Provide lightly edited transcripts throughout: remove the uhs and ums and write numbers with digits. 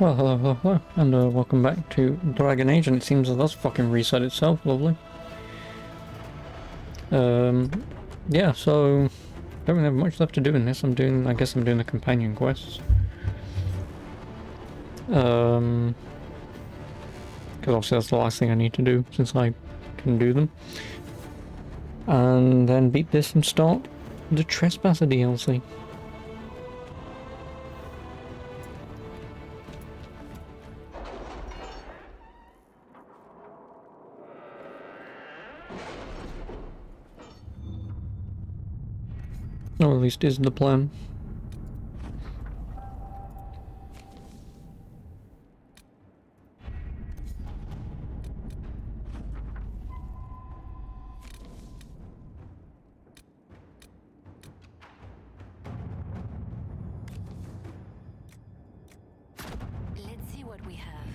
Well, hello, and welcome back to Dragon Age, and it seems that that's fucking reset itself, lovely. Yeah, so, don't really have much left to do in this. I guess I'm doing the companion quests. Because obviously that's the last thing I need to do, since I can do them. And then beat this and start the Trespasser DLC. Or at least is the plan. Let's see what we have.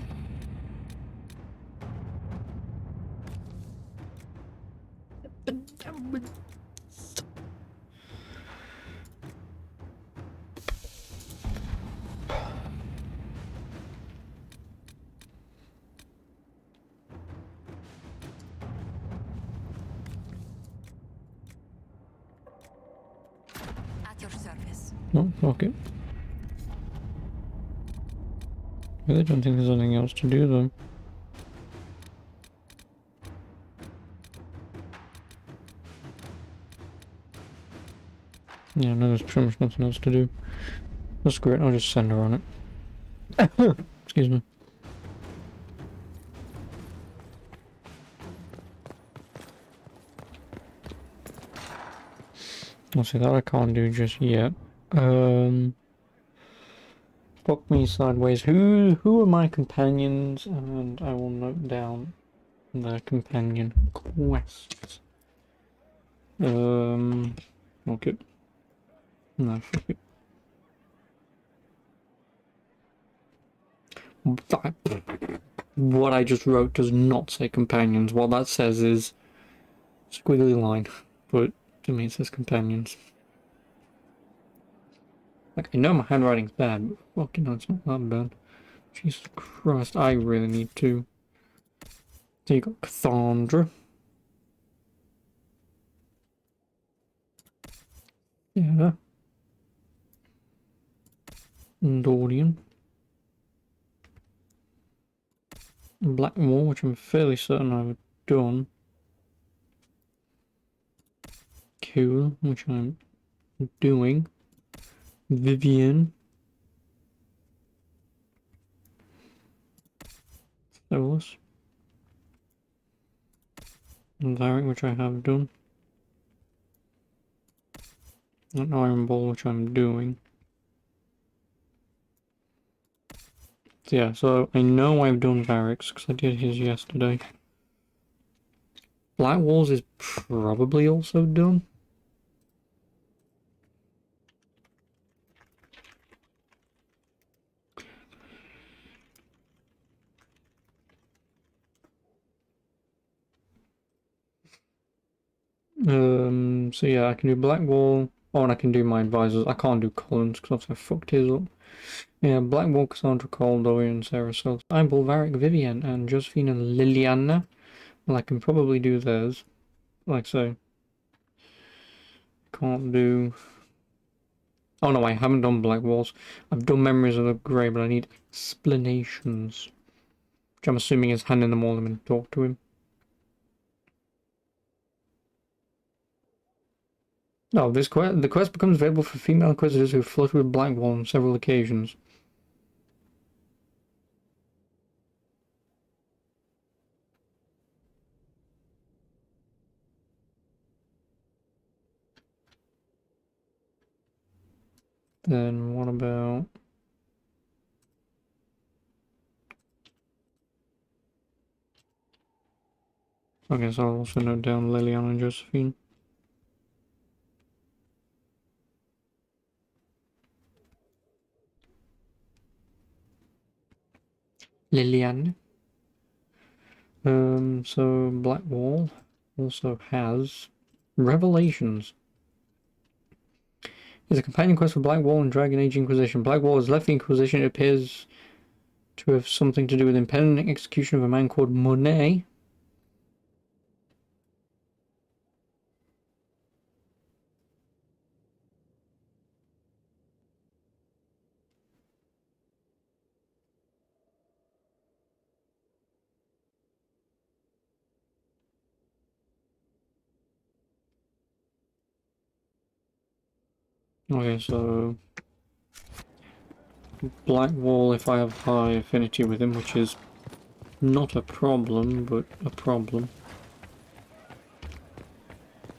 At your service. No, okay. I really don't think there's anything else to do though. Yeah, no, there's pretty much nothing else to do. That's great, I'll just send her on it. Excuse me. I'll see that I can't do just yet. Fuck me sideways. Who are my companions? And I will note down their companion quests. Okay. No, fuck it. What I just wrote does not say companions. What that says is squiggly line, but to me it says companions. Like, I know my handwriting's bad, but fucking no, it's not that bad. Jesus Christ, I really need to. So you got Cassandra. Yeah. Dorian. Blackwall, which I'm fairly certain I've done. Cool, which I'm doing. Vivian. Solus. Varric, which I have done. An Iron Ball, which I'm doing. So yeah, so I know I've done Varric's, because I did his yesterday. Black Walls is probably also done. So yeah, I can do Blackwall. Oh, and I can do my advisors. I can't do Collins because I fucked his up. Yeah, Blackwall, Cassandra, Cole, Dorian, Sarah, Sultan, Eyeball, Varric, Vivian, and Josephine and Liliana. Well, I can probably do theirs. Like so. Can't do. Oh no, I haven't done Blackwalls. I've done Memories of the Grey, but I need explanations. Which I'm assuming is handing them all and talk to him. No, the quest becomes available for female inquisitors who flirted with Blackwall on several occasions. Then what about... Okay, so I'll also note down Liliana and Josephine. Liliane. So Blackwall also has Revelations. It's a companion quest for Blackwall and Dragon Age Inquisition. Blackwall has left the Inquisition. It appears to have something to do with impending execution of a man called Monet. Okay, so Blackwall if I have high affinity with him, which is not a problem, but a problem.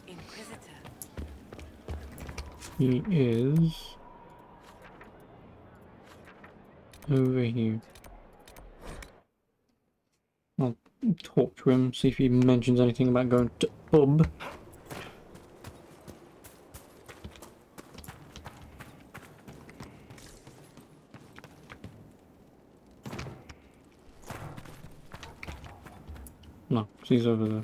Inquisitor. He is over here. I'll talk to him, see if he mentions anything about going to pub. No, 'cause he's over there.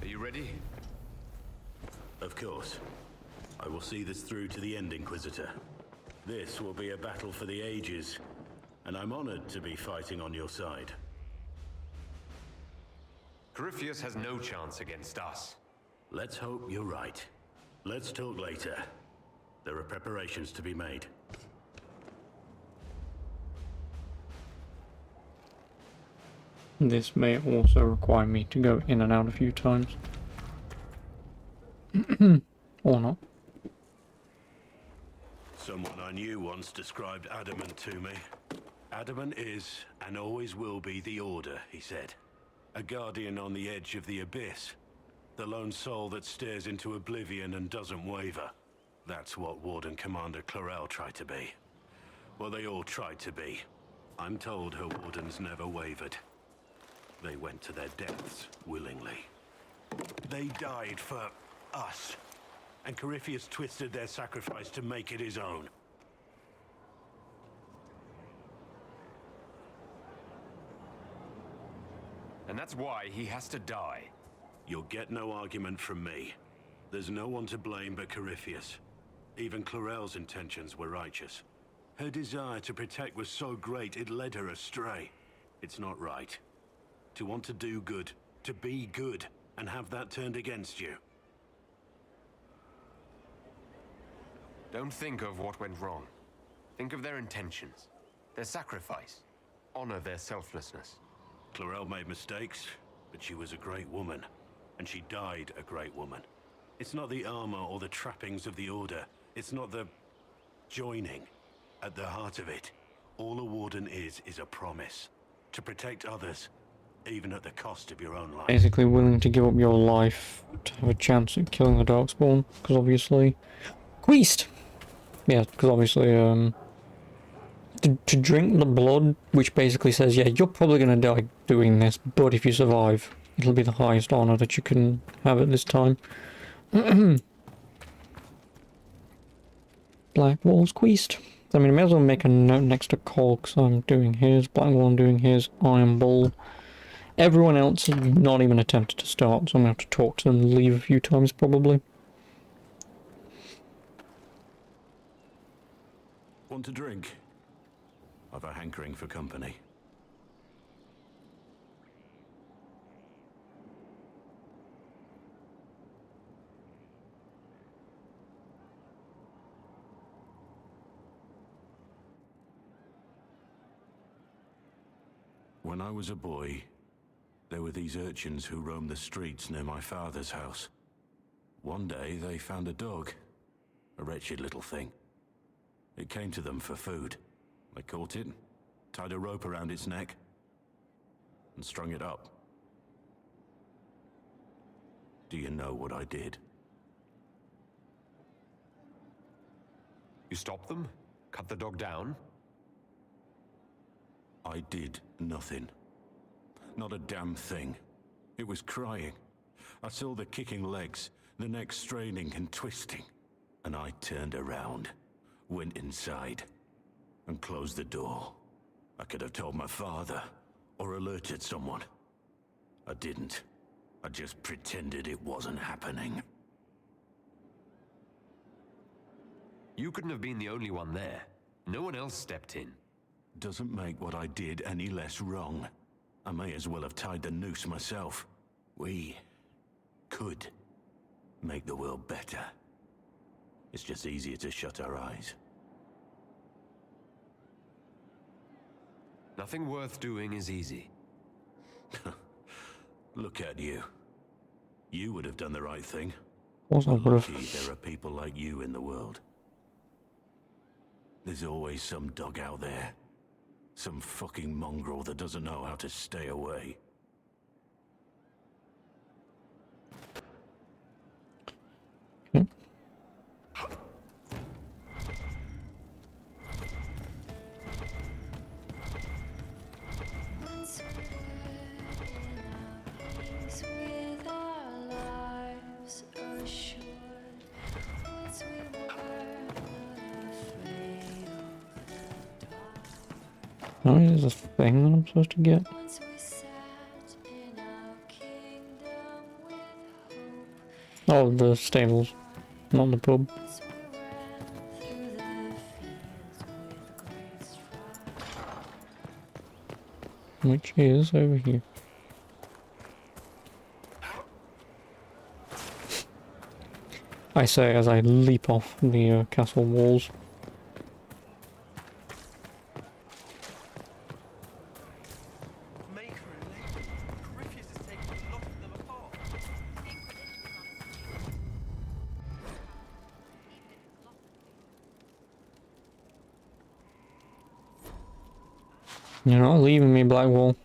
Are you ready? Of course. I will see this through to the end, Inquisitor. This will be a battle for the ages, and I'm honored to be fighting on your side. Corypheus has no chance against us. Let's hope you're right. Let's talk later. There are preparations to be made. This may also require me to go in and out a few times. Or not. Someone I knew once described adamant to me. Adamant is, and always will be, the Order, he said. A guardian on the edge of the abyss. The lone soul that stares into oblivion and doesn't waver. That's what Warden Commander Clarel tried to be. Well, they all tried to be. I'm told her wardens never wavered. They went to their deaths willingly. They died for us. And Corypheus twisted their sacrifice to make it his own. And that's why he has to die. You'll get no argument from me. There's no one to blame but Corypheus. Even Clarel's intentions were righteous. Her desire to protect was so great it led her astray. It's not right. To want to do good, to be good, and have that turned against you. Don't think of what went wrong. Think of their intentions, their sacrifice. Honor their selflessness. Clarel made mistakes, but she was a great woman. And she died a great woman. It's not the armor or the trappings of the Order. It's not the joining. At the heart of it, all a Warden is a promise. To protect others, even at the cost of your own life. Basically willing to give up your life to have a chance at killing the Darkspawn, because obviously... Queast! Yeah, because obviously, to drink the blood, which basically says, yeah, you're probably going to die doing this, but if you survive, it'll be the highest honor that you can have at this time. Blackwall's Queast. I mean, I may as well make a note next to Cole, because I'm doing his, Blackwall I'm doing his, Iron Bull. Everyone else has not even attempted to start, so I'm going to have to talk to them and leave a few times, probably. Want a drink? I've a hankering for company. When I was a boy, there were these urchins who roamed the streets near my father's house. One day they found a dog, a wretched little thing. It came to them for food. They caught it, tied a rope around its neck, and strung it up. Do you know what I did? You stopped them? Cut the dog down? I did nothing. Not a damn thing. It was crying. I saw the kicking legs, the neck straining and twisting. And I turned around, went inside, and closed the door. I could have told my father, or alerted someone. I didn't. I just pretended it wasn't happening. You couldn't have been the only one there. No one else stepped in. Doesn't make what I did any less wrong. I may as well have tied the noose myself. We could make the world better. It's just easier to shut our eyes. Nothing worth doing is easy. Look at you. You would have done the right thing. Of course I would Lucky have. there are people like you in the world. There's always some dog out there. Some fucking mongrel that doesn't know how to stay away. Okay. Once we were in our place with our lives assured. Once we were not afraid of the dark. Oh, there's a thing that I'm supposed to get. Once we sat in our kingdom with hope. Oh, the stables, not the pub. Once we ran through the fields with great strides. Which is over here. I say as I leap off the castle walls. Maker and Lady. Griffiths has taken a lot of them apart. You're not leaving me, Blackwall.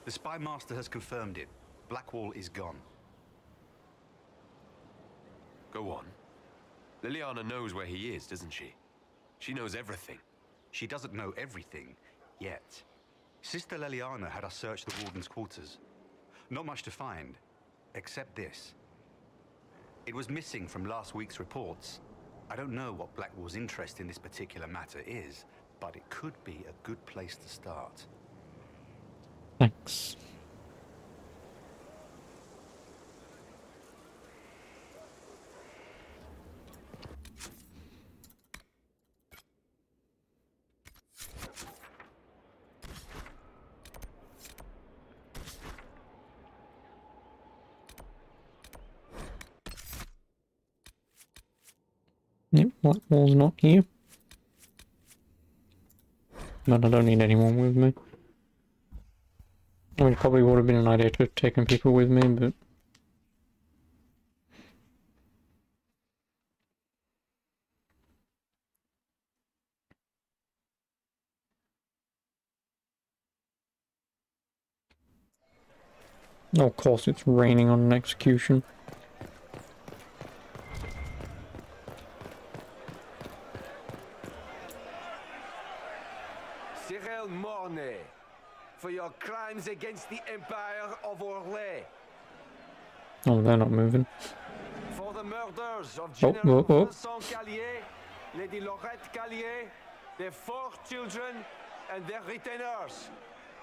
The Spy Master has confirmed it. Blackwall is gone. Go on. Liliana knows where he is, doesn't she? She knows everything. She doesn't know everything, yet. Sister Leliana had us search the Warden's quarters. Not much to find, except this. It was missing from last week's reports. I don't know what Blackwall's interest in this particular matter is, but it could be a good place to start. Thanks. Yep, Blackwall's not here. But I don't need anyone with me. I mean, it probably would have been an idea to have taken people with me, but... Oh, of course it's raining on an execution. Cyril Mornay, for your crimes against the Empire of Orlais, Oh, they're not moving. for the murders of Oh, General oh. Vincent Callier, Lady Laurette Callier, their 4 children, and their retainers.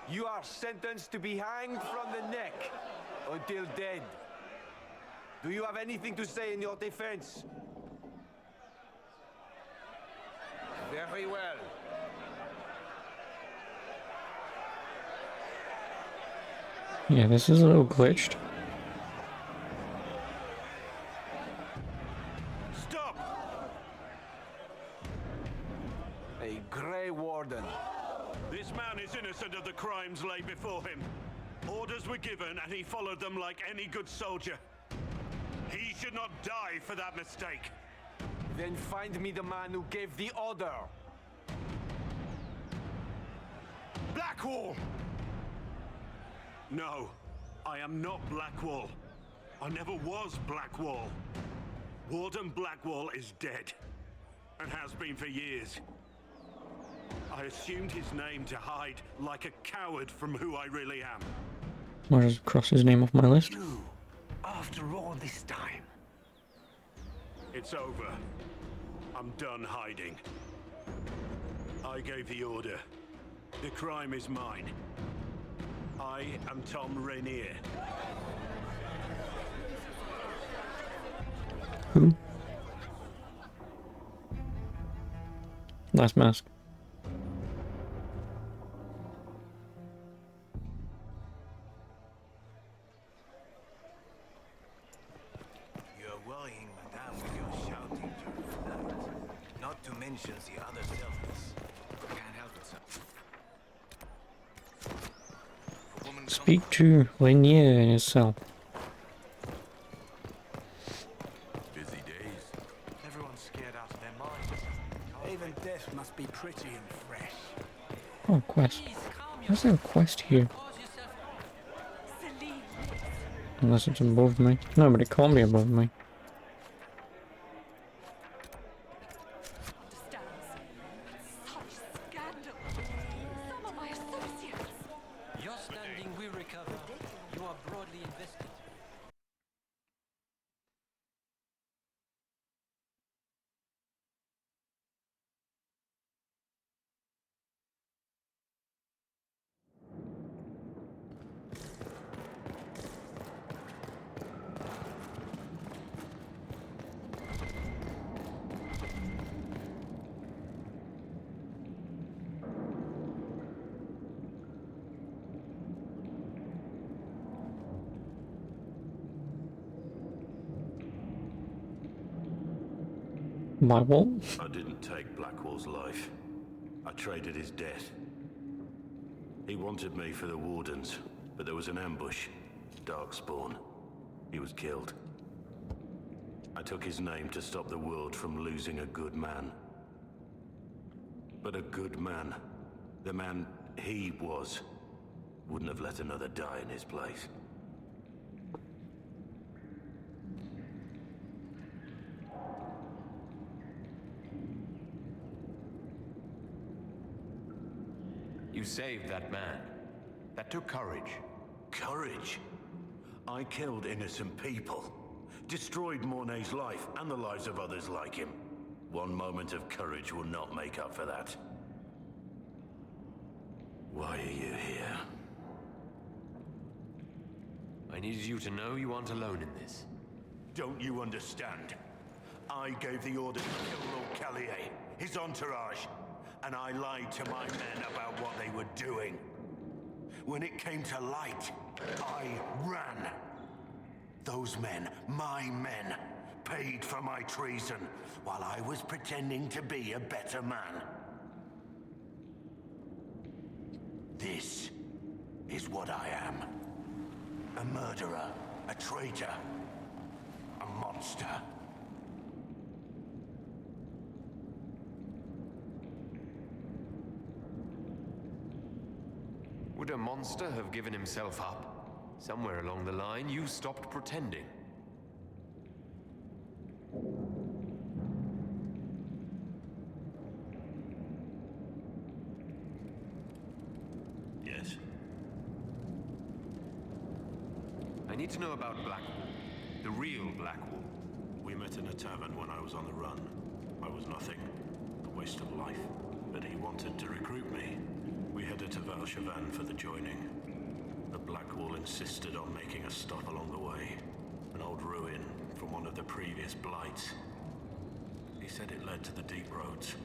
You are sentenced to be hanged from the neck until dead. Do you have anything to say in your defense? Very well. Yeah, this is a little glitched. Stop! A Grey Warden. This man is innocent of the crimes laid before him. Orders were given and he followed them like any good soldier. He should not die for that mistake. Then find me the man who gave the order. Blackwall! No, I am not Blackwall. I never was Blackwall. Warden Blackwall is dead, and has been for years. I assumed his name to hide like a coward from who I really am. I'll just cross his name off my list. You, after all this time. It's over. I'm done hiding. I gave the order. The crime is mine. I am Tom Rainier. Who? Nice mask. You're worrying Madame with your shouting during the night. Not to mention the other servants. Can't help it, sir. A woman Speak to Lanier in his cell. Busy days. Everyone's scared out of their minds. Even death must be pretty and fresh. Oh, quest. How's there a quest here? Celine, Unless it's above me. No, but it can't be above me. understands. Such scandal. Some of my associates. Your standing will recover. You are broadly invested. My what? I didn't take Blackwall's life. I traded his death. He wanted me for the Wardens, but there was an ambush. Darkspawn. He was killed. I took his name to stop the world from losing a good man. But a good man, the man he was, wouldn't have let another die in his place. You saved that man. That took courage. Courage? I killed innocent people. Destroyed Mornay's life and the lives of others like him. One moment of courage will not make up for that. Why are you here? I needed you to know you aren't alone in this. Don't you understand? I gave the order to kill Lord Callier, his entourage, and I lied to my men about what they were doing. When it came to light, I ran. Those men, my men, paid for my treason while I was pretending to be a better man. This is what I am. A murderer, a traitor, a monster. Would a monster have given himself up? Somewhere along the line, you stopped pretending. Yes. I need to know about Blackwall. The real Blackwall. We met in a tavern when I was on the run. I was nothing. A waste of life. But he wanted to recruit me. We headed to Valchavan for the joining. The Blackwall insisted on making a stop along the way. An old ruin from one of the previous blights. He said it led to the deep roads.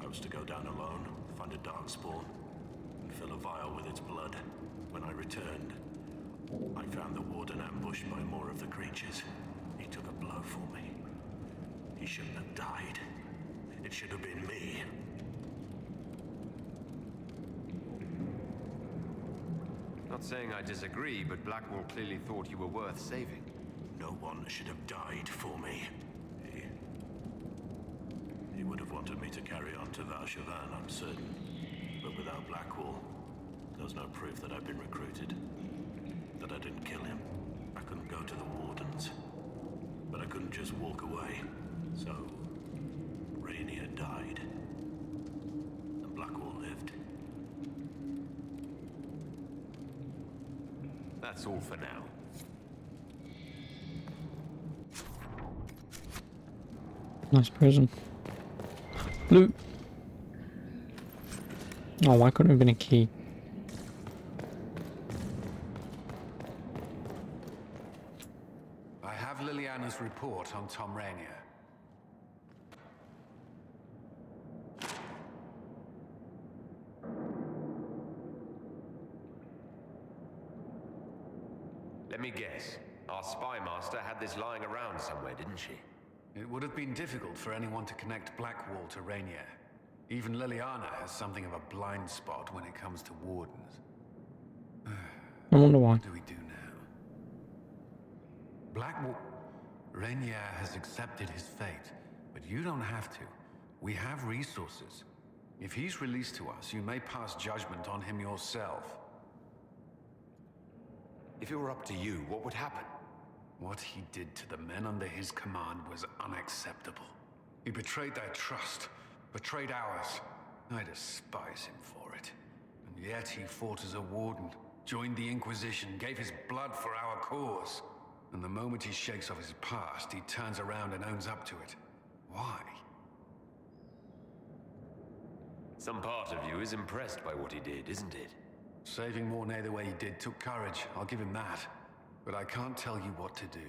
I was to go down alone, find a darkspawn, and fill a vial with its blood. When I returned, I found the warden ambushed by more of the creatures. He took a blow for me. He shouldn't have died. It should have been me. Not saying I disagree, but Blackwall clearly thought you were worth saving. No one should have died for me. He would have wanted me to carry on to Valchavan, I'm certain. But without Blackwall, there's no proof that I've been recruited. That I didn't kill him. I couldn't go to the Wardens. But I couldn't just walk away. So, Rainier died. And Blackwall lived. That's all for now. Nice prison. Loot. Oh, why couldn't it have been a key? I have Liliana's report on Tom Rainier. Let me guess. Our spy master had this lying around somewhere, didn't she? It would have been difficult for anyone to connect Blackwall to Rainier. Even Liliana has something of a blind spot when it comes to wardens. I wonder why. What do we do now? Blackwall... Rainier has accepted his fate, but you don't have to. We have resources. If he's released to us, you may pass judgment on him yourself. If it were up to you, what would happen? What he did to the men under his command was unacceptable. He betrayed their trust, betrayed ours. I despise him for it. And yet he fought as a warden, joined the Inquisition, gave his blood for our cause. And the moment he shakes off his past, he turns around and owns up to it. Why? Some part of you is impressed by what he did, isn't it? Saving Mornay the way he did took courage, I'll give him that. But I can't tell you what to do.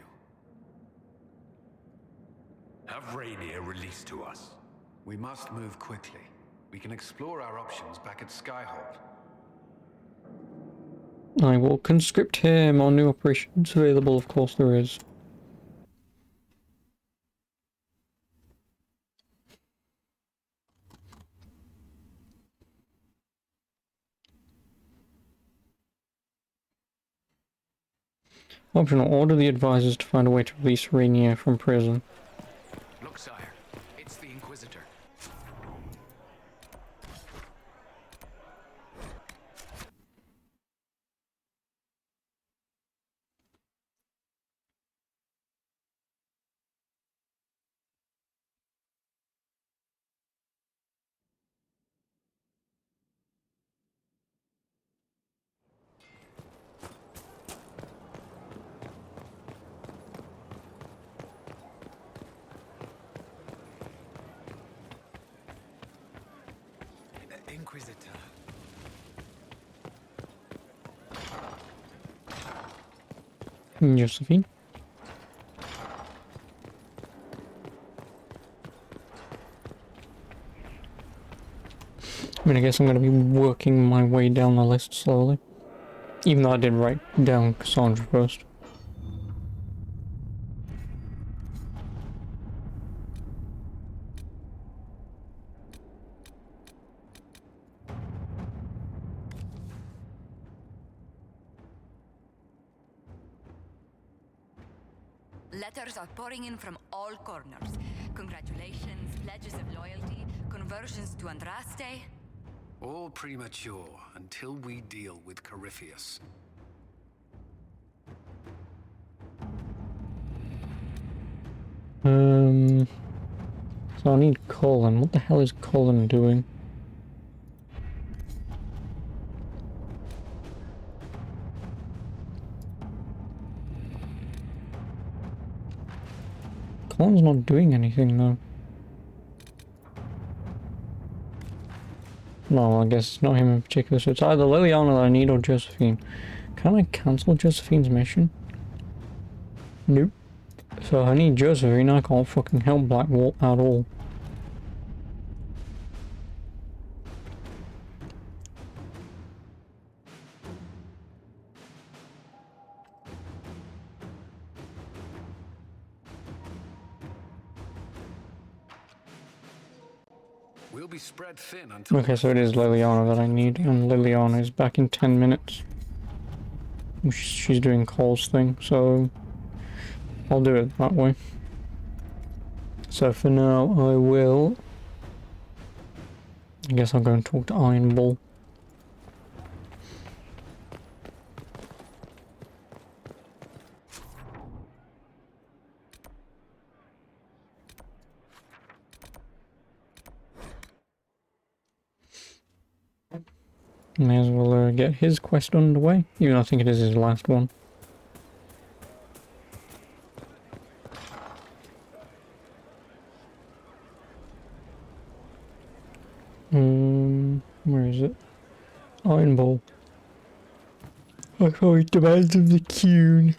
Have Rainier released to us. We must move quickly. We can explore our options back at Skyhold. I will conscript him on new operations available, of course there is. Optional, order the advisors to find a way to release Rainier from prison. Look, sire. It's the Inquisitor. Inquisitor. Josephine? I mean, I guess I'm going to be working my way down the list slowly. Even though I did write down Cassandra first. Letters are pouring in from all corners. Congratulations, pledges of loyalty, conversions to Andraste. All premature until we deal with Corypheus. So I need Colin. What the hell is Colin doing? Colin's not doing anything though. No, I guess it's not him in particular, so it's either Liliana that I need or Josephine. Can I cancel Josephine's mission? Nope. So I need Josephine, I can't fucking help Blackwall at all. We'll be spread thin until... Okay, so it is Liliana that I need, and Liliana is back in 10 minutes. She's doing Cole's thing, so I'll do it that way. So for now, I will... I guess I'll go and talk to Iron Bull. May as well get his quest underway, even though I think it is his last one. Where is it? Iron Ball. I find demands of the Cune.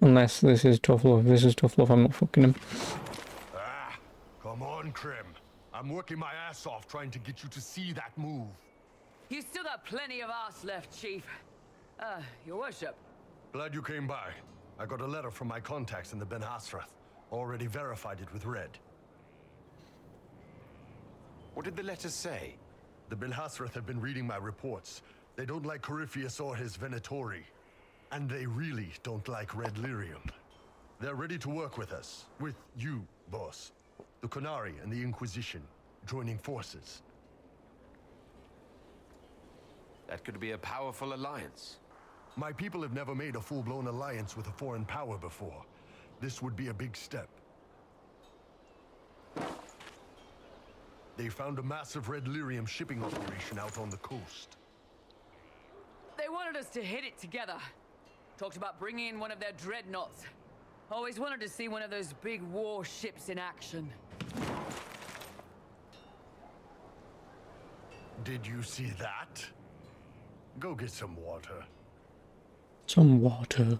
Unless this is tough love. If this is tough love, I'm not fucking him. Ah, come on, Krim. I'm working my ass off trying to get you to see that move. You still got plenty of arse left, Chief. Your worship. Glad you came by. I got a letter from my contacts in the Ben Hasrath. Already verified it with Red. What did the letter say? The Ben Hasrath have been reading my reports. They don't like Corypheus or his Venatori. And they really don't like Red Lyrium. They're ready to work with us. With you, boss. The Qunari and the Inquisition, joining forces. That could be a powerful alliance. My people have never made a full-blown alliance with a foreign power before. This would be a big step. They found a massive Red Lyrium shipping operation out on the coast. They wanted us to hit it together. Talked about bringing in one of their dreadnoughts. Always wanted to see one of those big war ships in action. Did you see that? Go get some water. Some water.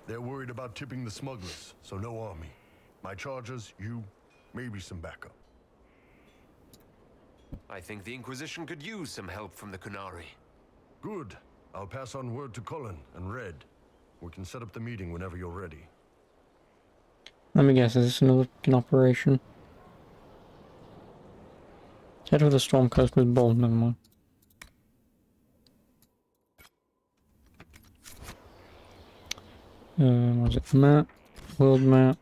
They're worried about tipping the smugglers, so no army. My chargers, you, maybe some backup. I think the Inquisition could use some help from the Qunari. Good. I'll pass on word to Cullen and Red. We can set up the meeting whenever you're ready. Let me guess, is this another fucking operation? Head of the Storm Coast with Bull, never mind. Was it map? World map?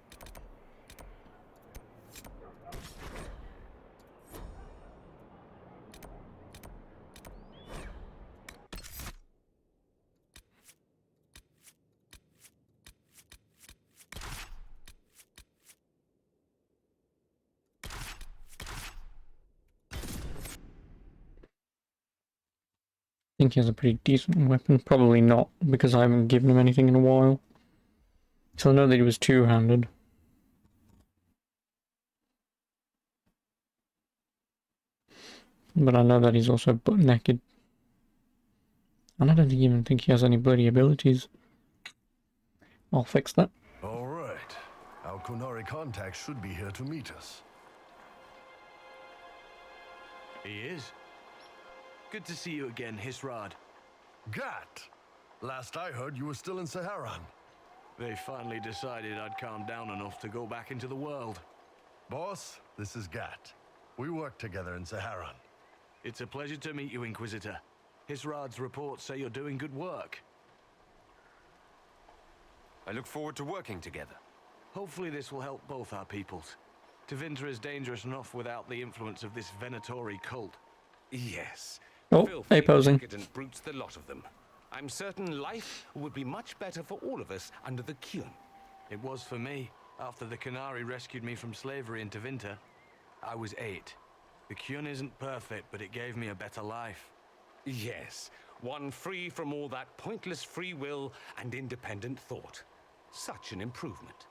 I think he has a pretty decent weapon. Probably not, because I haven't given him anything in a while. So I know that he was two-handed. But I know that he's also butt-naked. And I don't even think he has any bloody abilities. I'll fix that. All right. Our Qunari contact should be here to meet us. He is. Good to see you again, Hisrad. Gat! Last I heard, you were still in Saharan. They finally decided I'd calmed down enough to go back into the world. Boss, this is Gat. We work together in Saharan. It's a pleasure to meet you, Inquisitor. Hisrad's reports say you're doing good work. I look forward to working together. Hopefully this will help both our peoples. Tevinter is dangerous enough without the influence of this Venatori cult. Yes. Oh, hey, posing. Decadent brutes, the lot of them. I'm certain life would be much better for all of us under the Qun. It was for me, after the Qunari rescued me from slavery in Tevinter. I was 8. The Qun isn't perfect, but it gave me a better life. Yes, one free from all that pointless free will and independent thought. Such an improvement.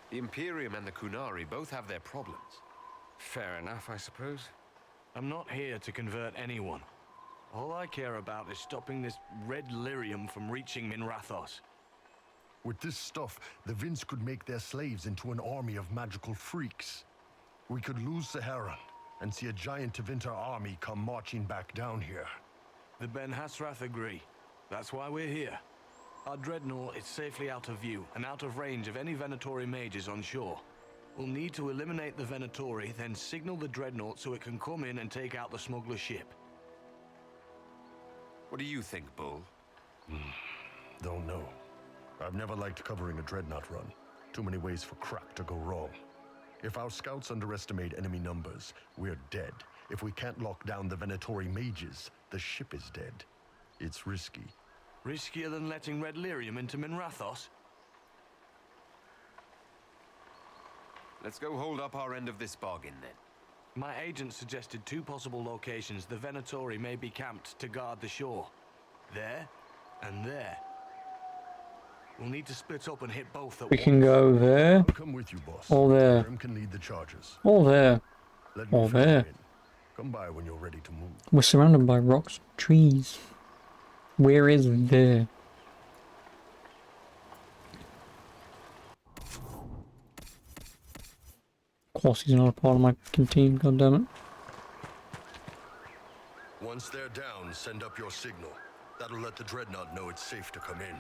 The Imperium and the Qunari both have their problems. Fair enough, I suppose. I'm not here to convert anyone. All I care about is stopping this red lyrium from reaching Minrathos. With this stuff, the Vince could make their slaves into an army of magical freaks. We could lose Saharan and see a giant Tevinter army come marching back down here. The Ben Hasrath agree. That's why we're here. Our dreadnought is safely out of view and out of range of any Venatori mages on shore. We'll need to eliminate the Venatori, then signal the dreadnought so it can come in and take out the smuggler ship. What do you think, Bull? Don't know. I've never liked covering a dreadnought run. Too many ways for crap to go wrong. If our scouts underestimate enemy numbers, we're dead. If we can't lock down the Venatori mages, the ship is dead. It's risky. Riskier than letting Red Lyrium into Minrathos? Let's go hold up our end of this bargain, then. My agent suggested 2 possible locations the Venatori may be camped to guard the shore. There and there. We'll need to split up and hit both at We once. can go there. I'll come with you, boss. All there. Grim can lead the charges. All there. Let me All fill you there. in. Come by when you're ready to move. We're surrounded by rocks and trees. Where is the? Of course he's not a part of my fucking team, goddammit. Once they're down, send up your signal. That'll let the Dreadnought know it's safe to come in.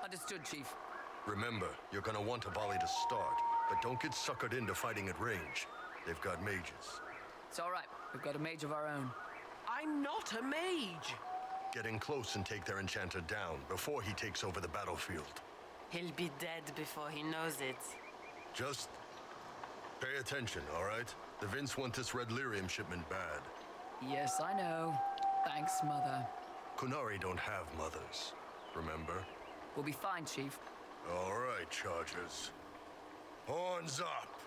Understood, Chief. Remember, you're gonna want a volley to start, but don't get suckered into fighting at range. They've got mages. It's all right. We've got a mage of our own. I'm not a mage. Get in close and take their enchanter down before he takes over the battlefield. He'll be dead before he knows it. Just pay attention, all right? The Vince want this red lyrium shipment bad. Yes, I know. Thanks, Mother. Kunari don't have mothers, remember? We'll be fine, Chief. All right, Chargers. Horns up!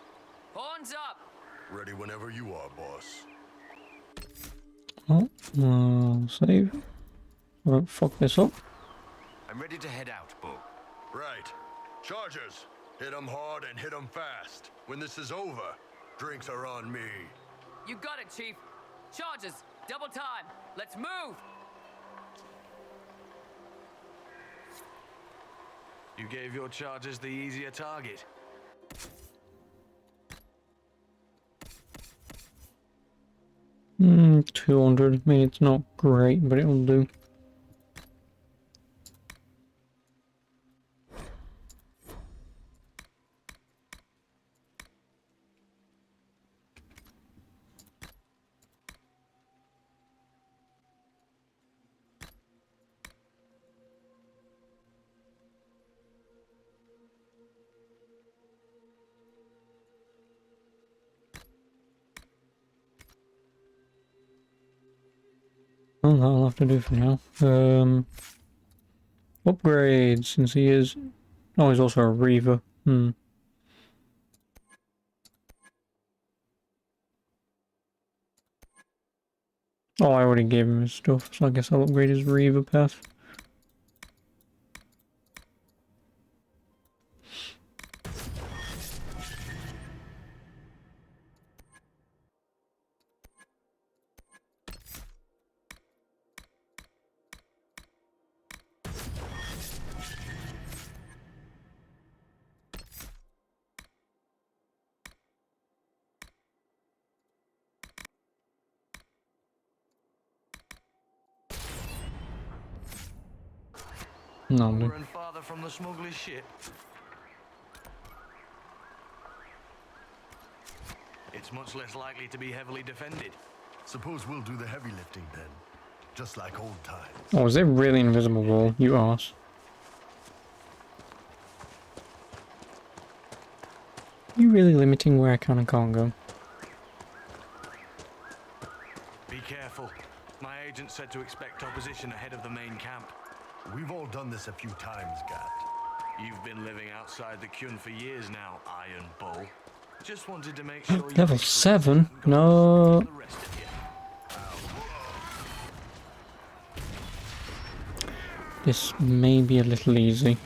Horns up! Ready whenever you are, boss. Oh, save. I don't fuck this up. I'm ready to head out, Bull. Right. Chargers, hit 'em hard and hit 'em fast. When this is over, drinks are on me. You got it, Chief. Charges, double time. Let's move. You gave your charges the easier target. Hmm, 200. I mean, it's not great, but it'll do. Well, that'll have to do for now. Upgrades, since he is... Oh, he's also a Reaver. Hmm. Oh, I already gave him his stuff, so I guess I'll upgrade his Reaver path. No, Mother and father from the smuggler's ship. It's much less likely to be heavily defended. Suppose we'll do the heavy lifting then. Just like old times. Oh, is there really an invisible wall? You arse. You really limiting where I can and can't go? Be careful. My agent said to expect opposition ahead of the main camp. We've all done this a few times, Gat. You've been living outside the Kyun for years now, Iron Bull. Just wanted to make sure you... Level 7? No. This may be a little easy.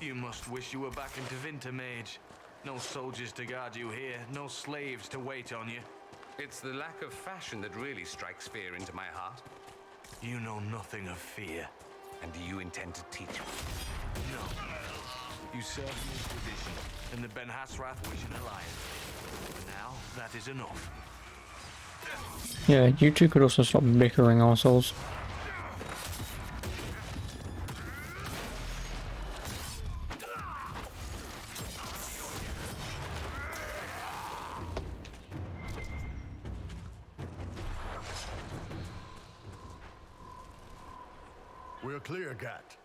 You must wish you were back into Vintermage. No soldiers to guard you here, no slaves to wait on you. It's the lack of fashion that really strikes fear into my heart. You know nothing of fear. And do you intend to teach me? No. You serve the Inquisition and the Ben Hasrath Wishing Alliance. For now, that is enough. Yeah, you two could also stop bickering ourselves. We're clear, Gat.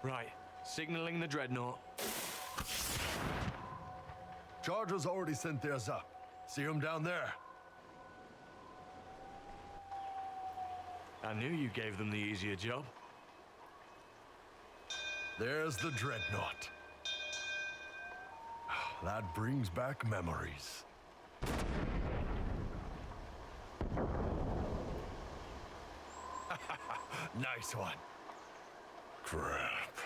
Right. Signaling the Dreadnought. Chargers already sent theirs up. See them down there? I knew you gave them the easier job. There's the Dreadnought. That brings back memories. Nice one. Crap.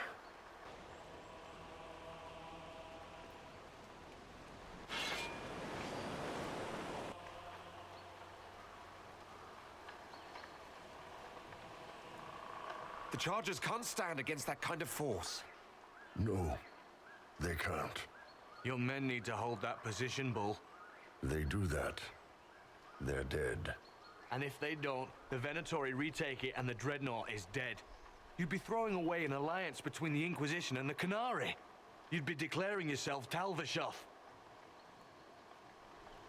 The Chargers can't stand against that kind of force. No, they can't. Your men need to hold that position, Bull. They do that. They're dead. And if they don't, the Venatori retake it and the Dreadnought is dead. You'd be throwing away an alliance between the Inquisition and the Canary. You'd be declaring yourself Talvishoth.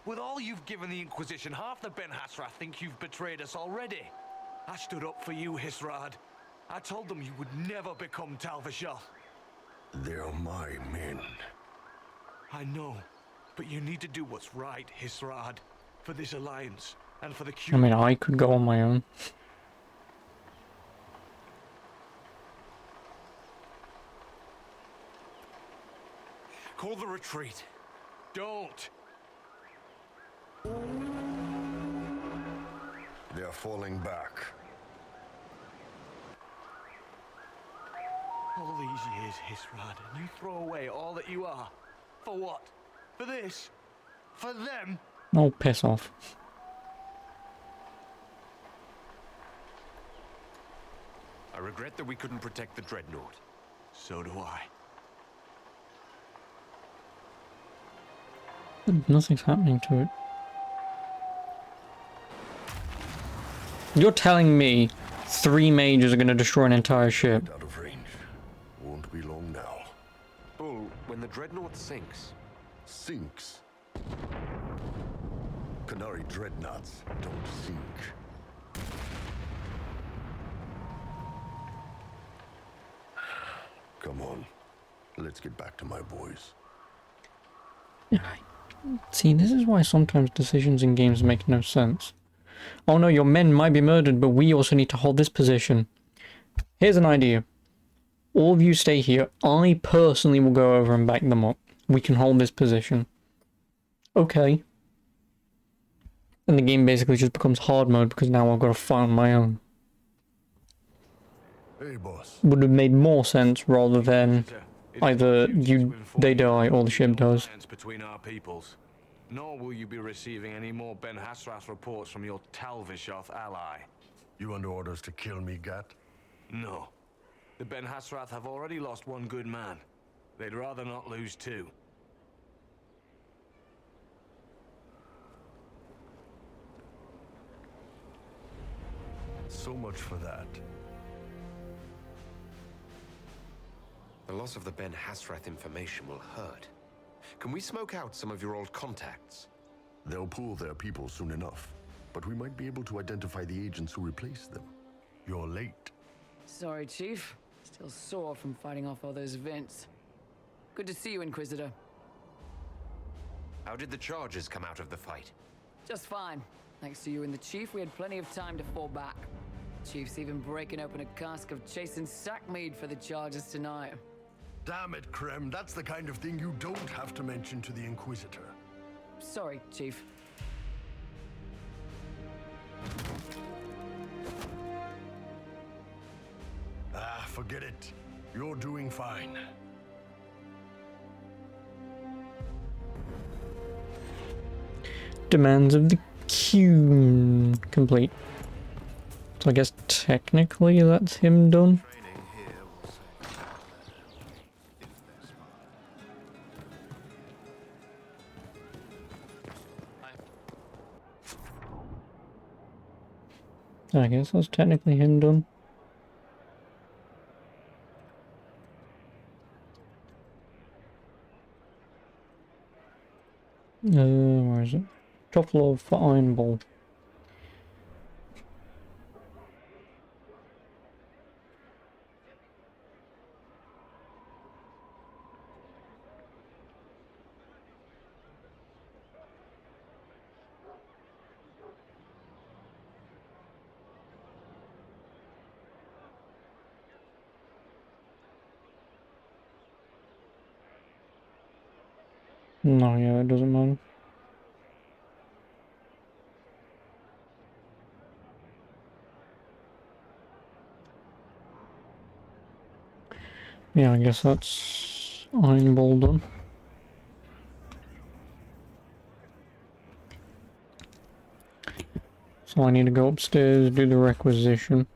With all you've given the Inquisition, half the Ben Hasrath think you've betrayed us already. I stood up for you, Hisrad. I told them you would never become Talvishoth. They're my men. I know, but you need to do what's right, Hisrad. For this alliance, and for the I mean, I could go on my own. Call the retreat. Don't! They're falling back. All these years, Hisrad, and you throw away all that you are. For what? For this? For them? Oh, piss off. I regret that we couldn't protect the Dreadnought. So do I. Nothing's happening to it. You're telling me 3 mages are going to destroy an entire ship? Out of range. Won't be long now. Bull, when the Dreadnought sinks... Sinks? Canary dreadnoughts don't sink. Come on. Let's get back to my boys. See, this is why sometimes decisions in games make no sense. Oh no, your men might be murdered, but we also need to hold this position. Here's an idea. All of you stay here. I personally will go over and back them up. We can hold this position. Okay. And the game basically just becomes hard mode because now I've got to fight on my own. Hey, boss. Would have made more sense rather than either they die or the ship does. Between our peoples. Nor will you be receiving any more Ben Hasrath reports from your Talvishoth ally. You under orders to kill me, Gat? No. The Ben Hasrath have already lost one good man. They'd rather not lose 2. So much for that. The loss of the Ben Hasrath information will hurt. Can we smoke out some of your old contacts? They'll pull their people soon enough, but we might be able to identify the agents who replaced them. You're late. Sorry, Chief. Still sore from fighting off all those vents. Good to see you, Inquisitor. How did the Chargers come out of the fight? Just fine. Thanks to you and the Chief, we had plenty of time to fall back. Chief's even breaking open a cask of chasing sackmead for the Chargers tonight. Damn it, Krem. That's the kind of thing you don't have to mention to the Inquisitor. Sorry, Chief. Ah, forget it. You're doing fine. Demands of the queue complete. So I guess technically that's him done. I guess that's technically him done. Where is it? Truffle for Iron Ball. No, yeah, it doesn't matter. Yeah, I guess that's Iron Ball done. So I need to go upstairs, do the requisition.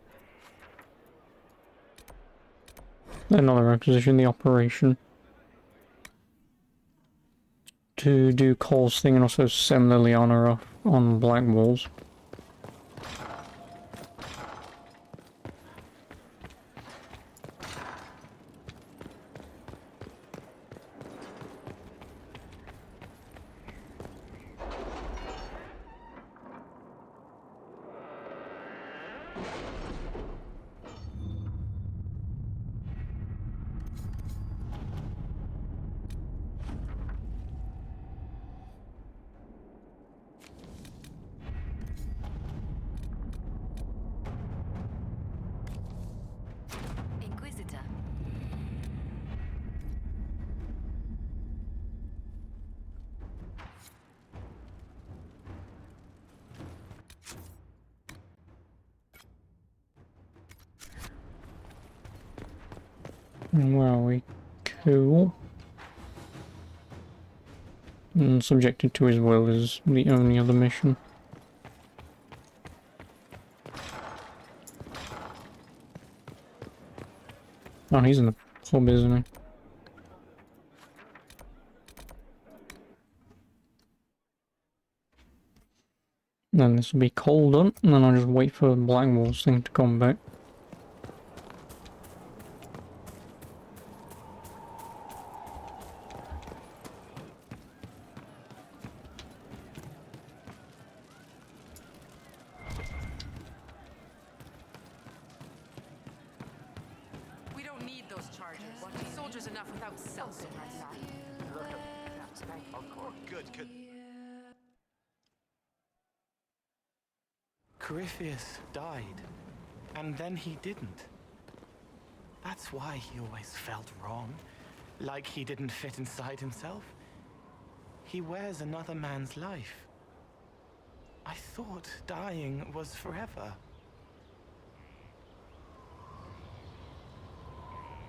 Another requisition, the operation. To do Cole's thing and also send Liliana off on black walls. Inquisitor. Where are we? Cool. And subjected to his will is the only other mission. Oh, he's in the pub, isn't he? Then this will be Cole done, and then I'll just wait for Blackwall's thing to come back. We don't need those charges. Soldiers enough without cells. Good, good. Corypheus died, and then he didn't. That's why he always felt wrong, like he didn't fit inside himself. He wears another man's life. I thought dying was forever.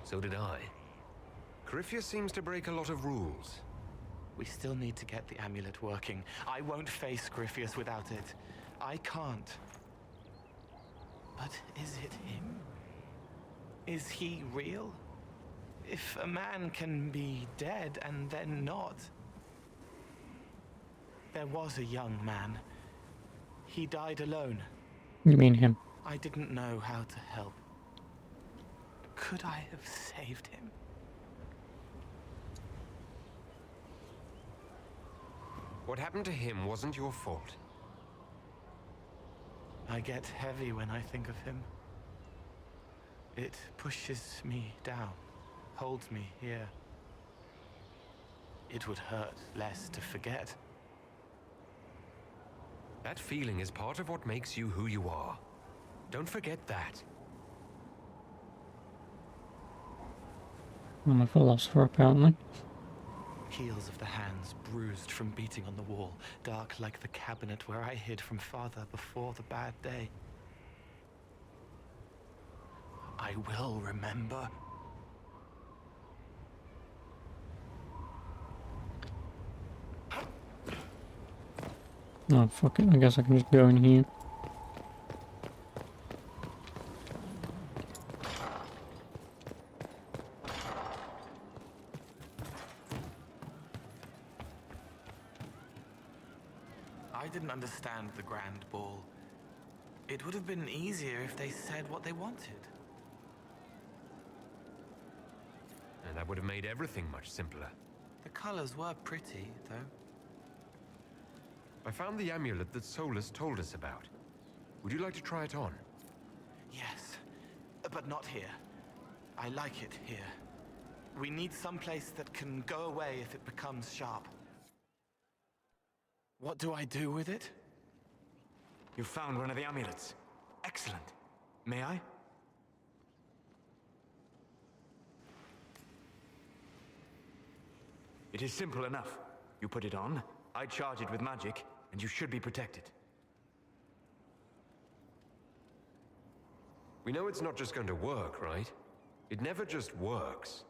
So did I. Corypheus seems to break a lot of rules. We still need to get the amulet working. I won't face Corypheus without it. I can't. But is it him? Is he real? If a man can be dead and then not. There was a young man. He died alone. You mean him? I didn't know how to help. Could I have saved him? What happened to him wasn't your fault. I get heavy when I think of him. It pushes me down, holds me here. It would hurt less to forget. That feeling is part of what makes you who you are. Don't forget that. I'm a philosopher, apparently. Heels of the hands bruised from beating on the wall, dark like the cabinet where I hid from Father before the bad day. I will remember. Oh, fuck it. I guess I can just go in here. I didn't understand the Grand Ball. It would have been easier if they said what they wanted. And that would have made everything much simpler. The colors were pretty, though. I found the amulet that Solus told us about. Would you like to try it on? Yes, but not here. I like it here. We need someplace that can go away if it becomes sharp. What do I do with it? You found one of the amulets. Excellent. May I? It is simple enough. You put it on, I charge it with magic, and you should be protected. We know it's not just going to work, right? It never just works.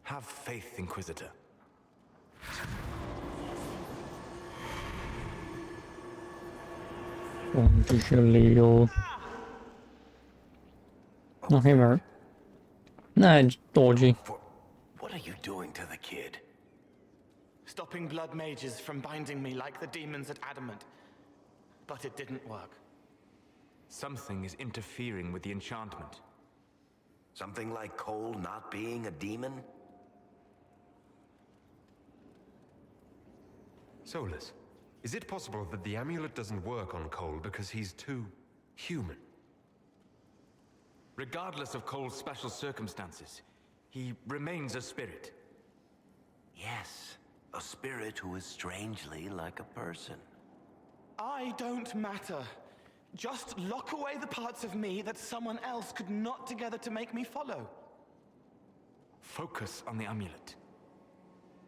Have faith, Inquisitor. Oh, hey, Merrick. Nah, it's dodgy. What are you doing to the kid? Stopping blood mages from binding me like the demons at Adamant. But it didn't work. Something is interfering with the enchantment. Something like Cole not being a demon? Solus, is it possible that the amulet doesn't work on Cole because he's too human? Regardless of Cole's special circumstances, he remains a spirit. Yes, a spirit who is strangely like a person. I don't matter. Just lock away the parts of me that someone else could knot together to make me follow. Focus on the amulet.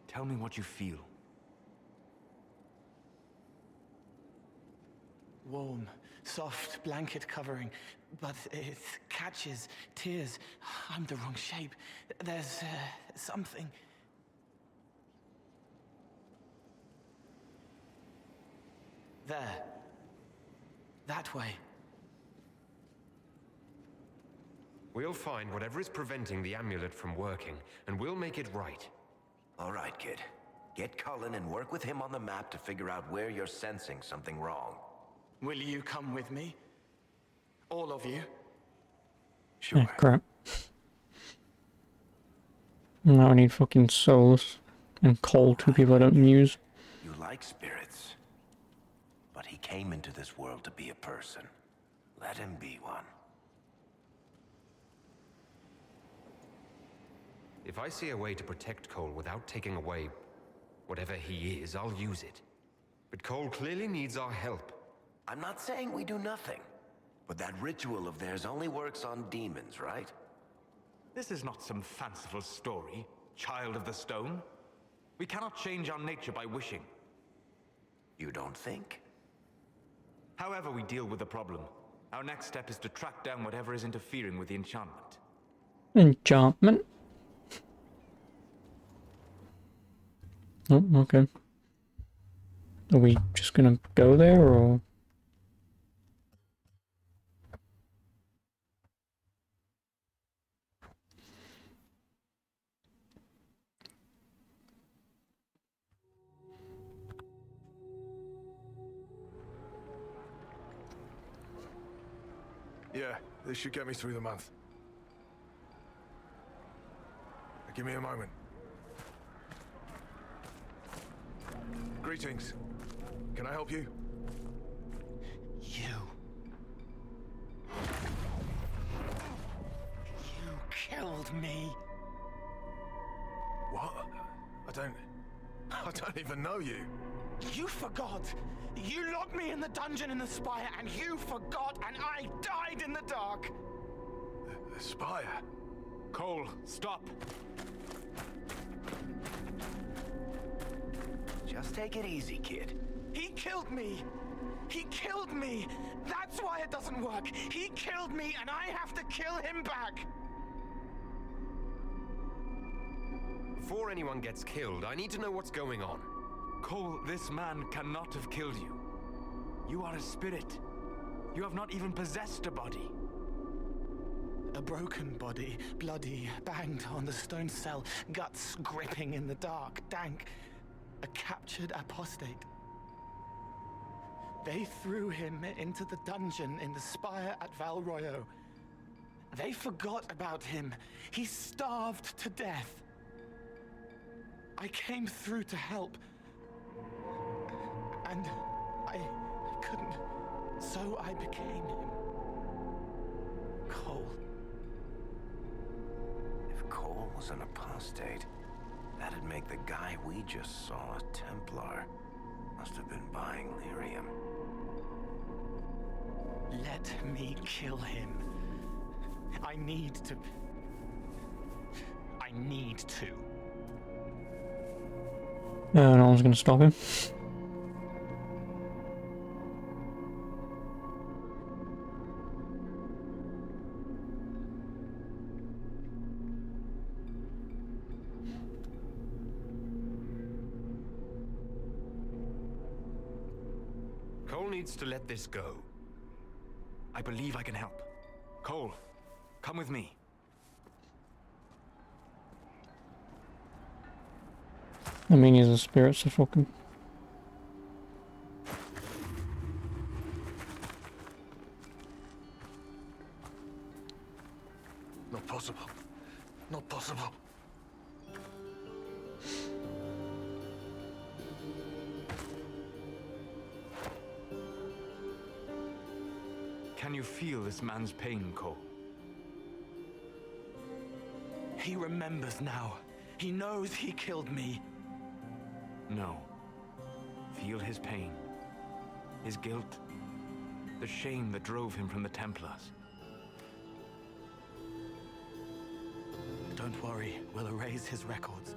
Tell me what you feel. Warm, soft blanket covering, but it catches tears. I'm the wrong shape. There's something. There. That way. We'll find whatever is preventing the amulet from working, and we'll make it right. All right, kid. Get Cullen and work with him on the map to figure out where you're sensing something wrong. Will you come with me? All of you? Sure. Yeah, crap. Now I need fucking Solus and Cole, two people I don't use. You like spirits. But he came into this world to be a person. Let him be one. If I see a way to protect Cole without taking away whatever he is, I'll use it. But Cole clearly needs our help. I'm not saying we do nothing. But that ritual of theirs only works on demons, right? This is not some fanciful story, child of the stone. We cannot change our nature by wishing. You don't think? However we deal with the problem, our next step is to track down whatever is interfering with the enchantment. Enchantment? Oh, okay. Are we just gonna go there, or...? Yeah, this should get me through the month. Give me a moment. Greetings. Can I help you? You killed me. What? I don't even know you. You forgot. You locked me in the dungeon in the spire, and you forgot, and I died in the dark. The spire? Cole, stop. Just take it easy, kid. He killed me. He killed me. That's why it doesn't work. He killed me, and I have to kill him back. Before anyone gets killed, I need to know what's going on. Cole, this man cannot have killed you. You are a spirit. You have not even possessed a body. A broken body, bloody, banged on the stone cell, guts gripping in the dark, dank. A captured apostate. They threw him into the dungeon in the spire at Val Royo. They forgot about him. He starved to death. I came through to help. And I couldn't. So I became him. Cole. If Cole was an apostate, that'd make the guy we just saw a Templar. Must have been buying lyrium. Let me kill him. I need to. No one's gonna stop him. Cole needs to let this go. I believe I can help. Cole, come with me. I mean, he's a spirit, so fuck him. Not possible. Not possible. Can you feel this man's pain, Cole? He remembers now. He knows he killed me. No. Feel his pain. His guilt. The shame that drove him from the Templars. Don't worry, we'll erase his records.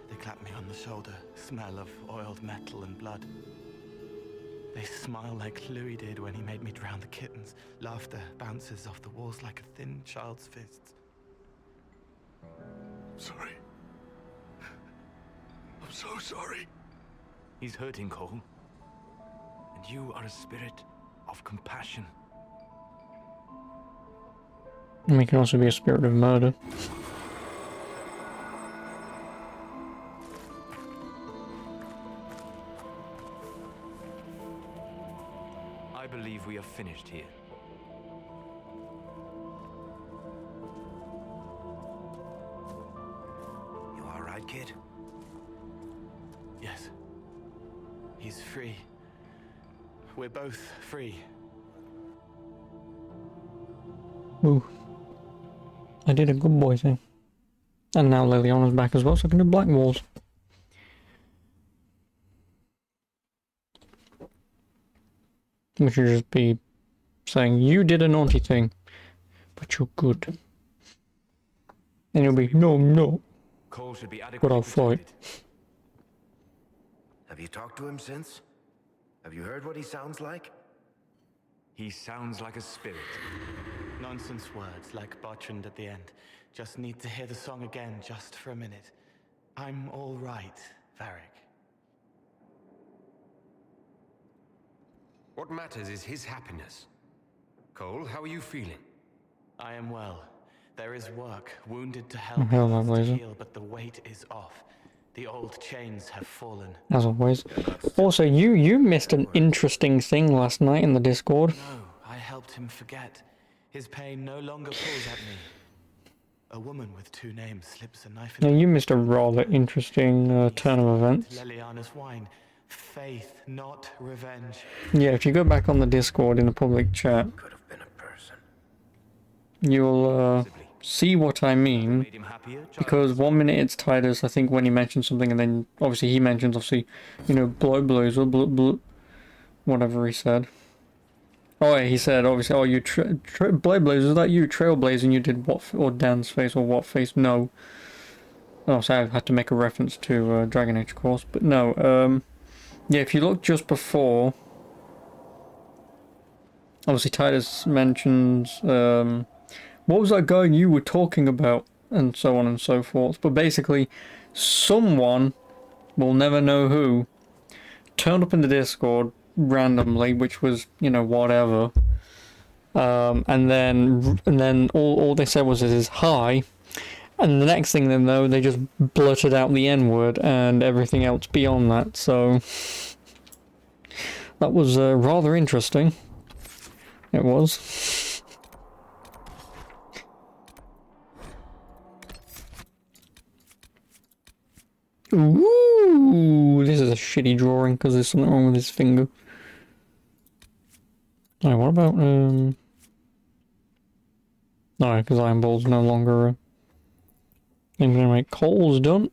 They clap me on the shoulder, smell of oiled metal and blood. They smile like Louis did when he made me drown the kittens. Laughter bounces off the walls like a thin child's fists. Sorry. I'm so sorry. He's hurting, Cole. And you are a spirit of compassion. And he can also be a spirit of murder. I believe we are finished here. You all right, kid? Yes. He's free. We're both free. Ooh. I did a good boy thing. And now Liliana's back as well, so I can do black walls. We should just be saying, you did a naughty thing, but you're good. And you'll be, no, no. Cole should be But I'll fight. Have you talked to him since? Have you heard what he sounds like? He sounds like a spirit. Nonsense words like Bertrand at the end. Just need to hear the song again just for a minute. I'm all right, Varric. What matters is his happiness. Cole, how are you feeling? I am well. There is work, wounded to hell, hell, that to laser. heal, but the weight is off. The old chains have fallen. As always. Also, you missed an interesting thing last night in the Discord. No, I helped him forget. His pain no longer pulls at me. A woman with two names slips a knife Now, in you missed a rather interesting turn of events. Leliana's wine. Faith, not revenge. Yeah, if you go back on the Discord in the public chat, you'll see what I mean. Because 1 minute it's Titus, I think, when he mentions something, and then obviously he mentions, obviously, you know, blow, whatever he said. Oh, yeah, he said, obviously, oh, you Blazers, is that you? Trailblazing, you did what, or Dan's face, or what face? No. Oh, so I had to make a reference to Dragon Age, of course, but no, yeah, if you look just before, obviously Titus mentions, what was that guy you were talking about, and so on and so forth, but basically, someone, we'll never know who, turned up in the Discord randomly, which was, you know, whatever, and then all they said was, "It is hi," and the next thing they know, they just blurted out the N-word and everything else beyond that, so that was rather interesting. It was. Ooh, this is a shitty drawing because there's something wrong with his finger. Alright, what about, alright, because Iron Ball's no longer, I'm gonna make Cole's done.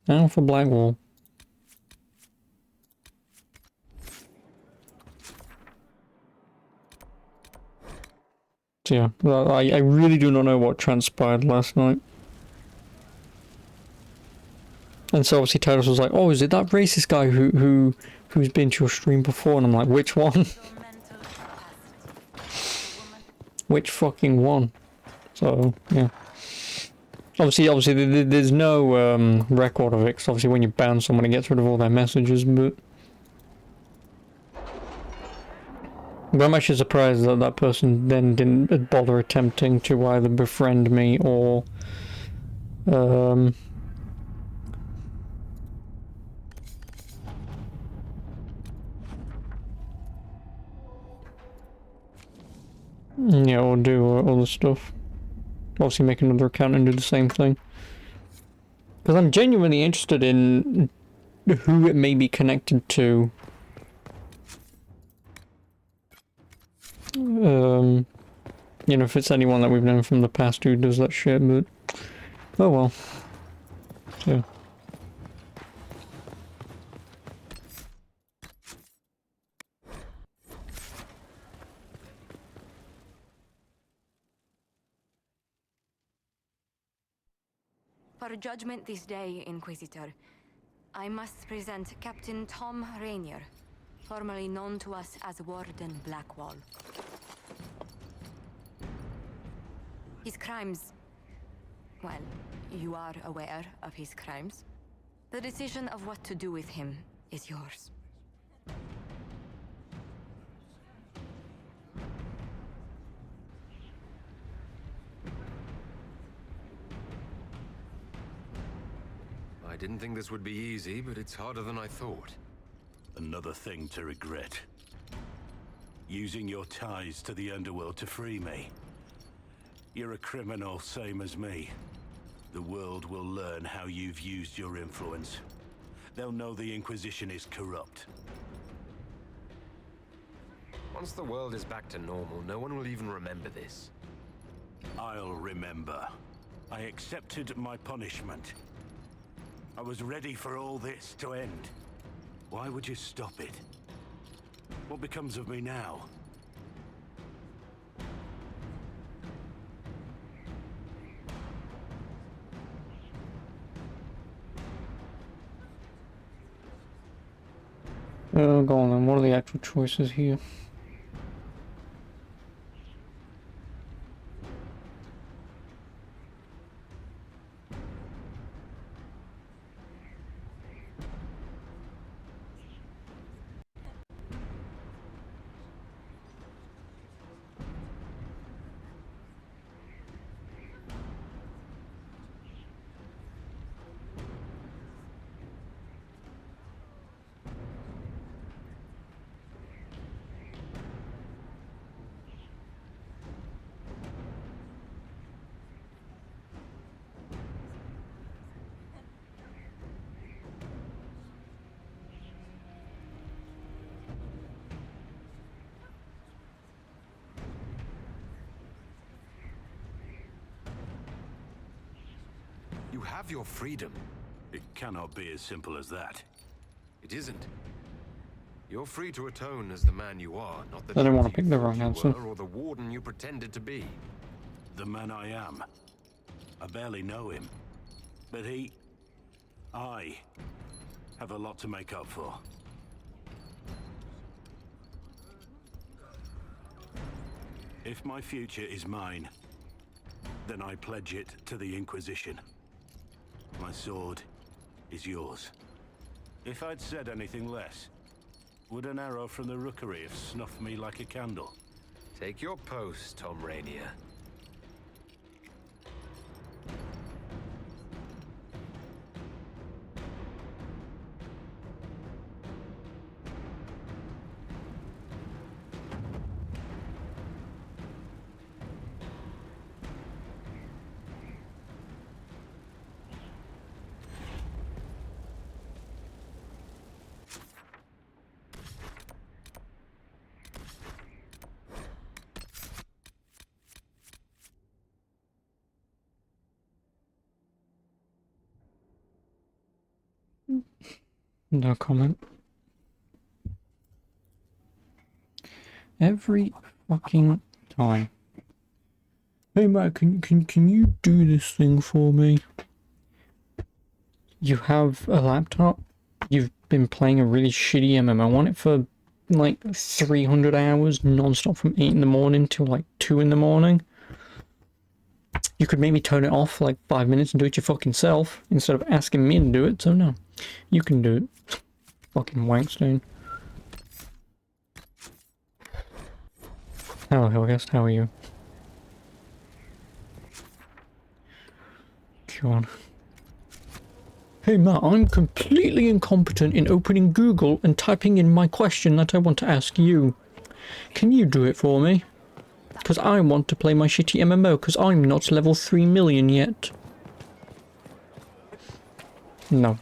Now for Blackwall. So yeah, I really do not know what transpired last night. And so obviously Titus was like, oh, is it that racist guy who's been to your stream before? And I'm like, which one? Which fucking one? So, yeah. Obviously there's no record of it, 'cause obviously when you ban someone it gets rid of all their messages, but I'm actually surprised that that person then didn't bother attempting to either befriend me or Yeah, or do other stuff. Obviously make another account and do the same thing. Because I'm genuinely interested in who it may be connected to. You know, if it's anyone that we've known from the past who does that shit, but... Oh well. So... For judgment this day, Inquisitor, I must present Captain Tom Rainier, formerly known to us as Warden Blackwall. His crimes... well, you are aware of his crimes. The decision of what to do with him is yours. I didn't think this would be easy, but it's harder than I thought. Another thing to regret. Using your ties to the underworld to free me. You're a criminal, same as me. The world will learn how you've used your influence. They'll know the Inquisition is corrupt. Once the world is back to normal, no one will even remember this. I'll remember. I accepted my punishment. I was ready for all this to end. Why would you stop it? What becomes of me now? Go on then, what are the actual choices here? You have your freedom. It cannot be as simple as that. It isn't. You're free to atone as the man you are, not the I didn't want to traitor pick the you wrong thought answer. you were, or the warden you pretended to be. The man I am. I barely know him. But I have a lot to make up for. If my future is mine, then I pledge it to the Inquisition. My sword is yours. If I'd said anything less, would an arrow from the rookery have snuffed me like a candle? Take your post, Tom Rainier. No comment. Every fucking time. Hey Matt, can you do this thing for me? You have a laptop? You've been playing a really shitty MMO on it for like 300 hours non-stop from 8 in the morning till like 2 in the morning? You could maybe turn it off for like 5 minutes and do it your fucking self instead of asking me to do it, so no. You can do it. Fucking wankstone. Hello, Hillguest, how are you? God. Hey Matt, I'm completely incompetent in opening Google and typing in my question that I want to ask you. Can you do it for me? Because I want to play my shitty MMO, because I'm not level 3 million yet. No.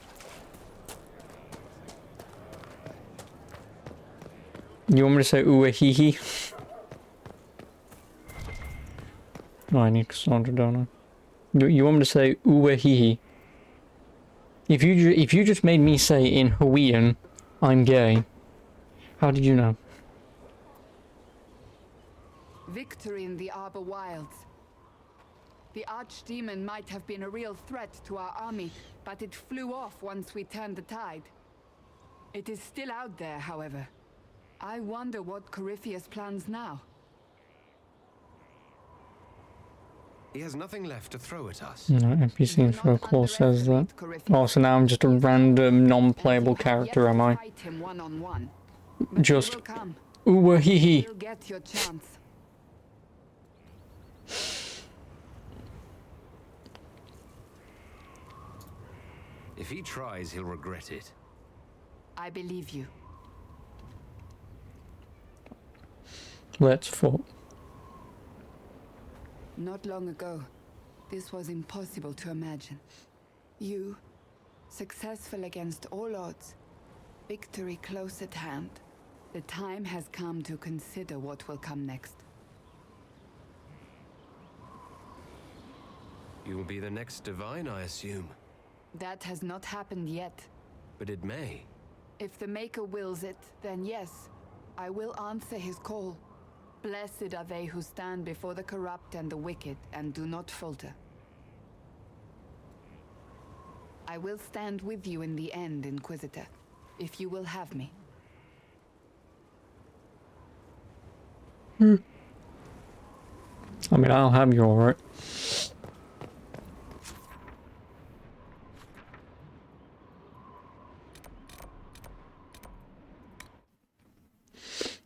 You want me to say ooh hee hee? Oh, I need Cassandra, don't I? You want me to say ooh hee hee? If you just made me say in Hawaiian, I'm gay, how did you know? Victory in the Arbor Wilds. The Archdemon might have been a real threat to our army, but it flew off once we turned the tide. It is still out there, however. I wonder what Corypheus plans now. He has nothing left to throw at us. No, NPC info clause says that. Oh, so now I'm just a random non-playable character, am I? Fight him one-on-one. Just ooh hee hee. You'll get your chance. If he tries, he'll regret it. I believe you. Let's fight. Not long ago, this was impossible to imagine. You, successful against all odds, victory close at hand. The time has come to consider what will come next. You will be the next divine, I assume. That has not happened yet. But it may. If the Maker wills it, then yes, I will answer his call. Blessed are they who stand before the corrupt and the wicked and do not falter. I will stand with you in the end, Inquisitor, if you will have me. I mean, I'll have you alright.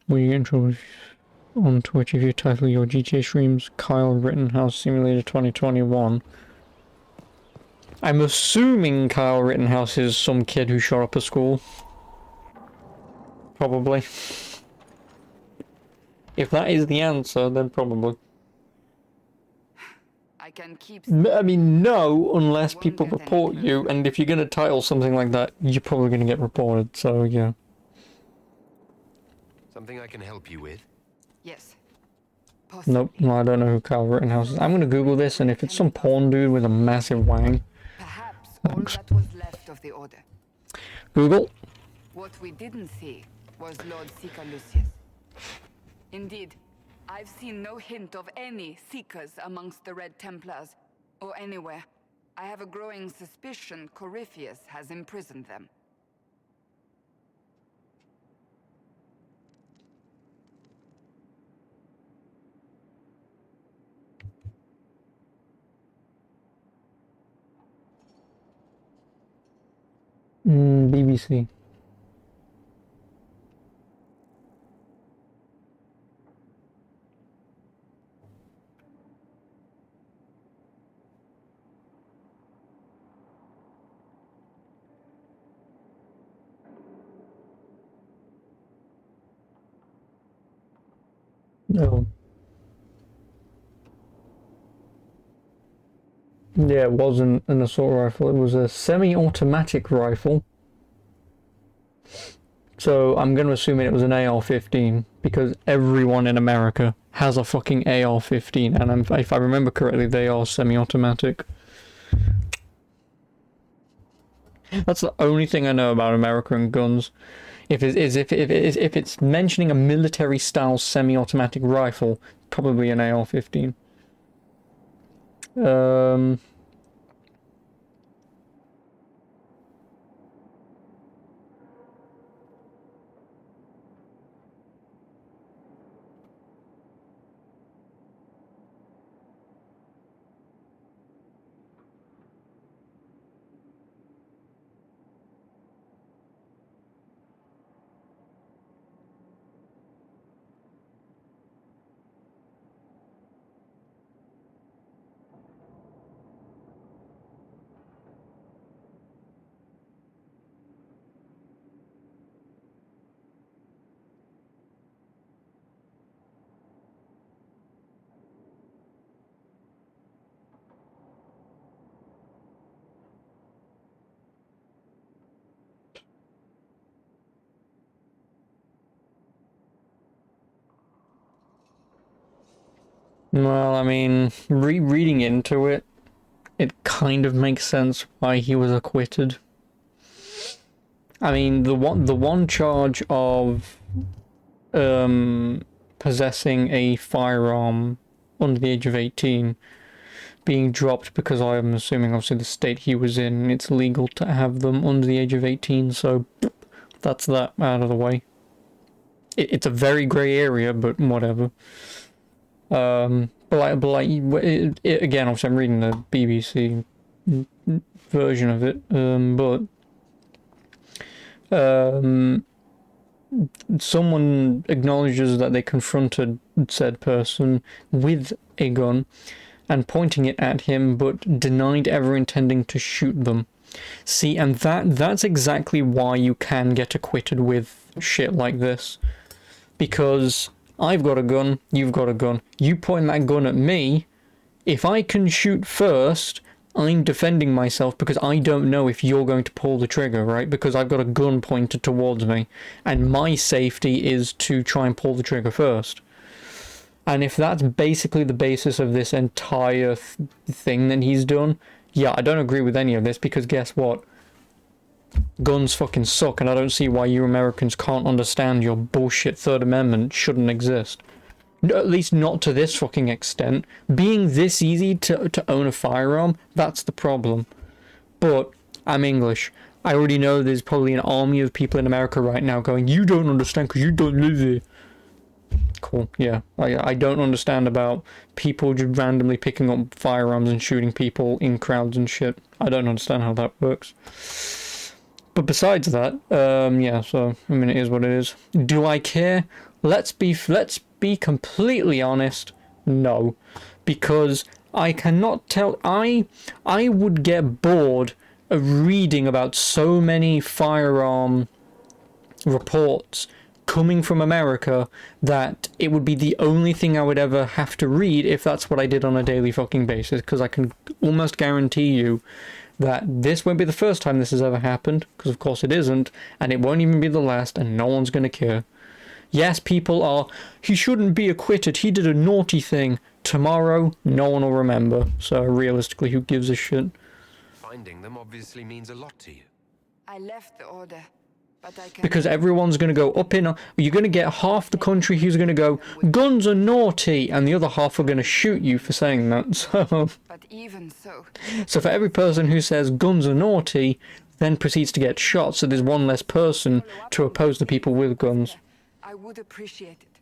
Will you introduce on Twitch if you title your GTA streams Kyle Rittenhouse Simulator 2021? I'm assuming Kyle Rittenhouse is some kid who shot up a school. Probably. If that is the answer, then probably. I can keep. I mean, no, unless people report you, and if you're gonna title something like that, you're probably gonna get reported, so yeah. Something I can help you with? Yes. Nope, no, I don't know who Kyle Rittenhouse is. I'm gonna Google this, and if it's some porn dude with a massive wang. Perhaps all that was left of the Order. Google. What we didn't see was Lord Seeker Lucius. Indeed, I've seen no hint of any Seekers amongst the Red Templars, or anywhere. I have a growing suspicion Corypheus has imprisoned them. BBC. No. Yeah, it wasn't an assault rifle, it was a semi-automatic rifle. So I'm going to assume it was an AR-15, because everyone in America has a fucking AR-15, and if I remember correctly, they are semi-automatic. That's the only thing I know about America and guns. If it's mentioning a military-style semi-automatic rifle, probably an AR-15. Well, I mean, reading into it, it kind of makes sense why he was acquitted. I mean, the one charge of possessing a firearm under the age of 18 being dropped because I'm assuming obviously the state he was in, it's legal to have them under the age of 18, so that's that out of the way. It's a very grey area, but whatever. But again, obviously I'm reading the BBC version of it, someone acknowledges that they confronted said person with a gun and pointing it at him, but denied ever intending to shoot them. See, and that's exactly why you can get acquitted with shit like this. Because I've got a gun, you've got a gun, you point that gun at me, if I can shoot first, I'm defending myself because I don't know if you're going to pull the trigger, right? Because I've got a gun pointed towards me, and my safety is to try and pull the trigger first. And if that's basically the basis of this entire thing that he's done, yeah, I don't agree with any of this, because guess what? Guns fucking suck, and I don't see why you Americans can't understand your bullshit Third Amendment shouldn't exist. At least not to this fucking extent. Being this easy to own a firearm, that's the problem. But I'm English. I already know there's probably an army of people in America right now going, you don't understand because you don't live there. Cool, yeah. I don't understand about people just randomly picking up firearms and shooting people in crowds and shit. I don't understand how that works. But besides that, yeah, so, I mean, it is what it is. Do I care? Let's be completely honest, no. Because I cannot tell, I would get bored of reading about so many firearm reports coming from America that it would be the only thing I would ever have to read if that's what I did on a daily fucking basis, because I can almost guarantee you that this won't be the first time this has ever happened, because of course it isn't, and it won't even be the last, and no one's gonna care. Yes, people are, he shouldn't be acquitted, he did a naughty thing. Tomorrow, no one will remember, so realistically, who gives a shit? Finding them obviously means a lot to you. I left the order, but I can... Because everyone's going to go up in... You're going to get half the country who's going to go, guns are naughty, and the other half are going to shoot you for saying that, so... But even so... So for every person who says guns are naughty, then proceeds to get shot, so there's one less person to oppose the people with guns. I would appreciate it.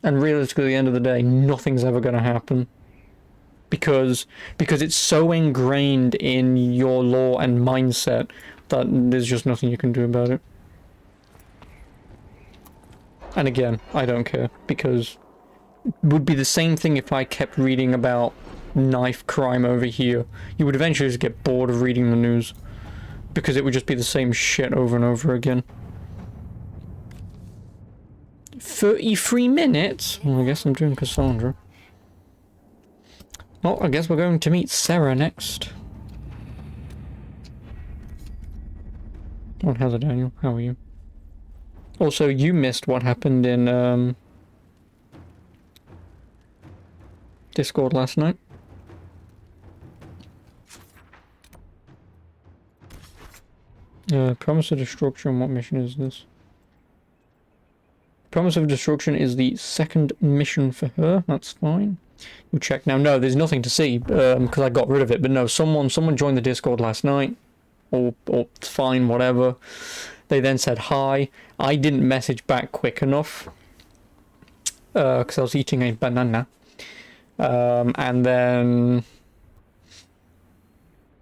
And realistically, at the end of the day, nothing's ever going to happen. Because it's so ingrained in your law and mindset that there's just nothing you can do about it. And again, I don't care, because it would be the same thing if I kept reading about knife crime over here. You would eventually just get bored of reading the news, because it would just be the same shit over and over again. 33 minutes? Well, I guess I'm doing Cassandra. Well, I guess we're going to meet Sarah next. Oh, hello Daniel, how are you? Also, you missed what happened in Discord last night. Promise of Destruction, what mission is this? Promise of Destruction is the second mission for her, that's fine. We'll check now. No, there's nothing to see, because I got rid of it, but no, someone joined the Discord last night, or fine, whatever. They then said hi. I didn't message back quick enough, because I was eating a banana. And then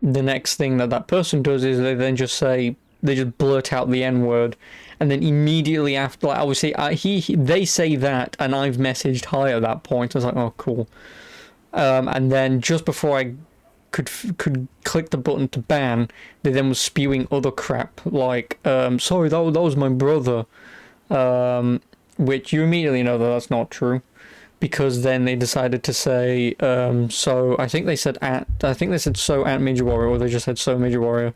the next thing that person does is they then just say, they just blurt out the N-word, and then immediately after, like, obviously, they say that, and I've messaged hi at that point. I was like, oh, cool. And then just before I could click the button to ban, they then was spewing other crap, like, sorry, that was my brother, which you immediately know that that's not true, because then they decided to say, so, I think they said so at Major Warrior, or they just said so Major Warrior.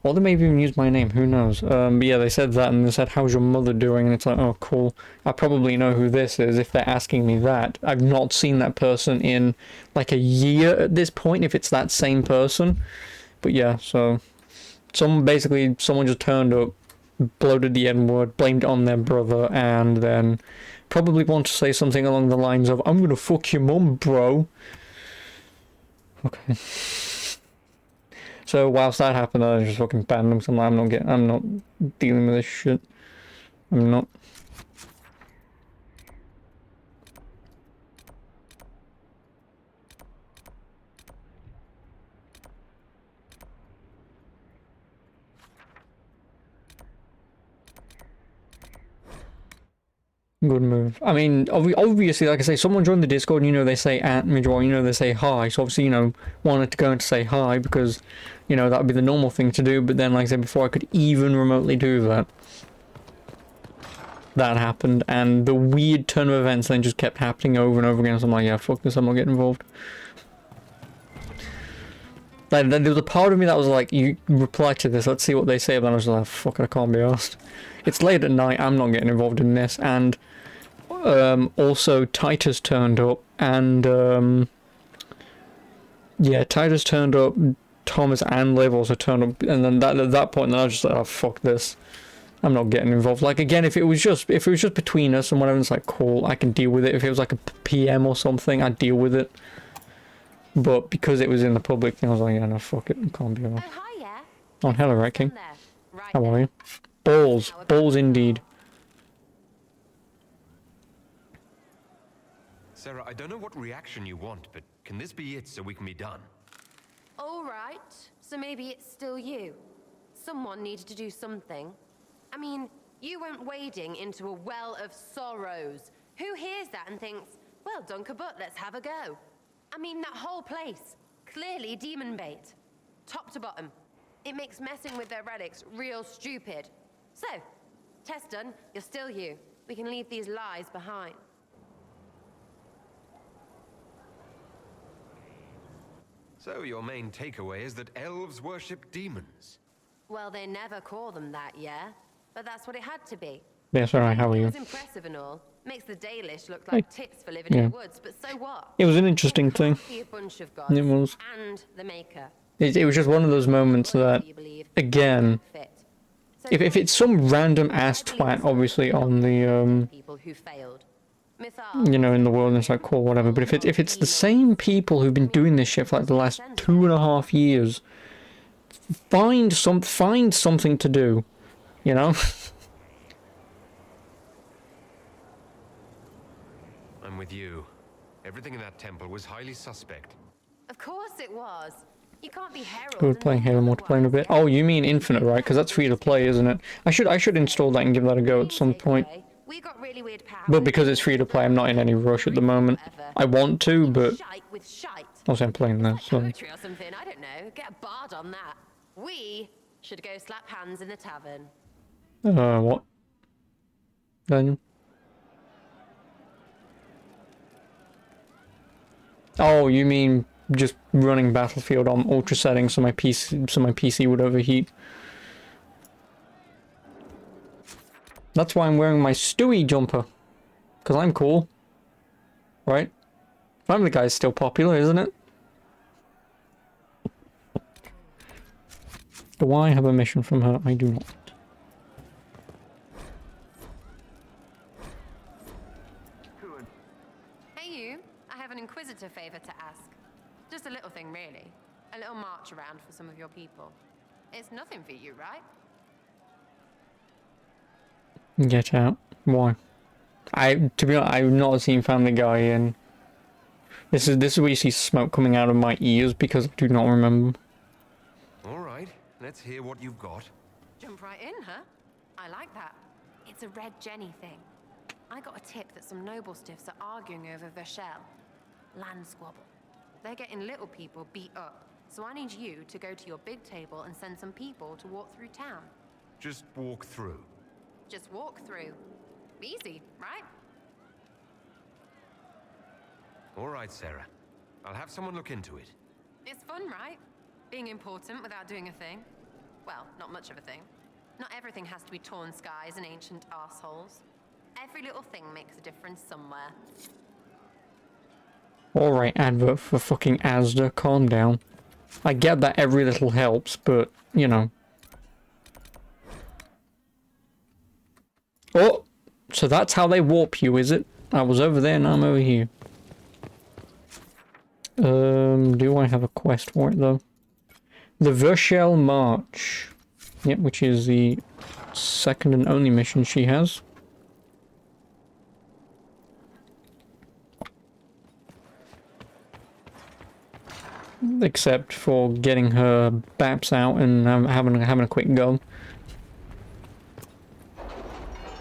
Or they may have even used my name, who knows. But yeah, they said that, and they said, how's your mother doing? And it's like, oh, cool. I probably know who this is if they're asking me that. I've not seen that person in, like, a year at this point, if it's that same person. But yeah, so... someone just turned up, bloated the N-word, blamed it on their brother, and then probably want to say something along the lines of, I'm gonna fuck your mum, bro. Okay. So whilst that happened, I just fucking banned them. So I'm not dealing with this shit. I'm not. Good move. I mean, obviously, like I say, someone joined the Discord, and, you know, they say at me, or, you know, they say hi. So obviously, you know, wanted to go and say hi because, you know, that would be the normal thing to do. But then, like I said before, I could even remotely do that. That happened, and the weird turn of events then just kept happening over and over again. So I'm like, yeah, fuck this, I'm not getting involved. Like, there was a part of me that was like, you reply to this, let's see what they say. But I was like, fuck it, I can't be asked. It's late at night, I'm not getting involved in this. And also Titus turned up, and yeah, Titus turned up, Thomas and Liv also turned up, and then at that point, then I was just like, oh, fuck this. I'm not getting involved. Like, again, if it was just between us and whatever, it's like, cool, I can deal with it. If it was like a PM or something, I'd deal with it. But because it was in the public thing, I was like, yeah, no, fuck it, I can't be asked. Oh, hello, Right King. How are you? Balls. Balls indeed. Sarah, I don't know what reaction you want, but can this be it so we can be done? All right, so maybe it's still you. Someone needed to do something. I mean, you went wading into a well of sorrows. Who hears that and thinks, well, Dunker Butt, let's have a go? I mean, that whole place, clearly demon bait. Top to bottom. It makes messing with their relics real stupid. So, test done, you're still you. We can leave these lies behind. So your main takeaway is that elves worship demons? Well, they never call them that, yeah? But that's what it had to be. Yes, alright, how are It you? was impressive and all. Makes the Dalish look like tits for living in the woods, but so what? It was an interesting thing. Be a bunch of gods It was. and the Maker. It was just one of those moments that, again, if it's some random ass twat, obviously, on the, People who failed. you know, in the world, and it's like, cool, whatever. But if it's the same people who've been doing this shit for like the last 2.5 years, find something to do, you know? I'm with you. Everything in that temple was highly suspect. Of course it was. You can't be Herald. We're playing Halo multiplayer a bit. Oh, you mean Infinite, right? Because that's free to play, isn't it? I should install that and give that a go at some point. We got really weird power. But because it's free to play, I'm not in any rush at the moment. I want to, but with shite. also I'm playing this, so. Poetry or something, I don't know. Get a bard on that. We should go slap hands in the tavern. What? Daniel? Oh, you mean just running Battlefield on ultra settings so my PC would overheat. That's why I'm wearing my Stewie jumper. Because I'm cool. Right? Family Guy's still popular, isn't it? Do I have a mission from her? I do not. Hey you, I have an Inquisitor favor to ask. Just a little thing really. A little march around for some of your people. It's nothing for you, right? Get out. Why? To be honest, I've not seen Family Guy in. This is where you see smoke coming out of my ears because I do not remember. All right, let's hear what you've got. Jump right in, huh? I like that. It's a Red Jenny thing. I got a tip that some noble stiffs are arguing over Vashel. Land squabble. They're getting little people beat up. So I need you to go to your big table and send some people to walk through town. Just walk through. Just walk through. Easy, right? All right, Sarah. I'll have someone look into it. It's fun, right? Being important without doing a thing. Well, not much of a thing. Not everything has to be torn skies and ancient arseholes. Every little thing makes a difference somewhere. Alright, advert for fucking Asda, calm down. I get that every little helps, but, you know. Oh! So that's how they warp you, is it? I was over there and I'm over here. Do I have a quest for it, though? The Vershel March. Yep, which is the second and only mission she has. Except for getting her baps out and having a quick go.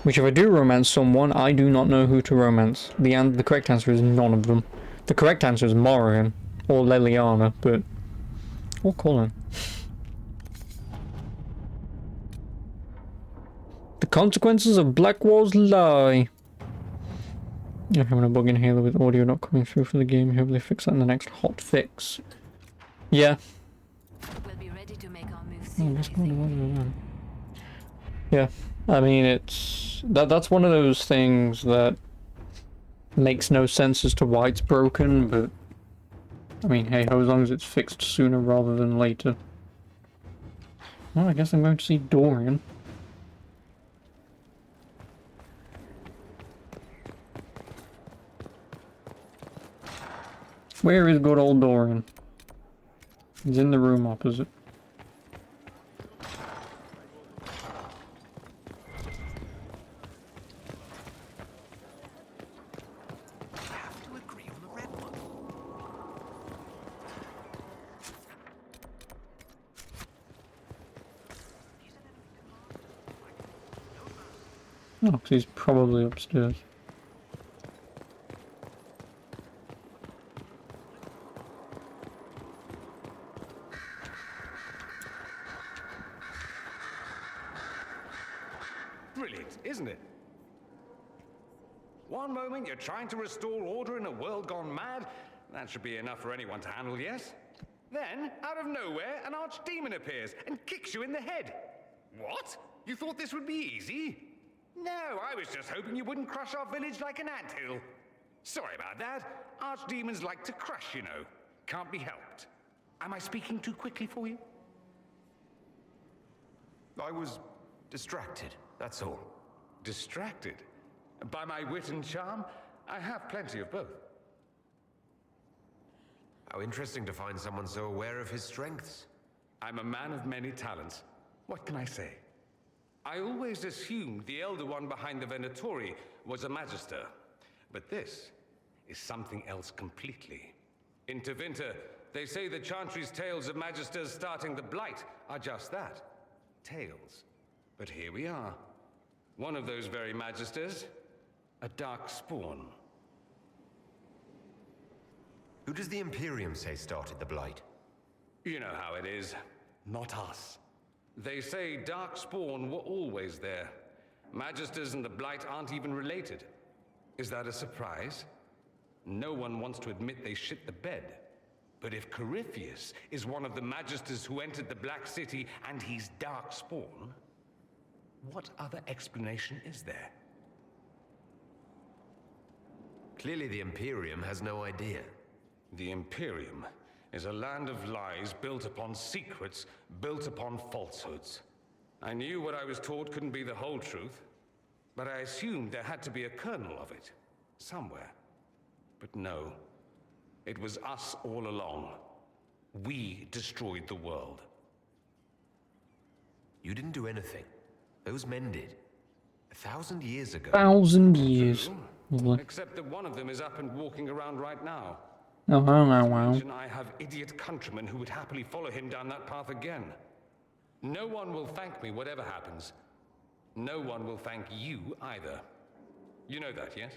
Which, if I do romance someone, I do not know who to romance. The correct answer is none of them. The correct answer is Morrigan or Leliana, but or Colin. The consequences of Blackwall's lie. I'm having a bug in Halo with audio not coming through for the game. Hopefully fix that in the next hot fix. Yeah. We'll be ready to make our move soon. Yeah. I mean, that's one of those things that makes no sense as to why it's broken, but I mean, hey ho, as long as it's fixed sooner rather than later. Well, I guess I'm going to see Dorian. Where is good old Dorian? He's in the room opposite. Oh, because he's probably upstairs. Brilliant, isn't it? One moment you're trying to restore order in a world gone mad. That should be enough for anyone to handle, yes? Then, out of nowhere, an archdemon appears and kicks you in the head. What? You thought this would be easy? No, I was just hoping you wouldn't crush our village like an anthill. Sorry about that. Archdemons like to crush, you know. Can't be helped. Am I speaking too quickly for you? I was distracted, that's all. Distracted? By my wit and charm? I have plenty of both. How interesting to find someone so aware of his strengths. I'm a man of many talents. What can I say? I always assumed the Elder One behind the Venatori was a Magister. But this is something else completely. In Tevinter, they say the Chantry's tales of Magisters starting the Blight are just that. Tales. But here we are. One of those very Magisters, a dark spawn. Who does the Imperium say started the Blight? You know how it is. Not us. They say Darkspawn were always there. Magisters and the Blight aren't even related. Is that a surprise? No one wants to admit they shit the bed. But if Corypheus is one of the Magisters who entered the Black City and he's Darkspawn, what other explanation is there? Clearly the Imperium has no idea. The Imperium is a land of lies built upon secrets, built upon falsehoods. I knew what I was taught couldn't be the whole truth, but I assumed there had to be a kernel of it, somewhere. But no, it was us all along. We destroyed the world. You didn't do anything. Those men did. 1,000 years ago. 1,000 years. Lovely. Except that one of them is up and walking around right now. Oh, wow. I have idiot countrymen who would happily follow him down that path again. No one will thank me whatever happens. No one will thank you either. You know that, yes?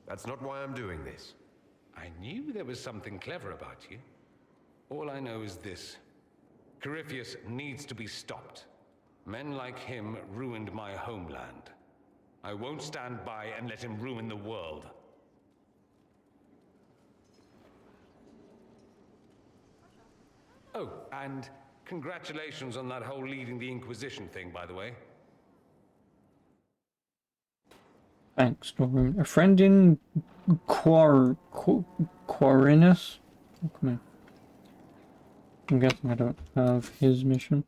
That's not why I'm doing this. I knew there was something clever about you. All I know is this. Corypheus needs to be stopped. Men like him ruined my homeland. I won't stand by and let him ruin the world. Oh, and congratulations on that whole leading the Inquisition thing, by the way. Thanks, Dorian. A friend in Quarinus? Oh, come here. I'm guessing I don't have his mission.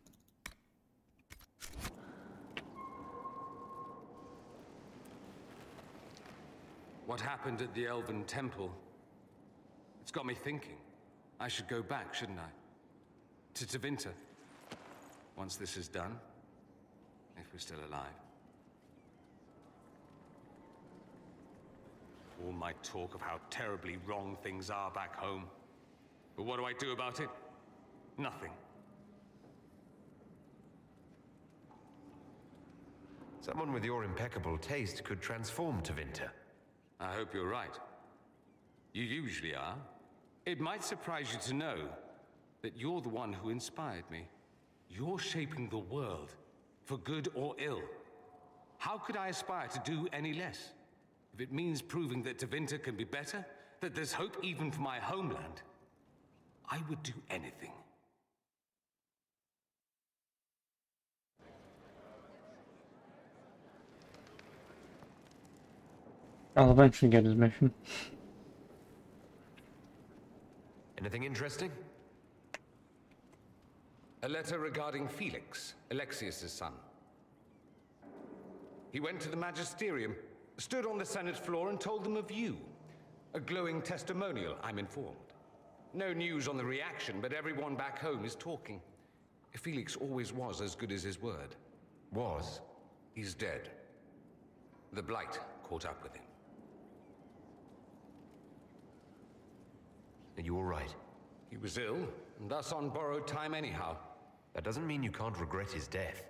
What happened at the Elven Temple? It's got me thinking. I should go back, shouldn't I? To Tevinter. Once this is done. If we're still alive. All my talk of how terribly wrong things are back home. But what do I do about it? Nothing. Someone with your impeccable taste could transform Tevinter. I hope you're right. You usually are. It might surprise you to know that you're the one who inspired me. You're shaping the world, for good or ill. How could I aspire to do any less? If it means proving that Tevinter can be better, that there's hope even for my homeland, I would do anything. I'll eventually get his mission. Anything interesting? A letter regarding Felix, Alexius's son. He went to the Magisterium, stood on the Senate floor and told them of you. A glowing testimonial, I'm informed. No news on the reaction, but everyone back home is talking. Felix always was as good as his word. Was? He's dead. The Blight caught up with him. Are you all right? He was ill, and thus on borrowed time anyhow. That doesn't mean you can't regret his death.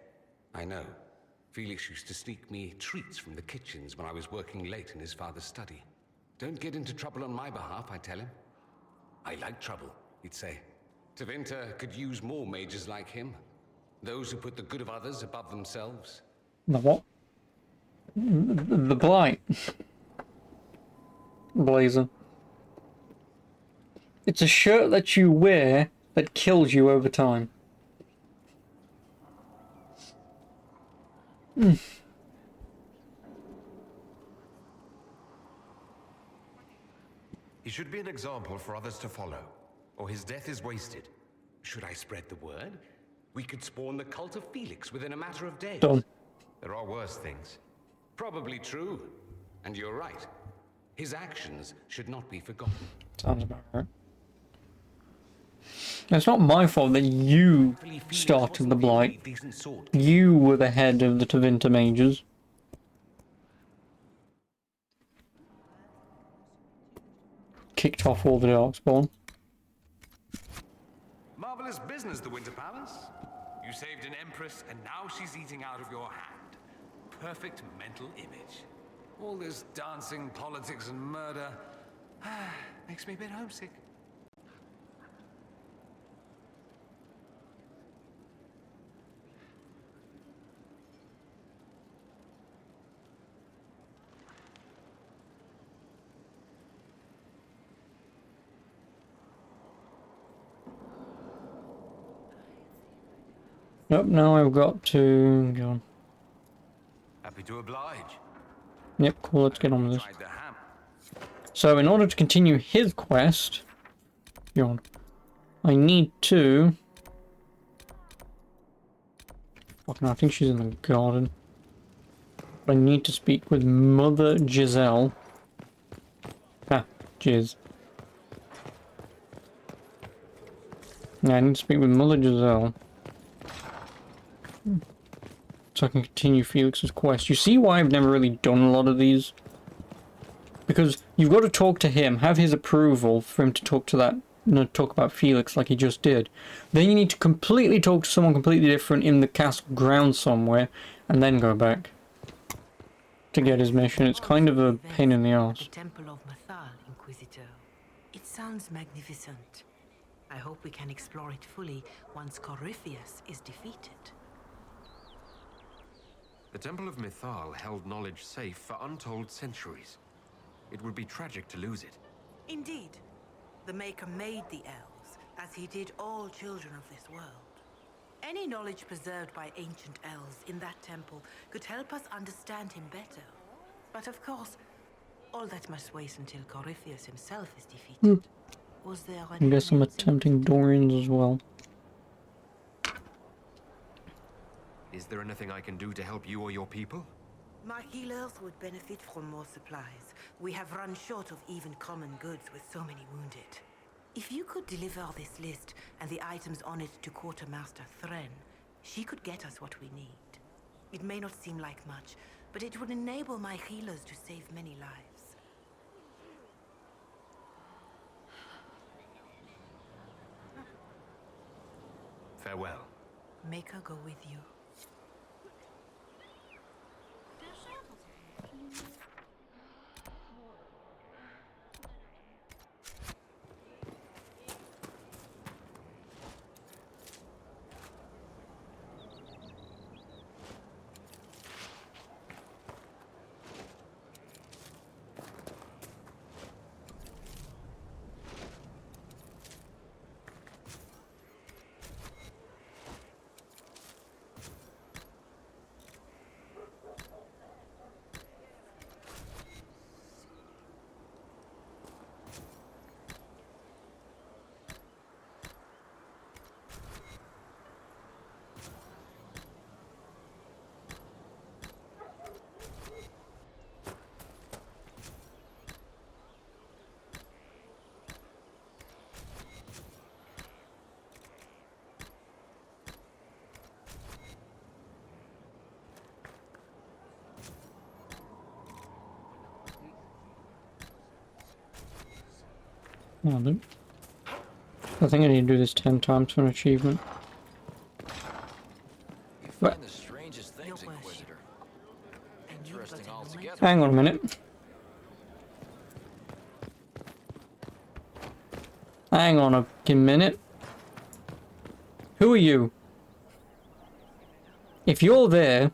I know. Felix used to sneak me treats from the kitchens when I was working late in his father's study. Don't get into trouble on my behalf, I tell him. I like trouble, he'd say. Tevinter could use more mages like him. Those who put the good of others above themselves. The what? The Blight. Blazer. It's a shirt that you wear that kills you over time. He should be an example for others to follow, or his death is wasted. Should I spread the word? We could spawn the cult of Felix within a matter of days. Done. There are worse things. Probably true. And you're right. His actions should not be forgotten. Sounds about right. It's not my fault that you started the Blight. You were the head of the Tevinter mages. Kicked off all the Darkspawn. Marvelous business, the Winter Palace. You saved an empress, and now she's eating out of your hand. Perfect mental image. All this dancing, politics, and murder makes me a bit homesick. Nope, now I've got to go on. Happy to oblige. Yep, cool, let's get on with this. So, in order to continue his quest, yawn, I need to... Fuck no, I think she's in the garden. But I need to speak with Mother Giselle. Ah, Giz. Yeah, I need to speak with Mother Giselle. So I can continue Felix's quest. You see why I've never really done a lot of these? Because you've got to talk to him, have his approval for him to talk to that, talk about Felix like he just did. Then you need to completely talk to someone completely different in the castle grounds somewhere, and then go back to get his mission. It's kind of a pain in the ass. The Temple of Mythal, Inquisitor. It sounds magnificent. I hope we can explore it fully once Corypheus is defeated. The Temple of Mythal held knowledge safe for untold centuries. It would be tragic to lose it. Indeed. The Maker made the elves, as he did all children of this world. Any knowledge preserved by ancient elves in that temple could help us understand him better. But of course, all that must wait until Corypheus himself is defeated. Was there I anyone guess I'm else in attempting Dorian's as well. Is there anything I can do to help you or your people? My healers would benefit from more supplies. We have run short of even common goods with so many wounded. If you could deliver this list and the items on it to Quartermaster Thren, she could get us what we need. It may not seem like much, but it would enable my healers to save many lives. Farewell. Make her go with you. Oh, dude. I think I need to do this 10 times for an achievement. You But find the strangest things, Inquisitor. Interesting altogether. hang on a minute. Hang on a fucking minute. Who are you? If you're there...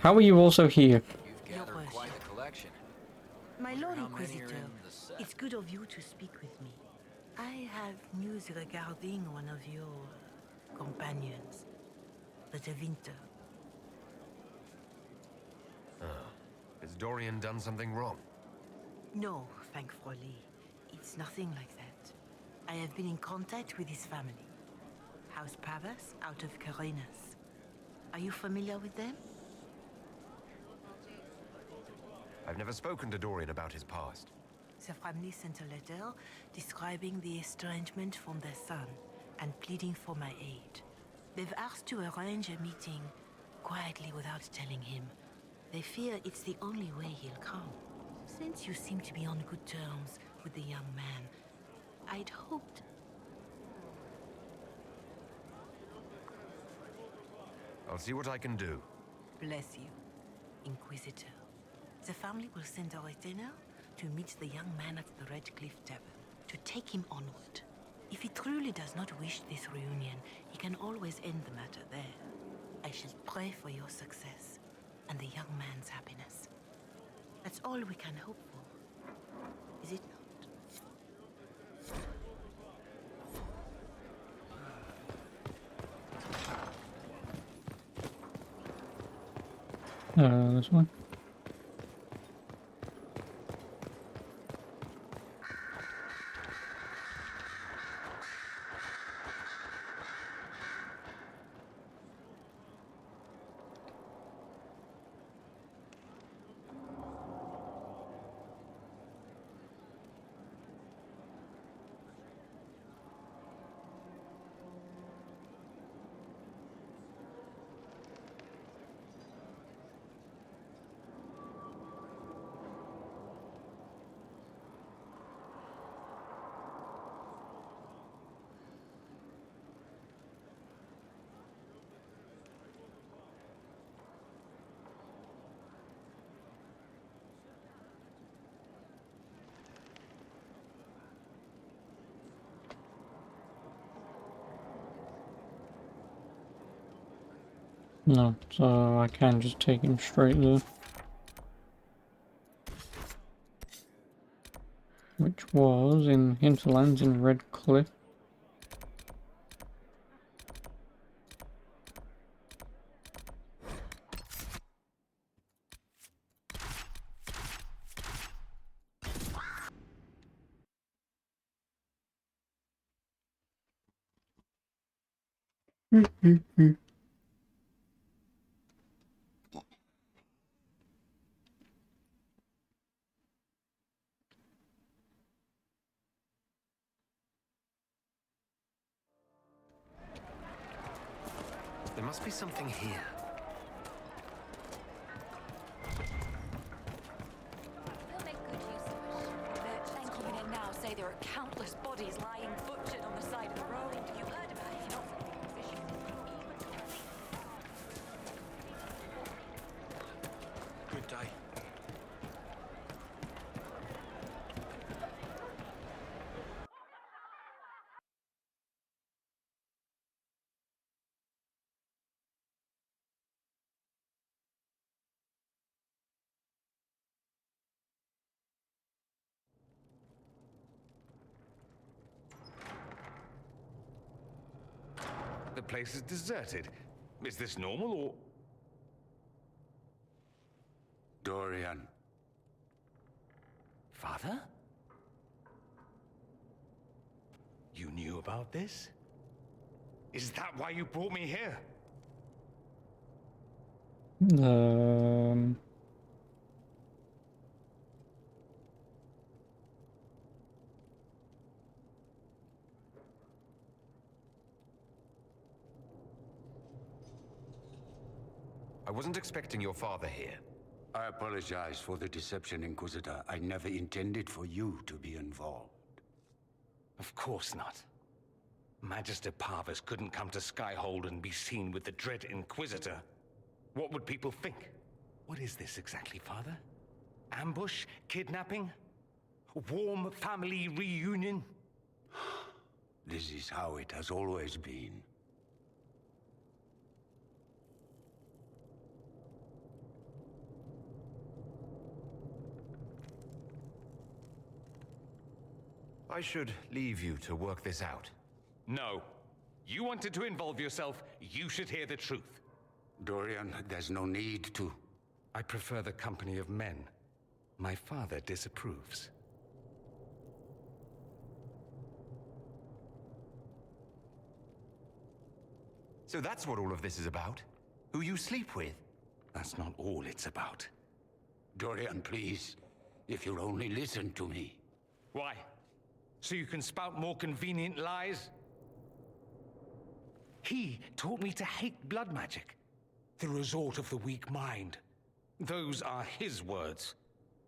How are you also here? You've gathered quite a collection. My Lord How many are Inquisitor, in the set? it's good of you to speak with me. I have news regarding one of your companions, the Tevinter. Has Dorian done something wrong? No, thankfully. It's nothing like that. I have been in contact with his family. House Pavas out of Carenas. Are you familiar with them? I've never spoken to Dorian about his past. The family sent a letter describing the estrangement from their son and pleading for my aid. They've asked to arrange a meeting quietly without telling him. They fear it's the only way he'll come. Since you seem to be on good terms with the young man, I'd hoped... I'll see what I can do. Bless you, Inquisitor. The family will send a retainer to meet the young man at the Red Cliff Tavern, to take him onward. If he truly does not wish this reunion, he can always end the matter there. I shall pray for your success and the young man's happiness. That's all we can hope for, is it not? This one. No, so I can just take him straight there. which was in Hinterlands in Red Cliff. There must be something here. They'll make good use of it. The men coming in now say there are countless bodies lying butchered on the side of the road. You heard about it, not from the Inquisition. Good day. The place is deserted. Is this normal or... Dorian. Father? You knew about this? Is that why you brought me here? I wasn't expecting your father here. I apologize for the deception, Inquisitor. I never intended for you to be involved. Of course not. Magister Parvus couldn't come to Skyhold and be seen with the Dread Inquisitor. What would people think? What is this exactly, Father? Ambush? Kidnapping? Warm family reunion? This is how it has always been. I should leave you to work this out. No. You wanted to involve yourself, you should hear the truth. Dorian, there's no need to. I prefer the company of men. My father disapproves. So that's what all of this is about? Who you sleep with? That's not all it's about. Dorian, please. If you'll only listen to me. Why? So you can spout more convenient lies? He taught me to hate blood magic. The resort of the weak mind. Those are his words.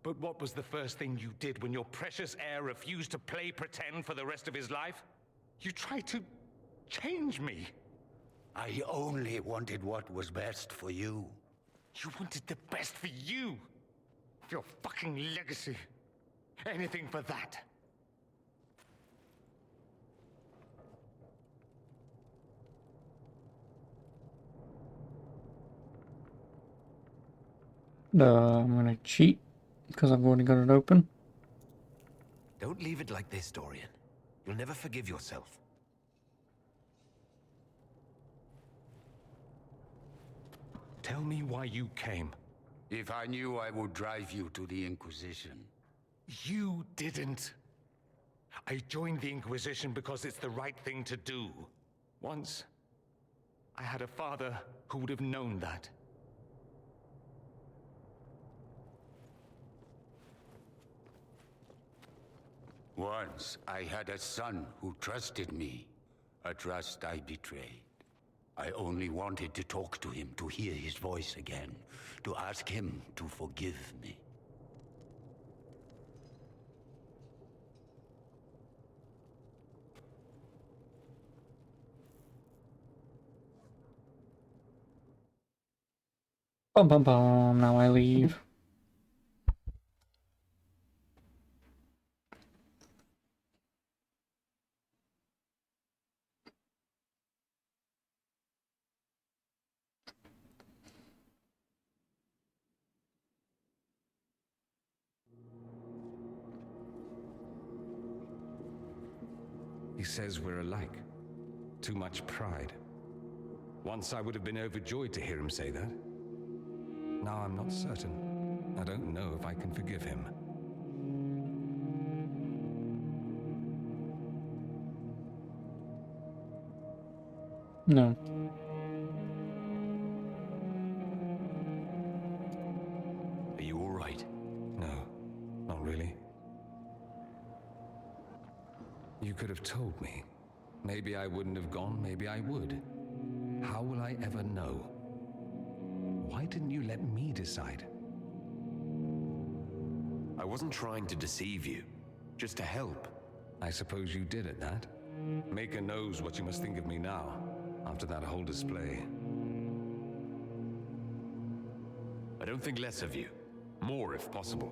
But what was the first thing you did when your precious heir refused to play pretend for the rest of his life? You tried to change me. I only wanted what was best for you. You wanted the best for you. Your fucking legacy. Anything for that. I'm gonna cheat because I've already got it open. Don't leave it like this, Dorian. You'll never forgive yourself. Tell me why you came. If I knew, I would drive you to the Inquisition. You didn't. I joined the Inquisition because it's the right thing to do. Once, I had a father who would have known that. Once, I had a son who trusted me. A trust I betrayed. I only wanted to talk to him, to hear his voice again, to ask him to forgive me. Bum bum bum, now I leave. He says we're alike. Too much pride. Once I would have been overjoyed to hear him say that. Now I'm not certain. I don't know if I can forgive him. No. Are you all right? No, not really. You could have told me. Maybe I wouldn't have gone, maybe I would. How will I ever know? Why didn't you let me decide? I wasn't trying to deceive you, just to help. I suppose you did at that. Maker knows what you must think of me now, after that whole display. I don't think less of you. More, if possible.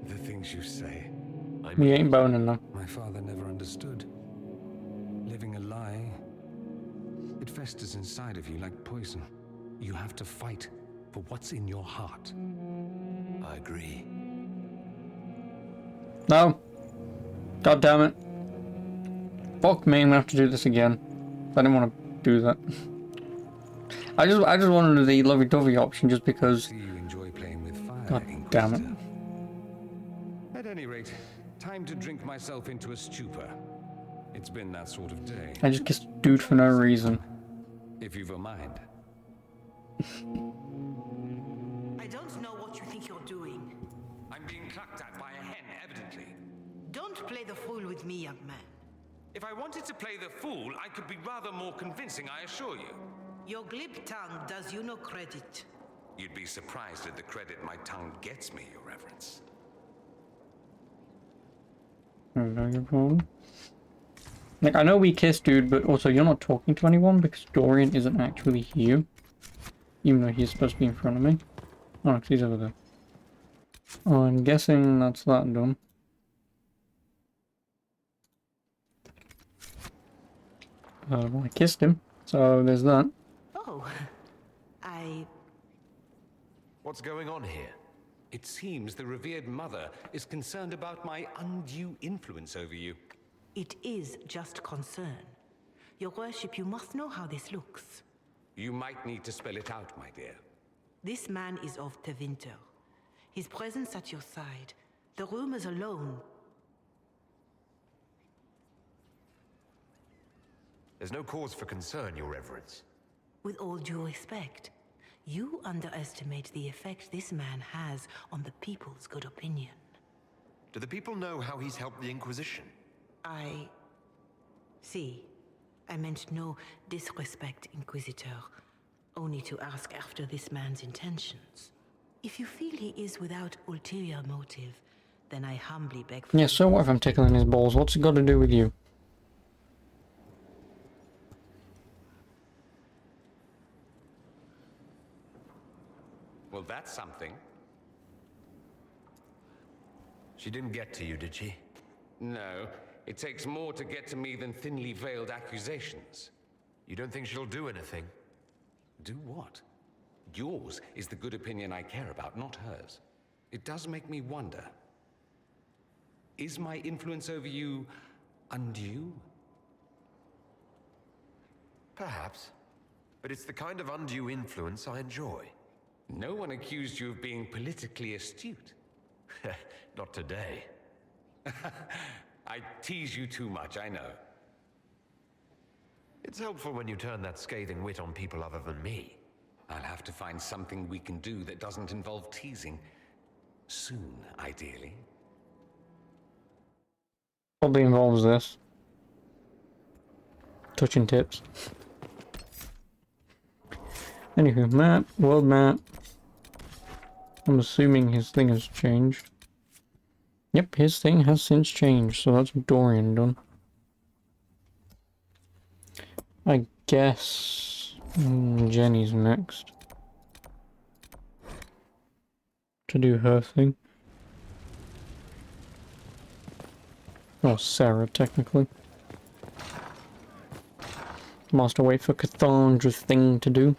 The things you say. We ain't boning now. My father never understood. Living a lie, it festers inside of you like poison. You have to fight for what's in your heart. I agree. No. God damn it. Fuck me, I'm gonna have to do this again. I didn't want to do that. I just wanted the lovey-dovey option just because. See you enjoy playing with fire, God damn it. At any rate, time to drink myself into a stupor. It's been that sort of day. I just kissed a dude for no reason. If you've a mind. I don't know what you think you're doing. I'm being clucked at by a hen, evidently. Don't play the fool with me, young man. If I wanted to play the fool, I could be rather more convincing, I assure you. Your glib tongue does you no credit. You'd be surprised at the credit my tongue gets me, Your Reverence. Like, I know we kissed, dude, but also you're not talking to anyone because Dorian isn't actually here. Even though he's supposed to be in front of me. Oh, 'cause he's over there. Oh, I'm guessing that's that done. Well, I kissed him, so there's that. Oh, What's going on here? It seems the revered mother is concerned about my undue influence over you. It is just concern. Your worship, you must know how this looks. You might need to spell it out, my dear. This man is of Tevinter. His presence at your side, the rumors alone. There's no cause for concern, Your Reverence. With all due respect, you underestimate the effect this man has on the people's good opinion. Do the people know how he's helped the Inquisition? See, I meant no disrespect, Inquisitor. Only to ask after this man's intentions. If you feel he is without ulterior motive, then I humbly beg for... Yeah, so what if I'm tickling his balls? What's it got to do with you? Well, that's something. She didn't get to you, did she? No, it takes more to get to me than thinly veiled accusations. You don't think she'll do anything? Do what? Yours is the good opinion I care about, not hers. It does make me wonder. Is my influence over you undue? Perhaps. But it's the kind of undue influence I enjoy. No one accused you of being politically astute. Not today. I tease you too much, I know. It's helpful when you turn that scathing wit on people other than me. I'll have to find something we can do that doesn't involve teasing. Soon, ideally. Probably involves this. Touching tips. Anywho, map, world map. I'm assuming his thing has changed. Yep, his thing has since changed, so that's Dorian done. I guess Jenny's next to do her thing. Or Sarah, technically. Master wait for Cathandra's thing to do.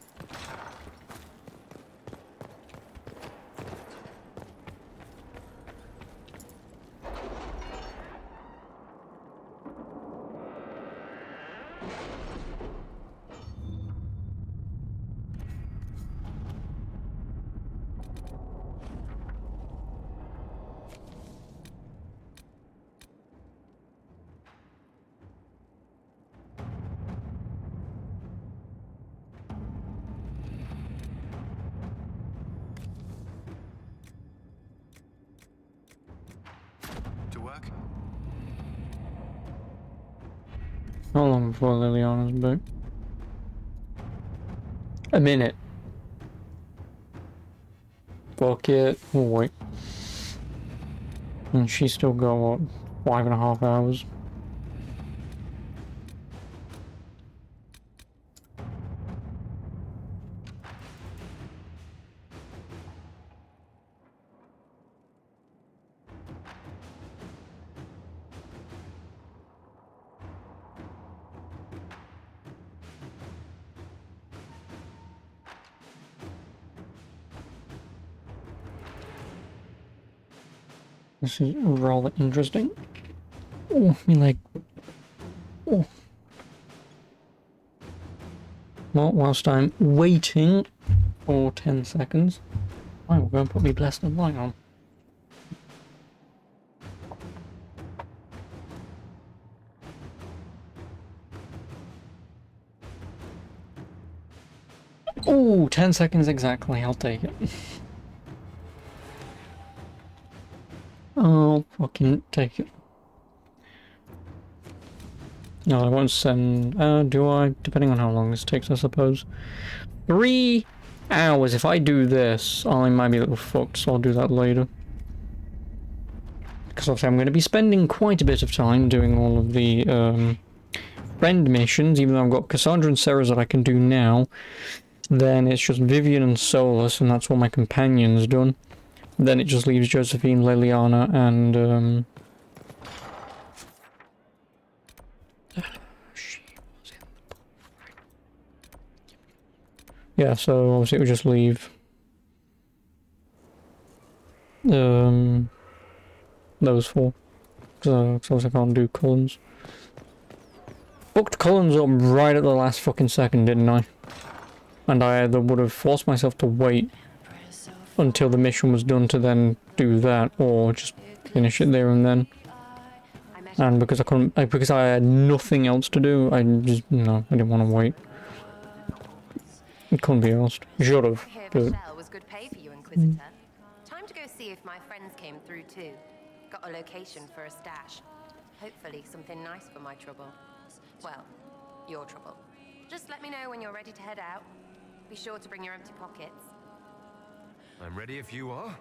How long before Liliana's back? A minute. Fuck it. We'll wait. And she's still got, what, 5.5 hours? This is rather interesting. Oh, me leg. Oh. Well, whilst I'm waiting for 10 seconds, I will go and put me blessed light on. Oh, 10 seconds exactly, I'll take it. I'll fucking take it. No, I won't send... do I? Depending on how long this takes, I suppose. 3 hours. If I do this, I might be a little fucked, so I'll do that later. Because obviously I'm going to be spending quite a bit of time doing all of the friend missions, even though I've got Cassandra and Sarah that I can do now. Then it's just Vivian and Solus, and that's all my companions done. Then it just leaves Josephine, Liliana, and yeah, so obviously it would just leave those 4. So obviously I can't do Collins. Booked Collins up right at the last fucking second, didn't I? And I either would have forced myself to wait until the mission was done to then do that, or just finish it there and then. And because I couldn't, because I had nothing else to do, I just, no, I didn't want to wait. It couldn't be asked. Should have, but... was good pay for you, Inquisitor. Time to go see if my friends came through too. Got a location for a stash. Hopefully something nice for my trouble. Well, your trouble. Just let me know when you're ready to head out. Be sure to bring your empty pockets. I'm ready if you are.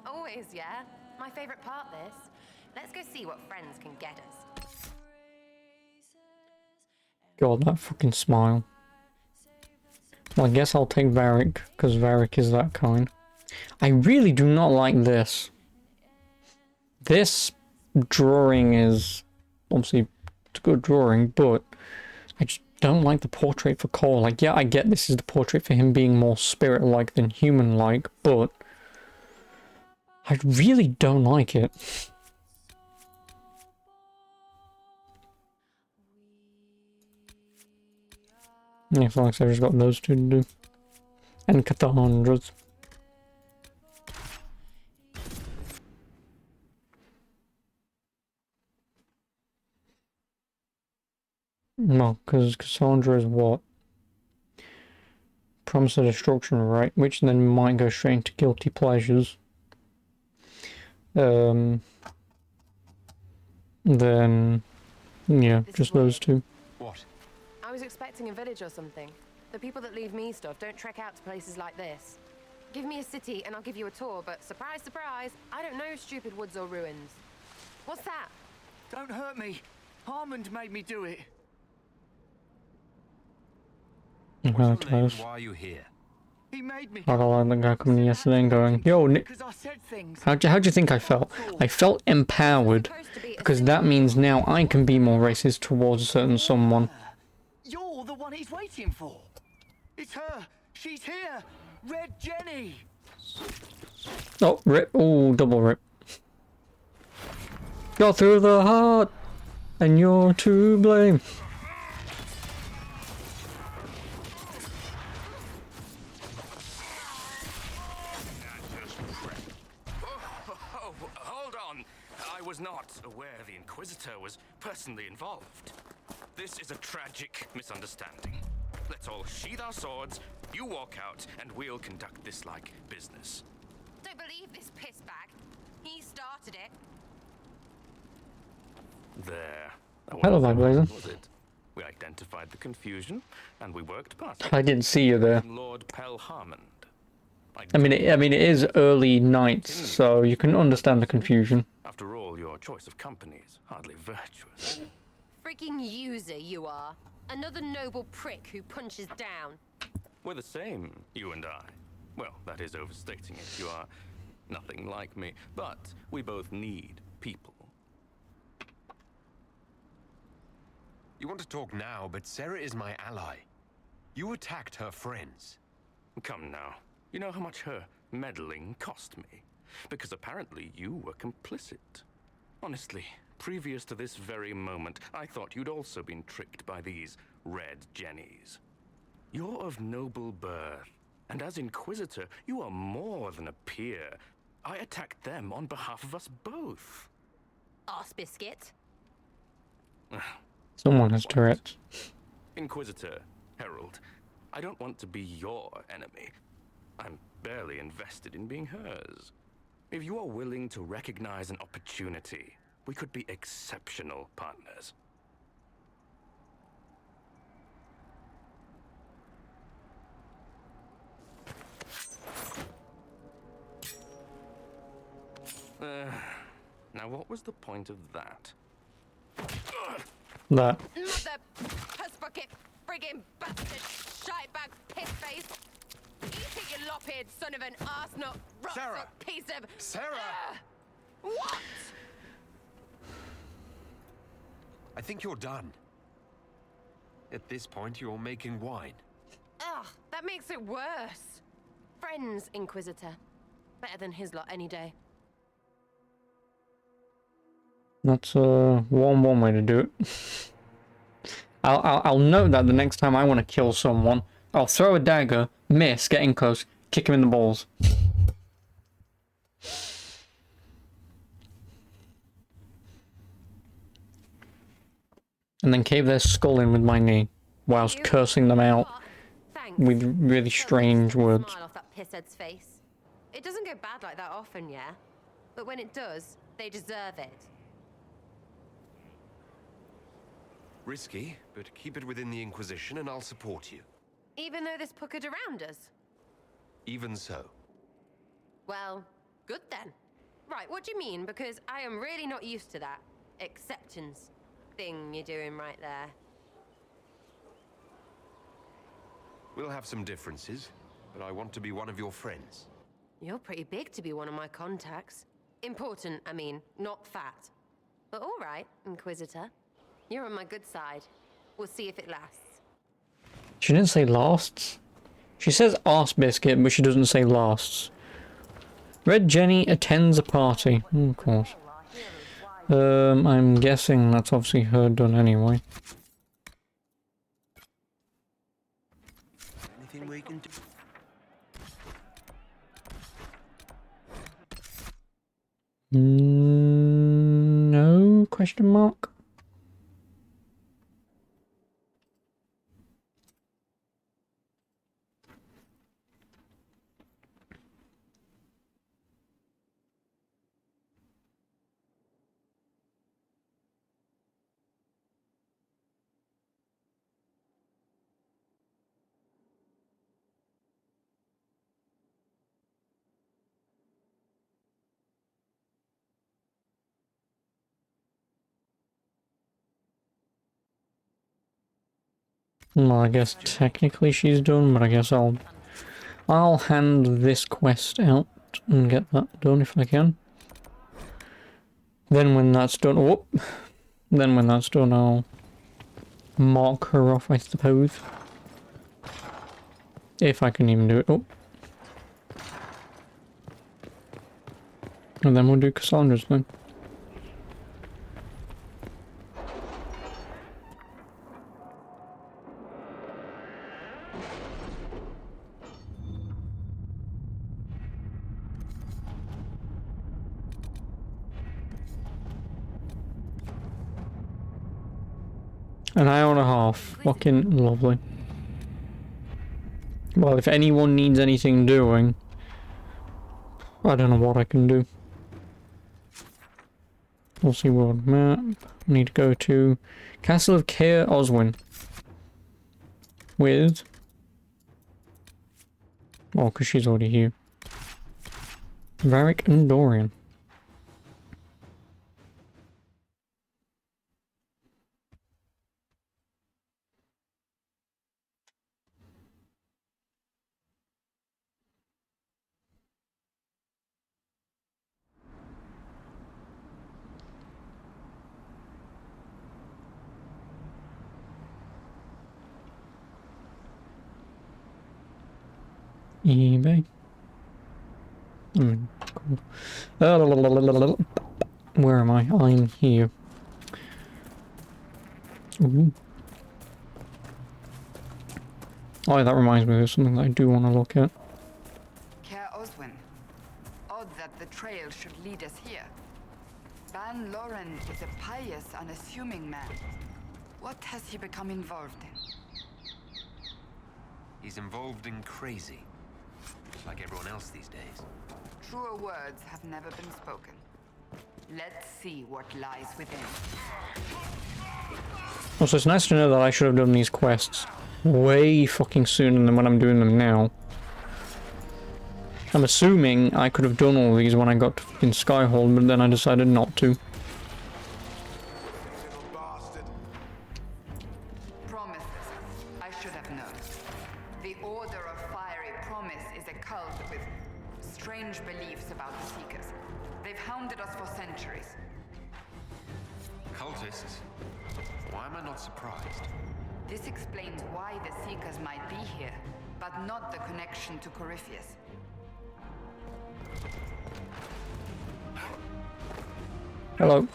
Always, yeah. My favorite part, this. Let's go see what friends can get us. God, that fucking smile. Well, I guess I'll take Varric, because Varric is that kind. I really do not like this. This drawing is... obviously, it's a good drawing, but... I just don't like the portrait for Cole. Like, yeah, I get this is the portrait for him being more spirit-like than human-like, but... I really don't like it. Yeah, so like I said, I've just got those 2 to do. And Cathandra's. No, because Cassandra is what? Promise of destruction, right? Which then might go straight into guilty pleasures. Then... yeah, just those 2. What? I was expecting a village or something. The people that leave me stuff don't trek out to places like this. Give me a city and I'll give you a tour, but surprise, surprise, I don't know stupid woods or ruins. What's that? Don't hurt me. Harmond made me do it. What's your name? Why are you here? He made me. I don't like the guy coming in yesterday and going, yo, Nick. How'd you think I felt? I felt empowered, because that means now I can be more racist towards a certain someone. You're the one he's waiting for. It's her. She's here. Red Jenny. Oh, rip. Oh, double rip. Got through the heart, and you're to blame. Hold on. I was not aware the Inquisitor was personally involved. This is a tragic misunderstanding. Let's all sheathe our swords, you walk out, and we'll conduct this like business. Don't believe this pissbag. He started it. There. Hello, my blazer. Was it? identified the confusion, and we worked past it. I didn't see you there. Lord Pelharmond. I mean, it is early night, so you can understand the confusion. After all, your choice of company is hardly virtuous. Freaking user you are. Another noble prick who punches down. We're the same, you and I. Well, that is overstating it. You are nothing like me, but we both need people. You want to talk now, but Sarah is my ally. You attacked her friends. Come now. You know how much her meddling cost me? Because apparently you were complicit. Honestly, previous to this very moment, I thought you'd also been tricked by these red jennies. You're of noble birth, and as Inquisitor, you are more than a peer. I attacked them on behalf of us both. Arse biscuit. Someone has Tourette's. Inquisitor, Herald, I don't want to be your enemy. I'm barely invested in being hers. If you are willing to recognize an opportunity, we could be exceptional partners. Now what was the point of that? That. Mother puss bucket, friggin' bastard, shitebag, piss face. You think you lop-eared son of an arsenal, Sarah! piece of... Sarah! What? I think you're done. At this point, you're making wine. Ugh, that makes it worse. Friends, Inquisitor. Better than his lot any day. That's one way to do it. I'll note that the next time I want to kill someone, I'll throw a dagger, miss, get in close, kick him in the balls. And then cave their skull in with my knee, whilst cursing them out with really strange words. Smile off that pisshead's face. It doesn't go bad like that often, yeah? But when it does, they deserve it. Risky, but keep it within the Inquisition and I'll support you. Even though this puckered around us? Even so. Well, good then. Right, what do you mean? Because I am really not used to that acceptance thing you're doing right there. We'll have some differences, but I want to be one of your friends. You're pretty big to be one of my contacts. Important, I mean, not fat. But all right, Inquisitor. You're on my good side. We'll see if it lasts. She didn't say lasts. She says arse biscuit, but she doesn't say lasts. Red Jenny attends a party. Of course. I'm guessing that's obviously her done anyway. Anything we can do? No question mark. Well, I guess technically she's done, but I guess I'll hand this quest out and get that done if I can. Then when that's done, I'll mark her off, I suppose. If I can even do it. Oh. And then we'll do Cassandra's then. An hour and a half. Fucking lovely. Well, if anyone needs anything doing, I don't know what I can do. We'll see world map. I need to go to Castle of Caer Oswin. with... Oh, because she's already here. Varric and Dorian. eBay. Cool. Where am I? I'm here. Ooh. Oh, that reminds me of something that I do want to look at. Care Oswin. Odd that the trail should lead us here. Ban Loren is a pious, unassuming man. What has he become involved in? He's involved in crazy. Like everyone else these days. Truer words have never been spoken. Let's see what lies within. Also, it's nice to know that I should have done these quests way fucking sooner than when I'm doing them now. I'm assuming I could have done all these when I got to fucking Skyhold, but then I decided not to. Promises. I should have known. The Order of Fiery Promise is a cult with strange beliefs about the Seekers. They've hounded us for centuries. Cultists? Why am I not surprised? This explains why the Seekers might be here, but not the connection to Corypheus. Hello.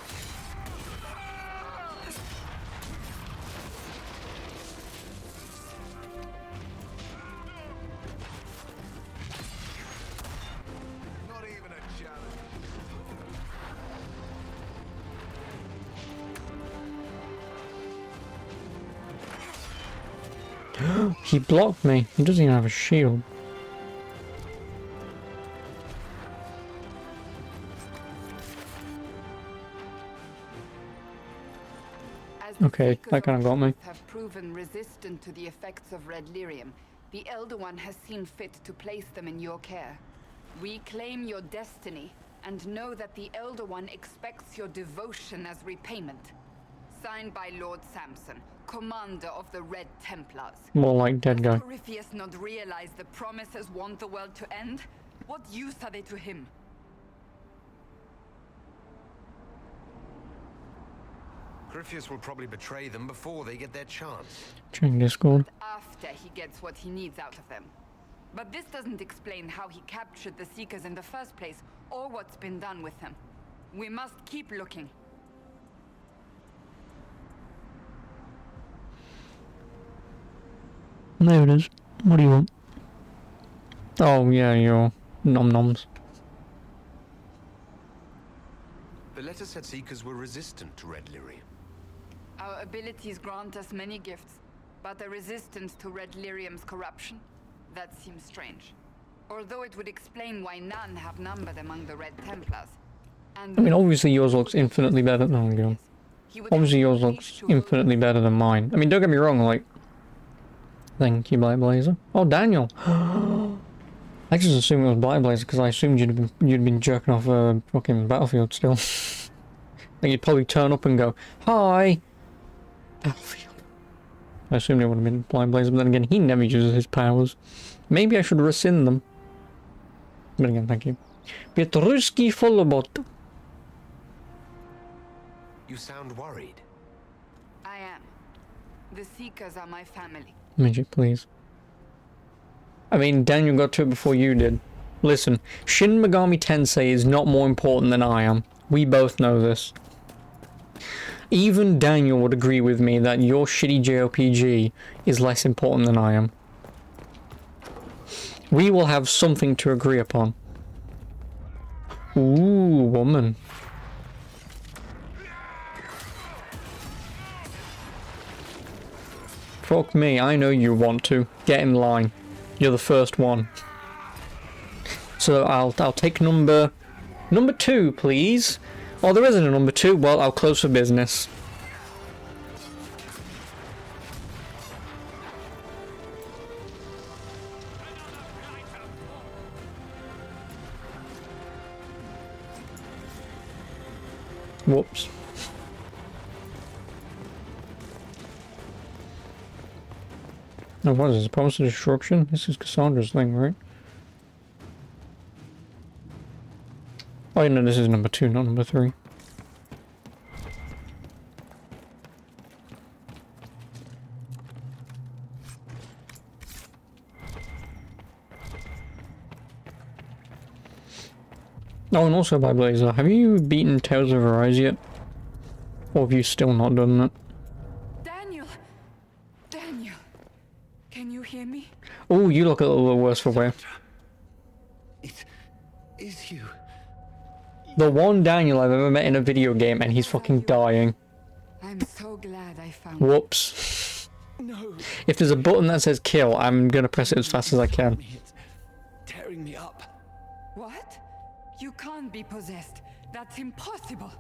Not even a challenge. He blocked me. He doesn't even have a shield. Okay, that kind of got me. Have proven resistant to the effects of red lyrium. The Elder One has seen fit to place them in your care. We claim your destiny and know that the Elder One expects your devotion as repayment. Signed by Lord Samson, commander of the Red Templars. More like dead guy. Does Corypheus not realize the promises want the world to end? What use are they to him? Corypheus will probably betray them before they get their chance. Check Discord. After he gets what he needs out of them. But this doesn't explain how he captured the Seekers in the first place, or what's been done with them. We must keep looking. There it is. What do you want? Oh yeah, your nom-noms. The letter said Seekers were resistant to red lyrium. Our abilities grant us many gifts, but a resistance to red lyrium's corruption? That seems strange. Although it would explain why none have numbered among the Red Templars. And I mean, obviously yours looks infinitely better than mine. Obviously yours looks infinitely better than mine. I mean, don't get me wrong, like... Thank you, Black Blazer. Oh, Daniel! I just assumed it was Black Blazer because I assumed you'd been jerking off a fucking Battlefield still. Like you'd probably turn up and go, "Hi, Battlefield." I assumed it would have been Black Blazer, but then again, he never uses his powers. Maybe I should rescind them. But again, thank you. Pietruski Follobot. You sound worried. I am. The Seekers are my family. Magic, please. I mean, Daniel got to it before you did. Listen, Shin Megami Tensei is not more important than I am. We both know this. Even Daniel would agree with me that your shitty JRPG is less important than I am. We will have something to agree upon. Ooh, woman. Fuck me, I know you want to. Get in line. You're the first one. So I'll take number 2, please. Oh, there isn't a number 2. Well, I'll close for business. Whoops. Oh, what is this? Promise of destruction? This is Cassandra's thing, right? Oh, no, this is number 2, not number 3. Oh, and also by Blazer, have you beaten Tales of Arise yet? Or have you still not done that? Daniel! Daniel! Can you hear me? Oh, you look a little worse for wear. It is you. The one Daniel I've ever met in a video game, and he's fucking dying. I'm so glad I found Whoops. No. If there's a button that says kill, I'm gonna press it as fast as I can. Tearing me up. What? You can't be possessed. That's impossible.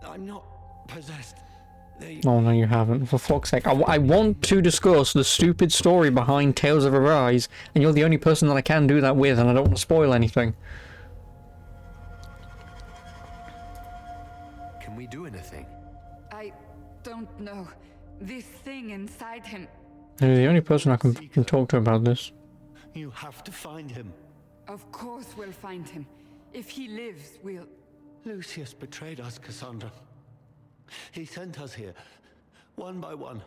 I'm not possessed. Oh no, you haven't. For fuck's sake. I want to discuss the stupid story behind Tales of Arise, and you're the only person that I can do that with, and I don't want to spoil anything. Can we do anything? I don't know. This thing inside him. You're the only person I can talk to about this. You have to find him. Of course we'll find him. If he lives, we'll... Lucius betrayed us, Cassandra. He sent us here, one by one.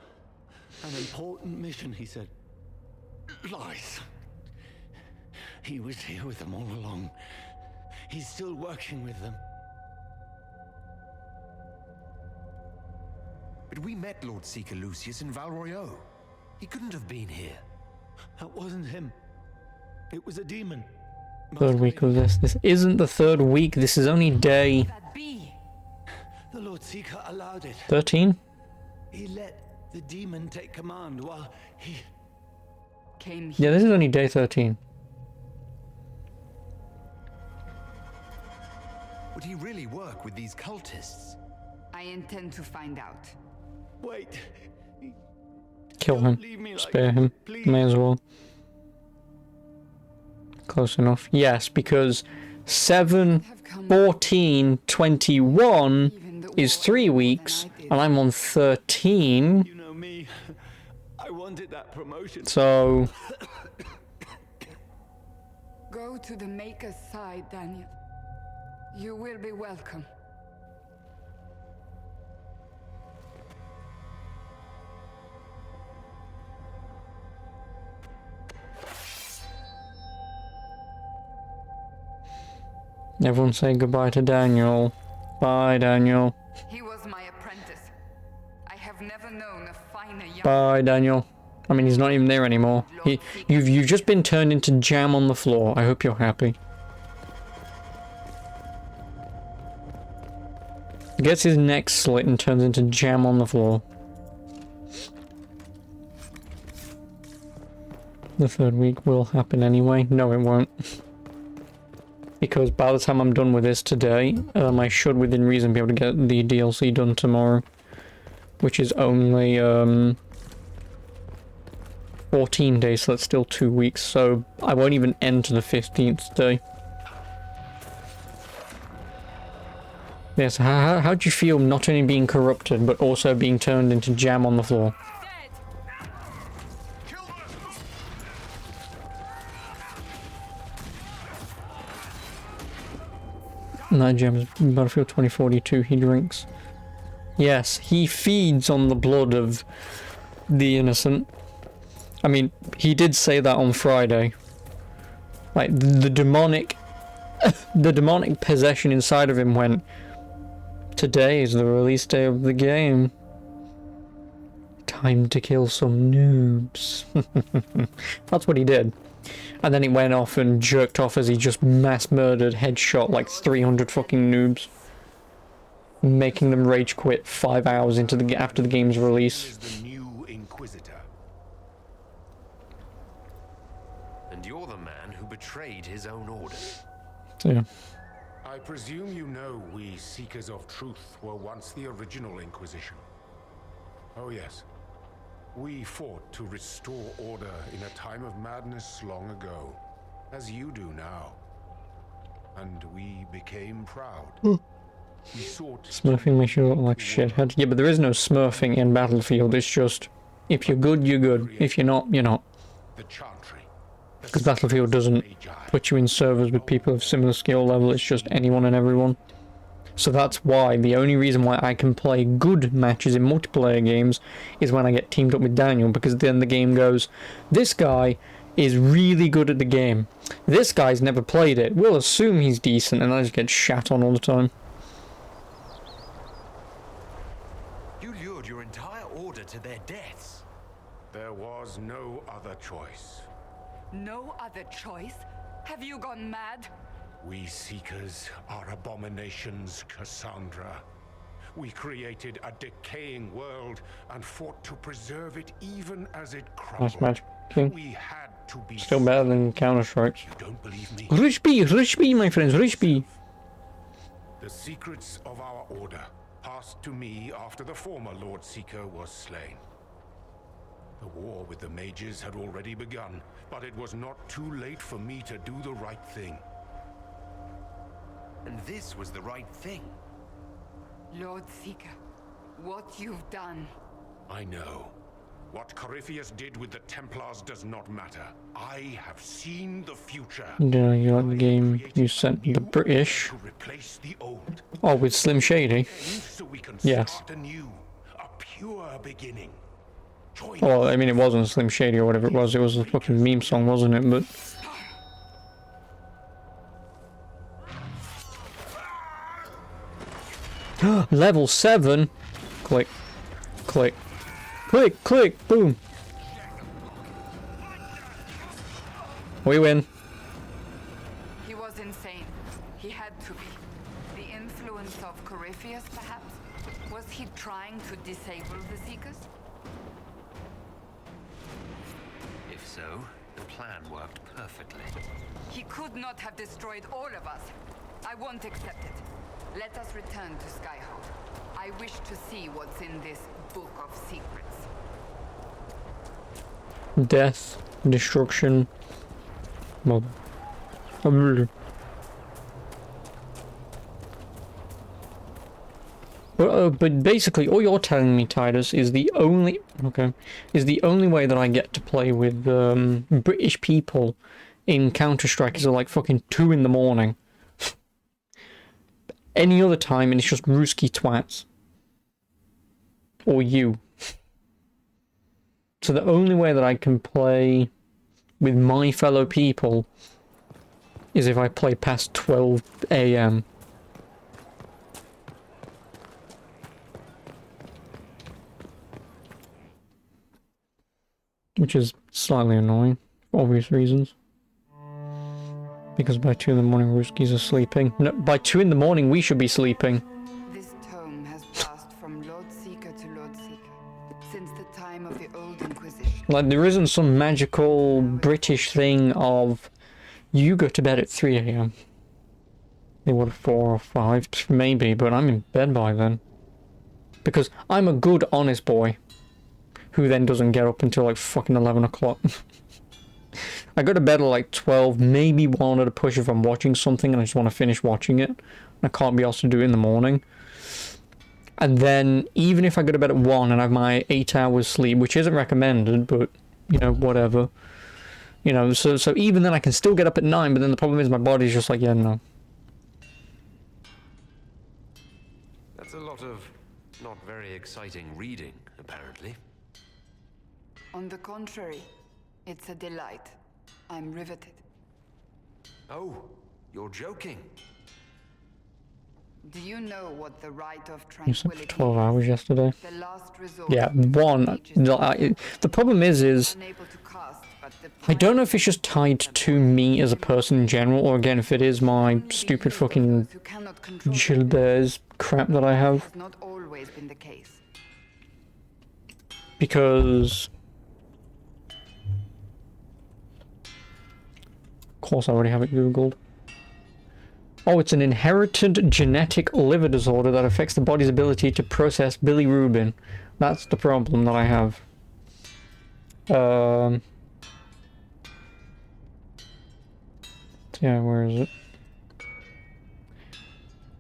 An important mission, he said. Lies. He was here with them all along. He's still working with them. But we met Lord Seeker Lucius in Val Royeaux. He couldn't have been here. That wasn't him. It was a demon. Third week of this. This isn't the third week. This is only day... The Lord Seeker allowed it. 13? He let the demon take command while he came here. Yeah, this is only day 13. Would he really work with these cultists? I intend to find out. Wait. Kill him. Spare him. May as well. Close enough. Yes, because 7, 14, 21 is 3 weeks, and I'm on 13. You know me. I wanted that promotion. So... Go to the Maker's side, Daniel. You will be welcome. Everyone say goodbye to Daniel. Bye, Daniel. He was my apprentice. I have never known a finer young... Bye, Daniel. I mean, he's not even there anymore. You've just been turned into jam on the floor. I hope you're happy. He gets his neck slit and turns into jam on the floor. The third week will happen anyway. No, it won't. Because by the time I'm done with this today, I should, within reason, be able to get the DLC done tomorrow. Which is only, 14 days, so that's still 2 weeks, so I won't even enter the 15th day. Yes, how do you feel not only being corrupted, but also being turned into jam on the floor? Night Gems, Battlefield 2042, he drinks. Yes, he feeds on the blood of the innocent. I mean, he did say that on Friday. Like, the demonic... the demonic possession inside of him went, today is the release day of the game. Time to kill some noobs. That's what he did. And then he went off and jerked off as he just mass murdered, headshot like 300 fucking noobs. Making them rage quit 5 hours into after the game's release. The new Inquisitor. And you're the man who betrayed his own order. So, yeah. I presume you know we Seekers of Truth were once the original Inquisition. Oh yes. We fought to restore order in a time of madness long ago, as you do now. And we became proud. Smurfing makes you look like shithead. Yeah, but there is no smurfing in Battlefield. It's just, if you're good, you're good. If you're not, you're not. Because Battlefield doesn't put you in servers with people of similar skill level. It's just anyone and everyone. So that's why, the only reason why I can play good matches in multiplayer games is when I get teamed up with Daniel, because then the game goes, this guy is really good at the game. This guy's never played it. We'll assume he's decent, and I just get shat on all the time. You lured your entire order to their deaths. There was no other choice. No other choice? Have you gone mad? We Seekers are abominations, Cassandra. We created a decaying world and fought to preserve it even as it crumbled. Nice match, King. We had to be Still better than Counter-Strike. You don't believe me? Rich B, my friends, Rich B. The secrets of our order passed to me after the former Lord Seeker was slain. The war with the mages had already begun, but it was not too late for me to do the right thing. And this was the right thing. Lord Seeker, what you've done. I know. What Corypheus did with the Templars does not matter. I have seen the future. Yeah, you like the game you sent the British. Oh, with Slim Shady? So we can Yes. start anew, a pure beginning. Well, I mean, it wasn't Slim Shady or whatever it was a fucking meme song, wasn't it? But... Level 7? Click. Click. Click, click, boom. We win. He was insane. He had to be. The influence of Corypheus, perhaps? Was he trying to disable the Seekers? If so, the plan worked perfectly. He could not have destroyed all of us. I won't accept it. Let us return to Skyhold. I wish to see what's in this book of secrets. Death, destruction. Well, but basically, all you're telling me, Titus, is the only way that I get to play with British people in Counter-Strike is at like fucking 2 in the morning. Any other time, and it's just Ruski twats. Or you. So the only way that I can play with my fellow people is if I play past 12 AM. Which is slightly annoying, for obvious reasons. Because by 2 in the morning, Ruskies are sleeping. No, by 2 in the morning, we should be sleeping. This tome has passed from Lord Seeker to Lord Seeker since the time of the old Inquisition. Like, there isn't some magical British thing of, you go to bed at 3 AM. They would 4 or 5, maybe, but I'm in bed by then. Because I'm a good, honest boy. Who then doesn't get up until like fucking 11 o'clock. I go to bed at like 12, maybe 1 at a push if I'm watching something and I just want to finish watching it. I can't be asked to do it in the morning. And then, even if I go to bed at 1 and have my 8 hours sleep, which isn't recommended, but, you know, whatever. You know, so even then I can still get up at 9, but then the problem is my body's just like, yeah, no. That's a lot of not very exciting reading, apparently. On the contrary, it's a delight. I'm riveted. Oh, you're joking. Do you know what the right of You slept tranquility for 12 hours yesterday. The last resort. Yeah, 1. The problem is Unable to cast, but the I don't know if it's just tied to me as a person in general, or again, if it is my stupid fucking Gilbert's crap that I have. has not always been the case. Because... Of course I already have it googled. Oh, it's an inherited genetic liver disorder that affects the body's ability to process bilirubin. That's the problem that I have. Yeah, where is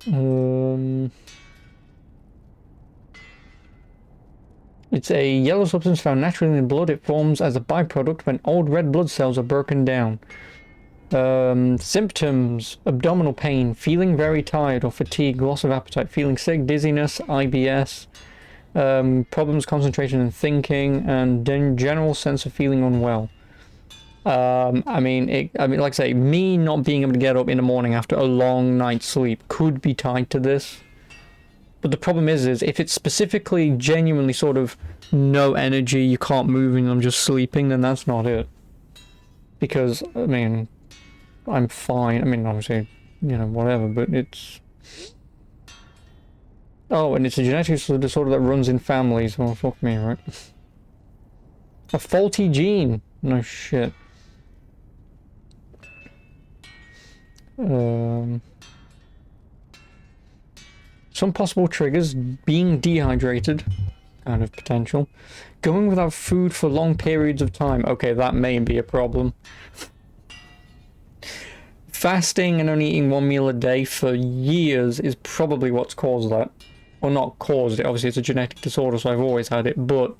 it? It's a yellow substance found naturally in blood. It forms as a byproduct when old red blood cells are broken down. Symptoms: abdominal pain, feeling very tired or fatigued, loss of appetite, feeling sick, dizziness, IBS, problems concentration and thinking, and general sense of feeling unwell. I mean, like I say, me not being able to get up in the morning after a long night's sleep could be tied to this. But the problem is if it's specifically genuinely sort of no energy, you can't move and I'm just sleeping, then that's not it. Because, I mean, I'm fine. I mean, obviously, you know, whatever, but it's... Oh, and it's a genetic disorder that runs in families. Well, fuck me, right? A faulty gene. No shit. Some possible triggers: being dehydrated, kind of potential. Going without food for long periods of time. Okay, that may be a problem. Fasting and only eating one meal a day for years is probably what's caused that. Well, not caused it, obviously it's a genetic disorder, so I've always had it, but...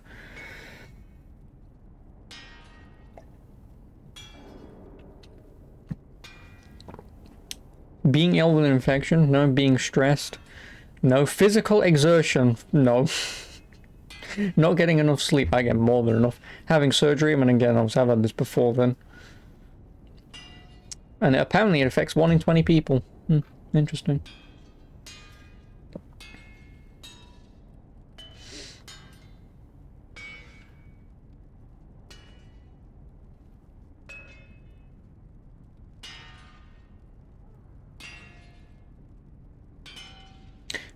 Being ill with an infection? No. Being stressed? No. Physical exertion? No. Not getting enough sleep? I get more than enough. Having surgery? I mean, again, obviously I've had this before then. And apparently it affects 1 in 20 people. Interesting.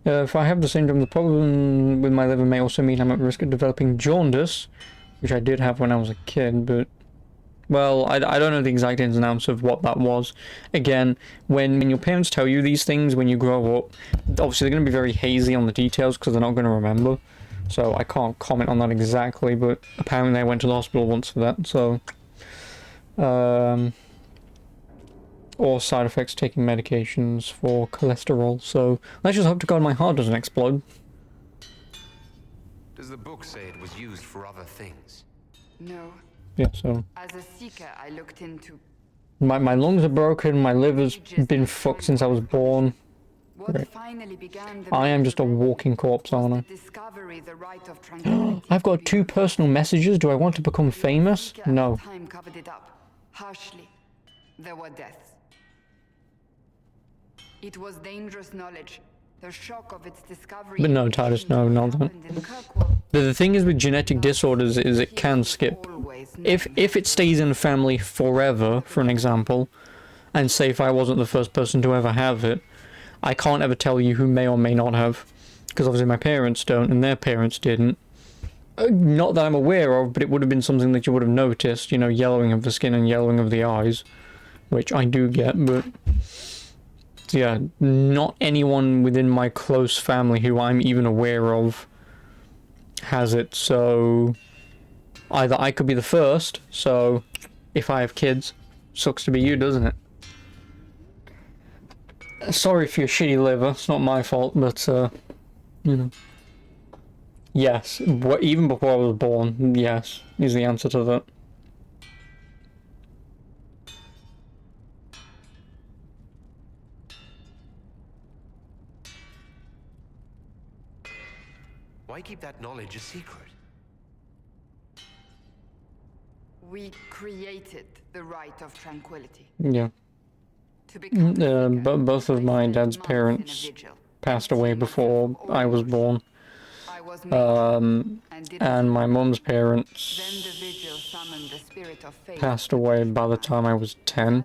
If I have the syndrome, the problem with my liver may also mean I'm at risk of developing jaundice, which I did have when I was a kid, but... Well, I don't know the exact ins and outs of what that was. Again, when your parents tell you these things when you grow up, obviously they're going to be very hazy on the details because they're not going to remember. So I can't comment on that exactly, but apparently I went to the hospital once for that, so... or side effects taking medications for cholesterol, so let's just hope to God my heart doesn't explode. Does the book say it was used for other things? No. Yeah, so... As a seeker, I looked into... My lungs are broken, my liver's been fucked since I was born. Great. I am just a walking corpse, aren't I? I've got 2 personal messages. Do I want to become famous? No. Time covered it up. Harshly. There were deaths. It was dangerous knowledge. The shock of its discovery... But no, Titus, no, not that. The thing is with genetic disorders is it can skip. If it stays in the family forever, for an example, and say if I wasn't the first person to ever have it, I can't ever tell you who may or may not have. Because obviously my parents don't, and their parents didn't. Not that I'm aware of, but it would have been something that you would have noticed, you know, yellowing of the skin and yellowing of the eyes. Which I do get, but... Yeah, not anyone within my close family who I'm even aware of has it, so either I could be the first, so if I have kids, sucks to be you, doesn't it? Sorry for your shitty liver, it's not my fault, but, you know. Yes, even before I was born, yes, is the answer to that. Why keep that knowledge a secret? We created the right of tranquility. Yeah. Both of my dad's parents passed away before I was born. And my mum's parents passed away by the time I was 10.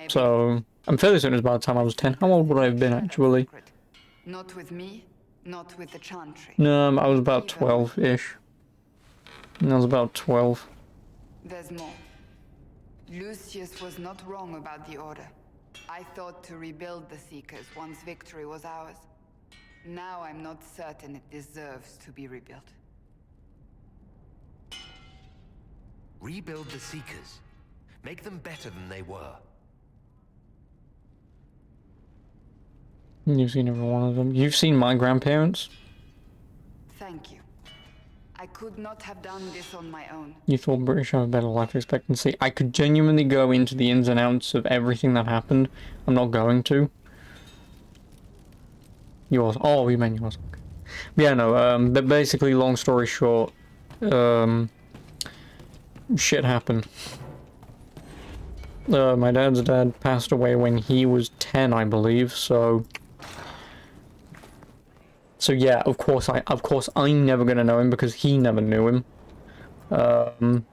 So, I'm fairly certain it was by the time I was 10. How old would I have been, actually? Not with me, not with the Chantry. No, I was about 12-ish. I was about 12. There's more. Lucius was not wrong about the Order. I thought to rebuild the Seekers once victory was ours. Now I'm not certain it deserves to be rebuilt. Rebuild the Seekers. Make them better than they were. You've seen every one of them. You've seen my grandparents. Thank you. I could not have done this on my own. You thought British have a better life expectancy. I could genuinely go into the ins and outs of everything that happened. I'm not going to. Yours. Oh, you meant yours. Okay. Yeah, no, but basically, long story short, shit happened. My dad's dad passed away when he was 10, I believe, so yeah, of course I'm never gonna know him because he never knew him. Well,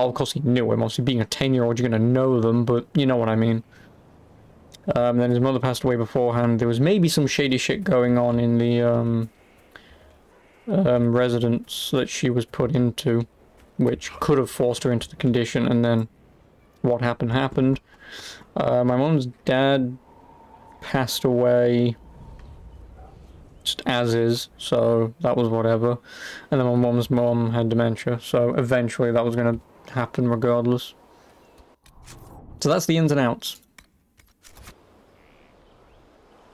of course he knew him, obviously being a 10-year-old you're gonna know them, but you know what I mean. Then his mother passed away beforehand. There was maybe some shady shit going on in the residence that she was put into, which could have forced her into the condition, and then what happened. My mom's dad passed away just as is, so that was whatever. And then my mom's mom had dementia, so eventually that was going to happen regardless. So that's the ins and outs.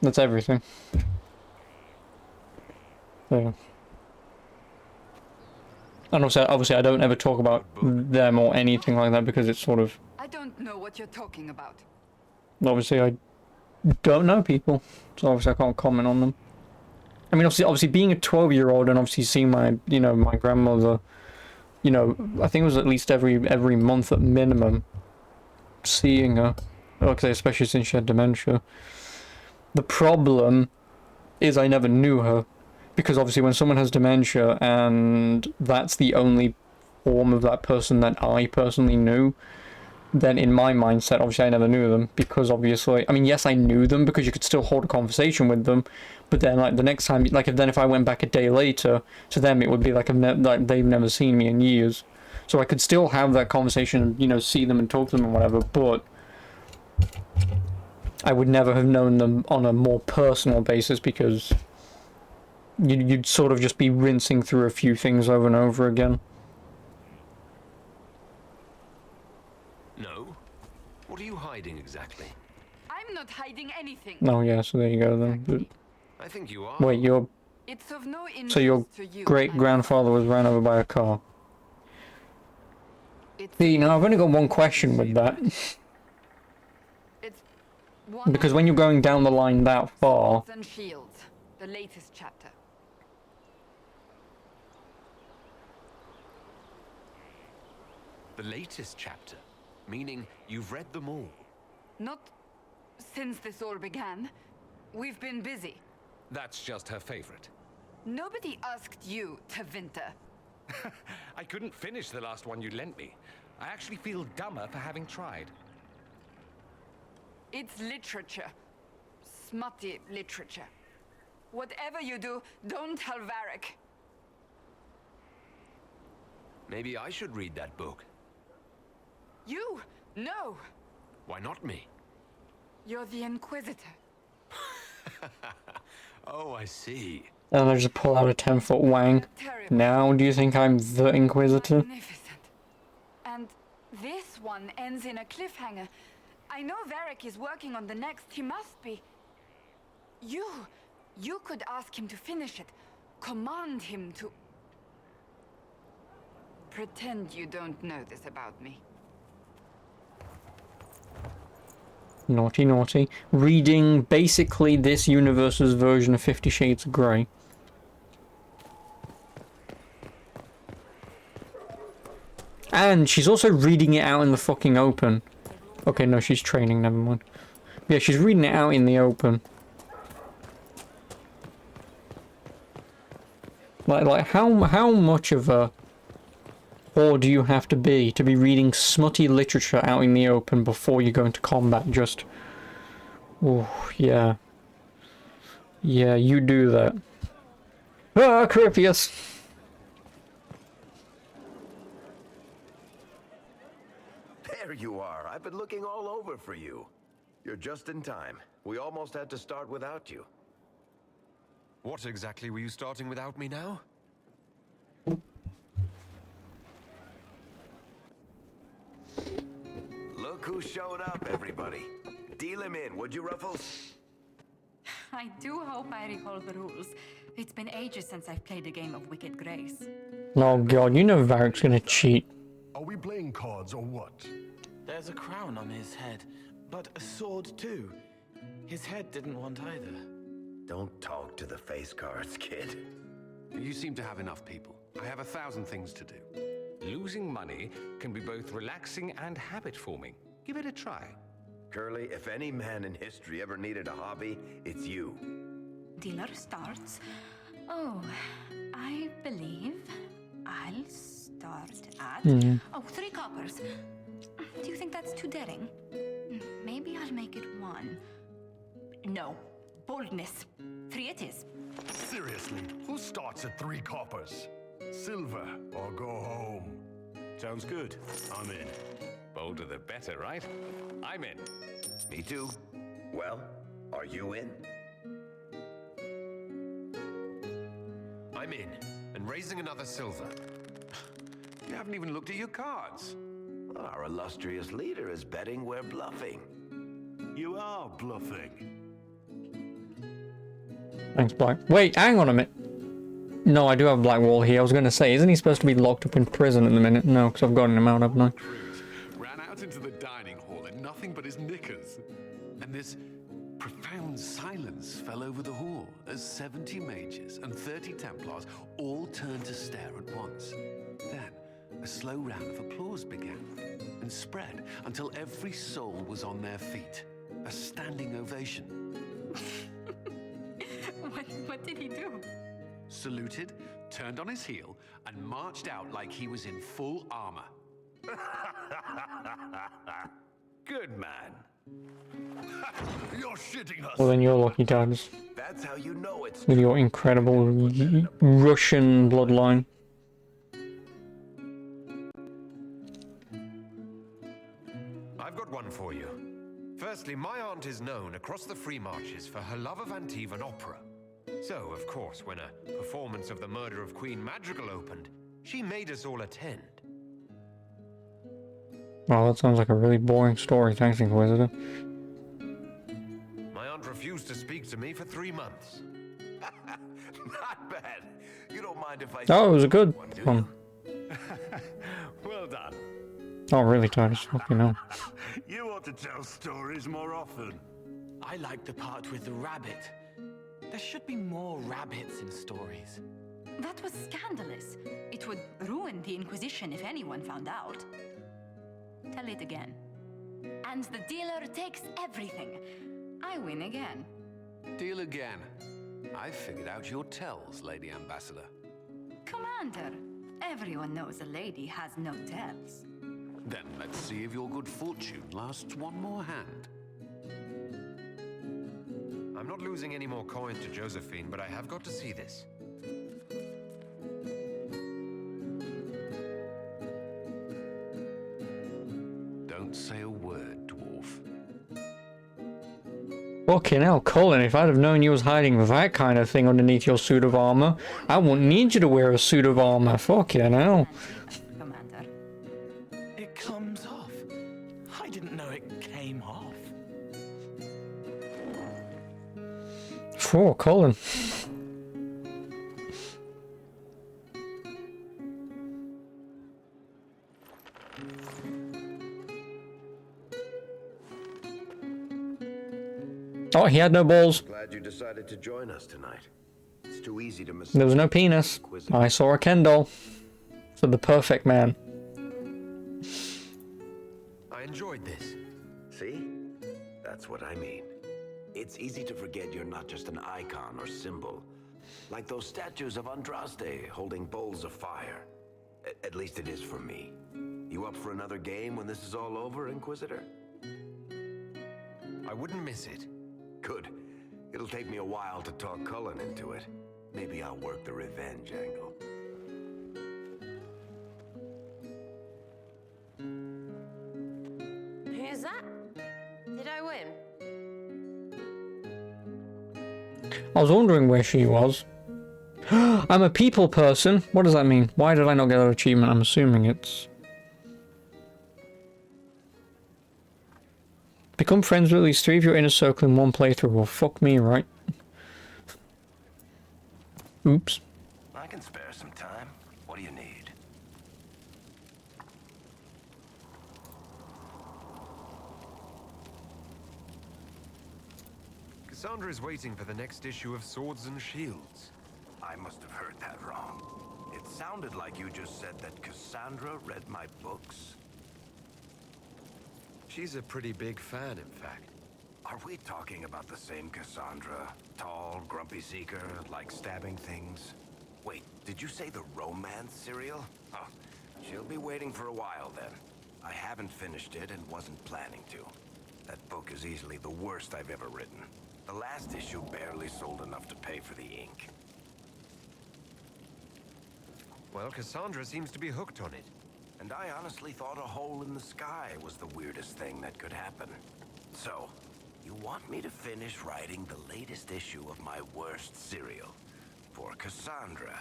That's everything. So. And obviously I don't ever talk about them or anything like that because it's sort of... I don't know what you're talking about. Obviously I don't know people, so obviously I can't comment on them. I mean, obviously being a 12-year-old and obviously seeing my, my grandmother, I think it was at least every month at minimum, seeing her, okay, especially since she had dementia. The problem is I never knew her, because obviously when someone has dementia and that's the only form of that person that I personally knew, then in my mindset, obviously I never knew them, because obviously, I mean, yes, I knew them because you could still hold a conversation with them, but then like the next time, like if I went back a day later, to them it would be like they've never seen me in years. So I could still have that conversation, see them and talk to them and whatever, but I would never have known them on a more personal basis because you'd sort of just be rinsing through a few things over and over again. No? What are you hiding exactly? I'm not hiding anything. Oh yeah, so there you go then. But, I think you are. wait, It's of no so your interest to you. great-grandfather was ran over by a car? See, now I've only got one question with that. Because when you're going down the line that far... Swords and Shields, the latest chapter. The latest chapter? Meaning you've read them all? Not since this all began. We've been busy. That's just her favorite. Nobody asked you to winter. I couldn't finish the last one you lent me. I actually feel dumber for having tried. It's literature. Smutty literature. Whatever you do, don't tell Varric. Maybe I should read that book. You? No. Why not me? You're the Inquisitor. Oh, I see. And I just pull out a 10-foot wang. Now do you think I'm the Inquisitor? Magnificent. And this one ends in a cliffhanger. I know Varric is working on the next. He must be. You could ask him to finish it. Command him to... Pretend you don't know this about me. Naughty, naughty. Reading basically this universe's version of 50 Shades of Grey. And she's also reading it out in the fucking open. Okay, no, she's training, never mind. Yeah, she's reading it out in the open. Like how much of a whore do you have to be reading smutty literature out in the open before you go into combat? Just... oh, yeah. Yeah, you do that. Ah, Crepius! There you are. I've been looking all over for you. You're just in time. We almost had to start without you. What exactly were you starting without me now? Look who showed up, everybody. Deal him in, would you, Ruffles? I I do hope I recall the rules. It's been ages since I've played a game of Wicked Grace. Oh god, you know Varric's gonna cheat. Are we playing cards or what? There's a crown on his head, but a sword too. His head didn't want either. Don't talk to the face cards, kid. You seem to have enough people. I have 1,000 things to do. Losing money can be both relaxing and habit-forming. Give it a try. Curly, if any man in history ever needed a hobby, it's you. Dealer starts. Oh, I believe I'll start at... Oh, 3 coppers. Do you think that's too daring? Maybe I'll make it 1. No. Boldness. 3 it is. Seriously, who starts at 3 coppers? Silver or go home? Sounds good. I'm in. Bolder the better, right? I'm in. Me too. Well, are you in? I'm in, and raising another silver. You haven't even looked at your cards. Our illustrious leader is betting we're bluffing. You are bluffing. Thanks, Black. Wait, hang on a minute. No, I do have Black Wall here. I was going to say, isn't he supposed to be locked up in prison at the minute? No, because I've gotten him out, haven't I? Ran out into the dining hall in nothing but his knickers. And this profound silence fell over the hall as 70 mages and 30 Templars all turned to stare at once. Then, a slow round of applause began and spread until every soul was on their feet. A standing ovation. What did he do? Saluted, turned on his heel, and marched out like he was in full armor. Good man. You're shitting us. Well, then you're lucky, Tags. That's how you know it's With your incredible Russian bloodline. I've got one for you. Firstly, my aunt is known across the Free Marches for her love of Antivan opera. So, of course, when a performance of The Murder of Queen Madrigal opened, she made us all attend. Wow, that sounds like a really boring story. Thanks, Inquisitor. My aunt refused to speak to me for 3 months. not bad. You don't mind if I... Oh, it was a good one. Well done. Oh, really, Titus? Fucking hell. You ought to tell stories more often. I like the part with the rabbit. There should be more rabbits in stories. That was scandalous. It would ruin the Inquisition if anyone found out. Tell it again. And the dealer takes everything. I win again. Deal again. I've figured out your tells, Lady Ambassador. Commander, everyone knows a lady has no tells. Then let's see if your good fortune lasts one more hand. I'm not losing any more coins to Josephine, but I have got to see this. Don't say a word, dwarf. Fucking hell, Colin, if I'd have known you was hiding that kind of thing underneath your suit of armor, I wouldn't need you to wear a suit of armor. Fucking hell. Commander. It comes off. I didn't know it came off. For Colin. Oh, he had no balls. Glad you decided to join us tonight. It's too easy to miss. There was no penis. I saw a Ken doll. So the perfect man. I enjoyed this. See? That's what I mean. It's easy to forget you're not just an icon or symbol. Like those statues of Andraste holding bowls of fire. At least it is for me. You up for another game when this is all over, Inquisitor? I wouldn't miss it. Good. It'll take me a while to talk Cullen into it. Maybe I'll work the revenge angle. Who's that? Did I win? I was wondering where she was. I'm a people person. What does that mean? Why did I not get that achievement? I'm assuming it's... Become friends with at least 3 of your inner circle in one playthrough. Well, fuck me, right? Oops. I can spare some time. What do you need? Cassandra is waiting for the next issue of Swords and Shields. I must have heard that wrong. It sounded like you just said that Cassandra read my books. She's a pretty big fan, in fact. Are we talking about the same Cassandra? Tall, grumpy seeker, like stabbing things? Wait, did you say the romance serial? Oh, she'll be waiting for a while then. I haven't finished it and wasn't planning to. That book is easily the worst I've ever written. The last issue barely sold enough to pay for the ink. Well, Cassandra seems to be hooked on it. And I honestly thought a hole in the sky was the weirdest thing that could happen. So, you want me to finish writing the latest issue of my worst serial for Cassandra?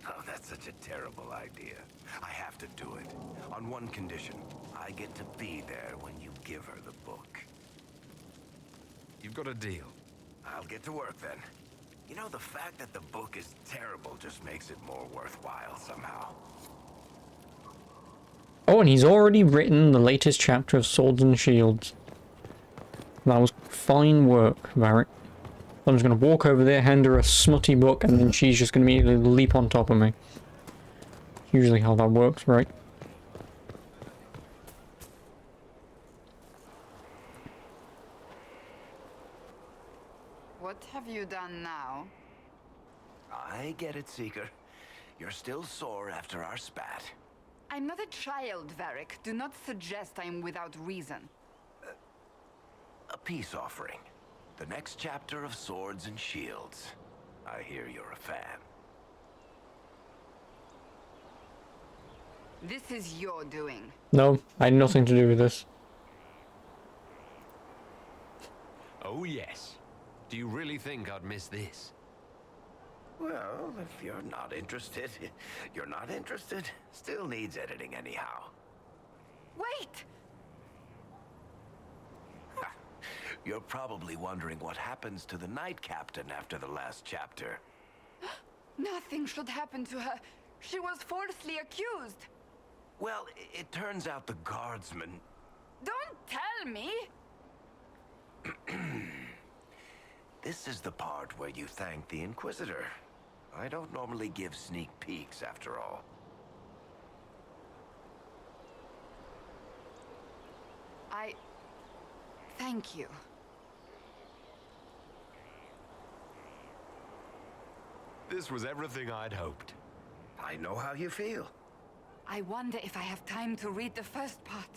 Oh, that's such a terrible idea. I have to do it. On one condition. I get to be there when you give her the book. You've got a deal. I'll get to work then. You know, the fact that the book is terrible just makes it more worthwhile somehow. Oh, and he's already written the latest chapter of Swords and Shields. That was fine work, Varric. I'm just going to walk over there, hand her a smutty book, and then she's just going to immediately leap on top of me. Usually how that works, right? What have you done now? I get it, Seeker. You're still sore after our spat. I'm not a child, Varric. Do not suggest I'm without reason. A peace offering. The next chapter of Swords and Shields. I hear you're a fan. This is your doing. No, I had nothing to do with this. Oh, yes. Do you really think I'd miss this? Well, if you're not interested, you're not interested. Still needs editing anyhow. Wait! You're probably wondering what happens to the Knight Captain after the last chapter. Nothing should happen to her. She was falsely accused. Well, it turns out the guardsman... Don't tell me! This is the part where you thank the Inquisitor. I don't normally give sneak peeks, after all. Thank you. This was everything I'd hoped. I know how you feel. I wonder if I have time to read the first part.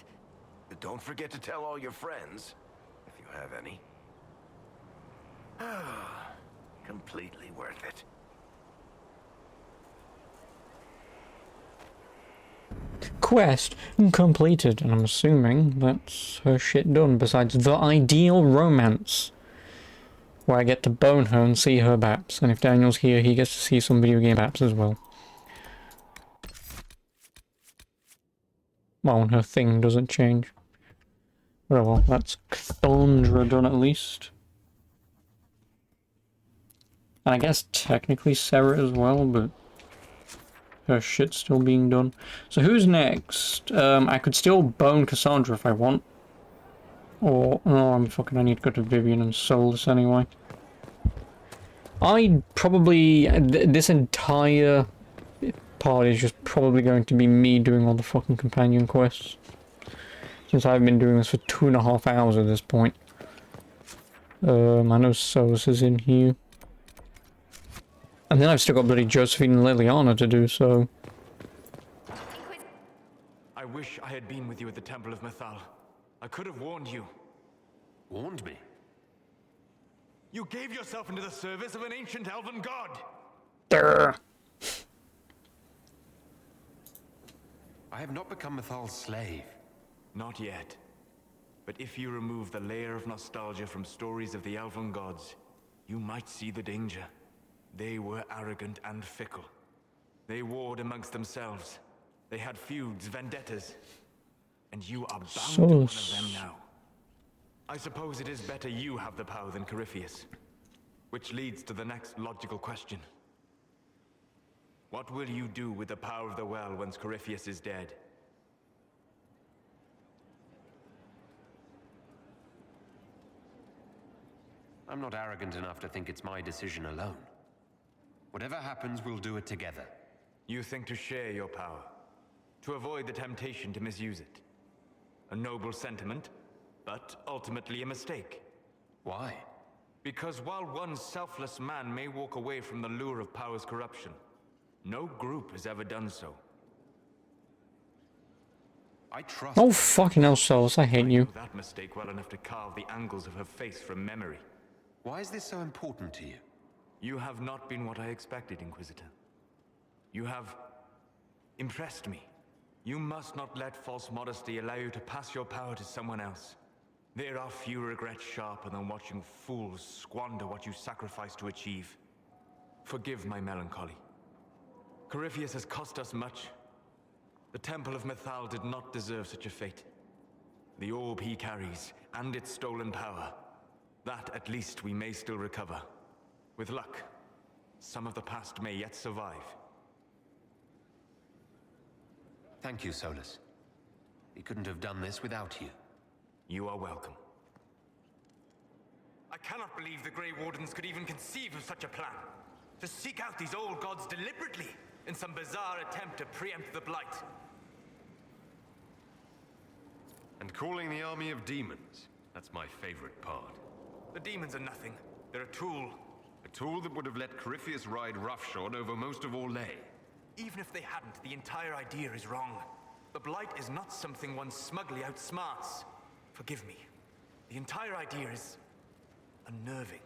Don't forget to tell all your friends, if you have any. Completely worth it. Quest completed, and I'm assuming that's her shit done, besides the ideal romance, where I get to bone her and see her baps, and if Daniel's here he gets to see some video game baps as well. Well, and her thing doesn't change. Oh well, that's Cassandra done at least. And I guess technically Sarah as well, but her shit's still being done. So who's next? I could still bone Cassandra if I want. Or, oh, I need to go to Vivian and soul this anyway. I'd probably, this entire part is just probably going to be me doing all the fucking companion quests. Since I've been doing this for 2.5 hours at this point. I know Sos is in here. And then I've still got bloody Josephine and Liliana to do, so... I wish I had been with you at the Temple of Mythal. I could have warned you. Warned me? You gave yourself into the service of an ancient elven god! Durr. I have not become Mythal's slave. Not yet. But if you remove the layer of nostalgia from stories of the elven gods, you might see the danger. They were arrogant and fickle. They warred amongst themselves. They had feuds, vendettas. And you are bound to one of them now. I suppose it is better you have the power than Corypheus. Which leads to the next logical question. What will you do with the power of the well once Corypheus is dead? I'm not arrogant enough to think it's my decision alone. Whatever happens, we'll do it together. You think to share your power, to avoid the temptation to misuse it. A noble sentiment, but ultimately a mistake. Why? Because while one selfless man may walk away from the lure of power's corruption, no group has ever done so. I trust... Oh fucking hell, Solus, I hate you. That mistake well enough to carve the angles of her face from memory. Why is this so important to you? You have not been what I expected, Inquisitor. You have impressed me. You must not let false modesty allow you to pass your power to someone else. There are few regrets sharper than watching fools squander what you sacrifice to achieve. Forgive my melancholy. Corypheus has cost us much. The Temple of Mythal did not deserve such a fate. The orb he carries, and its stolen power, that at least we may still recover. With luck, some of the past may yet survive. Thank you, Solus. We couldn't have done this without you. You are welcome. I cannot believe the Grey Wardens could even conceive of such a plan. To seek out these old gods deliberately in some bizarre attempt to preempt the Blight. And calling the army of demons. That's my favorite part. The demons are nothing. They're a tool. A tool that would have let Corypheus ride roughshod over most of Orlais. Even if they hadn't, the entire idea is wrong. The Blight is not something one smugly outsmarts. Forgive me. The entire idea is unnerving.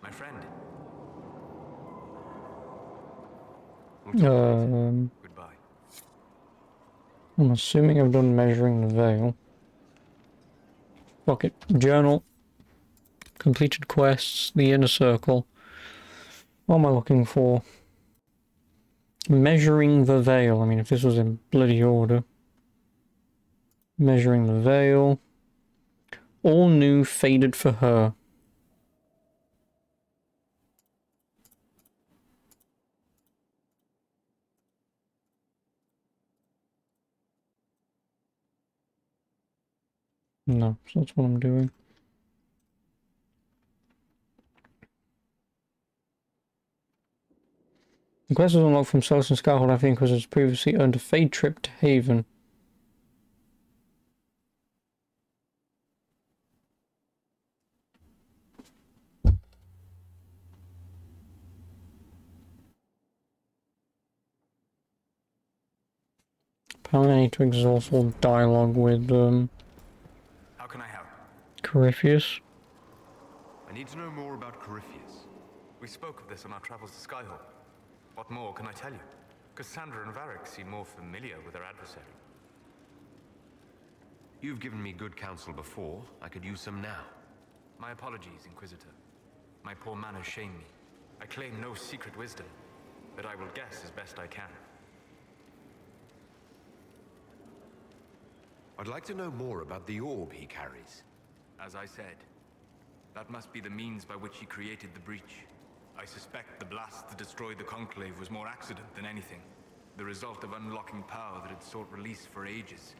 My friend. Goodbye. I'm assuming I've done measuring the veil. Fuck it. Journal. Completed quests. The inner circle. What am I looking for? Measuring the veil. I mean, if this was in bloody order. Measuring the veil. All new, faded for her. No, so that's what I'm doing. The quest was unlocked from Solus and Scarhold, I think, because it's previously earned a fade trip to Haven. Apparently I need to exhaust all dialogue with, How can I help? Corypheus. I need to know more about Corypheus. We spoke of this on our travels to Skyhold. What more can I tell you? Cassandra and Varric seem more familiar with their adversary. You've given me good counsel before. I could use some now. My apologies, Inquisitor. My poor manners shame me. I claim no secret wisdom, but I will guess as best I can. I'd like to know more about the orb he carries. As I said, that must be the means by which he created the breach. I suspect the blast that destroyed the Conclave was more accident than anything. The result of unlocking power that had sought release for ages.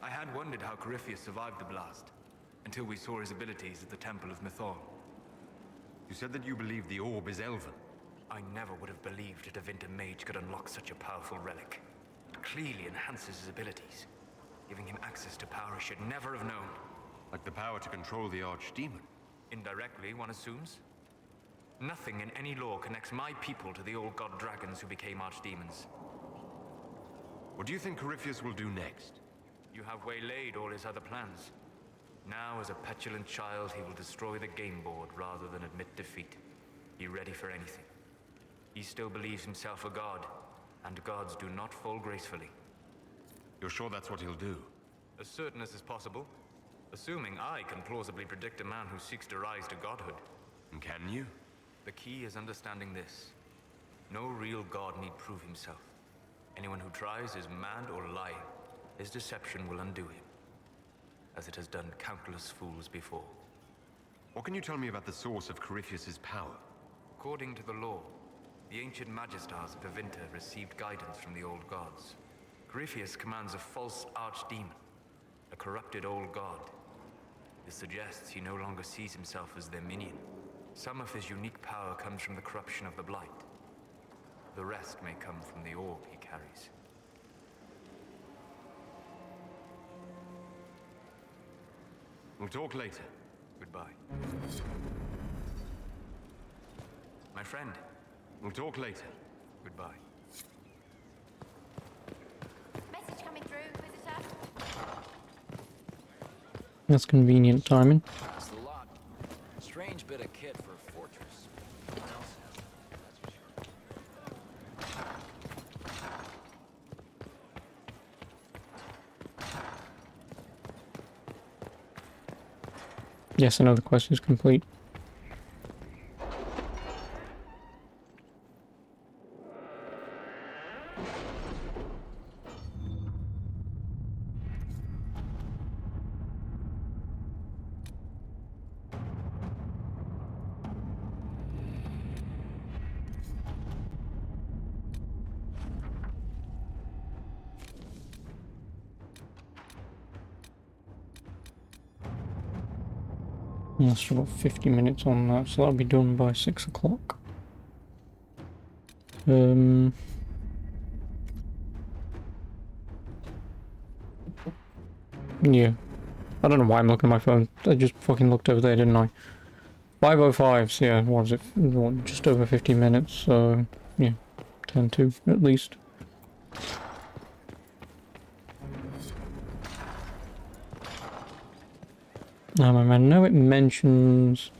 I had wondered how Corypheus survived the blast, until we saw his abilities at the Temple of Mythal. You said that you believe the orb is elven. I never would have believed a Tevinter mage could unlock such a powerful relic. It clearly enhances his abilities, giving him access to power he should never have known. Like the power to control the Archdemon. Indirectly, one assumes. Nothing in any law connects my people to the old god dragons who became archdemons. What do you think Corypheus will do next? You have waylaid all his other plans. Now, as a petulant child, he will destroy the game board rather than admit defeat. Be ready for anything. He still believes himself a god, and gods do not fall gracefully. You're sure that's what he'll do? As certain as is possible. Assuming I can plausibly predict a man who seeks to rise to godhood. And can you? The key is understanding this. No real god need prove himself. Anyone who tries is mad or lying. his deception will undo him, as it has done countless fools before. What can you tell me about the source of Corypheus's power? According to the law, the ancient Magistars of Avinta received guidance from the old gods. Corypheus commands a false archdemon, a corrupted old god. This suggests he no longer sees himself as their minion. Some of his unique power comes from the corruption of the Blight. The rest may come from the orb he carries. We'll talk later. Goodbye. My friend. We'll talk later. Goodbye. Message coming through, visitor. That's convenient timing. That's the lot. Strange bit of kit for a fortress. Yes, another quest is complete. Still got 50 minutes on that, so that'll be done by 6 o'clock. Yeah. I don't know why I'm looking at my phone. I just fucking looked over there, didn't I? 5:05, so yeah, what was it? What, just over 50 minutes, so yeah, 10-2 at least. I know it mentions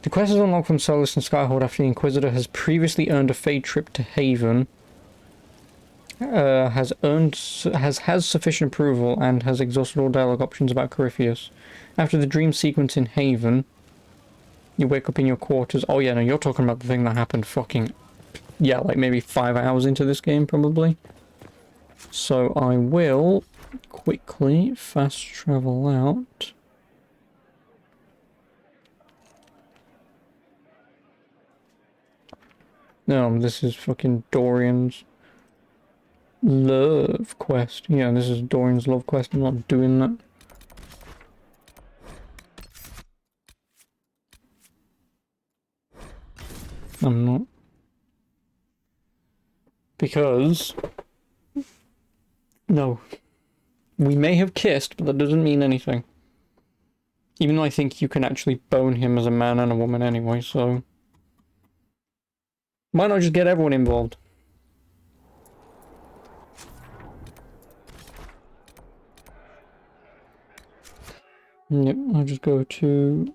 the quest is unlocked from Solus and Skyhold after the Inquisitor has previously earned a fade trip to Haven, has sufficient approval and has exhausted all dialogue options about Corypheus. After the dream sequence in Haven, you wake up in your quarters. Oh yeah, no, you're talking about the thing that happened fucking, yeah, like maybe 5 hours into this game probably. So I will quickly fast travel out. No, this is fucking Dorian's love quest. Yeah, this is Dorian's love quest. I'm not doing that. I'm not. Because... no. We may have kissed, but that doesn't mean anything. Even though I think you can actually bone him as a man and a woman anyway, so... why not just get everyone involved? Yep, I'll just go to...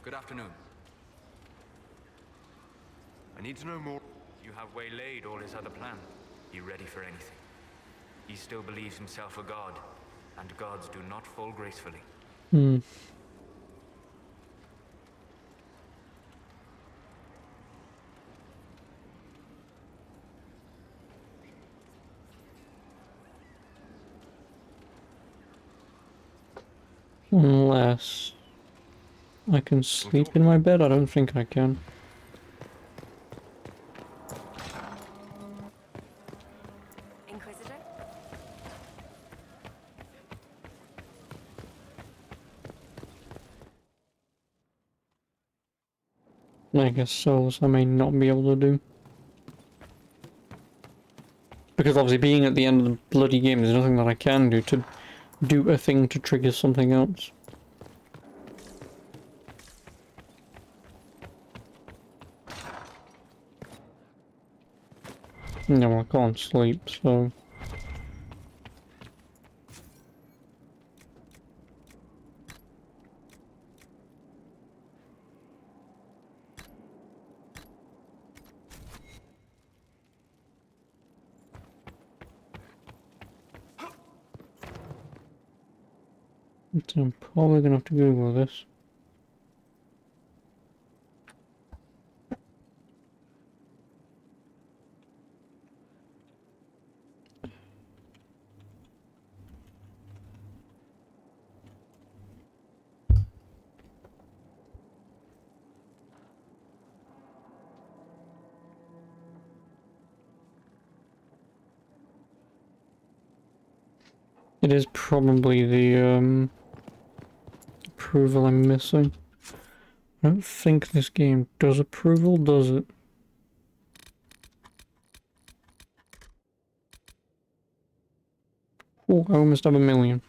Good afternoon. I need to know more. You have waylaid all his other plans. He ready for anything. He still believes himself a god, and gods do not fall gracefully. Unless I can sleep in my bed, I don't think I can. Inquisitor? I guess so I may not be able to do. Because obviously being at the end of the bloody game, there's nothing that I can do to do a thing to trigger something else. No, I can't sleep, so... I'm probably gonna have to Google this. It is probably the approval I'm missing. I don't think this game does approval, does it? Oh, I almost have 1,000,000.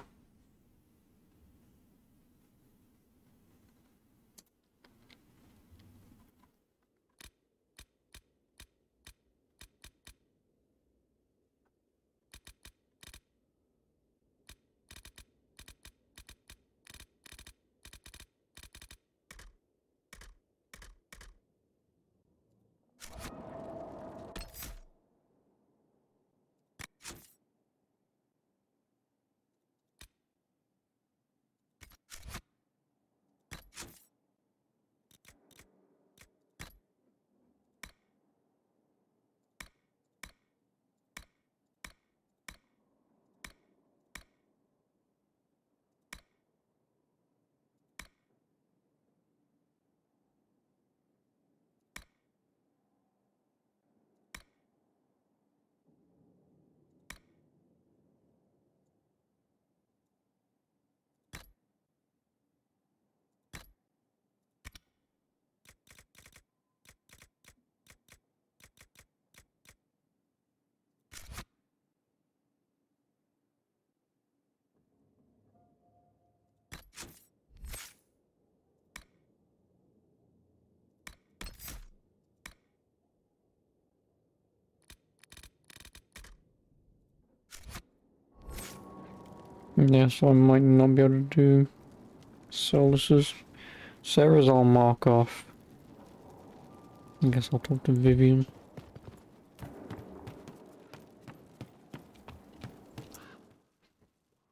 Yeah, so I might not be able to do Solus's. Sarah's I'll mark off. I guess I'll talk to Vivian.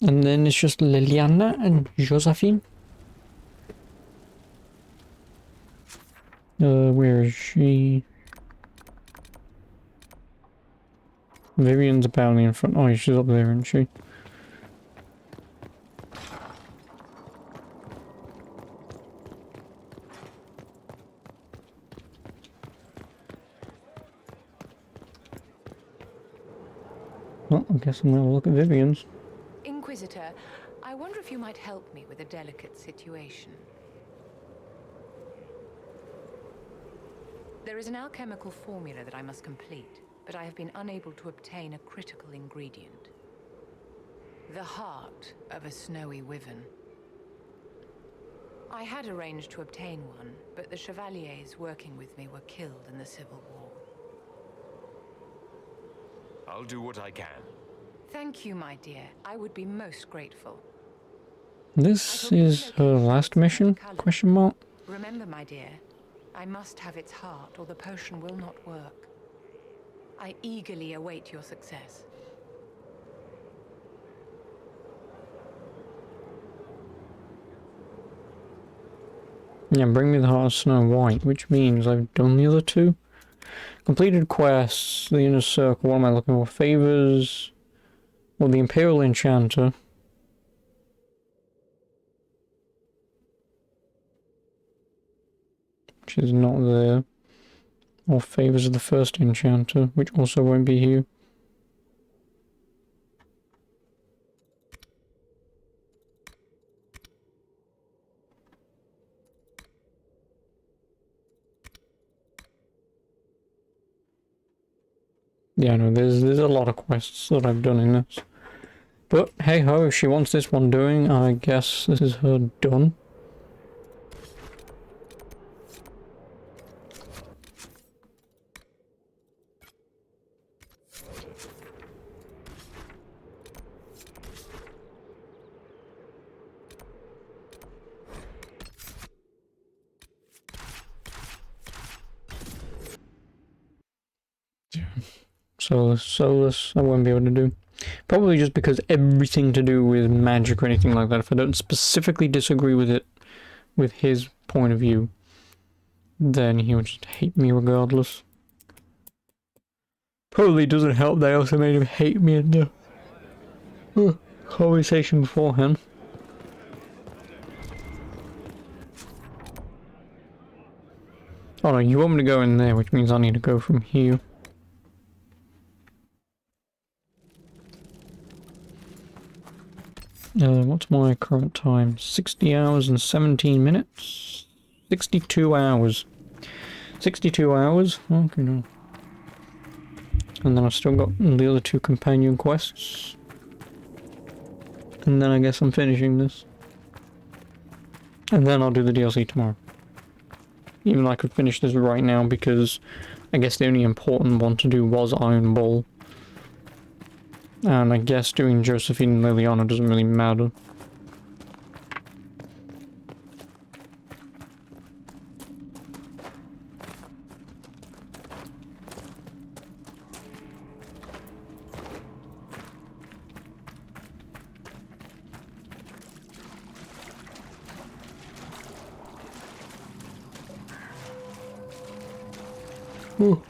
And then it's just Liliana and Josephine. Where is she? Vivian's apparently in front. Oh, she's up there, isn't she? Well, I guess I'm gonna look at Vivian's. Inquisitor, I wonder if you might help me with a delicate situation. There is an alchemical formula that I must complete, but I have been unable to obtain a critical ingredient. The heart of a snowy wyvern. I had arranged to obtain one, but the chevaliers working with me were killed in the Civil War. I'll do what I can. Thank you, my dear. I would be most grateful. This is her last mission? Question mark. Remember, my dear, I must have its heart or the potion will not work. I eagerly await your success. Yeah, bring me the heart of Snow White, which means I've done the other two. Completed quests, the inner circle, what am I looking for? Favors. Well, the Imperial Enchanter. Which is not there. Or favors of the first Enchanter, which also won't be here. Yeah, no, there's a lot of quests that I've done in this. But hey ho, if she wants this one doing, I guess this is her done. Soulless, I won't be able to do. Probably just because everything to do with magic or anything like that, if I don't specifically disagree with it, with his point of view, then he would just hate me regardless. Probably doesn't help that I also made him hate me in the conversation beforehand. Oh no, you want me to go in there, which means I need to go from here. What's my current time? 60 hours and 17 minutes? 62 hours. 62 hours? Okay, no. And then I've still got the other 2 companion quests. And then I guess I'm finishing this. And then I'll do the DLC tomorrow. Even though I could finish this right now because I guess the only important one to do was Iron Ball. And I guess doing Josephine and Liliana doesn't really matter. Ooh.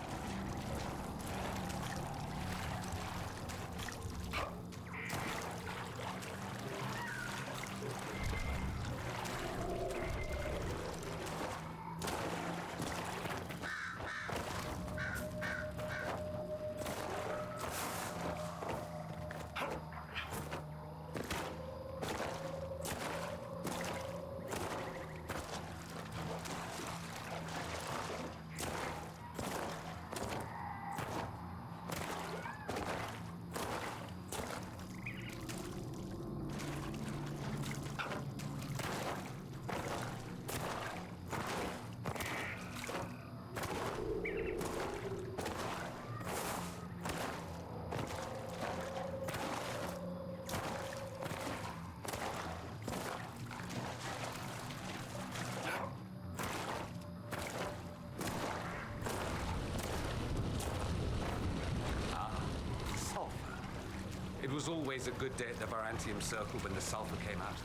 It was always a good day at the Varantium Circle when the sulfur came out.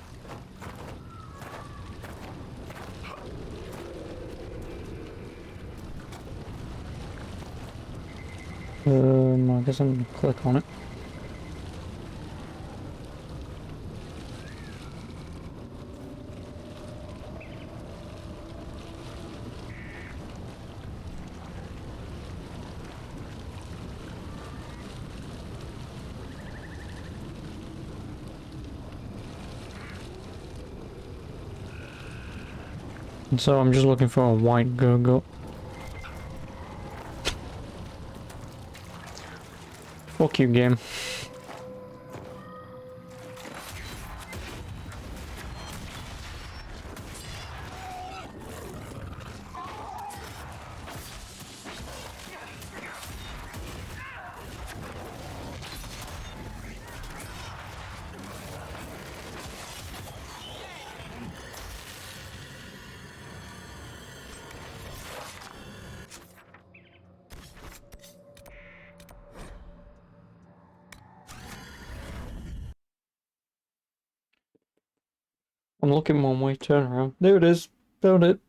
I guess I'm gonna click on it. And so I'm just looking for a white Gurgle. Fuck you, game. I'm looking one way, turn around. There it is. Found it.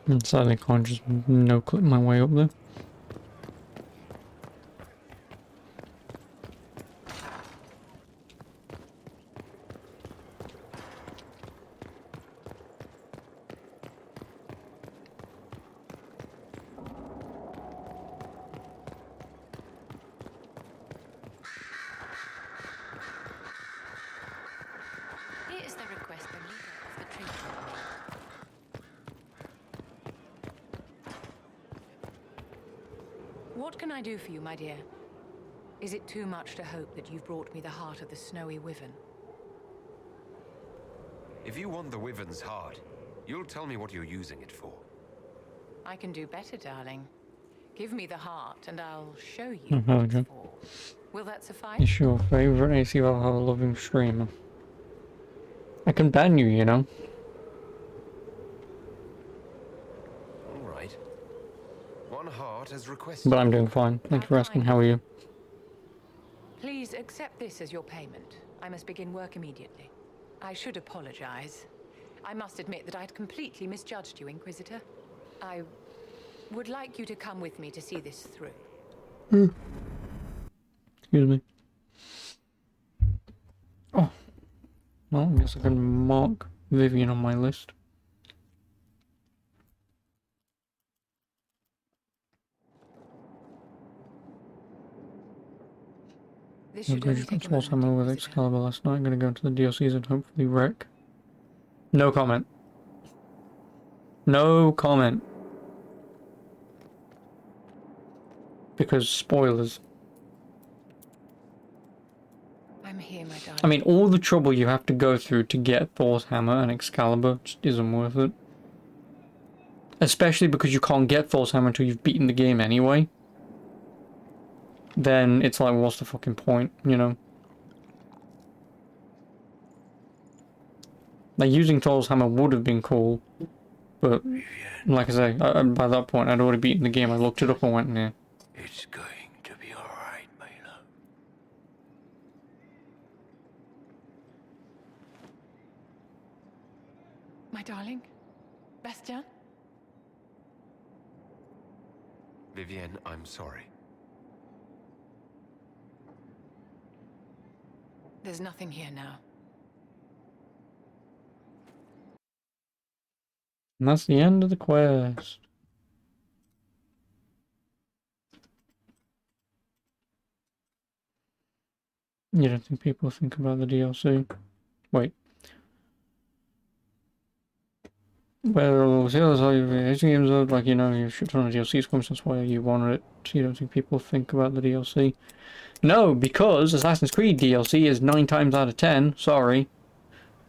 And sadly, I can't just no-click my way up there. Here is the request the leader of the trade company. What can I do for you, my dear? Is it too much to hope that you've brought me the heart of the snowy wyvern? If you want the wyvern's heart, you'll tell me what you're using it for. I can do better, darling. Give me the heart, and I'll show you Oh, what it's okay. for. Will that suffice? It's your favorite AC Valhalla loving streamer. I can ban you, you know. All right. One heart as requested. But I'm doing fine. Thank you for asking. How are you? Please accept this as your payment. I must begin work immediately. I should apologize. I must admit that I had completely misjudged you, Inquisitor. I would like you to come with me to see this through. Excuse me. Oh. Well, I guess I can mark Vivian on my list. This I should only graduated take a from moment, Warhammer with Inquisitor. Excalibur last night. I'm gonna go into the DLCs and hopefully wreck. No comment. No comment. Because spoilers. I'm here, my darling. I mean, all the trouble you have to go through to get Thor's hammer and Excalibur just isn't worth it. Especially because you can't get Thor's hammer until you've beaten the game anyway. Then it's like, what's the fucking point, you know? Like, using Thor's hammer would have been cool, but like I say, by that point I'd already beaten the game. I looked it up and went, yeah. It's going to be alright, my love. My darling? Bastian? Vivienne, I'm sorry. There's nothing here now. And that's the end of the quest. You don't think people think about the DLC? Wait. Well, sales are games are like, you know, you should run a DLC comes, that's why you wanted it. So you don't think people think about the DLC? No, because Assassin's Creed DLC is 9 times out of 10, sorry.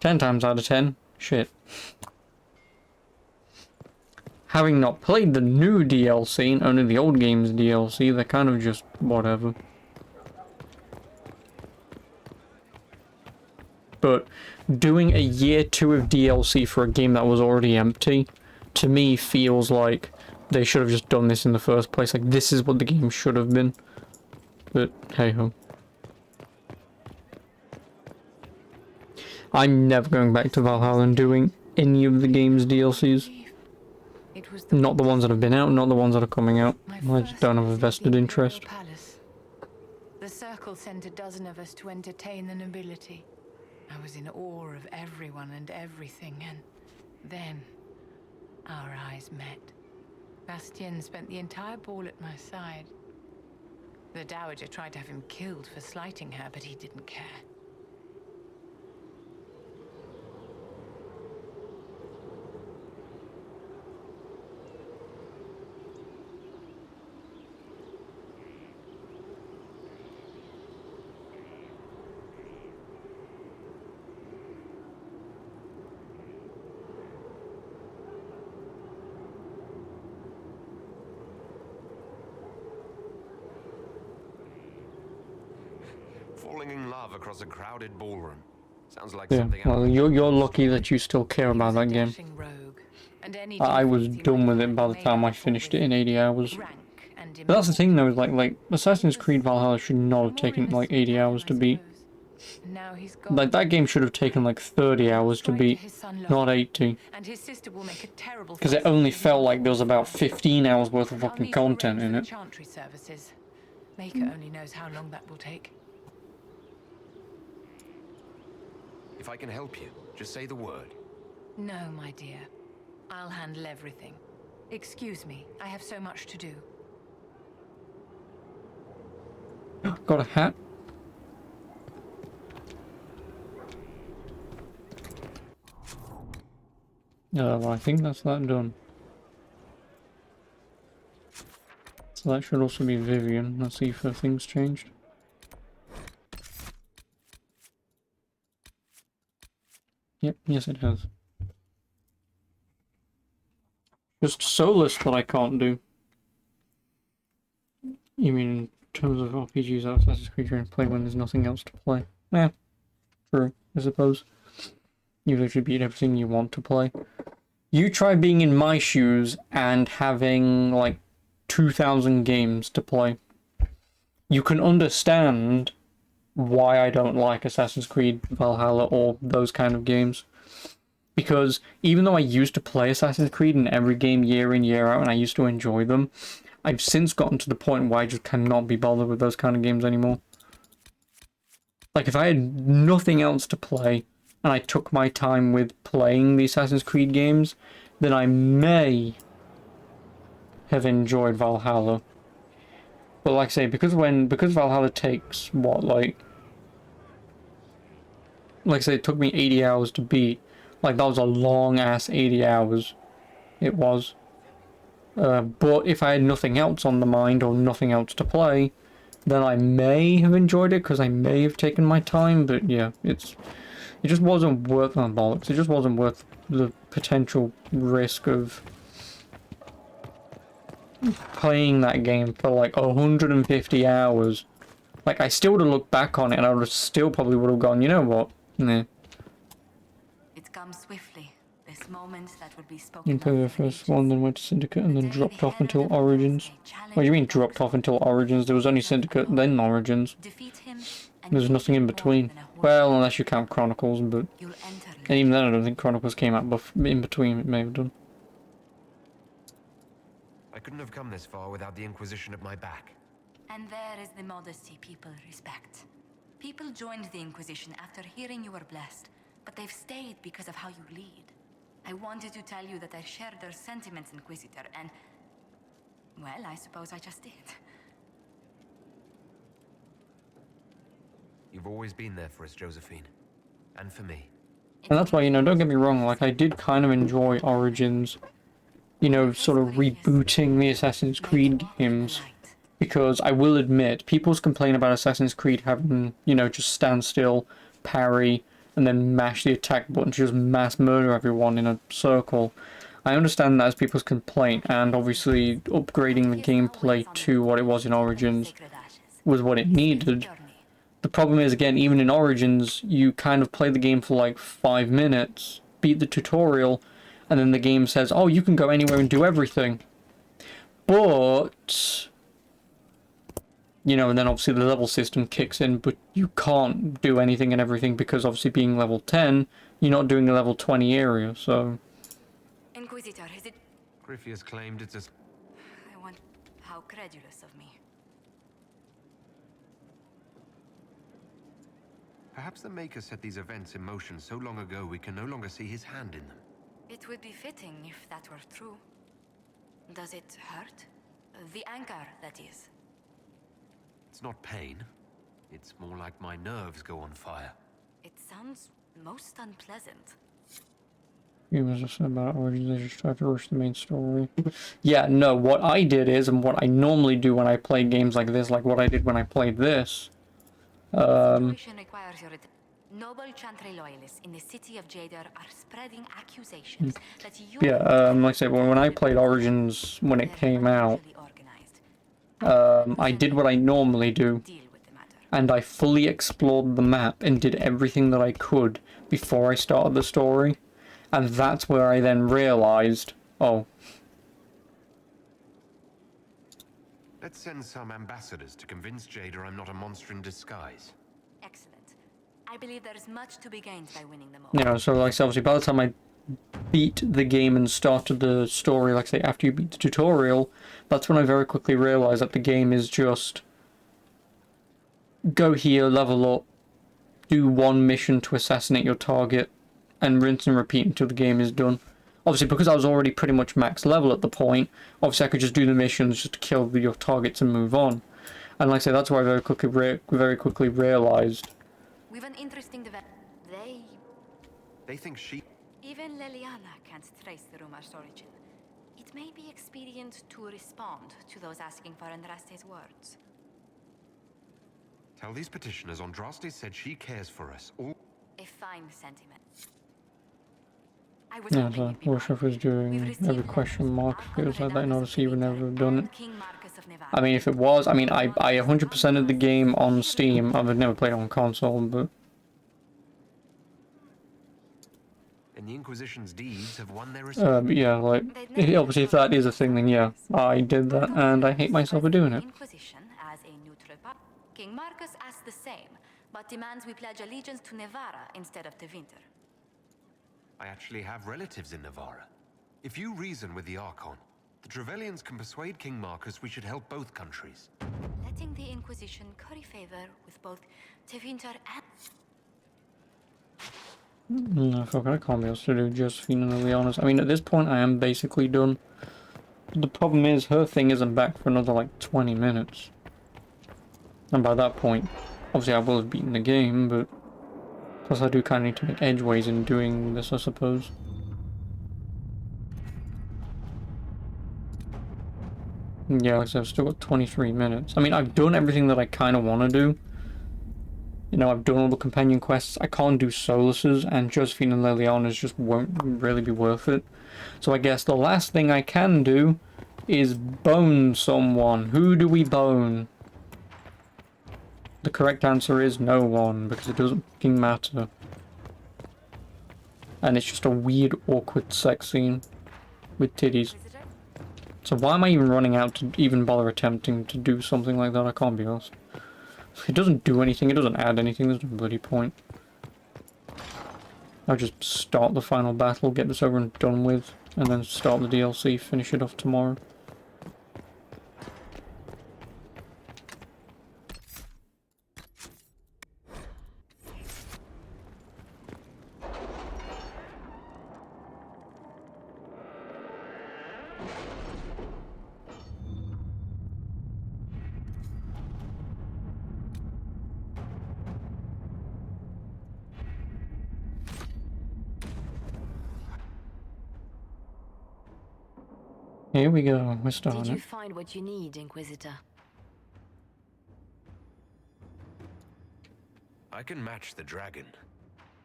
10 times out of 10, shit. Having not played the new DLC and only the old game's DLC, they're kind of just whatever. But doing a year 2 of DLC for a game that was already empty, to me feels like they should have just done this in the first place. Like, this is what the game should have been. But, hey-ho. I'm never going back to Valhalla and doing any of the game's DLCs. Not the ones that have been out, not the ones that are coming out. I just don't have a vested interest. The circle sent a dozen of us to entertain the nobility. I was in awe of everyone and everything, and then our eyes met. Bastien spent the entire ball at my side. The Dowager tried to have him killed for slighting her, but he didn't care. Falling in love across a crowded ballroom. Sounds like Yeah, something well, you're lucky that you still care about that game. I was done with it by the time I finished it in 80 hours. But that's the thing though, is like Assassin's Creed Valhalla should not have taken like 80 hours to beat. Like, that game should have taken like 30 hours to beat, not 80. Because it only felt like there was about 15 hours worth of fucking content in it. Maker only knows how long that will take. If I can help you, just say the word. No, my dear. I'll handle everything. Excuse me, I have so much to do. Got a hat. Well, I think that's that done. So that should also be Vivian. Let's see if her thing's changed. Yep, yes it has. Just Solus that I can't do. You mean in terms of RPGs that Assassin's Creed you're gonna play when there's nothing else to play? Yeah, true, I suppose. You literally beat everything you want to play. You try being in my shoes and having, like, 2,000 games to play. You can understand why I don't like Assassin's Creed Valhalla or those kind of games. Because even though I used to play Assassin's Creed in every game year in, year out, and I used to enjoy them, I've since gotten to the point where I just cannot be bothered with those kind of games anymore. Like, if I had nothing else to play, and I took my time with playing the Assassin's Creed games, then I may have enjoyed Valhalla. But like I say, because Valhalla takes, what, like I say, it took me 80 hours to beat. Like, that was a long-ass 80 hours. It was. But if I had nothing else on the mind, or nothing else to play, then I may have enjoyed it, because I may have taken my time, but yeah, it just wasn't worth my bollocks. It just wasn't worth the potential risk of playing that game for like 150 hours. Like, I still would have looked back on it, and I would have still probably would have gone, you know what? Nah. It comes swiftly. This moment that would be spoken You played the first one, then went to Syndicate, and then dropped off until Origins. What do you mean dropped off until Origins? There was only Syndicate, then Origins. There's nothing in between. Well, unless you count Chronicles, but... And even then I don't think Chronicles came out in between, it may have done. I couldn't have come this far without the Inquisition at my back. And there is the modesty people respect. People joined the Inquisition after hearing you were blessed, but they've stayed because of how you lead. I wanted to tell you that I shared their sentiments, Inquisitor, and... well, I suppose I just did. You've always been there for us, Josephine. And for me. And that's why, you know, don't get me wrong, like, I did kind of enjoy Origins, you know, sort of rebooting the Assassin's Creed games. Because I will admit, people's complain about Assassin's Creed having, you know, just stand still, parry, and then mash the attack button to just mass murder everyone in a circle. I understand that as people's complaint, and obviously upgrading the gameplay to what it was in Origins was what it needed. The problem is, again, even in Origins, you kind of play the game for like 5 minutes, beat the tutorial, and then the game says, oh, you can go anywhere and do everything. But... you know, and then obviously the level system kicks in, but you can't do anything and everything because obviously being level 10, you're not doing the level 20 area, so... Inquisitor, is it... Griffius claimed it's a... I want... how credulous of me. Perhaps the Maker set these events in motion so long ago we can no longer see his hand in them. It would be fitting if that were true. Does it hurt? The anchor, that is. It's not pain. It's more like my nerves go on fire. It sounds most unpleasant. You was just about Origins, they just tried to rush the main story. Yeah, no, what I did is, and what I normally do when I play games like this, like what I did when I played this, Noble Chantry loyalists in the city of Jadar are spreading accusations that you... yeah, like I said, when I played Origins when it came out, I did what I normally do, and I fully explored the map and did everything that I could before I started the story, and that's where I then realized, oh. Let's send some ambassadors to convince Jada I'm not a monster in disguise. Excellent. I believe there is much to be gained by winning them all. You know, so like, so obviously by the time I beat the game and started the story, like say after you beat the tutorial, that's when I very quickly realized that the game is just go here, level up, do one mission to assassinate your target, and rinse and repeat until the game is done. Obviously, because I was already pretty much max level at the point, obviously I could just do the missions just to kill your targets and move on. And like I say, that's why I very quickly realized. We've an interesting development. They think she... Even Leliana can't trace the rumor's origin. It may be expedient to respond to those asking for Andraste's words. Tell these petitioners Andraste said she cares for us all. A fine sentiment. Yeah, so Warship was doing every question mark. It was like that in order to see you would never have done it. I mean, if it was, I mean, I 100%ed the game on Steam. I've never played it on console, but... And the Inquisition's deeds have won their respect. But yeah, like, obviously if that is a thing, then yeah, I did that, and I hate myself for doing it. Inquisition as a neutral King Marcus asks the same, but demands we pledge allegiance to Navarra instead of to Winter. I actually have relatives in Navarra. If you reason with the Archon, the Trevellians can persuade King Marcus we should help both countries. Letting the Inquisition curry favor with both Tevinter and... No, fuck, I can't be able to do Josephine and Liliana's. I mean, at this point, I am basically done. The problem is, her thing isn't back for another, like, 20 minutes. And by that point, obviously I will have beaten the game, but... Plus I do kind of need to make edgeways in doing this, I suppose. Yeah, like I said, I've still got 23 minutes. I mean, I've done everything that I kind of want to do. You know, I've done all the companion quests. I can't do Solaces, and Josephine and Liliana's just won't really be worth it. So I guess the last thing I can do is bone someone. Who do we bone? The correct answer is no one, because it doesn't fucking matter. And it's just a weird, awkward sex scene with titties. So why am I even running out to even bother attempting to do something like that? I can't be asked. It doesn't do anything, it doesn't add anything, there's no bloody point. I'll just start the final battle, get this over and done with, and then start the DLC, finish it off tomorrow. Here we go, we're starting. Did you find what you need, Inquisitor? I can match the dragon.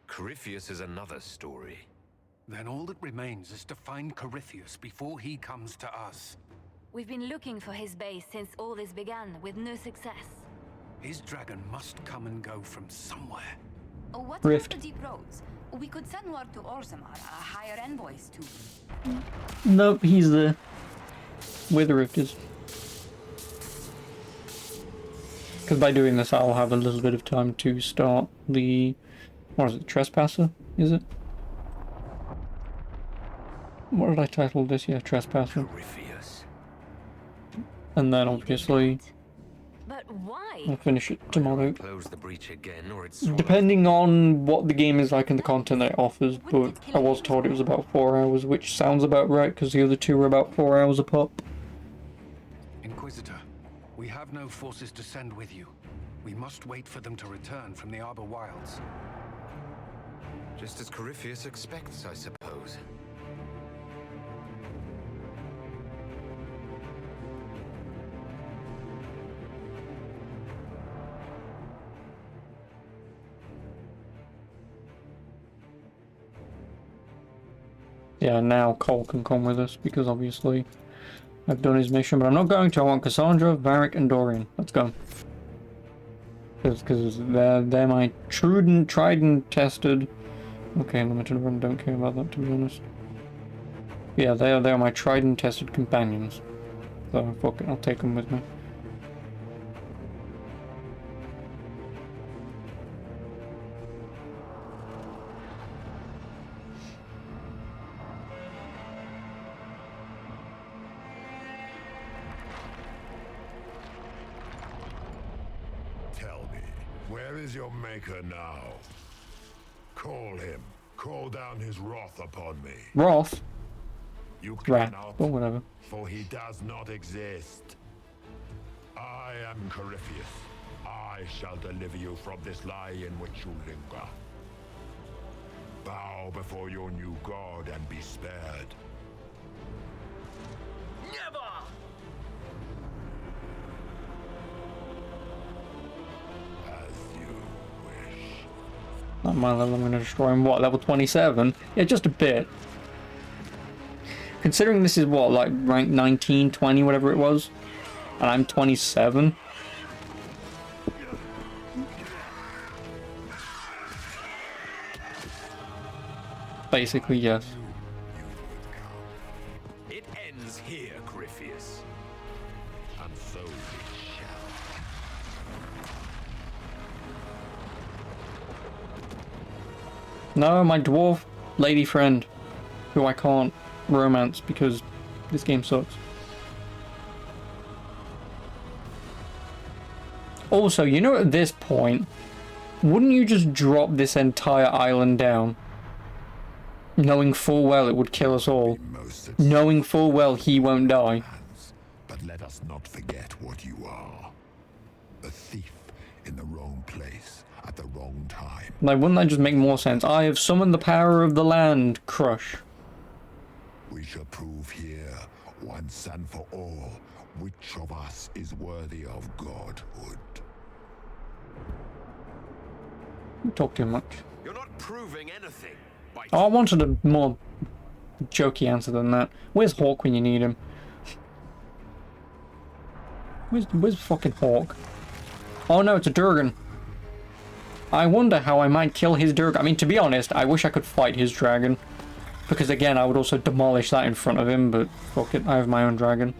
Corypheus is another story. Then all that remains is to find Corypheus before he comes to us. We've been looking for his base since all this began, with no success. His dragon must come and go from somewhere. Oh, what Rift. about the deep roads? We could send word to Orzammar, hire envoys to... Nope, he's there. Where the rift is. Because by doing this I'll have a little bit of time to start the... What is it? Trespasser? Is it? What did I title this? Yeah, Trespasser. Corypheus. And then obviously... But why? I'll finish it tomorrow. Close the breach again, or it's Depending on what the game is like and the content that it offers, but I was told it was about 4 hours, which sounds about right, because the other two were about 4 hours apart. Inquisitor, we have no forces to send with you. We must wait for them to return from the Arbor Wilds. just as Corypheus expects, I suppose. Yeah, now Cole can come with us, because obviously I've done his mission, but I'm not going to. I want Cassandra, Varric, and Dorian. Let's go. Because they're my tried and tested... Okay, limited run, don't care about that, to be honest. Yeah, they are my tried and tested companions. So, fuck it, I'll take them with me. Tell me, where is your maker now? Call him. Call down his wrath upon me. Wrath? You Right, cannot, but whatever. for he does not exist. I am Corypheus. I shall deliver you from this lie in which you linger. Bow before your new god and be spared. Never! Not my level, I'm going to destroy him. What, level 27? Yeah, just a bit. Considering this is what, like rank 19, 20, whatever it was? And I'm 27. Basically, yes. It ends here, Corypheus. And so it shall. No, my dwarf lady friend, who I can't romance because this game sucks. Also, you know, at this point, wouldn't you just drop this entire island down? Knowing full well it would kill us all. Knowing full well he won't die. But let us not forget what you are. A thief in the wrong place at the wrong time. Like, wouldn't that just make more sense? I have summoned the power of the land. Crush. We shall prove here, once and for all, which of us is worthy of godhood. You talk too much. You're not proving anything. Oh, I wanted a more jokey answer than that. Where's Hawk when you need him? Where's fucking Hawk? Oh no, it's a Durgan. I wonder how I might kill his Durgan. I mean, to be honest, I wish I could fight his dragon. Because again, I would also demolish that in front of him, but fuck it, I have my own dragon.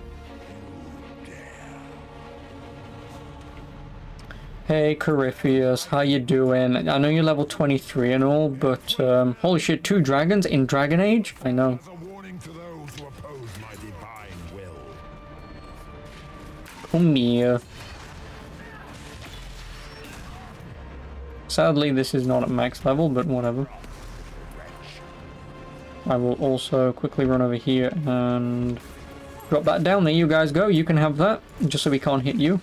Hey Corypheus, how you doing? I know you're level 23 and all, but holy shit, 2 dragons in Dragon Age? I know. Come near. Sadly, this is not at max level, but whatever. I will also quickly run over here and drop that down. There you guys go. You can have that, just so we can't hit you.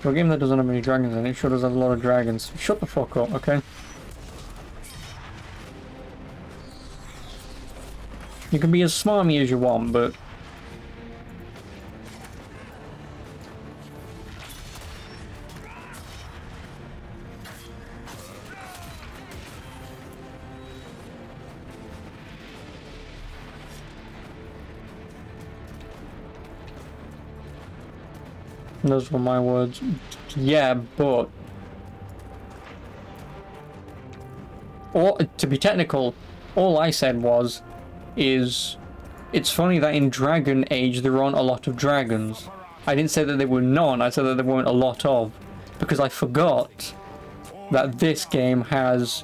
For a game that doesn't have any dragons in it, sure does have a lot of dragons. Shut the fuck up, okay? You can be as smarmy as you want, but... Those were my words. Yeah, but... Or, to be technical, all I said was, it's funny that in Dragon Age there aren't a lot of dragons. I didn't say that there were none, I said that there weren't a lot of. Because I forgot that this game has...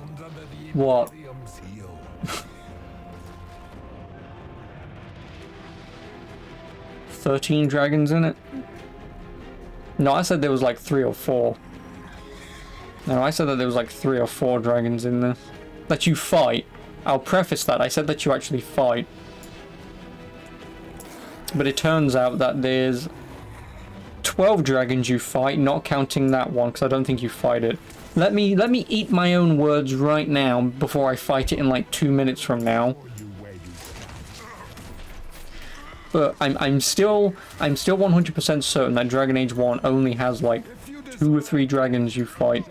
what? 13 dragons in it? No, I said there was like 3 or 4. No, I said that there was like 3 or 4 dragons in there. That you fight. I'll preface that. I said that you actually fight. But it turns out that there's 12 dragons you fight, not counting that one, because I don't think you fight it. Let me eat my own words right now before I fight it in like 2 minutes from now. But I'm still 100% certain that Dragon Age 1 only has like 2 or 3 dragons you fight.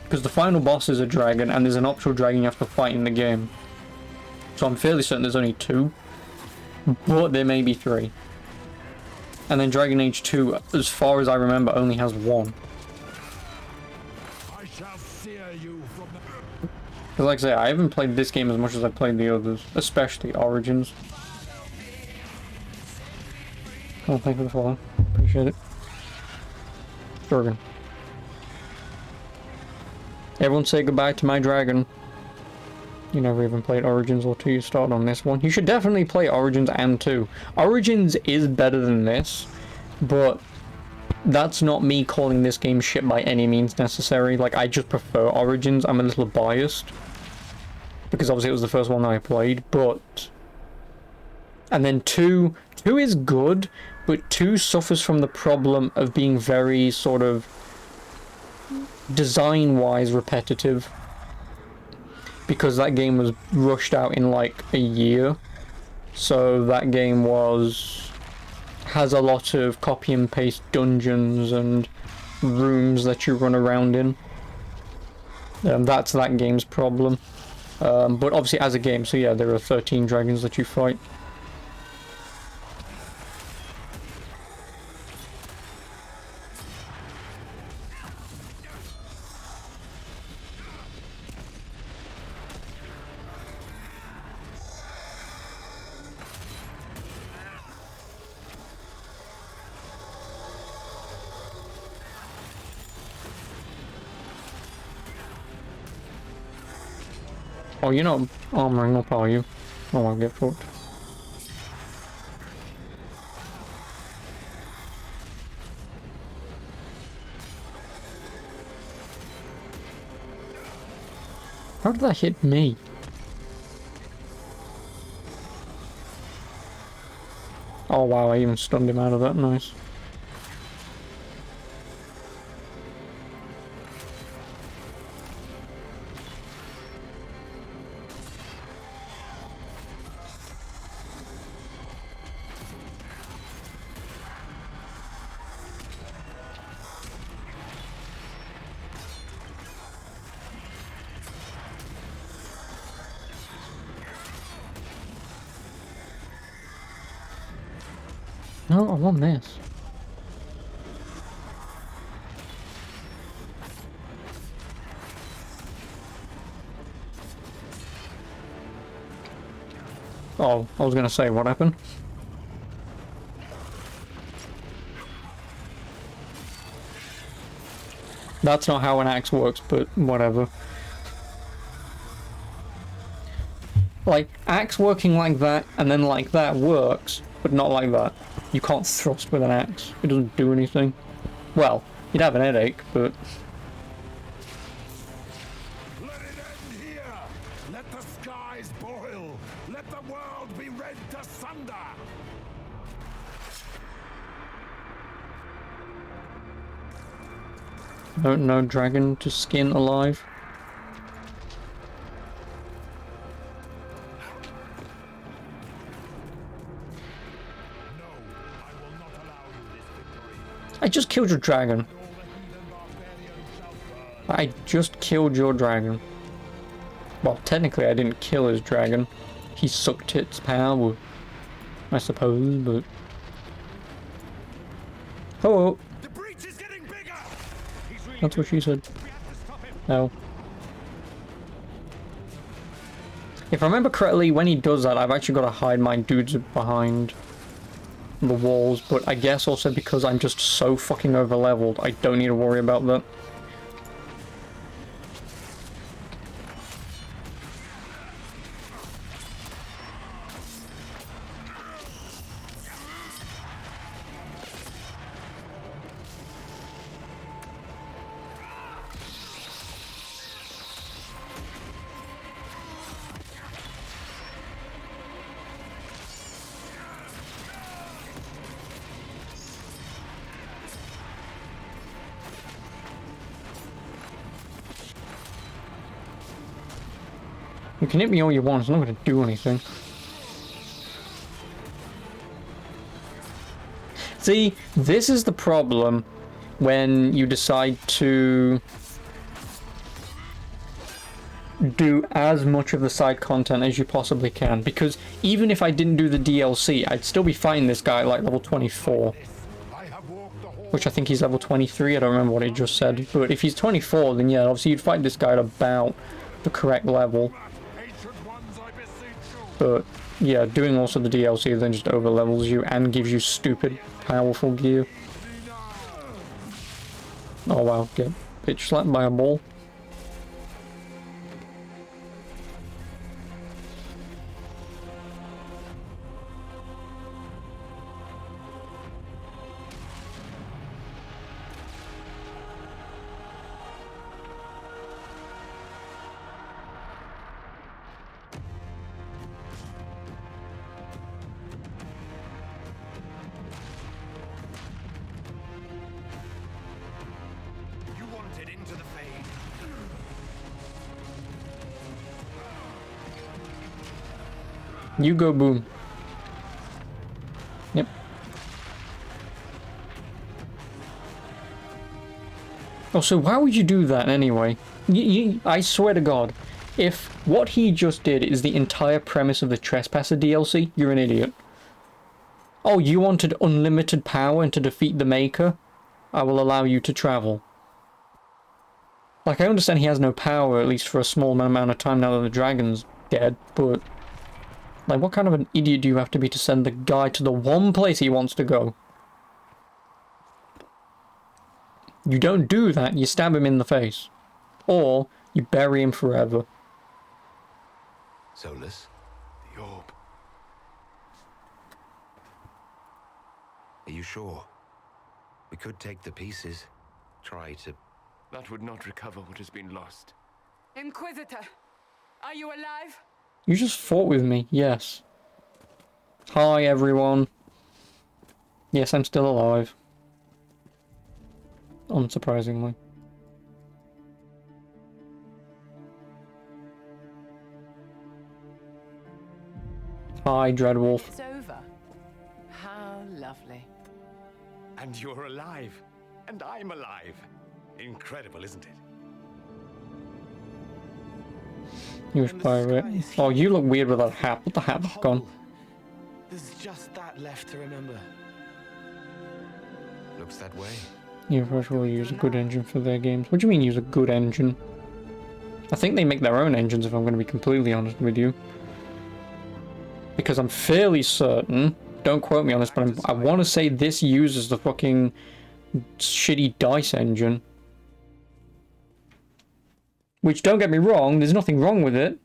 Because the final boss is a dragon and there's an optional dragon you have to fight in the game. So I'm fairly certain there's only 2. But there may be 3. And then Dragon Age 2, as far as I remember, only has 1. Because like I say, I haven't played this game as much as I played the others. Especially Origins. Oh, thank you for the follow. Appreciate it. Dragon. Everyone say goodbye to my dragon. You never even played Origins or 2, you started on this one. You should definitely play Origins and 2. Origins is better than this, but that's not me calling this game shit by any means necessary. Like, I just prefer Origins. I'm a little biased. Because obviously it was the first one that I played, but... And then 2 is good, but 2 suffers from the problem of being very sort of design-wise repetitive. Because that game was rushed out in like a year. So that game has a lot of copy and paste dungeons and rooms that you run around in. That's that game's problem. But obviously as a game, so yeah, there are 13 dragons that you fight. Oh, you're not armoring up, are you? Oh, I'll get fucked. How did that hit me? Oh wow, I even stunned him out of that, nice. No, I want this. Oh, I was gonna say, what happened? That's not how an axe works, but whatever. Like, axe working like that and then like that works, but not like that. You can't thrust with an axe. It doesn't do anything. Well, you'd have an headache, but... Let it end here! Let the skies boil! Let the world be rent asunder! No dragon to skin alive. I just killed your dragon. I just killed your dragon. Well, technically I didn't kill his dragon. He sucked its power, I suppose, but... Oh! That's what she said. No. If I remember correctly, when he does that, I've actually got to hide my dudes behind the walls, but I guess also because I'm just so fucking over-leveled, I don't need to worry about that. You can hit me all you want, it's not going to do anything. See, this is the problem when you decide to do as much of the side content as you possibly can, because even if I didn't do the DLC, I'd still be fighting this guy at like level 24. Which I think he's level 23, I don't remember what he just said. But if he's 24, then yeah, obviously you'd fight this guy at about the correct level. But yeah, doing also the DLC then just over levels you and gives you stupid powerful gear. Oh wow, get bitch slapped by a ball. You go boom. Yep. Oh, so why would you do that anyway? I swear to God, if what he just did is the entire premise of the Trespasser DLC, you're an idiot. Oh, you wanted unlimited power and to defeat the Maker? I will allow you to travel. Like, I understand he has no power, at least for a small amount of time now that the dragon's dead, but... like, what kind of an idiot do you have to be to send the guy to the one place he wants to go? You don't do that, you stab him in the face. Or, you bury him forever. Solus? The orb. Are you sure? We could take the pieces. Try to... That would not recover what has been lost. Inquisitor, are you alive? You just fought with me, yes. Hi, everyone. Yes, I'm still alive. Unsurprisingly. Hi, Dreadwolf. It's over. How lovely. And you're alive. And I'm alive. Incredible, isn't it? You pirate. Oh, you look weird with that hat. What the hat back on? There's just that left to remember. Looks that way. Universal will use a good engine for their games. What do you mean use a good engine? I think they make their own engines, if I'm going to be completely honest with you. Because I'm fairly certain, don't quote me on this, but I want to say this uses the fucking shitty DICE engine. Which, don't get me wrong, there's nothing wrong with it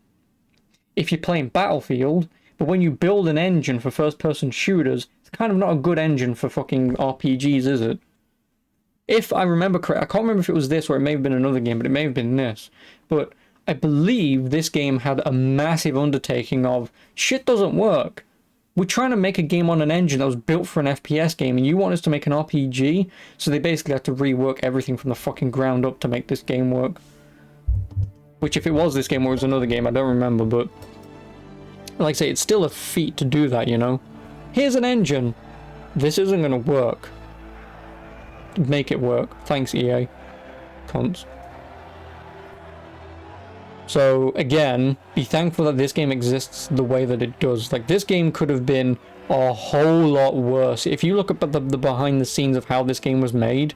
if you're playing Battlefield, but when you build an engine for first-person shooters, it's kind of not a good engine for fucking RPGs, is it? If I remember correct, I can't remember if it was this or it may have been another game, but it may have been this. But I believe this game had a massive undertaking of, shit doesn't work. We're trying to make a game on an engine that was built for an FPS game, and you want us to make an RPG? So they basically had to rework everything from the fucking ground up to make this game work. Which, if it was this game or it was another game, I don't remember, but... like I say, it's still a feat to do that, you know? Here's an engine. This isn't gonna work. Make it work. Thanks, EA. Cunts. So, again, be thankful that this game exists the way that it does. Like, this game could have been a whole lot worse. If you look up at the behind the scenes of how this game was made,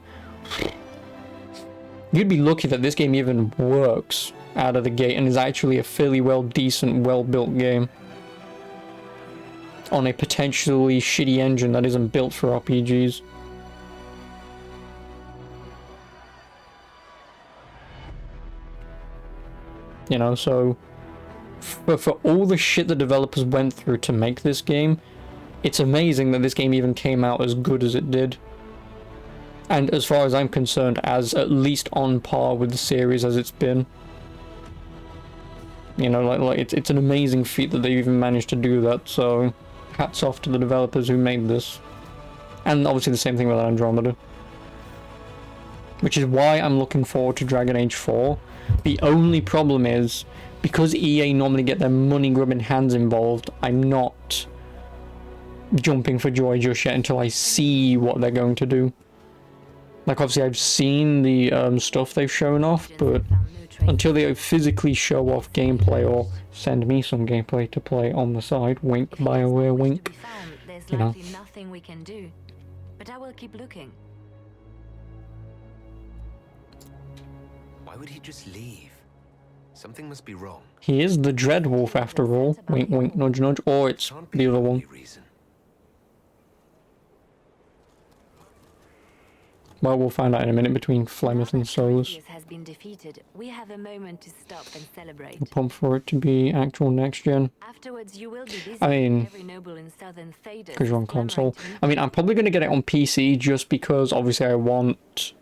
you'd be lucky that this game even works out of the gate and is actually a fairly decent, well-built game. On a potentially shitty engine that isn't built for RPGs. You know, so for all the shit the developers went through to make this game, it's amazing that this game even came out as good as it did. And as far as I'm concerned, as at least on par with the series as it's been. You know, like it's an amazing feat that they even managed to do that, so hats off to the developers who made this. And obviously the same thing with Andromeda. Which is why I'm looking forward to Dragon Age 4. The only problem is, because EA normally get their money-grubbing hands involved, I'm not jumping for joy just yet until I see what they're going to do. Like, obviously I've seen the stuff they've shown off, but until they physically show off gameplay or send me some gameplay to play on the side, wink, BioWare, wink, There's you know. likely nothing we can do, but I will keep looking. Why would he just leave? Something must be wrong. He is the Dreadwolf after all, wink, wink, nudge, nudge, or it's the other one. Well, we'll find out in a minute between Flemeth and Solus. Has been defeated. We have a moment to stop and celebrate. I'll pump for it to be actual next gen. Afterwards, you will be busy. I mean, every noble in southern Thedas because you're on console. I mean, I'm probably going to get it on PC just because obviously I want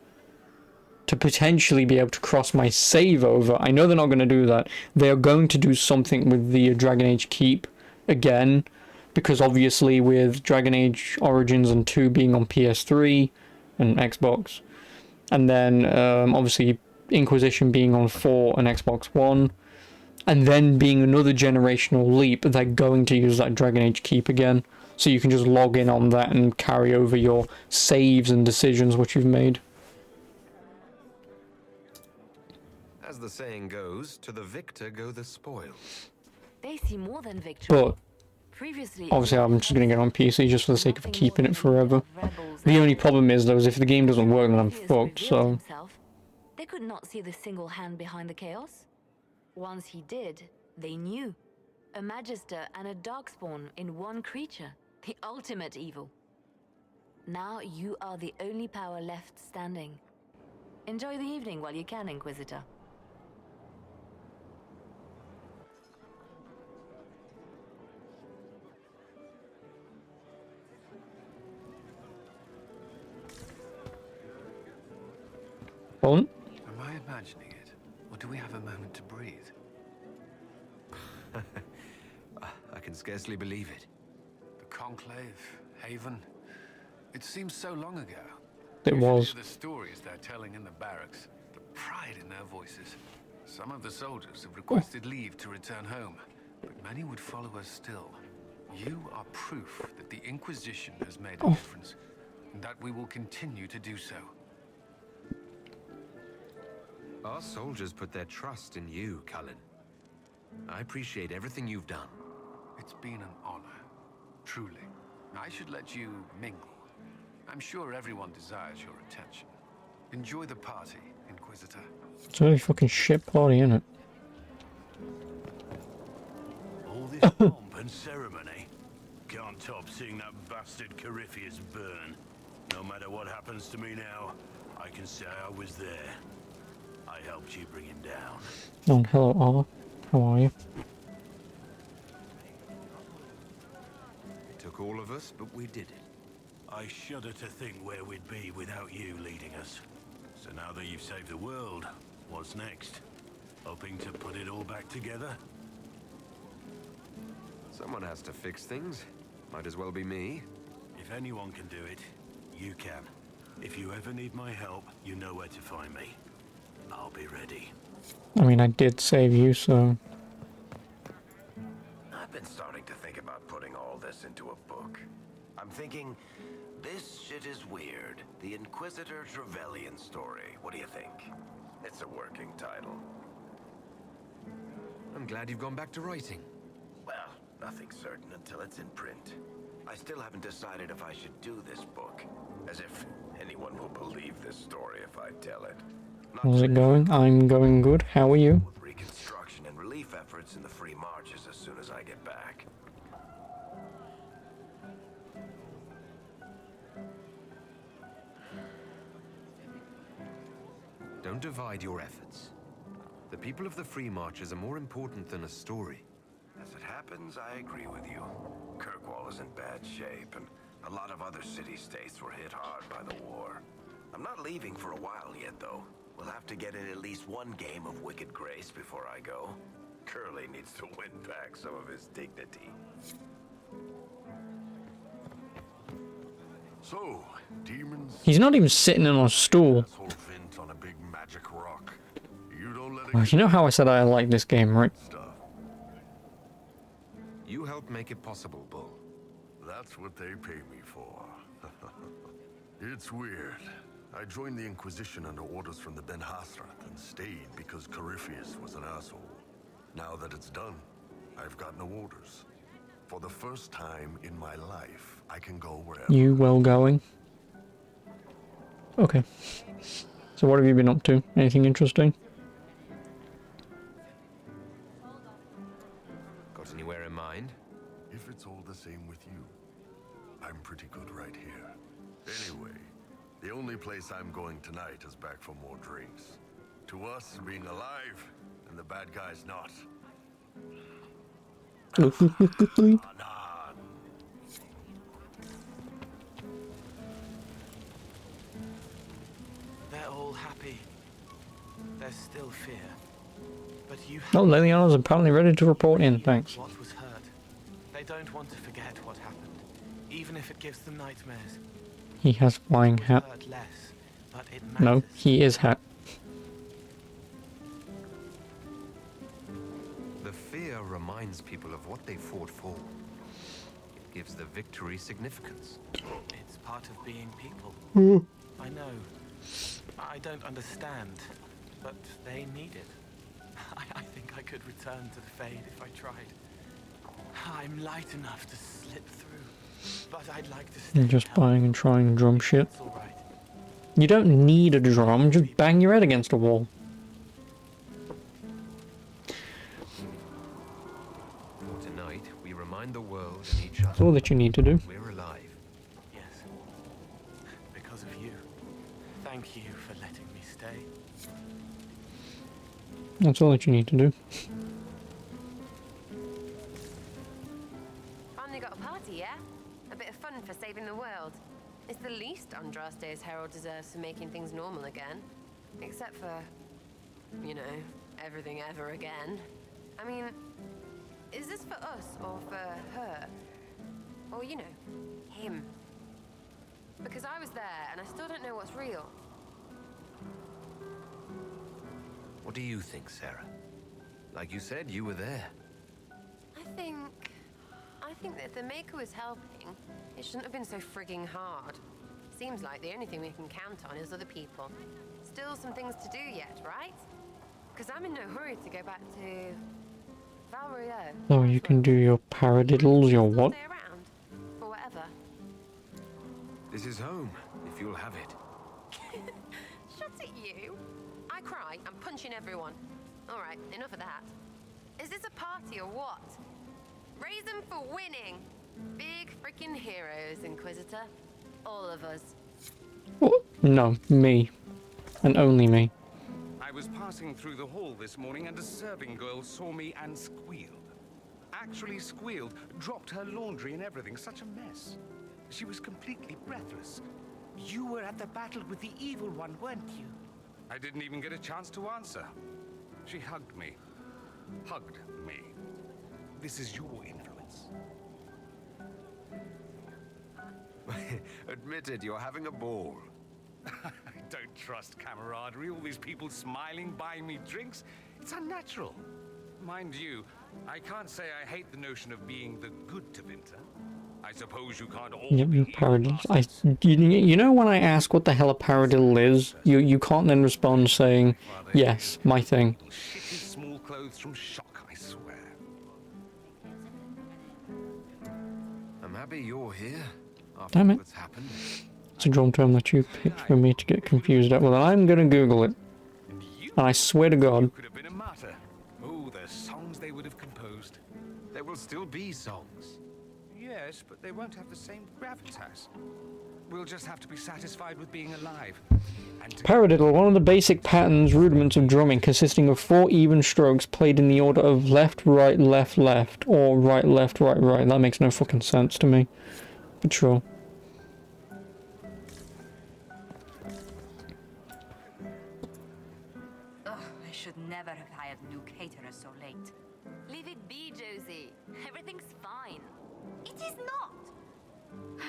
to potentially be able to cross my save over. I know they're not going to do that. They are going to do something with the Dragon Age Keep again, because obviously with Dragon Age Origins and 2 being on PS3 and Xbox, and then obviously Inquisition being on 4 and Xbox One, and then being another generational leap, they're going to use that Dragon Age Keep again, so you can just log in on that and carry over your saves and decisions which you've made. As the saying goes, to the victor go the spoils. They see more than victory. But Previously, obviously I'm just going to get it on PC just for the sake of keeping it forever. The only problem is though, is if the game doesn't work then I'm fucked, so... They could not see the single hand behind the chaos. Once he did, they knew. A Magister and a Darkspawn in one creature. The ultimate evil. Now you are the only power left standing. Enjoy the evening while you can, Inquisitor. On. Am I imagining it? Or do we have a moment to breathe? I can scarcely believe it. The Conclave, Haven. It seems so long ago. It You should was. hear the stories they're telling in the barracks. The pride in their voices. Some of the soldiers have requested leave to return home, but many would follow us still. You are proof that the Inquisition has made a difference, and that we will continue to do so. Our soldiers put their trust in you, Cullen. I appreciate everything you've done. It's been an honor, truly. I should let you mingle. I'm sure everyone desires your attention. Enjoy the party, Inquisitor. It's a really fucking shit party, isn't it? All this pomp and ceremony. Can't top seeing that bastard Corypheus burn. No matter what happens to me now, I can say I was there. I helped you bring him down. Oh, hello, R. How are you? It took all of us, but we did it. I shudder to think where we'd be without you leading us. So now that you've saved the world, what's next? Hoping to put it all back together? Someone has to fix things. Might as well be me. If anyone can do it, you can. If you ever need my help, you know where to find me. I'll be ready. I mean, I did save you, so... I've been starting to think about putting all this into a book. I'm thinking, this shit is weird. The Inquisitor Trevelyan story. What do you think? It's a working title. I'm glad you've gone back to writing. Well, nothing's certain until it's in print. I still haven't decided if I should do this book. As if anyone will believe this story if I tell it. How's it going? I'm going good. How are you? Reconstruction and relief efforts in the Free Marches as soon as I get back. Don't divide your efforts. The people of the Free Marches are more important than a story. As it happens, I agree with you. Kirkwall is in bad shape, and a lot of other city-states were hit hard by the war. I'm not leaving for a while yet, though. We'll have to get in at least one game of Wicked Grace before I go. Curly needs to win back some of his dignity. So, demons... He's not even sitting on a stool. Vent on a big magic rock. You don't let it Well, you know how I said I like this game, right? You helped make it possible, Bull. That's what they pay me for. It's weird. I joined the Inquisition under orders from the Ben Hasrat and stayed because Corypheus was an asshole. Now that it's done, I've got no orders. For the first time in my life, I can go wherever. You well going? Okay. So what have you been up to? Anything interesting? Got anywhere in mind? If it's all the same with you, I'm pretty good right here. Anyway, the only place I'm going tonight is back for more drinks. To us, being alive, and the bad guys not. They're all happy. There's still fear. But you Oh, Liliana's apparently ready to report in, thanks. what was heard. They don't want to forget what happened, even if it gives them nightmares. He has flying hat. Hurt less, but it No, matters. he is hat. The fear reminds people of what they fought for. It gives the victory significance. It's part of being people. Mm. I know. I don't understand, but they need it. I think I could return to the Fade if I tried. I'm light enough to slip through, but I'd like to stay. You're just buying and trying drum shit. All right. You don't need a drum, just bang your head against a wall. Tonight, we remind the world and each other That's all that you need to do. we're alive. Yes. Because of you. Thank you for letting me stay. That's all that you need to do. Finally got a party, yeah? A bit of fun for saving the world. It's the least Andraste's herald deserves for making things normal again. Except for, you know, everything ever again. I mean, is this for us or for her? Or, you know, him? Because I was there and I still don't know what's real. What do you think, Sarah? Like you said, you were there. I think that if the Maker was helping, it shouldn't have been so frigging hard. Seems like the only thing we can count on is other people. Still some things to do yet, right? Because I'm in no hurry to go back to Valrio. Oh, you can do your paradiddles, your what? Stay around, or whatever. This is home, if you'll have it. Shut it, you! I cry, I'm punching everyone. All right, enough of that. Is this a party or what? Raise them for winning! Big freaking heroes, Inquisitor. All of us. What? No, me. And only me. I was passing through the hall this morning and a serving girl saw me and squealed. Actually squealed, dropped her laundry and everything, such a mess. She was completely breathless. You were at the battle with the evil one, weren't you? I didn't even get a chance to answer. She hugged me. Hugged me. This is your influence. Admit it, you're having a ball. I don't trust camaraderie, all these people smiling, buying me drinks. It's unnatural. Mind you, I can't say I hate the notion of being the good Tevinter. I suppose you can't all Yep, be your paradiddles. You know when I ask what the hell a paradiddle is, you can't then respond saying, yes, my thing. Shit his small clothes from shock, I swear. I'm happy you're here. Damn it. What's happened? It's a drum term that you picked for me to get confused at. Well, then I'm gonna Google it. And I swear to God. Could have been a martyr. Oh, the songs they would have composed. There will still be songs. Yes, but they won't have the same gravitas. We'll just have to be satisfied with being alive. Paradiddle, one of the basic patterns, rudiments of drumming, consisting of 4 even strokes played in the order of left, right, left, left, or right, left, right, right. That makes no fucking sense to me. But sure. Ugh, I should never have hired new caterers so late. Leave it be, Josie. Everything's fine. It is not!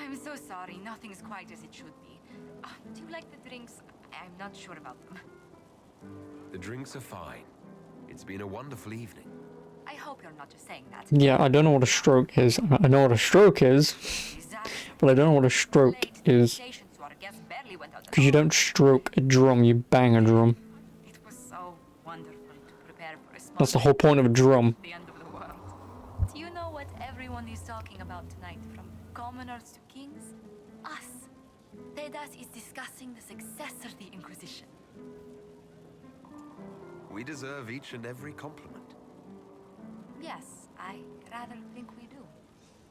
I'm so sorry, nothing's quite as it should be. Do you like the drinks? I'm not sure about them. The drinks are fine. It's been a wonderful evening. I hope you're not just saying that. Yeah, I don't know what a stroke is. I know what a stroke is, but I don't know what a stroke is. Because you don't stroke a drum, you bang a drum. It was so wonderful to prepare for a small That's the whole point of a drum. the end of the world. Do you know what everyone is talking about tonight, from commoners to kings? Us. Tedas is discussing the successor of the Inquisition. We deserve each and every compliment. Yes, I rather think we do.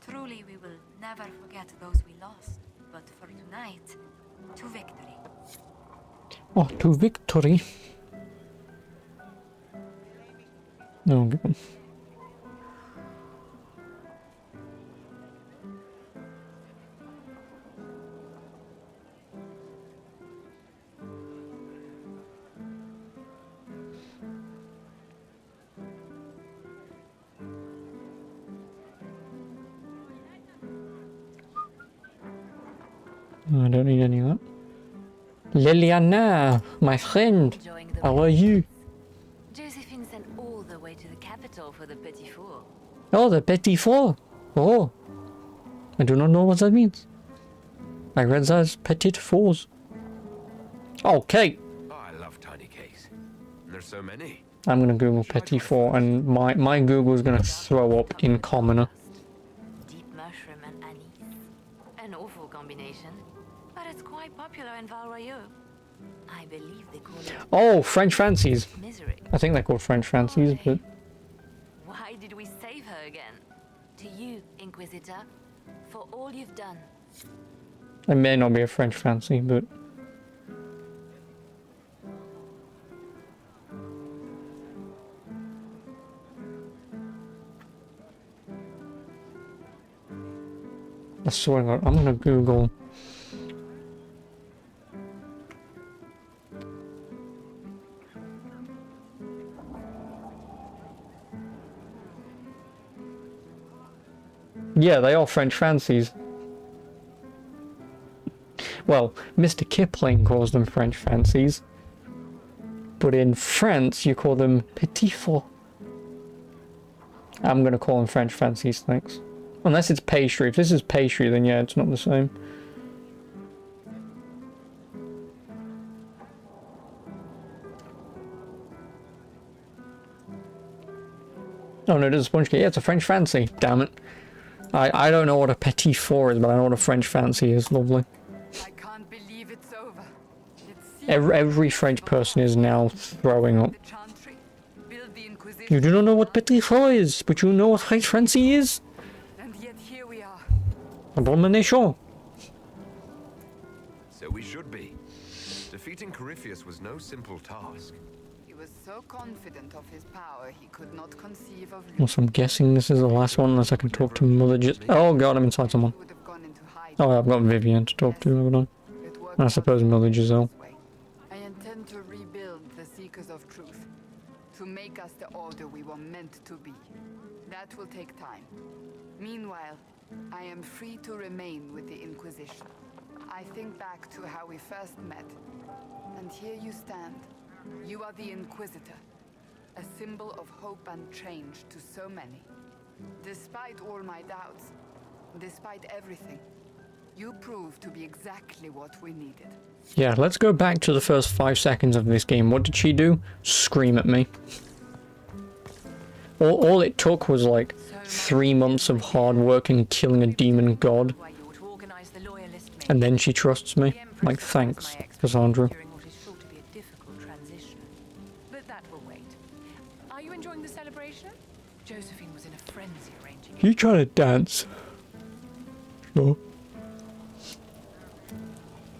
Truly, we will never forget those we lost. But for tonight, to victory. Oh, to victory. Oh, God. I don't need any of that. Liliana, my friend, how are you? Josephine sent all the way to the capital for the Petit Four. Oh, the Petit Four. Oh, I do not know what that means. I read that as Petit Fours. Oh, cake. Oh, I love tiny cakes. And there's so many. I'm gonna Google Petit Four, and my Google is gonna throw up in commoner. Deep mushroom and anise. An awful combination. But it's quite popular in Valrio. I believe they call it... Oh, French fancies. Misery. I think they're called French fancies, but Why did we save her again? To you, Inquisitor, for all you've done. it may not be a French fancy, but I swear to God, I'm gonna Google Yeah, they are French fancies. Well, Mr. Kipling calls them French fancies. But in France, you call them petit fours. I'm going to call them French fancies, thanks. Unless it's pastry. If this is pastry, then yeah, it's not the same. Oh no, it is a sponge cake. Yeah, it's a French fancy. Damn it. I don't know what a petit four is, but I know what a French fancy is. Lovely. I can't believe it's over. Every French person is now throwing up. You do not know what petit four is, but you know what French fancy is? And yet here we are. Abomination. So we should be. Defeating Corypheus was no simple task. He was so confident of his power, he could not conceive of Well, so I'm guessing this is the last one, unless I can talk to Mother just... Oh god, I'm inside someone. Oh, I've got Vivian to talk to, haven't I? I suppose Mother Giselle. I intend to rebuild the Seekers of Truth, to make us the order we were meant to be. That will take time. Meanwhile, I am free to remain with the Inquisition. I think back to how we first met, and here you stand. You are the Inquisitor, a symbol of hope and change to so many. Despite all my doubts, despite everything, you proved to be exactly what we needed. Yeah, let's go back to the first 5 seconds of this game. What did she do? Scream at me. All it took was like 3 months of hard work and killing a demon god. And then she trusts me. Like, thanks, Cassandra. But that will wait. Are you enjoying the celebration? Josephine was in a frenzy arranging it. You trying to dance? Sure.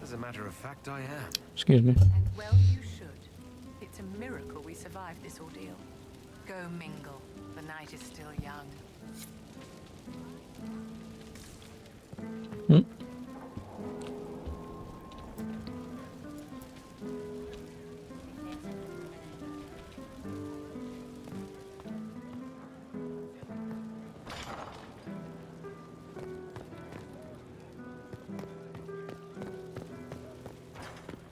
As a matter of fact, I am. Excuse me. And well, you should. It's a miracle we survived this ordeal. Go mingle. The night is still young. Hmm?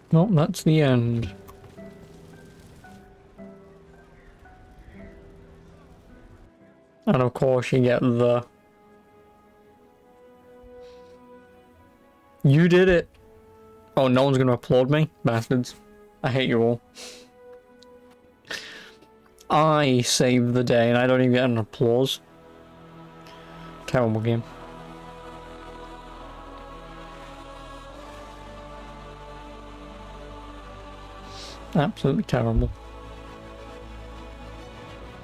Well, that's the end. And of course you get the... You did it! Oh, no one's gonna applaud me? Bastards. I hate you all. I saved the day and I don't even get an applause. Terrible game. Absolutely terrible.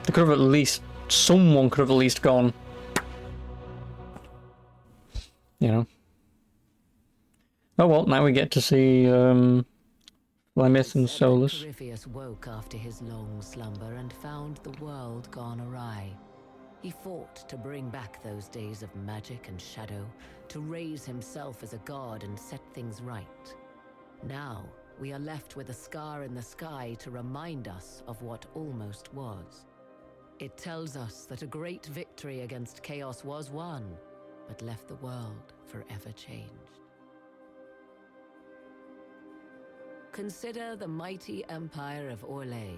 They could have at least... Someone could have at least gone... You know. Oh well, now we get to see, Lemith and Solus. Corypheus woke after his long slumber and found the world gone awry. He fought to bring back those days of magic and shadow, to raise himself as a god and set things right. Now, we are left with a scar in the sky to remind us of what almost was. It tells us that a great victory against chaos was won, but left the world forever changed. Consider the mighty empire of Orlais,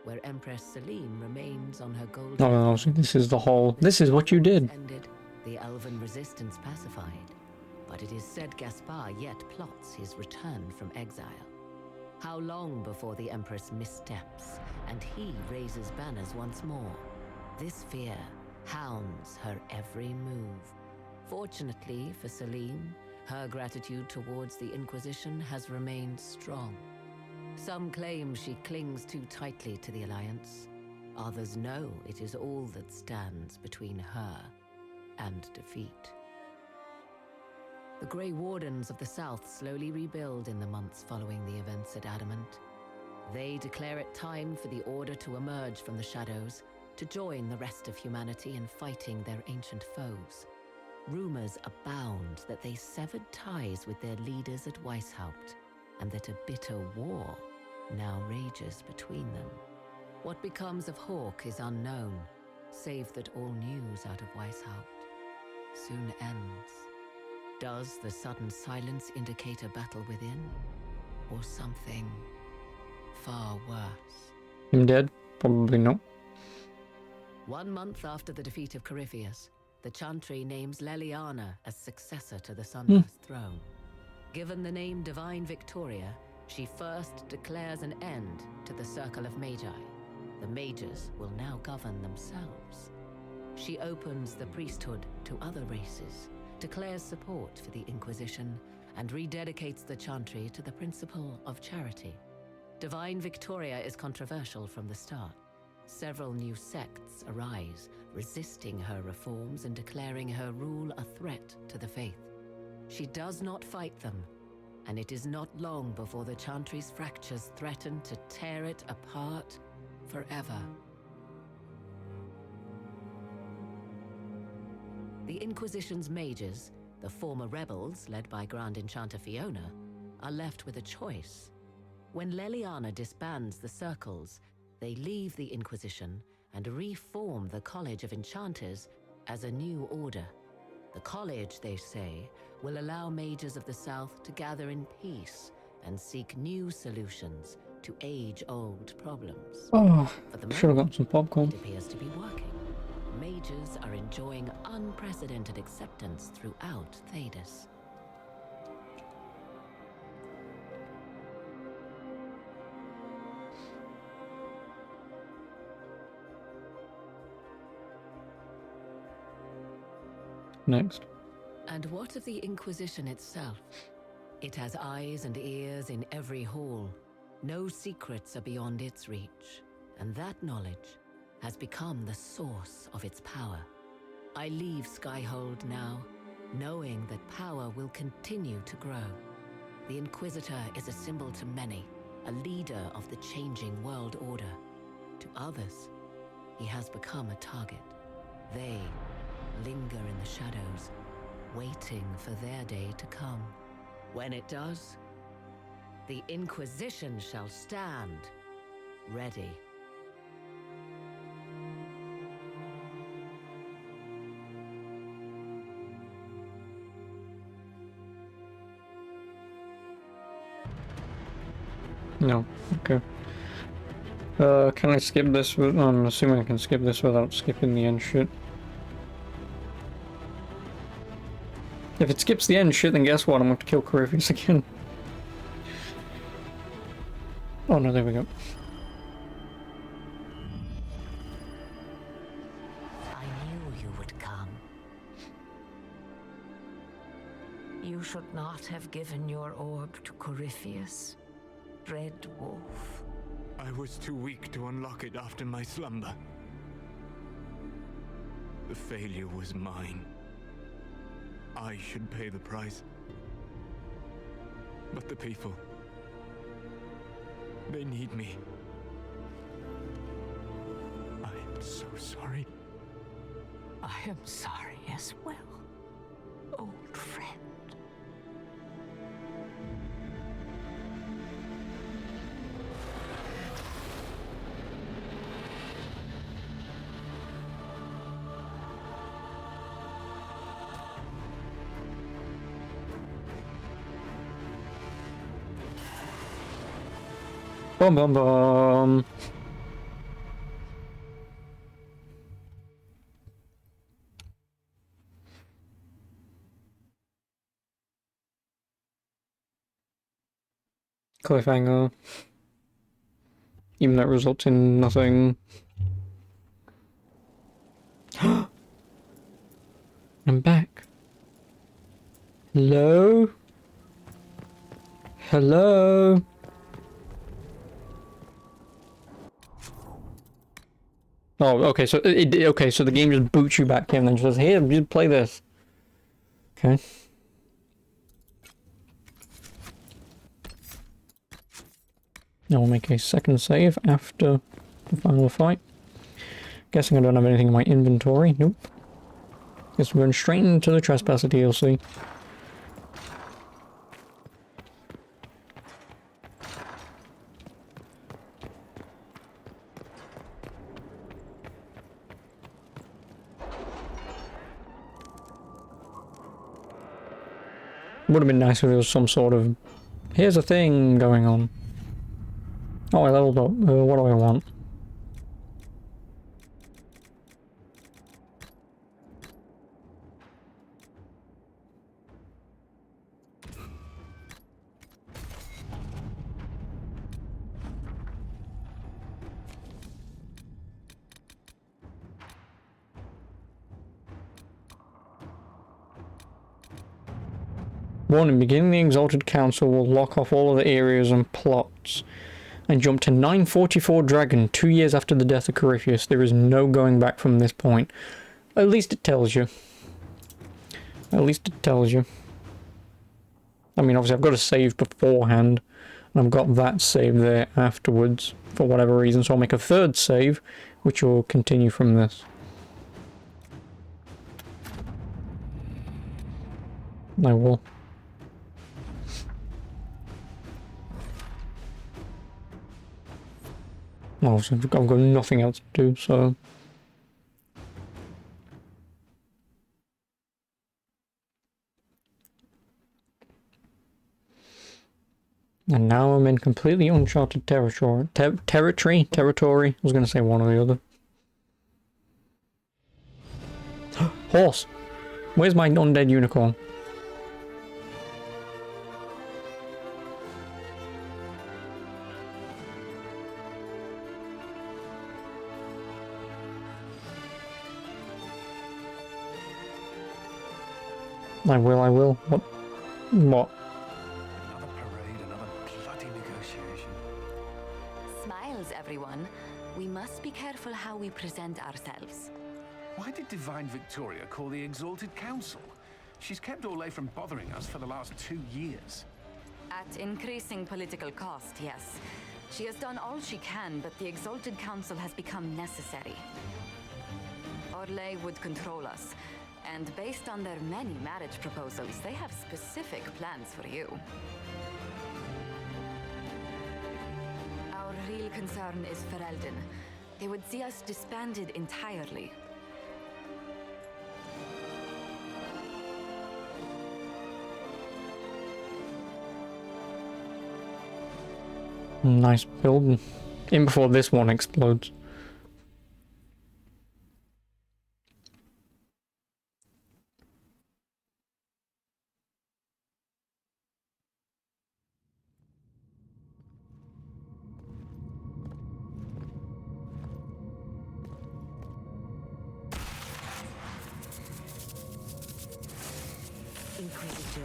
where Empress Celine remains on her golden... Oh no, so this is the whole... This is what you did. Ended, the elven resistance pacified, but it is said Gaspar yet plots his return from exile. How long before the Empress missteps, and he raises banners once more? This fear hounds her every move. Fortunately for Celine, her gratitude towards the Inquisition has remained strong. Some claim she clings too tightly to the Alliance. Others know it is all that stands between her and defeat. The Grey Wardens of the South slowly rebuild in the months following the events at Adamant. They declare it time for the Order to emerge from the shadows, to join the rest of humanity in fighting their ancient foes. Rumors abound that they severed ties with their leaders at Weishaupt, and that a bitter war now rages between them. What becomes of Hawke is unknown, save that all news out of Weishaupt soon ends. Does the sudden silence indicate a battle within? Or something far worse? Him dead? Probably not. 1 month after the defeat of Corypheus, the Chantry names Leliana as successor to the Sunburst throne. Given the name Divine Victoria, she first declares an end to the Circle of Magi. The mages will now govern themselves. She opens the priesthood to other races, declares support for the Inquisition, and rededicates the Chantry to the principle of charity. Divine Victoria is controversial from the start. Several new sects arise, resisting her reforms and declaring her rule a threat to the faith. She does not fight them, and it is not long before the Chantry's fractures threaten to tear it apart forever. The Inquisition's mages, the former rebels led by Grand Enchanter Fiona, are left with a choice. When Leliana disbands the circles, they leave the Inquisition and reform the College of Enchanters as a new order. The college, they say, will allow mages of the South to gather in peace and seek new solutions to age-old problems. Oh, For the should have moment, got some popcorn. it appears to be working. Mages are enjoying unprecedented acceptance throughout Thedas. Next. And what of the Inquisition itself? It has eyes and ears in every hall. No secrets are beyond its reach, and that knowledge has become the source of its power. I leave Skyhold now, knowing that power will continue to grow. The Inquisitor is a symbol to many, a leader of the changing world order. To others, he has become a target. They linger in the shadows, waiting for their day to come. When it does, the Inquisition shall stand ready. No. Okay. Can I skip this? I'm assuming I can skip this without skipping the end shit. If it skips the end shit, then guess what? I'm going to kill Corypheus again. Oh no, there we go. I knew you would come. You should not have given your orb to Corypheus, Red Wolf. I was too weak to unlock it after my slumber. The failure was mine. I should pay the price. But the people, they need me. I am so sorry. I am sorry as well, old friend. Bum bum bum. Cliffhanger. Even though it results in nothing. I'm back. Hello? Hello? Oh, okay, so okay, so the game just boots you back in and then says, "Here, just play this." Okay. Now we'll make a second save after the final fight. Guessing I don't have anything in my inventory. Nope. Guess we're going straight into the Trespasser DLC. would have been nice if there was some sort of, here's a thing going on. Oh, I leveled up. What do I want? Warning, beginning the Exalted Council will lock off all other areas and plots. And jump to 944 Dragon, 2 years after the death of Corypheus. There is no going back from this point. At least it tells you. At least it tells you. I mean, obviously I've got to save beforehand. And I've got that save there afterwards, for whatever reason. So I'll make a third save, which will continue from this. I will. Well, so I've got nothing else to do, so... And now I'm in completely uncharted territory. Territory? I was going to say one or the other. Horse! Where's my undead unicorn? I will. What? What? Another parade, another bloody negotiation. Smiles, everyone. We must be careful how we present ourselves. Why did Divine Victoria call the Exalted Council? She's kept Orlais from bothering us for the last 2 years. At increasing political cost, yes. She has done all she can, but the Exalted Council has become necessary. Orlais would control us. And based on their many marriage proposals, they have specific plans for you. Our real concern is Ferelden. They would see us disbanded entirely. Nice building. In before this one explodes. Inquisitor,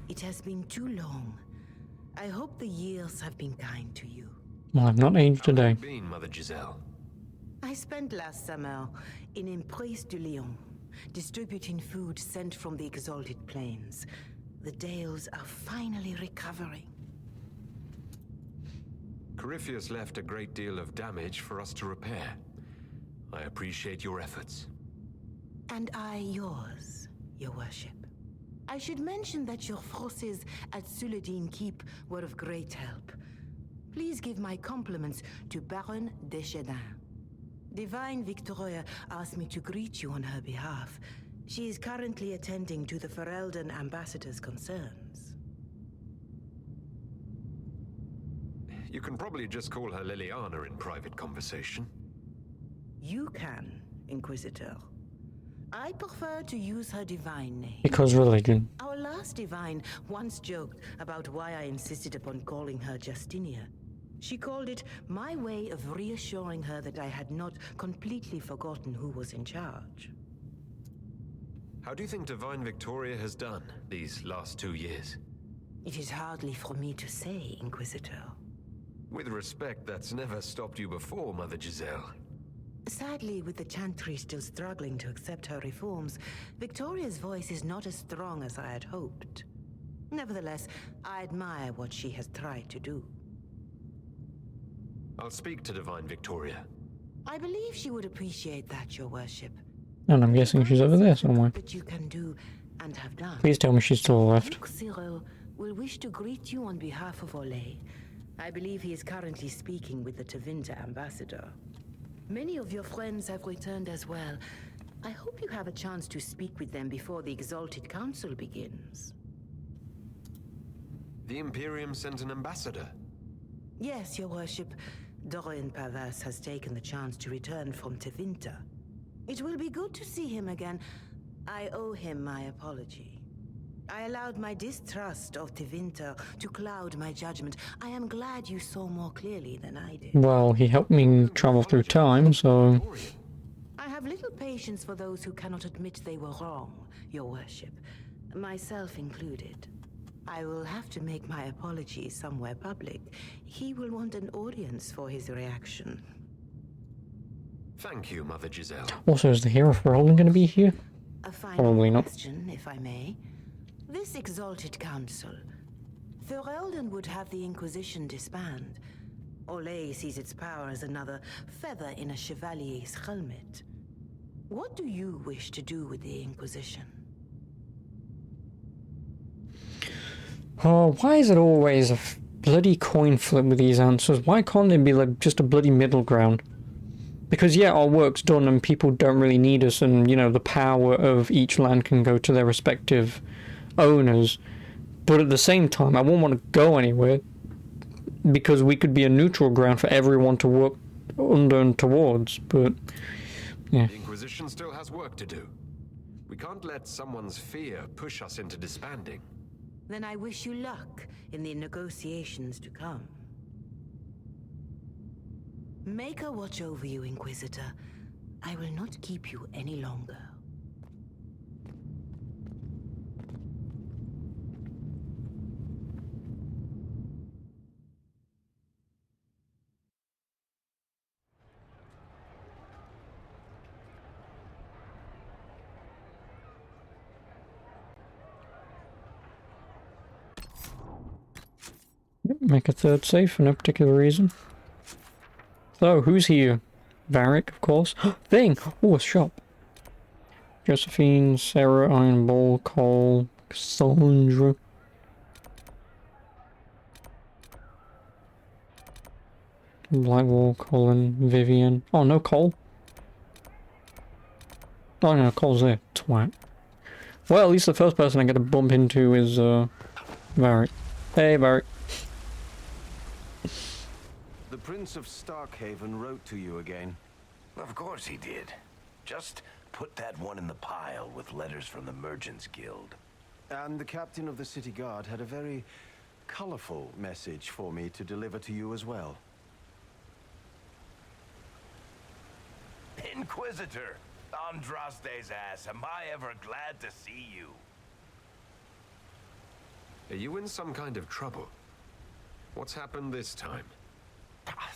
it has been too long. I hope the years have been kind to you. Well, I've not aged today. How have you been, Mother Giselle? I spent last summer in Emprise de Lyon, distributing food sent from the Exalted Plains. The Dales are finally recovering. Corypheus left a great deal of damage for us to repair. I appreciate your efforts. And I yours, your worship. I should mention that your forces at Suladin Keep were of great help. Please give my compliments to Baron Deschedin. Divine Victoria asked me to greet you on her behalf. She is currently attending to the Ferelden ambassador's concerns. You can probably just call her Liliana in private conversation. You can, Inquisitor. I prefer to use her divine name. Because religion. Our last divine once joked about why I insisted upon calling her Justinia. She called it my way of reassuring her that I had not completely forgotten who was in charge. How do you think Divine Victoria has done these last 2 years? It is hardly for me to say, Inquisitor. With respect, that's never stopped you before, Mother Giselle. Sadly, with the Chantry still struggling to accept her reforms, Victoria's voice is not as strong as I had hoped. Nevertheless, I admire what she has tried to do. I'll speak to Divine Victoria. I believe she would appreciate that, your worship. And I'm guessing she's over there somewhere. That you can do and have done. Please tell me she's still left. Duke Cyril will wish to greet you on behalf of Orlais. I believe he is currently speaking with the Tevinter ambassador. Many of your friends have returned as well. I hope you have a chance to speak with them before the Exalted Council begins. The Imperium sent an ambassador. Yes, your worship. Dorian Pavas has taken the chance to return from Tevinter. It will be good to see him again. I owe him my apology. I allowed my distrust of Tevinter to cloud my judgment. I am glad you saw more clearly than I did. Well, he helped me travel through time, so... I have little patience for those who cannot admit they were wrong, your worship. Myself included. I will have to make my apology somewhere public. He will want an audience for his reaction. Thank you, Mother Giselle. Also, is the hero for Olin going to be here? A final Probably not. question, if I may. This exalted council, Thorelden would have the Inquisition disband. Olay sees its power as another feather in a chevalier's helmet. What do you wish to do with the Inquisition? Oh, why is it always a bloody coin flip with these answers? Why can't there be like just a bloody middle ground? Because yeah, our work's done and people don't really need us, and you know, the power of each land can go to their respective owners. But at the same time, I won't want to go anywhere because we could be a neutral ground for everyone to work under and towards. But yeah. The Inquisition still has work to do. We can't let someone's fear push us into disbanding. Then I wish you luck in the negotiations to come. Maker watch over you, Inquisitor. I will not keep you any longer. Make a third save for no particular reason. So, who's here? Varric, of course. Thing! Oh, a shop. Josephine, Sarah, Iron Ball, Cole, Cassandra. Blackwall, Colin, Vivian. Oh, no Cole. Oh no, Cole's there. Twat. Well, at least the first person I get to bump into is, Varric. Hey, Varric. The Prince of Starkhaven wrote to you again. Of course he did. Just put that one in the pile with letters from the Merchants Guild. And the captain of the city guard had a very colorful message for me to deliver to you as well. Inquisitor! Andraste's ass, am I ever glad to see you? Are you in some kind of trouble? What's happened this time?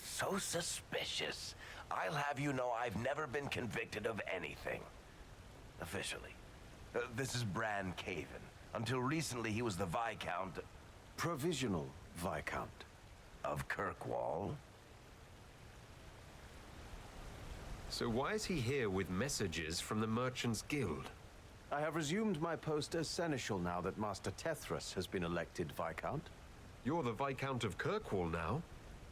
So suspicious. I'll have you know I've never been convicted of anything. Officially. This is Bran Caven. Until recently he was the Viscount... Provisional Viscount. Of Kirkwall. So why is he here with messages from the Merchants Guild? I have resumed my post as Seneschal now that Master Tethras has been elected Viscount. You're the Viscount of Kirkwall now?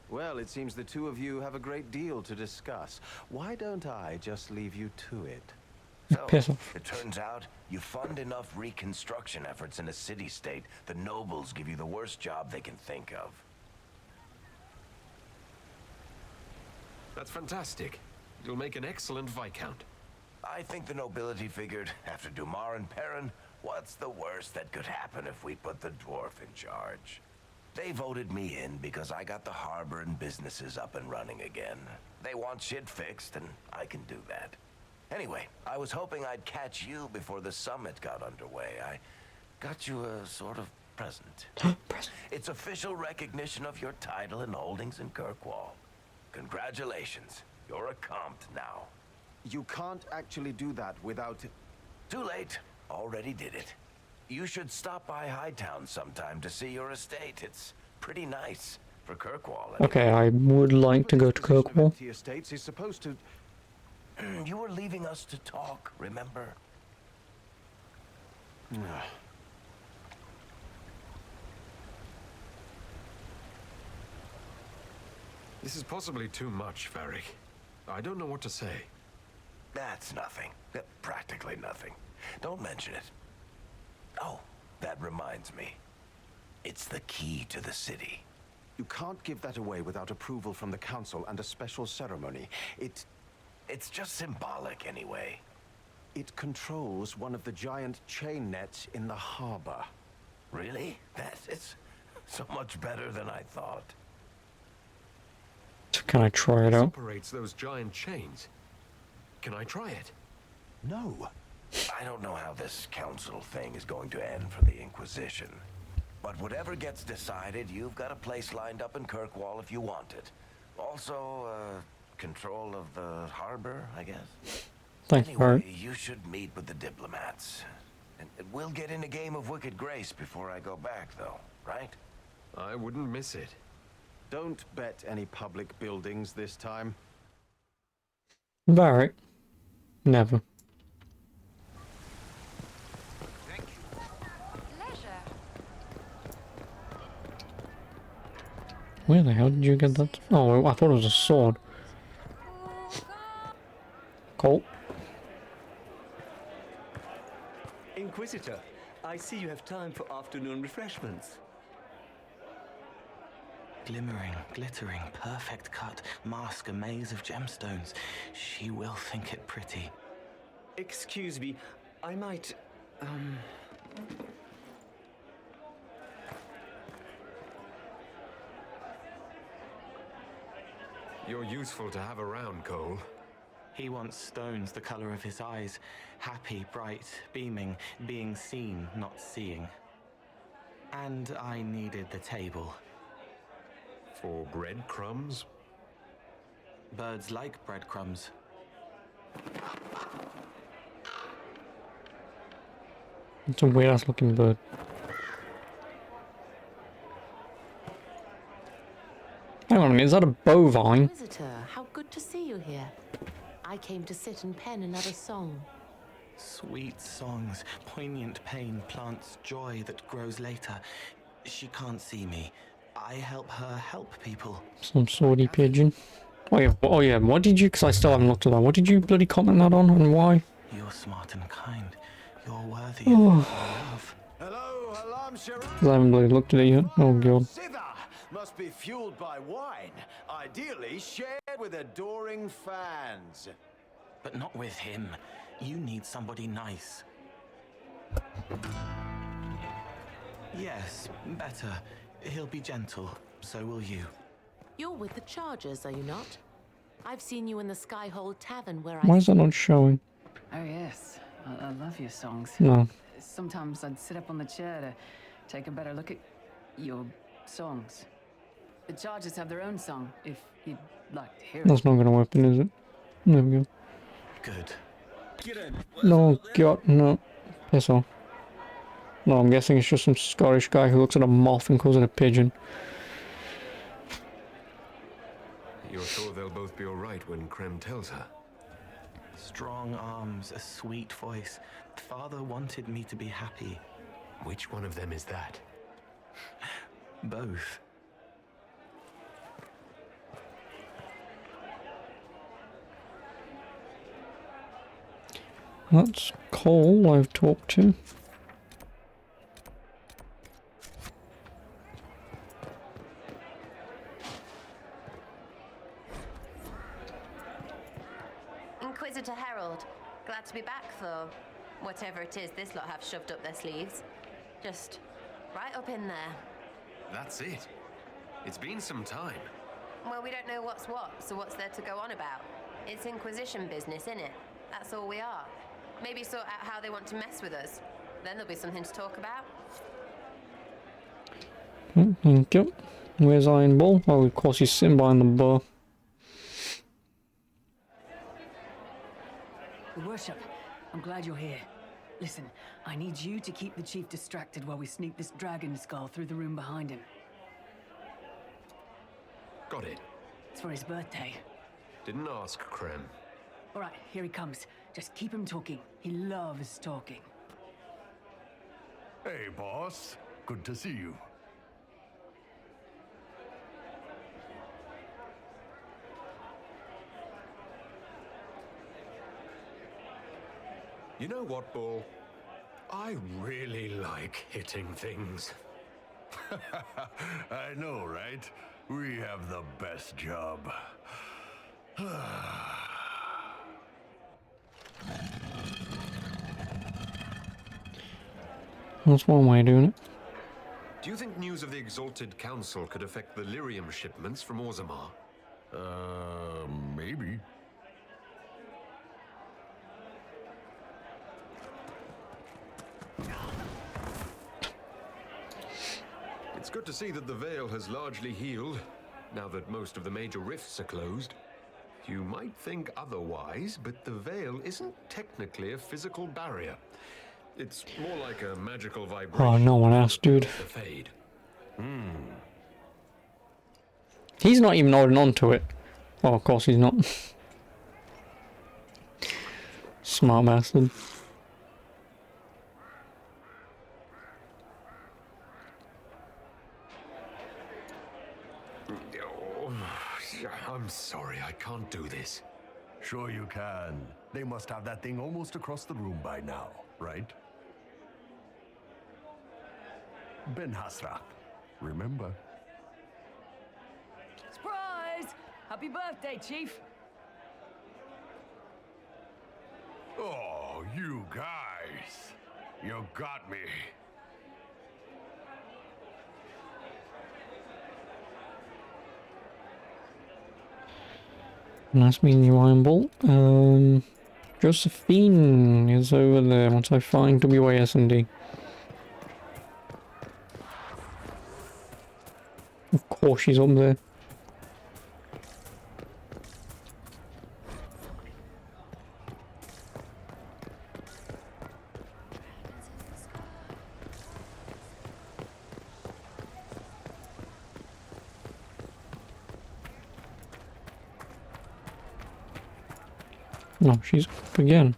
Well, it seems the two of you have a great deal to discuss. Why don't I just leave you to it? So, it turns out you fund enough reconstruction efforts in a city-state, the nobles give you the worst job they can think of. That's fantastic. You'll make an excellent Viscount. I think the nobility figured, after Dumar and Perrin, what's the worst that could happen if we put the dwarf in charge? They voted me in because I got the harbor and businesses up and running again. They want shit fixed, and I can do that. Anyway, I was hoping I'd catch you before the summit got underway. I got you a sort of present. It's official recognition of your title and holdings in Kirkwall. Congratulations. You're a compt now. You can't actually do that without... Too late. Already did it. You should stop by Hightown sometime to see your estate. It's pretty nice for Kirkwall. Okay, I would like to go to Kirkwall. The estates is supposed to... You were leaving us to talk, remember? This is possibly too much, Varric. I don't know what to say. That's nothing. Practically nothing. Don't mention it. Oh, that reminds me. It's the key to the city. You can't give that away without approval from the council and a special ceremony. It's just symbolic anyway. It controls one of the giant chain nets in the harbor. Really? That is so much better than I thought. Can I try it out? Operates those giant chains. Can I try it? No. I don't know how this council thing is going to end for the Inquisition. But whatever gets decided, you've got a place lined up in Kirkwall if you want it. Also, control of the harbor, I guess. Thanks, Anyway, you should meet with the diplomats. And we'll get in a game of Wicked Grace before I go back, though, right? I wouldn't miss it. Don't bet any public buildings this time. Varric. Never. Where the hell did you get that? Oh, I thought it was a sword. Colt. Inquisitor, I see you have time for afternoon refreshments. Glimmering, glittering, perfect cut, mask a maze of gemstones. She will think it pretty. Excuse me, I might, You're useful to have around, Cole. He wants stones the color of his eyes. Happy, bright, beaming, being seen, not seeing. And I needed the table. For breadcrumbs? Birds like breadcrumbs. It's a weird ass looking bird. Hang on a minute, is that a bovine? Visitor, how good to see you here. I came to sit and pen another song. Sweet songs, poignant pain plants joy that grows later. She can't see me. I help her help people. Some swordy pigeon. Oh yeah, what did you, because I still haven't looked at that, what did you bloody comment that on and why? You're smart and kind. You're worthy of all love. Hello, alarm sheriff. Because I haven't bloody looked at it yet. Oh god. Must be fueled by wine, ideally shared with adoring fans. But not with him. You need somebody nice. Yes, better. He'll be gentle, so will you. You're with the Chargers, are you not? I've seen you in the Skyhold Tavern where Why is that not showing? Oh yes, I love your songs. No. Sometimes I'd sit up on the chair to take a better look at your songs. The Chargers have their own song, if you'd like to hear it. That's not going to happen, is it? There we go. Good. No, god, no. Piss off. No, I'm guessing it's just some Scottish guy who looks at a moth and calls it a pigeon. You're sure they'll both be alright when Krem tells her? Strong arms, a sweet voice. Father wanted me to be happy. Which one of them is that? Both. That's Cole I've talked to. Inquisitor Herald, glad to be back for whatever it is this lot have shoved up their sleeves. Just right up in there. That's it. It's been some time. Well, we don't know what's what, so what's there to go on about? It's Inquisition business, innit? That's all we are. Maybe sort out how they want to mess with us. Then there'll be something to talk about. Thank you. Where's Iron Bull? Oh, of course he's sitting behind the bar. Your Worship, I'm glad you're here. Listen, I need you to keep the Chief distracted while we sneak this dragon skull through the room behind him. Got it. It's for his birthday. Didn't ask, Krem. All right, here he comes. Just keep him talking. He loves talking. Hey, boss. Good to see you. You know what, Bull? I really like hitting things. I know, right? We have the best job. That's one way of doing it. Do you think news of the Exalted Council could affect the lyrium shipments from Orzammar? Maybe. It's good to see that the Veil has largely healed, now that most of the major rifts are closed. You might think otherwise, but the Veil isn't technically a physical barrier. It's more like a magical vibration. Oh, no one asked, dude. The fade. He's not even holding on to it. Oh, of course he's not. Smart bastard. I'm sorry, I can't do this. Sure you can. They must have that thing almost across the room by now, right? Ben Hasrath, remember? Surprise! Happy birthday, Chief! Oh, you guys! You got me. Nice meeting you, Iron Bolt. Josephine is over there once I find WASD. Of course she's up there. No, she's up again.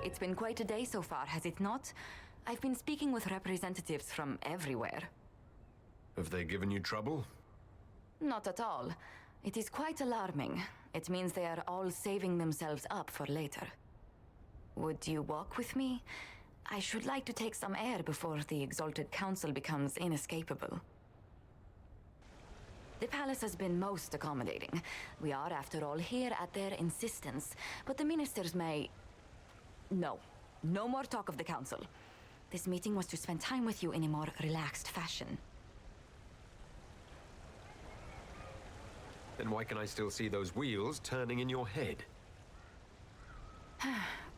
It's been quite a day so far, has it not? I've been speaking with representatives from everywhere. Have they given you trouble? Not at all. It is quite alarming. It means they are all saving themselves up for later. Would you walk with me? I should like to take some air before the Exalted Council becomes inescapable. The palace has been most accommodating. We are, after all, here at their insistence, but the ministers may... No. No more talk of the council. This meeting was to spend time with you in a more relaxed fashion. Then why can I still see those wheels turning in your head?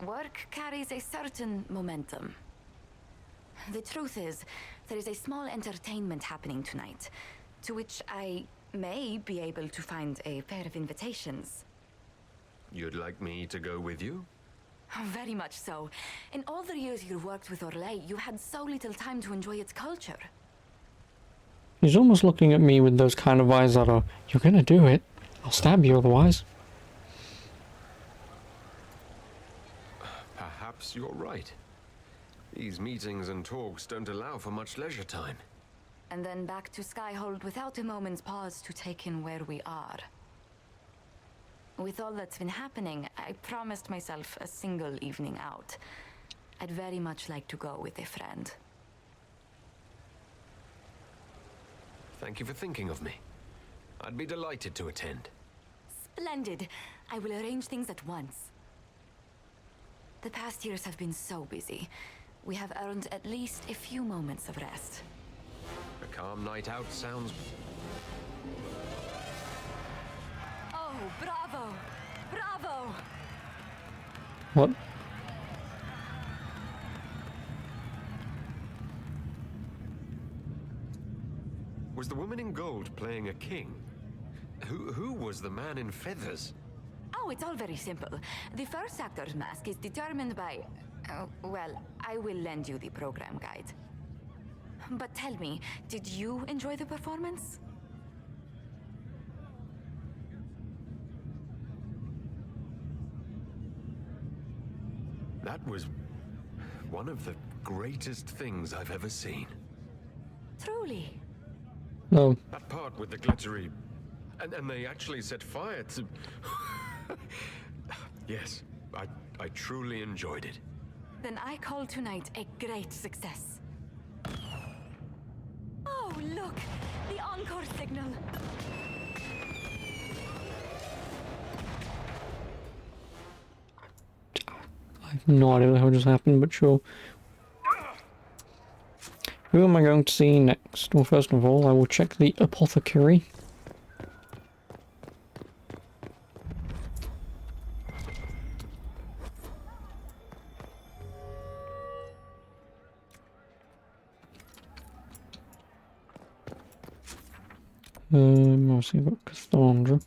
Work carries a certain momentum. The truth is, there is a small entertainment happening tonight, to which I may be able to find a pair of invitations. You'd like me to go with you? Very much so. In all the years you worked with Orlais, you had so little time to enjoy its culture. He's almost looking at me with those kind of eyes that are, you're gonna do it. I'll stab you otherwise. Perhaps you're right. These meetings and talks don't allow for much leisure time. And then back to Skyhold without a moment's pause to take in where we are. With all that's been happening, I promised myself a single evening out. I'd very much like to go with a friend. Thank you for thinking of me. I'd be delighted to attend. Splendid! I will arrange things at once. The past years have been so busy. We have earned at least a few moments of rest. A calm night out sounds... Oh, bravo! Bravo! What? Was the woman in gold playing a king? Who was the man in feathers? Oh, it's all very simple. The first actor's mask is determined by... well, I will lend you the program guide. But tell me, did you enjoy the performance? That was one of the greatest things I've ever seen. Truly. No. That part with the glittery And they actually set fire to... Yes, I truly enjoyed it. Then I call tonight a great success. Oh, look! The encore signal! I have no idea what the hell just happened, but sure. Who am I going to see next? Well, first of all, I will check the apothecary. I'll see about Cassandra.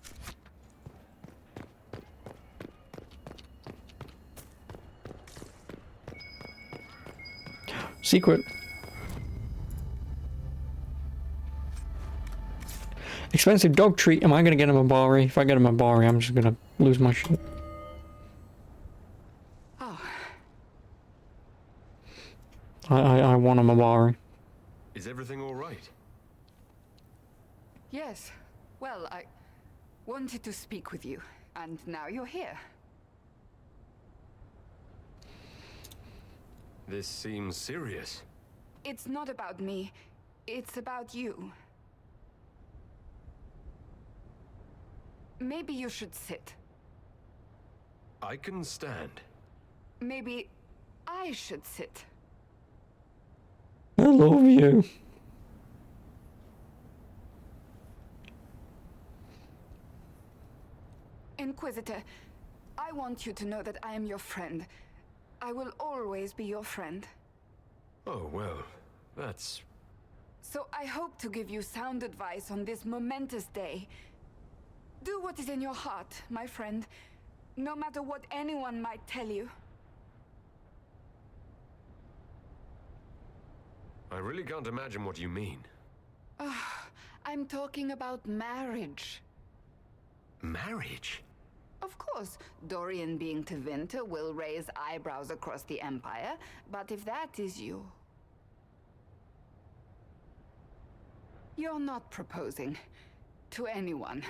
Secret. Expensive dog treat. Am I gonna get him a Bari? If I get him a Bari, I'm just gonna lose my shit. Oh. I want him a Bari. Is everything all right? Yes. Well, I wanted to speak with you, and now you're here. This seems serious. It's not about me. It's about you. Maybe you should sit. I can stand. Maybe I should sit. I love you. Inquisitor, I want you to know that I am your friend. I will always be your friend. Oh, well, that's... So I hope to give you sound advice on this momentous day. Do what is in your heart, my friend, no matter what anyone might tell you. I really can't imagine what you mean. I'm talking about marriage. Marriage? Of course, Dorian being Tevinter will raise eyebrows across the Empire, but if that is you... You're not proposing to anyone.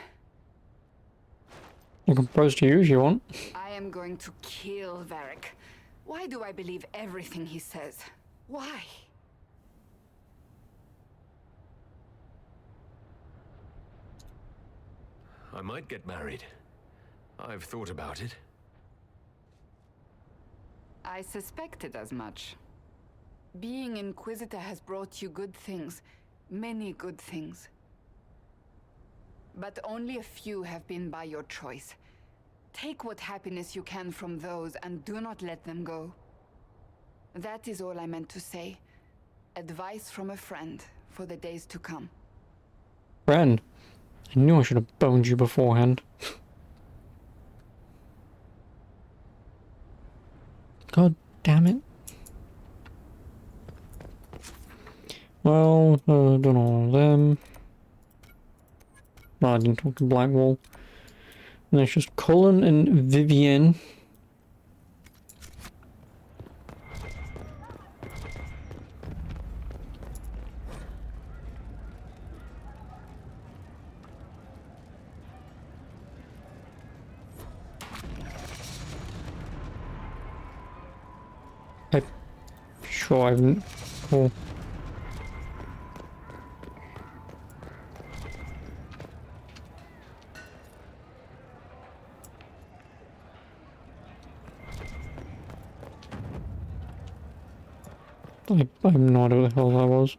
I can propose to you if you want. I am going to kill Varric. Why do I believe everything he says? Why? I might get married. I've thought about it. I suspected as much. Being Inquisitor has brought you good things. Many good things. But only a few have been by your choice. Take what happiness you can from those and do not let them go. That is all I meant to say. Advice from a friend for the days to come. Friend, I knew I should have boned you beforehand. God damn it. Well, done all of them. No, I didn't talk to Blackwall. And there's just Cullen and Vivienne. I'm sure I've... Oh. I have no idea what the hell that was.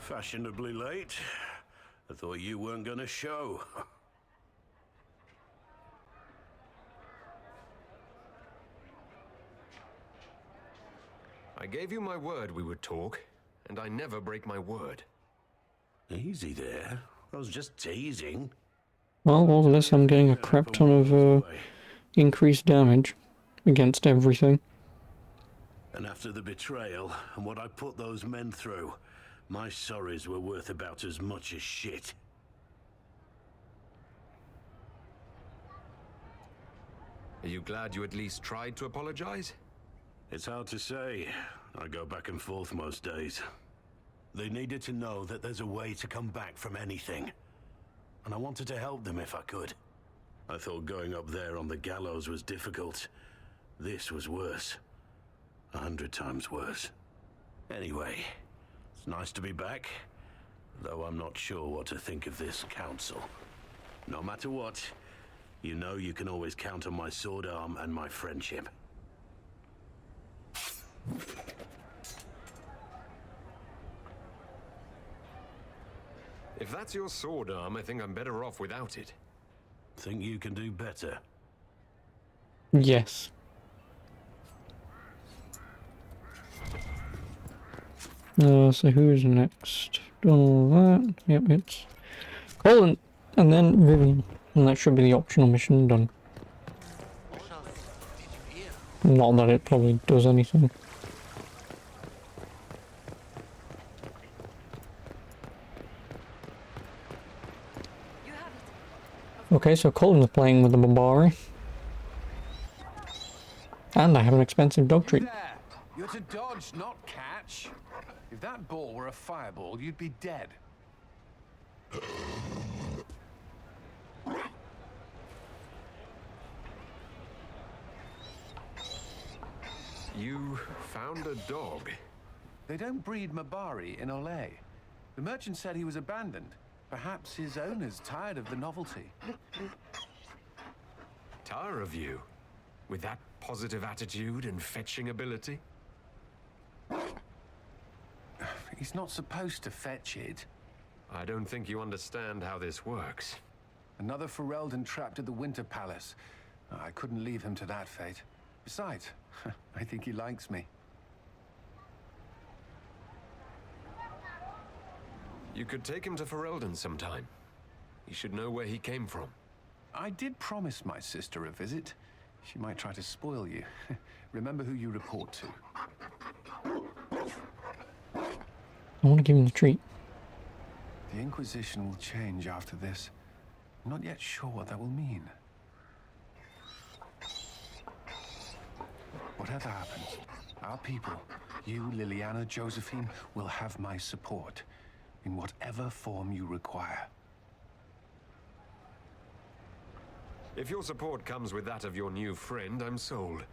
Fashionably late. I thought you weren't gonna show. I gave you my word we would talk, and I never break my word. Easy there. I was just teasing. Well, all this I'm getting a crap ton of increased damage. against everything. And after the betrayal and what I put those men through, my sorries were worth about as much as shit. Are you glad you at least tried to apologize? It's hard to say. I go back and forth most days. They needed to know that there's a way to come back from anything. And I wanted to help them if I could. I thought going up there on the gallows was difficult. This was worse. 100 times worse. Anyway, it's nice to be back, though I'm not sure what to think of this council. No matter what, you know you can always count on my sword arm and my friendship. If that's your sword arm, I think I'm better off without it. Think you can do better? Yes. So who's next? Done all that. Yep, it's Colin, and then Vivian. And that should be the optional mission done. Not that it probably does anything. Okay, so Colin's playing with the Barbari. And I have an expensive dog treat. There. You're to dodge, not catch. If that ball were a fireball, you'd be dead. You found a dog? They don't breed Mabari in Olay. The merchant said he was abandoned. Perhaps his owner's tired of the novelty. Tire of you? With that positive attitude and fetching ability? He's not supposed to fetch it. I don't think you understand how this works. Another Ferelden trapped at the Winter Palace. I couldn't leave him to that fate. Besides, I think he likes me. You could take him to Ferelden sometime. He should know where he came from. I did promise my sister a visit. She might try to spoil you. Remember who you report to. I want to give him the treat. The Inquisition will change after this. I'm not yet sure what that will mean. Whatever happens, our people, you, Liliana, Josephine, will have my support in whatever form you require. If your support comes with that of your new friend, I'm sold.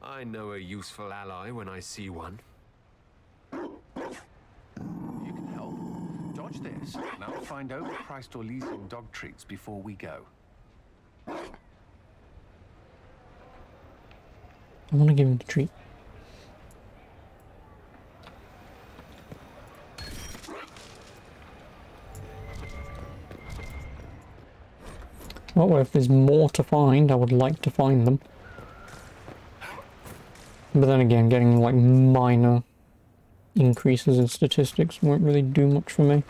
I know a useful ally when I see one. You can help. Dodge this, and I'll find overpriced Orlesian dog treats before we go. I want to give him the treat. Well, if there's more to find, I would like to find them. But then again, getting like minor increases in statistics won't really do much for me.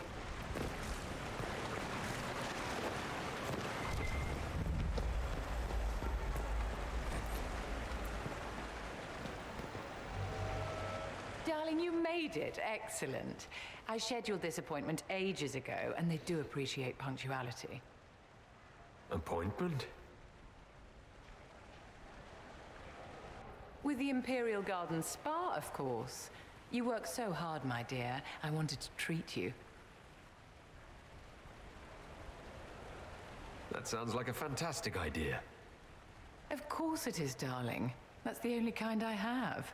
Darling, you made it. Excellent. I scheduled this appointment ages ago, and they do appreciate punctuality. Appointment? With the Imperial Garden Spa, of course. You work so hard, my dear. I wanted to treat you. That sounds like a fantastic idea. Of course it is, darling. That's the only kind I have.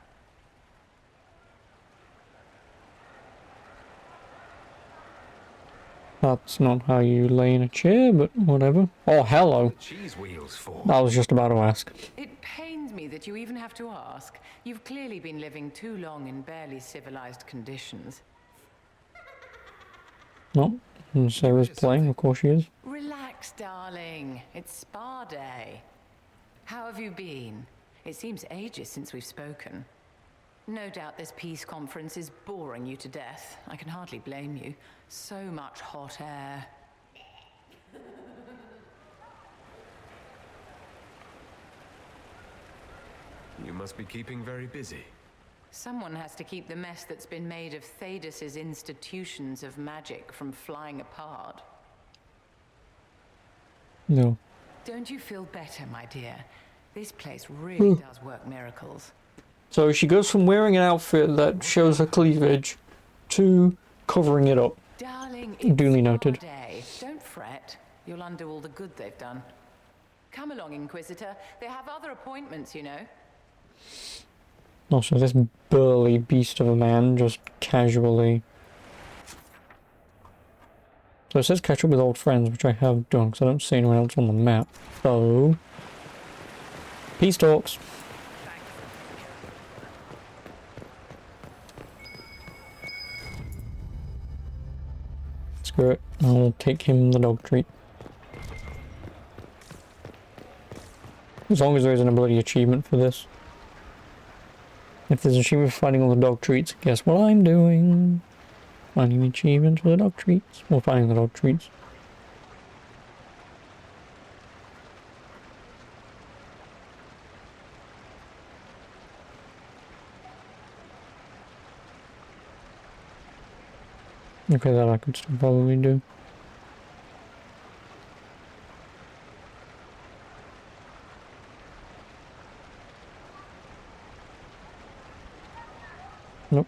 That's not how you lay in a chair, but whatever. Oh, hello. Cheese wheels for? I was just about to ask. It pains me that you even have to ask. You've clearly been living too long in barely civilized conditions. No, and Sarah's playing, of course she is. Relax, darling. It's spa day. How have you been? It seems ages since we've spoken. No doubt this peace conference is boring you to death. I can hardly blame you. So much hot air. You must be keeping very busy. Someone has to keep the mess that's been made of Thaddeus's institutions of magic from flying apart. No. Don't you feel better, my dear? This place really does work miracles. So she goes from wearing an outfit that shows her cleavage to covering it up. Darling, Duly noted. Day. Don't fret. You'll undo all the good they've done. Come along, Inquisitor. They have other appointments, you know. Also, this burly beast of a man just casually... So it says catch up with old friends, which I have done, because I don't see anyone else on the map. So... peace talks. Screw it. I'll take him the dog treat. As long as there is an ability achievement for this. If there's an achievement for finding all the dog treats, guess what I'm doing? Finding the achievements for the dog treats. Or finding the dog treats. Okay, that I could still probably do. Nope.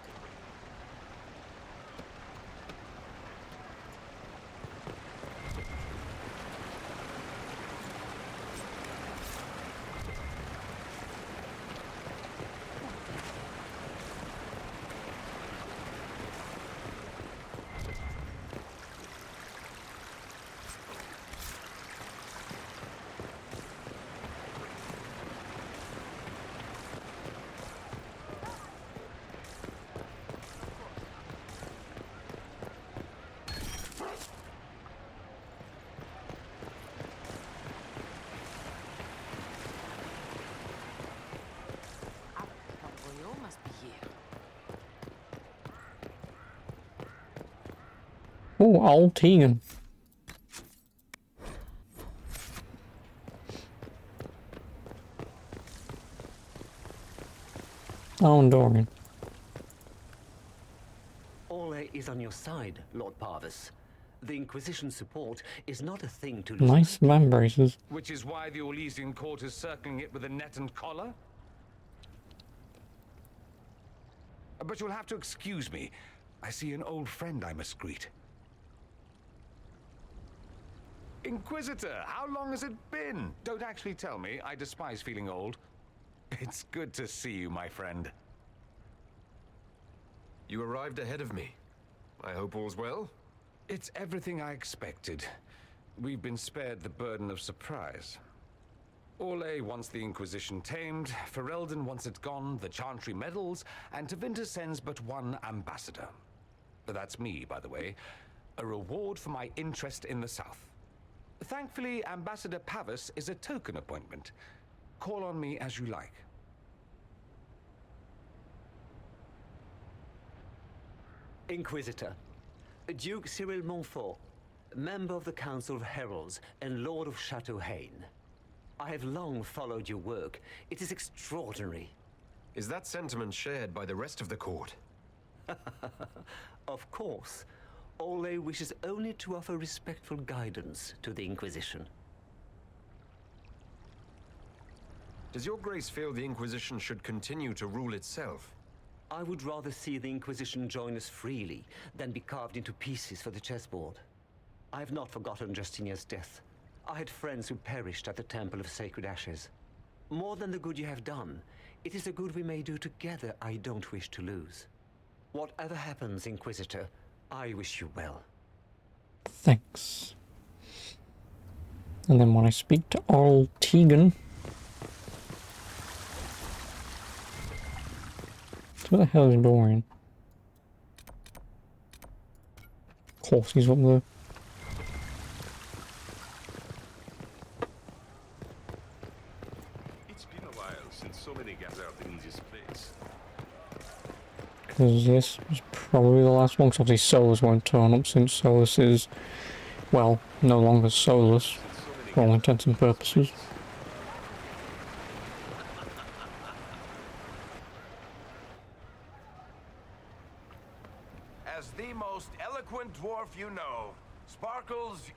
Oh, old Tegan. Oh, and Dorian. Ole is on your side, Lord Parvis. The Inquisition support is not a thing to lose. Nice man braces. Which is why the Orlesian court is circling it with a net and collar? But you'll have to excuse me. I see an old friend I must greet. Inquisitor, how long has it been? Don't actually tell me. I despise feeling old. It's good to see you, my friend. You arrived ahead of me. I hope all's well? It's everything I expected. We've been spared the burden of surprise. Orlais wants the Inquisition tamed, Ferelden wants it gone, the Chantry meddles, and Tevinter sends but one ambassador. That's me, by the way. A reward for my interest in the South. Thankfully, Ambassador Pavis is a token appointment. Call on me as you like. Inquisitor, Duke Cyril Montfort, member of the Council of Heralds and Lord of Chateau Haine. I have long followed your work. It is extraordinary. Is that sentiment shared by the rest of the court? Of course. Ole wishes only to offer respectful guidance to the Inquisition. Does your grace feel the Inquisition should continue to rule itself? I would rather see the Inquisition join us freely than be carved into pieces for the chessboard. I have not forgotten Justinia's death. I had friends who perished at the Temple of Sacred Ashes. More than the good you have done, it is a good we may do together I don't wish to lose. Whatever happens, Inquisitor, I wish you well. Thanks. And then when I speak to old Tegan... So where the hell is Dorian? Of course he's up there. It's been a while since so many gathered in this place. Because this was probably the last one, because obviously Solus won't turn up since Solus is, well, no longer Solus, for all intents and purposes. as the most eloquent dwarf you know. Sparkles...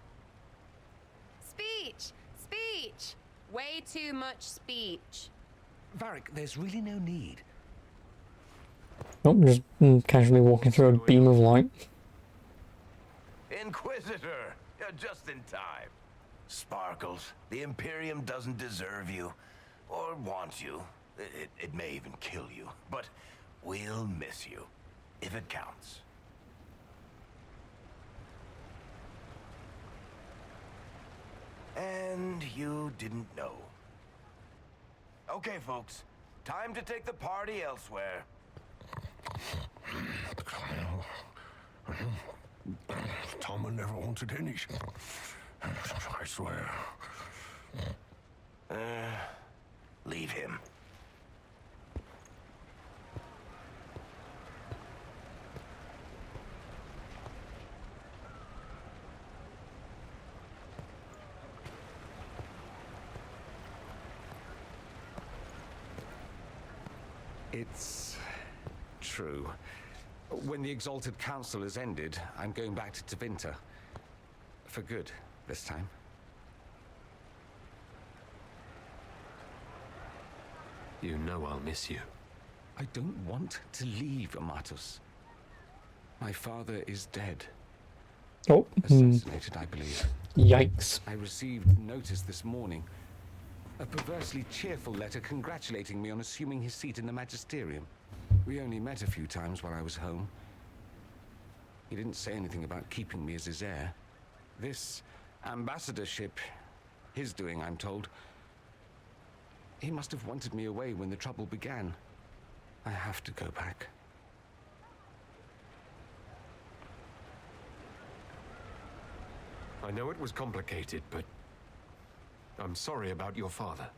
Speech! Speech! Way too much speech. Varric, there's really no need. Oh, just casually walking through a beam of light. Inquisitor! You're just in time. Sparkles, the Imperium doesn't deserve you. Or want you. It may even kill you. But we'll miss you. If it counts. And you didn't know. Okay, folks. Time to take the party elsewhere. Toma never wanted any. I swear. Leave him. It's true. When the Exalted Council has ended, I'm going back to Tevinter. For good, this time. You know I'll miss you. I don't want to leave, Amatus. My father is dead. Oh. Assassinated, I believe. Yikes. I received notice this morning. A perversely cheerful letter congratulating me on assuming his seat in the Magisterium. We only met a few times while I was home. He didn't say anything about keeping me as his heir. This ambassadorship, his doing, I'm told. He must have wanted me away when the trouble began. I have to go back. I know it was complicated, but I'm sorry about your father.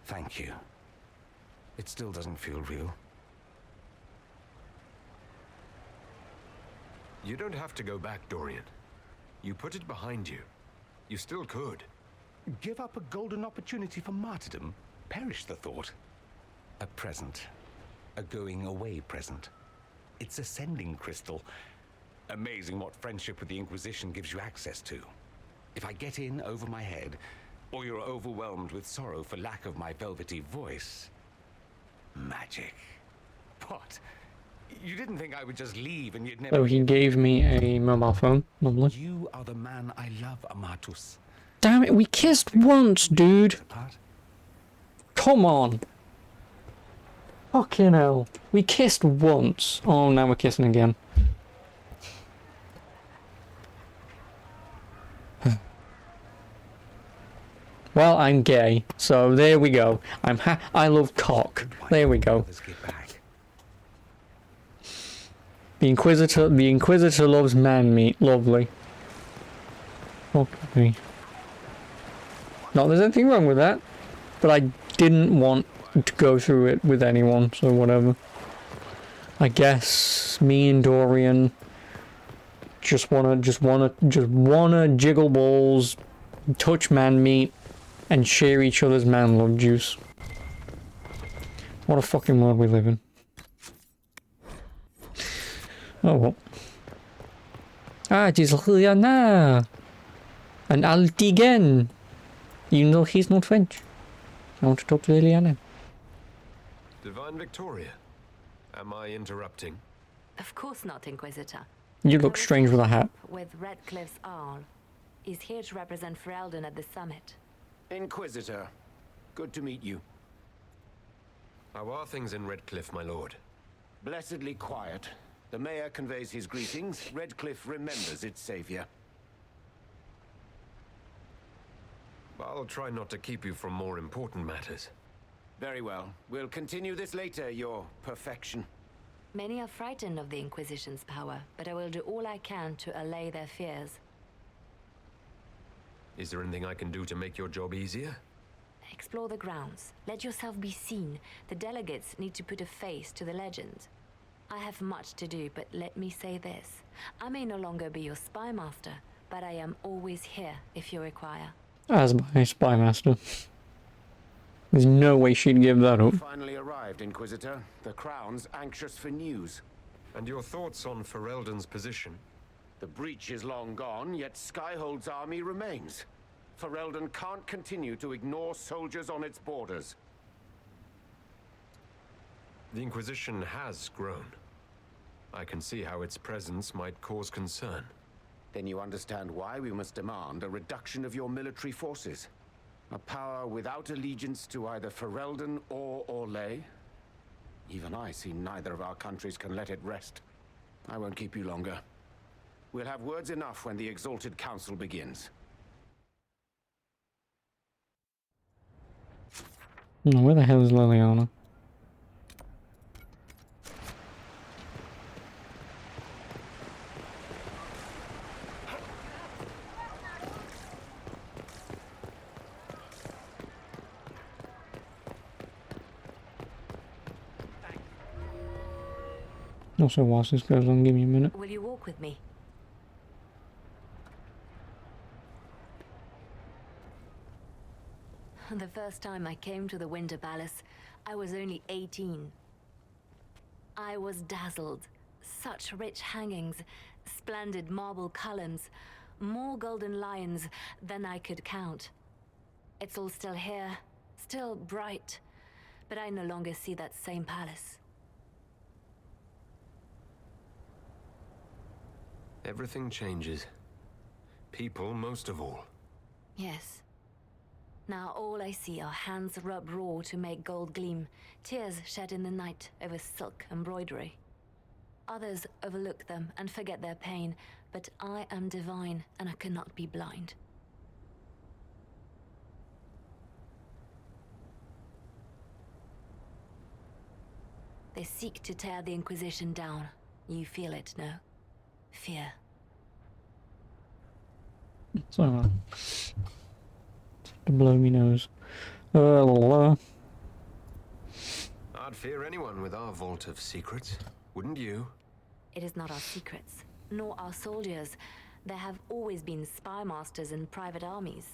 Thank you. It still doesn't feel real. You don't have to go back, Dorian. You put it behind you. You still could. Give up a golden opportunity for martyrdom? Perish the thought. A present. A going-away present. It's a sending crystal. Amazing what friendship with the Inquisition gives you access to. If I get in over my head, or you're overwhelmed with sorrow for lack of my velvety voice... Magic. What? You didn't think I would just leave and you'd never... So he gave me a mobile phone. Lovely. You are the man I love, Amatus. Damn it, we kissed once, dude. Come on. Fucking hell. We kissed once. Oh, now we're kissing again. Well, I'm gay, so there we go. I love cock. There we go. The Inquisitor loves man meat. Lovely. Okay. Not there's anything wrong with that, but I didn't want to go through it with anyone, so whatever. I guess me and Dorian just wanna jiggle balls, touch man meat, and share each other's man love juice. What a fucking world we live in. Oh well. Ah, it is Rihanna. And Altigen. Even though he's not French. I want to talk to Liliana. Divine Victoria, am I interrupting? Of course not, Inquisitor. You look strange with a hat. With Redcliffe's Arl is here to represent Ferelden at the summit. Inquisitor, good to meet you. How are things in Redcliffe, my lord? Blessedly quiet. The mayor conveys his greetings. Redcliffe remembers its savior. I'll try not to keep you from more important matters. Very well. We'll continue this later, your perfection. Many are frightened of the Inquisition's power, but I will do all I can to allay their fears. Is there anything I can do to make your job easier? Explore the grounds. Let yourself be seen. The delegates need to put a face to the legend. I have much to do, but let me say this. I may no longer be your spy master, but I am always here if you require. As my spy master. There's no way she'd give that up. Finally arrived, Inquisitor. The Crown's anxious for news. And your thoughts on Ferelden's position? The breach is long gone, yet Skyhold's army remains. Ferelden can't continue to ignore soldiers on its borders. The Inquisition has grown. I can see how its presence might cause concern. Then you understand why we must demand a reduction of your military forces. A power without allegiance to either Ferelden or Orlais? Even I see neither of our countries can let it rest. I won't keep you longer. We'll have words enough when the Exalted Council begins. No, where the hell is Leliana? Also, whilst this goes on, give me a minute. Will you walk with me? The first time I came to the Winter Palace, I was only 18. I was dazzled. Such rich hangings, splendid marble columns, more golden lions than I could count. It's all still here, still bright, but I no longer see that same palace. Everything changes. People most of all. Yes. Now all I see are hands rubbed raw to make gold gleam, tears shed in the night over silk embroidery. Others overlook them and forget their pain, but I am divine and I cannot be blind. They seek to tear the Inquisition down. You feel it, no? Fear. Sorry, man. To blow me nose. I'd fear anyone with our vault of secrets, wouldn't you? It is not our secrets, nor our soldiers. There have always been spy masters and private armies.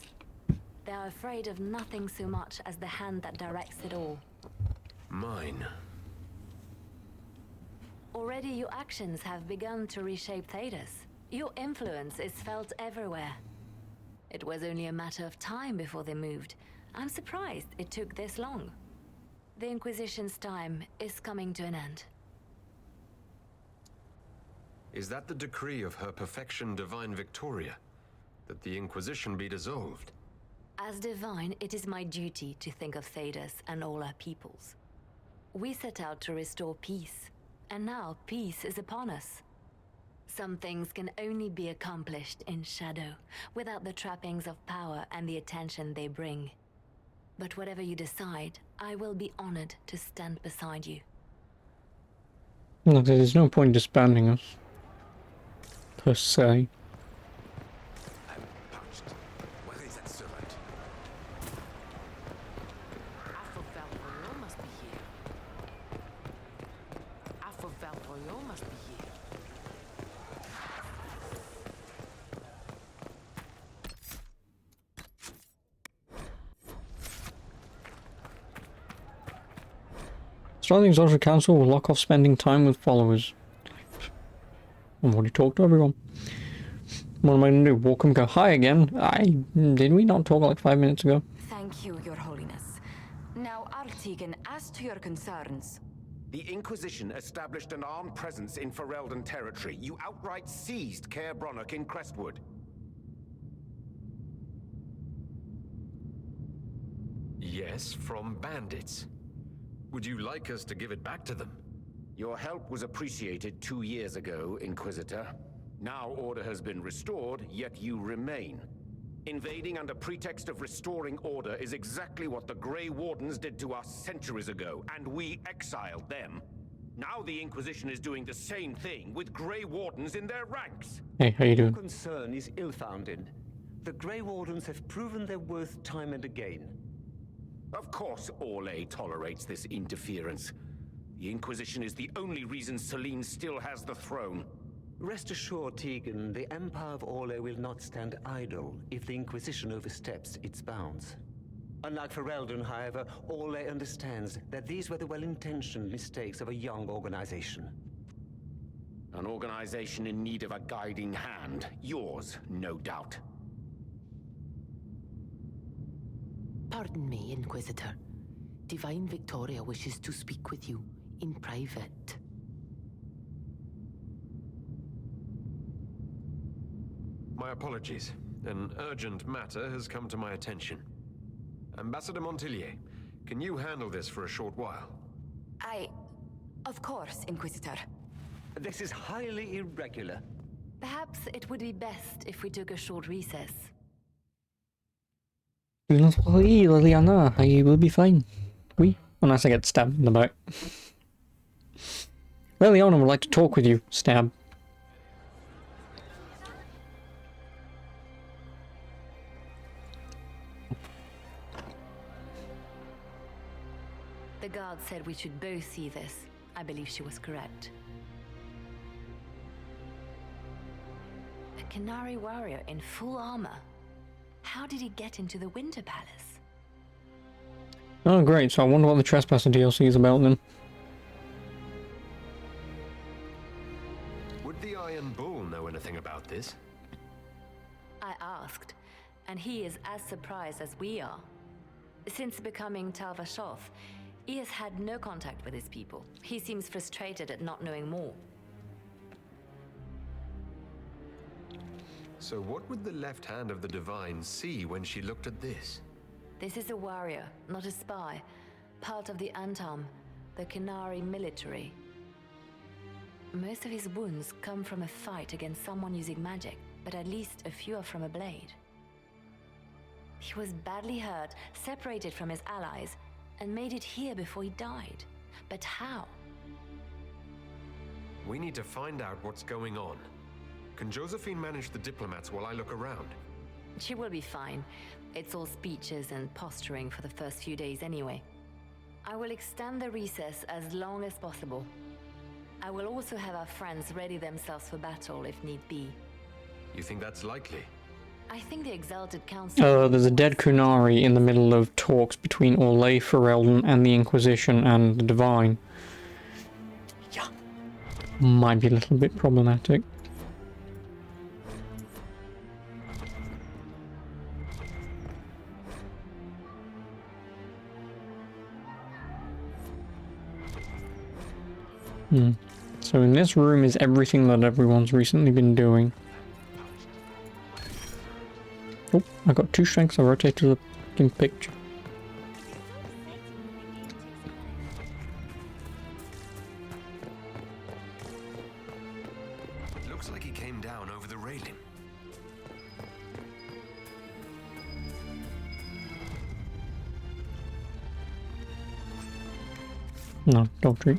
They are afraid of nothing so much as the hand that directs it all. Mine. Already your actions have begun to reshape Thedas. Your influence is felt everywhere. It was only a matter of time before they moved. I'm surprised it took this long. The Inquisition's time is coming to an end. Is that the decree of Her Perfection Divine Victoria? That the Inquisition be dissolved? As divine, it is my duty to think of Thedas and all our peoples. We set out to restore peace, and now peace is upon us. Some things can only be accomplished in shadow, without the trappings of power and the attention they bring. But whatever you decide, I will be honored to stand beside you. Look, there's no point disbanding us, per se. I'm parched. Where is that servant? Valroyo must be here. Valroyo must be here. Starting Social Council will lock off spending time with followers. I've already talked to everyone. What am I going to do? Walk and go hi again? Did we not talk like 5 minutes ago? Thank you, Your Holiness. Now, Artigan, as to your concerns. The Inquisition established an armed presence in Ferelden territory. You outright seized Caer Bronach in Crestwood. Yes, from bandits. Would you like us to give it back to them? Your help was appreciated 2 years ago, Inquisitor. Now order has been restored, yet you remain. Invading under pretext of restoring order is exactly what the Grey Wardens did to us centuries ago, and we exiled them. Now the Inquisition is doing the same thing with Grey Wardens in their ranks. Hey, how you doing? Your concern is ill-founded. The Grey Wardens have proven their worth time and again. Of course Orlais tolerates this interference. The Inquisition is the only reason Selene still has the throne. Rest assured, Tegan, the Empire of Orlais will not stand idle if the Inquisition oversteps its bounds. Unlike Ferelden, however, Orlais understands that these were the well-intentioned mistakes of a young organization. An organization in need of a guiding hand. Yours, no doubt. Pardon me, Inquisitor. Divine Victoria wishes to speak with you in private. My apologies. An urgent matter has come to my attention. Ambassador Montillier, can you handle this for a short while? Of course, Inquisitor. This is highly irregular. Perhaps it would be best if we took a short recess. Do not worry, Liliana. I will be fine. Oui. Unless I get stabbed in the back. Liliana would like to talk with you. Stab. The guard said we should both see this. I believe she was correct. A Canary warrior in full armor. How did he get into the Winter Palace? Oh great, so I wonder what the Trespasser DLC is about then. Would the Iron Bull know anything about this? I asked, and he is as surprised as we are. Since becoming Tal-Vashoth, he has had no contact with his people. He seems frustrated at not knowing more. So what would the left hand of the Divine see when she looked at this? This is a warrior, not a spy. Part of the Antam, the Canary military. Most of his wounds come from a fight against someone using magic, but at least a few are from a blade. He was badly hurt, separated from his allies, and made it here before he died. But how? We need to find out what's going on. Can Josephine manage the diplomats while I look around? She will be fine. It's all speeches and posturing for the first few days anyway. I will extend the recess as long as possible. I will also have our friends ready themselves for battle if need be. You think that's likely? I think the Exalted Council... There's a dead Kunari in the middle of talks between Orlais Ferelden and the Inquisition and the Divine. Yeah. Might be a little bit problematic. So in this room is everything that everyone's recently been doing. Oh, I got 2 strengths, I rotated the fucking picture. Looks like he came down over the railing. No, dog treat.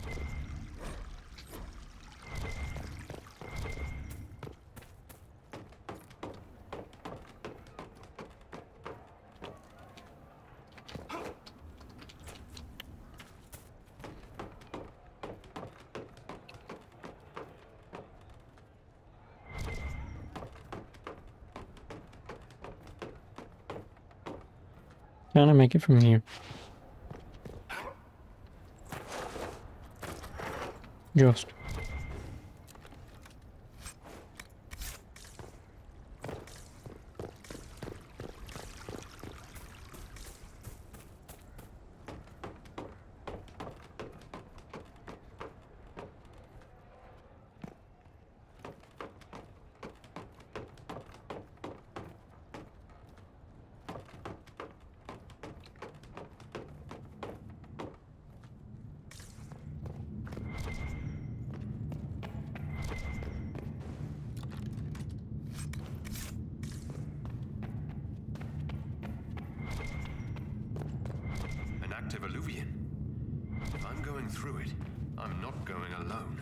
Can I make it from here? Just. If I'm going through it, I'm not going alone.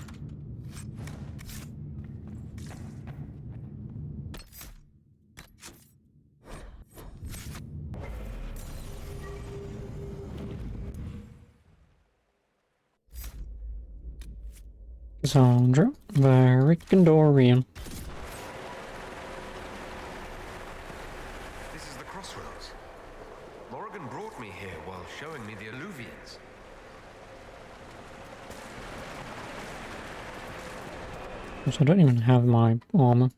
Cassandra, Varric, and Dorian. This is the crossroads. Morrigan brought me here while showing me the alluvians. Because I don't even have my armor.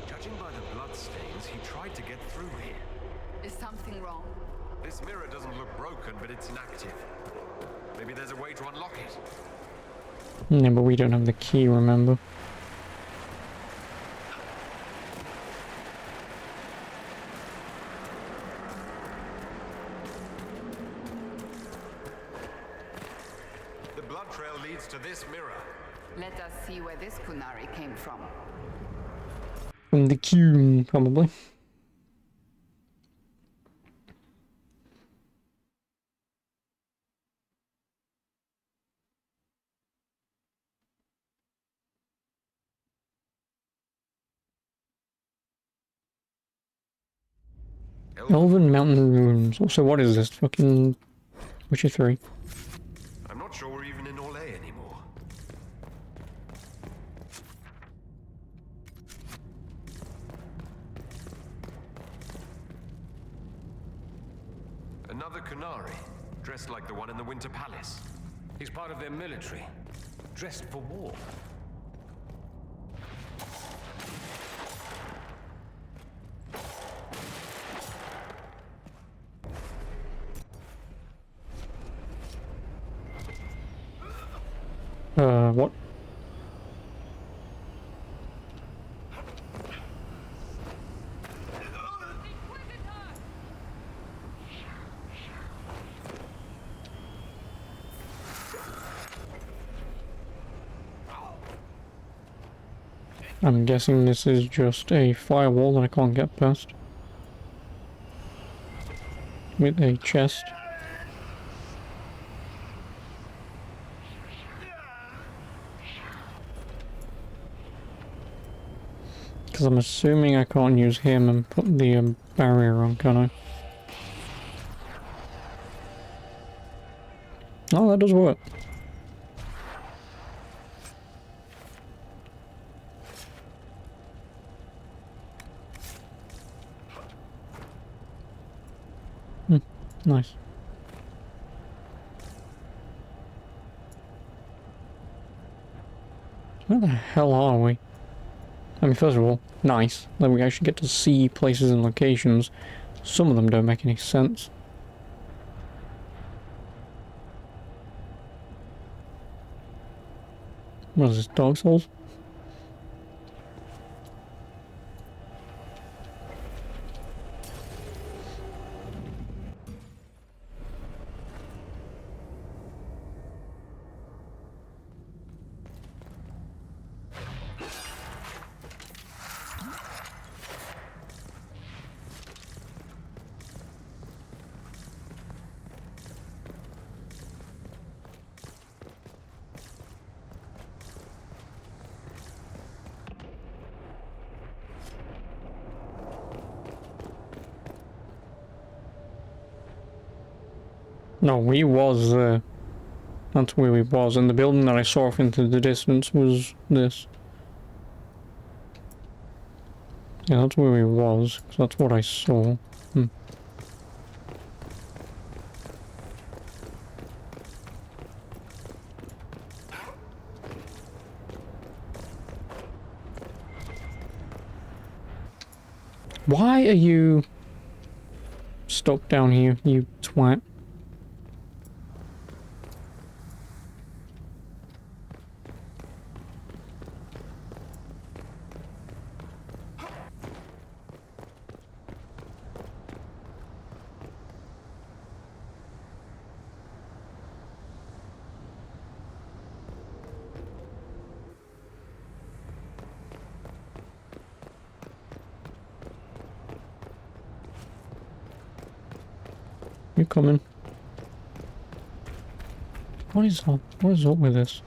Judging by the bloodstains, he tried to get through here. Is something wrong? This mirror doesn't look broken, but it's inactive. Maybe there's a way to unlock it. Yeah, but we don't have the key, remember? The blood trail leads to this mirror. Let us see where this Kunari came from. From the queue, probably. Elven Mountain Ruins. Also, what is this? Fucking Witcher 3. I'm not sure we're even in Orlais anymore. Another Kunari, dressed like the one in the Winter Palace. He's part of their military, dressed for war. What? I'm guessing this is just a firewall that I can't get past. With a chest. Because I'm assuming I can't use him and put the barrier on, can I? Oh, that does work. Nice. Where the hell are we? I mean, first of all, nice that we actually get to see places and locations. Some of them don't make any sense. What is this, Dark Souls? No, we was there. That's where we was, and the building that I saw off into the distance was this. Yeah, that's where we was, because that's what I saw. Why are you stuck down here, you twat? You coming? What is up? What is up with this?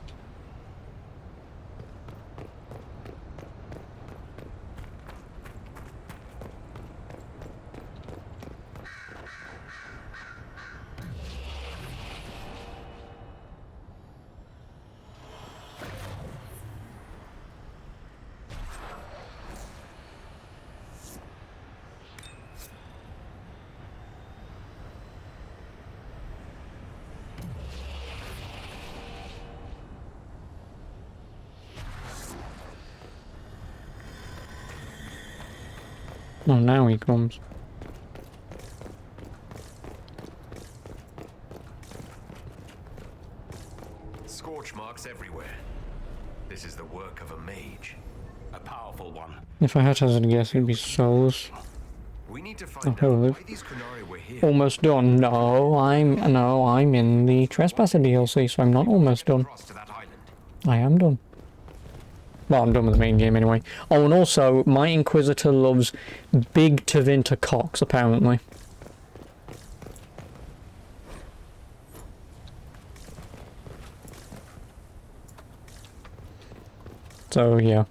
Oh, now he comes. Scorch marks everywhere. This is the work of a mage. A powerful one. If I had to hazard a guess, it'd be soulless. We need to Oh, find hello, out Liv. why these Kunari were here. Almost done. No, I'm in the Trespasser DLC, so I'm not almost done. I am done. Well, I'm done with the main game anyway. Oh, and also, my Inquisitor loves big Tevinter cocks, apparently. So, yeah.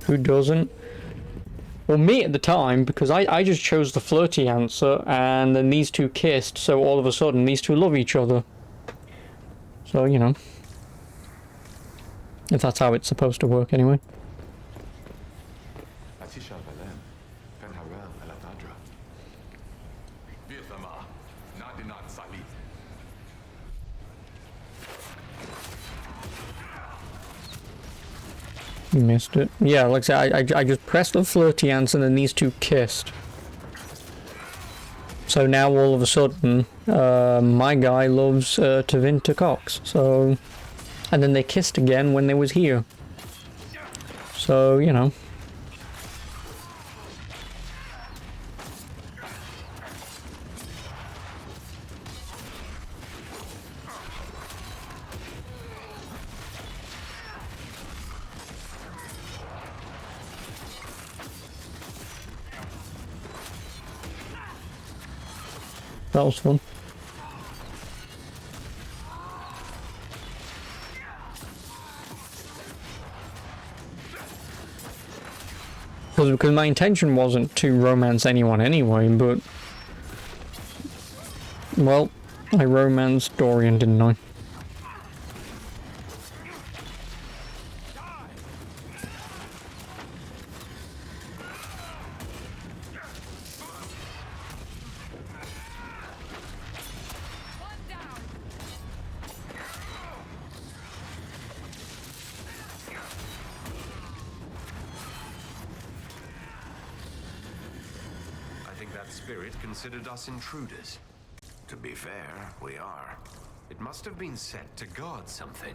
Who doesn't? Well, me at the time, because I just chose the flirty answer, and then these two kissed, so all of a sudden these two love each other. So, you know. If that's how it's supposed to work anyway. You missed it. Yeah, like I said, I just pressed the flirty answer and then these two kissed. So now all of a sudden, my guy loves Tevinter Cox. So, and then they kissed again when they was here. So, you know. That was fun. Because my intention wasn't to romance anyone anyway, but... Well, I romanced Dorian, didn't I? Spirit considered us intruders. To be fair, we are. It must have been set to guard something.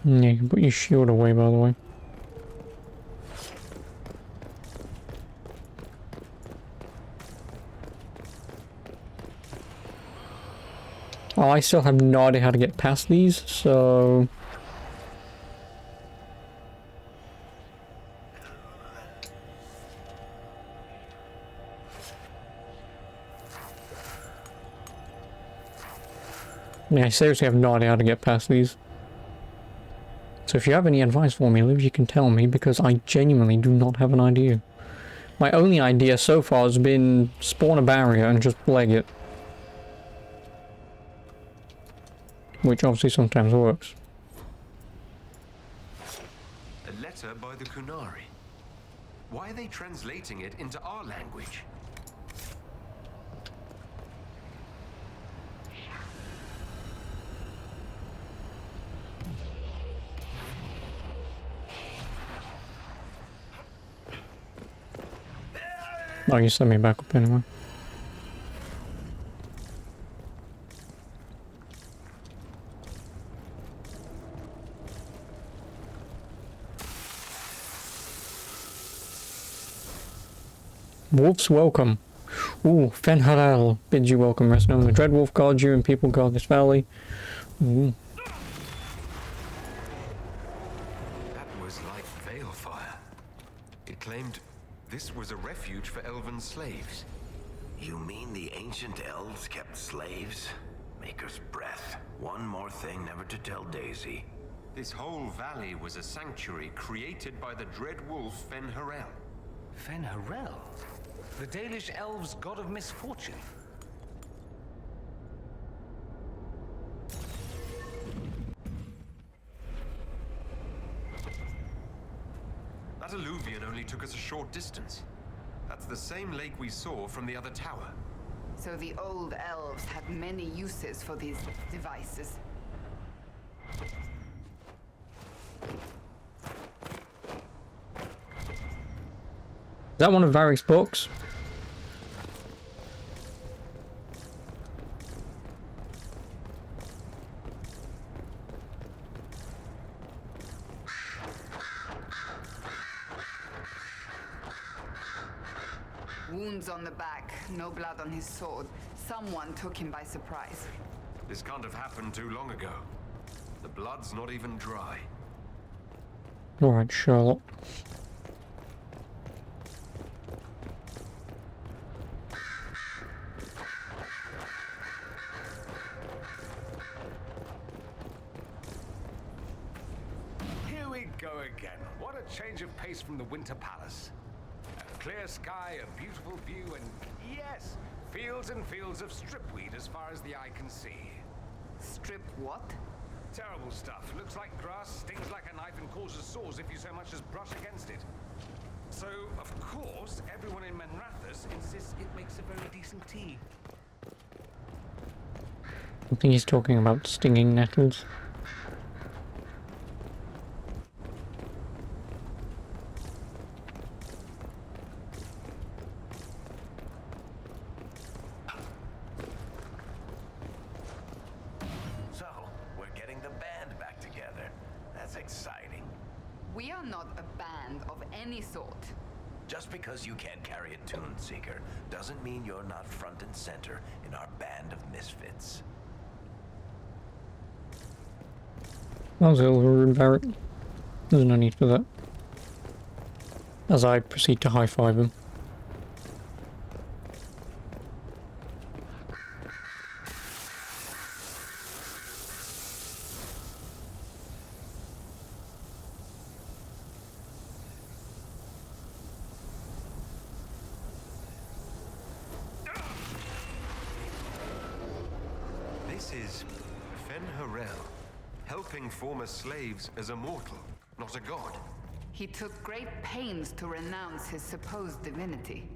Yeah, you can put your shield away, by the way. Oh, I still have no idea how to get past these, so... Yeah, I seriously have no idea how to get past these. So if you have any advice for me, Liv, you can tell me, because I genuinely do not have an idea. My only idea so far has been spawn a barrier and just leg it. Which obviously sometimes works. A letter by the Kunari. Why are they translating it into our language? Oh, you sent me back up anyway. Wolf's welcome. Ooh, Fenharel bids you welcome. Rest known the Dread Wolf guards you and people guard this valley. Ooh. That was like Veilfire. It claimed this was a refuge for elven slaves. You mean the ancient elves kept slaves? Maker's breath. One more thing never to tell Daisy. This whole valley was a sanctuary created by the Dread Wolf Fenharel. Fenharel? The Dalish elves' god of misfortune? That alluvion only took us a short distance. That's the same lake we saw from the other tower. So the old elves had many uses for these devices. that one of Varric's books? Wounds on the back, no blood on his sword. Someone took him by surprise. This can't have happened too long ago. The blood's not even dry. Alright, Sherlock. Here we go again. What a change of pace from the Winter Palace. A clear sky, a beautiful view, and yes, fields and fields of stripweed as far as the eye can see. Strip what? Terrible stuff. Looks like grass, stings like a knife, and causes sores if you so much as brush against it. So, of course, everyone in Manrathus insists it makes a very decent tea. I think he's talking about stinging nettles. So, we're getting the band back together. That's exciting. We are not a band of any sort. Just because you can't carry a tune, Seeker, doesn't mean you're not front and center in our band of misfits. That was a little rude, Varric. There's no need for that. As I proceed to high-five him. This is Fen-Harel, helping former slaves as a mortal, not a god. He took great pains to renounce his supposed divinity.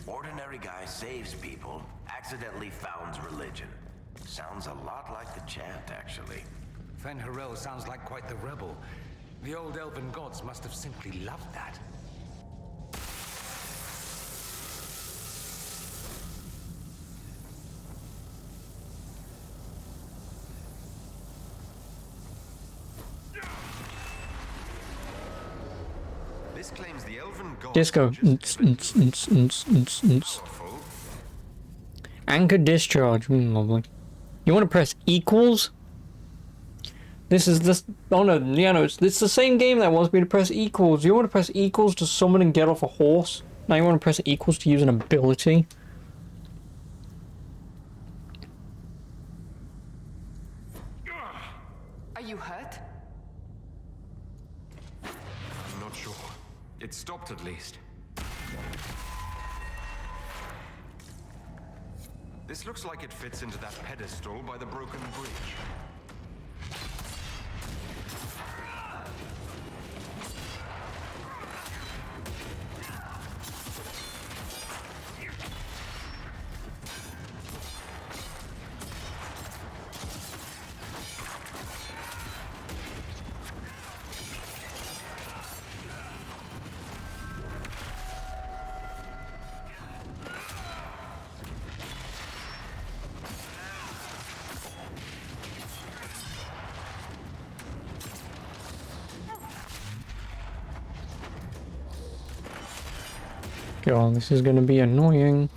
Ordinary guy saves people, accidentally founds religion. Sounds a lot like the chant, actually. Fen-Harel sounds like quite the rebel. The old elven gods must have simply loved that. This claims the elven gods Disco. Anchor discharge. Lovely. You want to press equals? This is this. Oh no, yeah, no, it's the same game that wants me to press equals. You want to press equals to summon and get off a horse? Now you want to press equals to use an ability? Are you hurt? I'm not sure. It stopped at least. This looks like it fits into that pedestal by the broken bridge. God, this is gonna be annoying.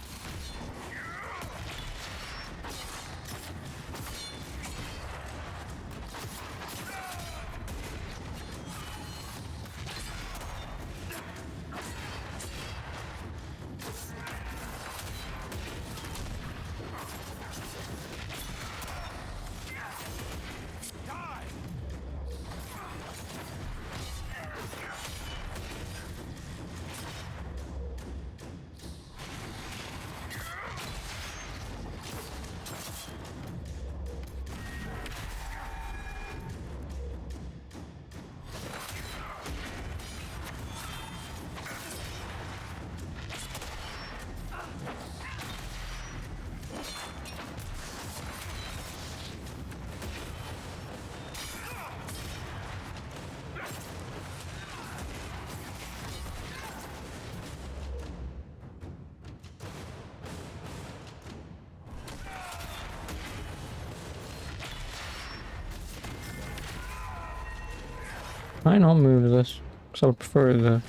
Might not move this, because I would prefer it there.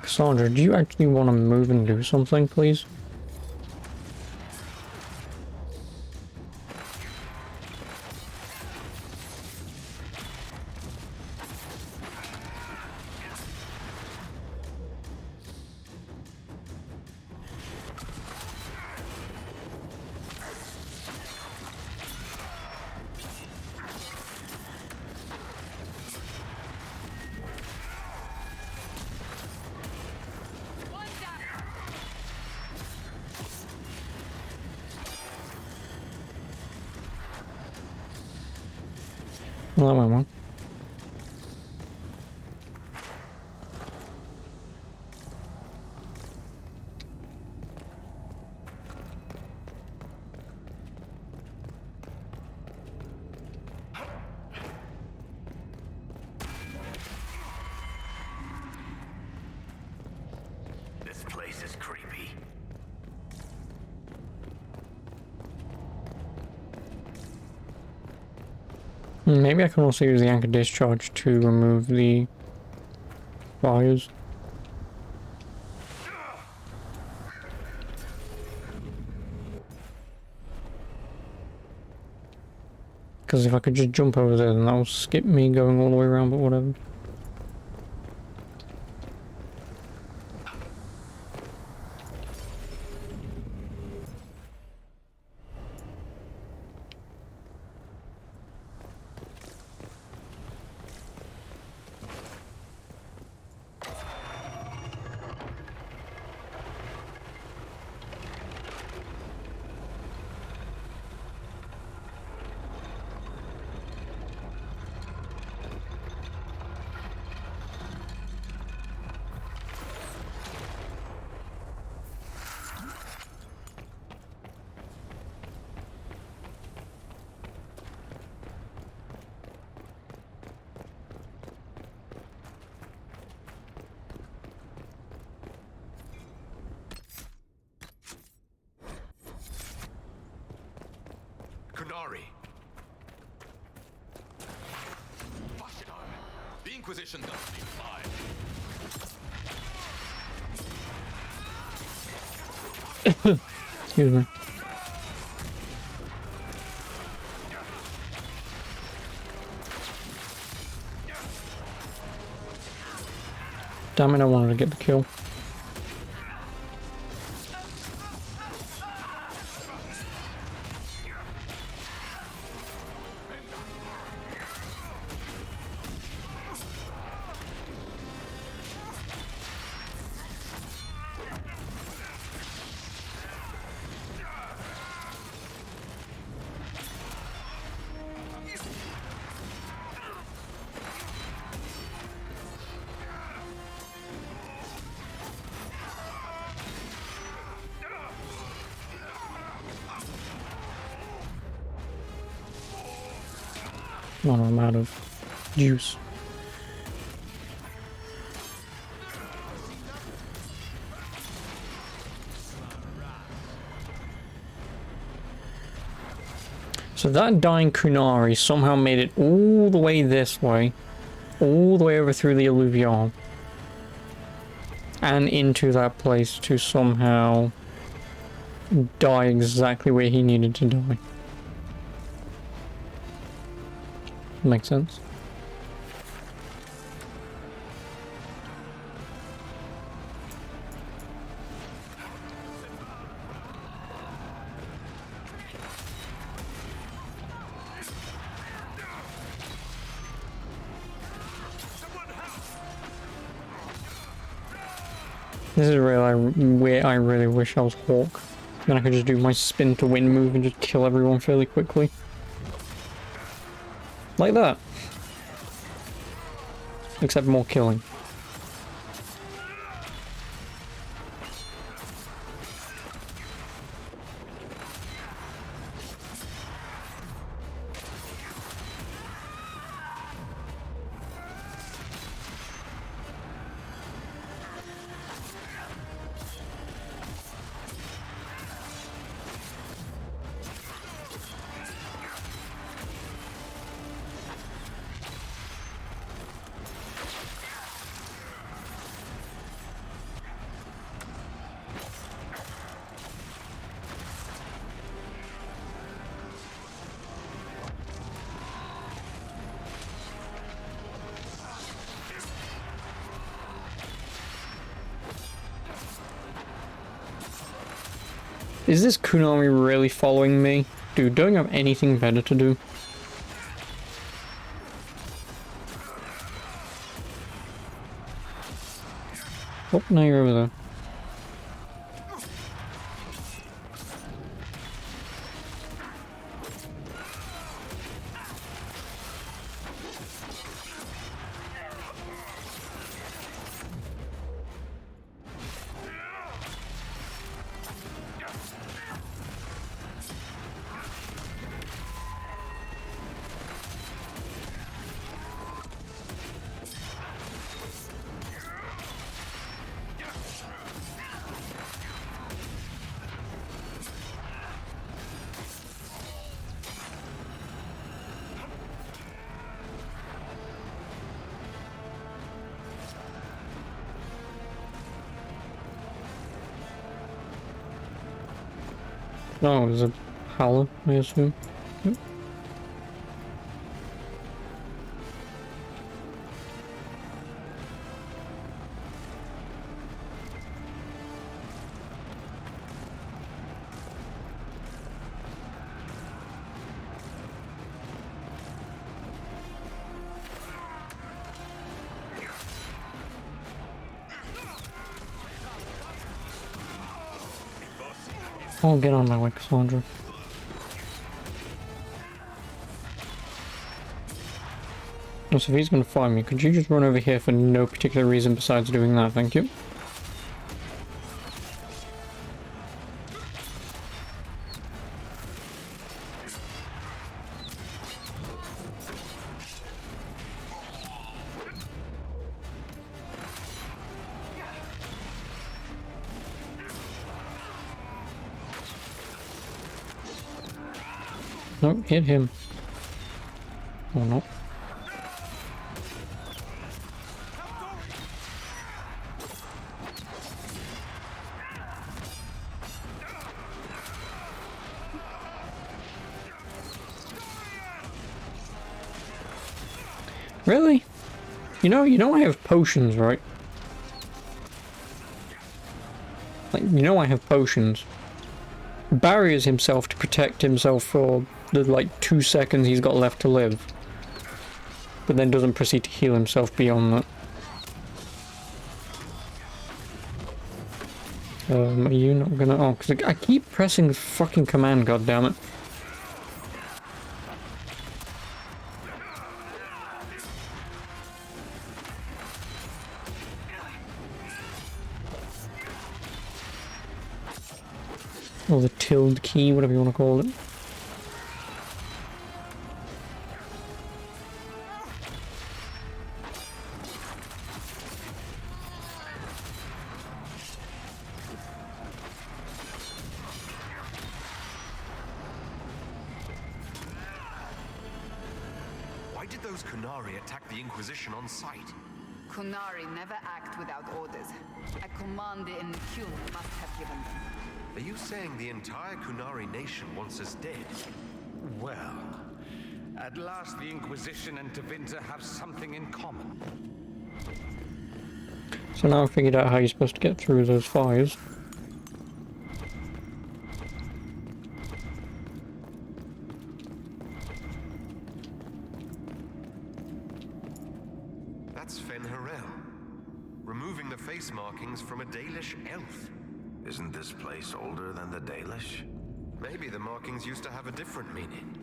Cassandra, do you actually want to move and do something, please? Well, that went well. This place is creepy. Maybe I can also use the anchor discharge to remove the wires. Because if I could just jump over there, then that will skip me going all the way around, but whatever. Kunari. Fashion. The Inquisition doesn't need fire. Excuse me. Damn it, I wanted to get the kill. Oh, I'm out of juice. So that dying Kunari somehow made it all the way this way, all the way over through the Alluvion, and into that place to somehow die exactly where he needed to die. Makes sense. This is where I really wish I was Hawk. Then I could just do my spin to win move and just kill everyone fairly quickly. Like that. except more killing. Is this Kunami really following me? Dude, don't you have anything better to do? Oh, now you're over there. Oh, there's a howler, I assume. Yep. Oh, get on my way, Cassandra. So if he's gonna find me, could you just run over here for no particular reason besides doing that, thank you? Nope, hit him. Or not. Really? You know I have potions, right? Like, I have potions. Barriers himself to protect himself for the, 2 seconds he's got left to live. But then doesn't proceed to heal himself beyond that. Are you not gonna... Oh, because I keep pressing the fucking command, goddammit. Or the tilde key, whatever you want to call it. Why did those Kunari attack the Inquisition on sight? Kunari never act without orders. A command the Inquisition must have given them. Are you saying the entire Kunari nation wants us dead? Well, at last the Inquisition and Tevinter have something in common. So now I figured out how you're supposed to get through those fires. That's Fen'Harel, removing the face markings from a Dalish elf. Isn't this place older than the Dalish? Maybe the markings used to have a different meaning.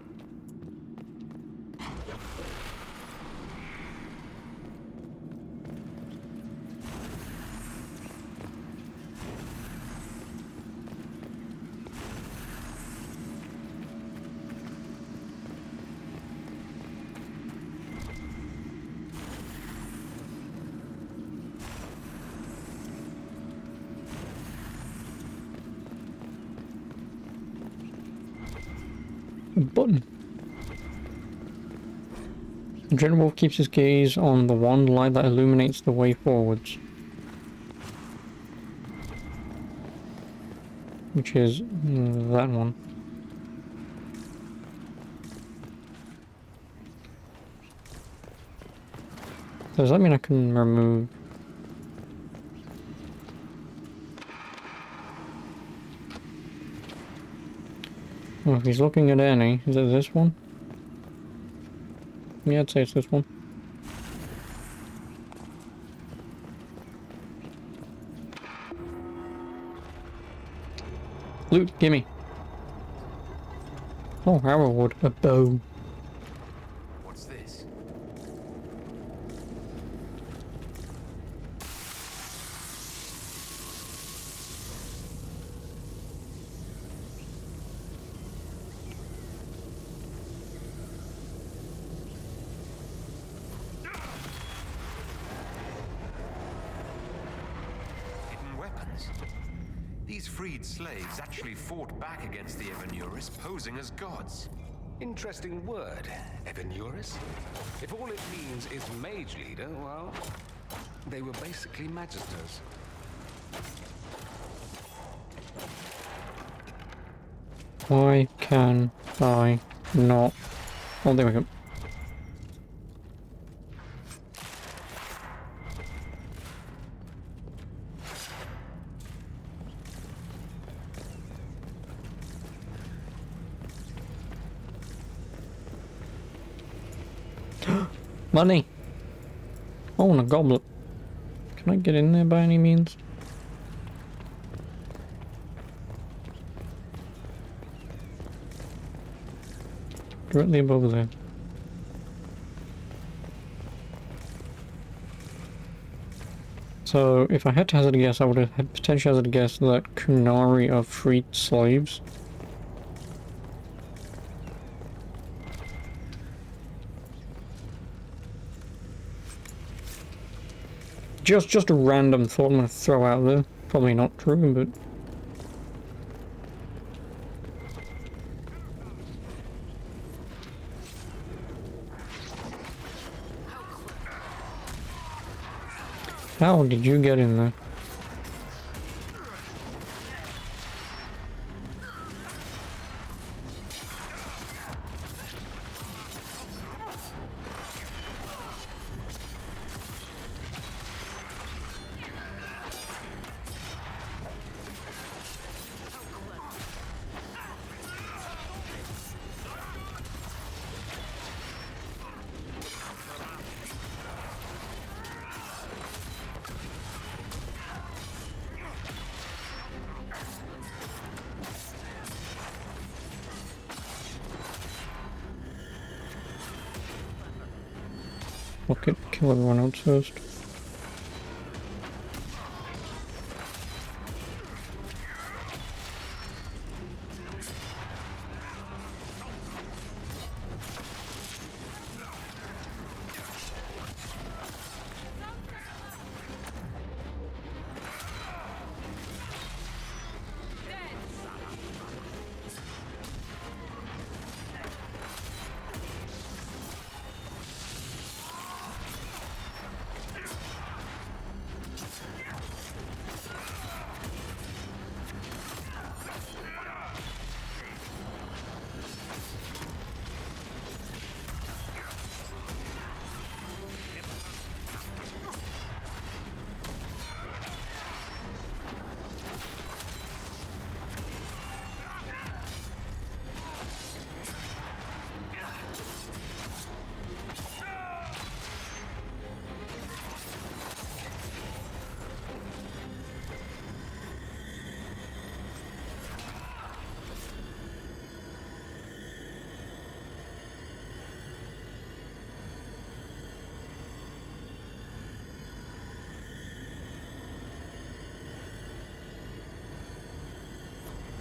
A button. The Dread Wolf keeps his gaze on the one light that illuminates the way forwards. Which is that one. Does that mean I can remove? Well, if he's looking at any, is it this one? Yeah, I'd say it's this one. Loot, gimme. Oh, arrowwood, a bow. What's this? Hidden weapons. These freed slaves actually fought back against the Evanuris, posing as gods. Interesting word, Evanuris. If all it means is mage leader, well, they were basically magisters. Why can I not? Oh, there we go. Money! Oh, and a goblet. Can I get in there by any means? Directly above there. So, if I had to hazard a guess, I would have potentially hazarded a guess that Kunari are freed slaves. Just a random thought I'm going to throw out there. Probably not true, but... How did you get in there? Okay, kill everyone else first.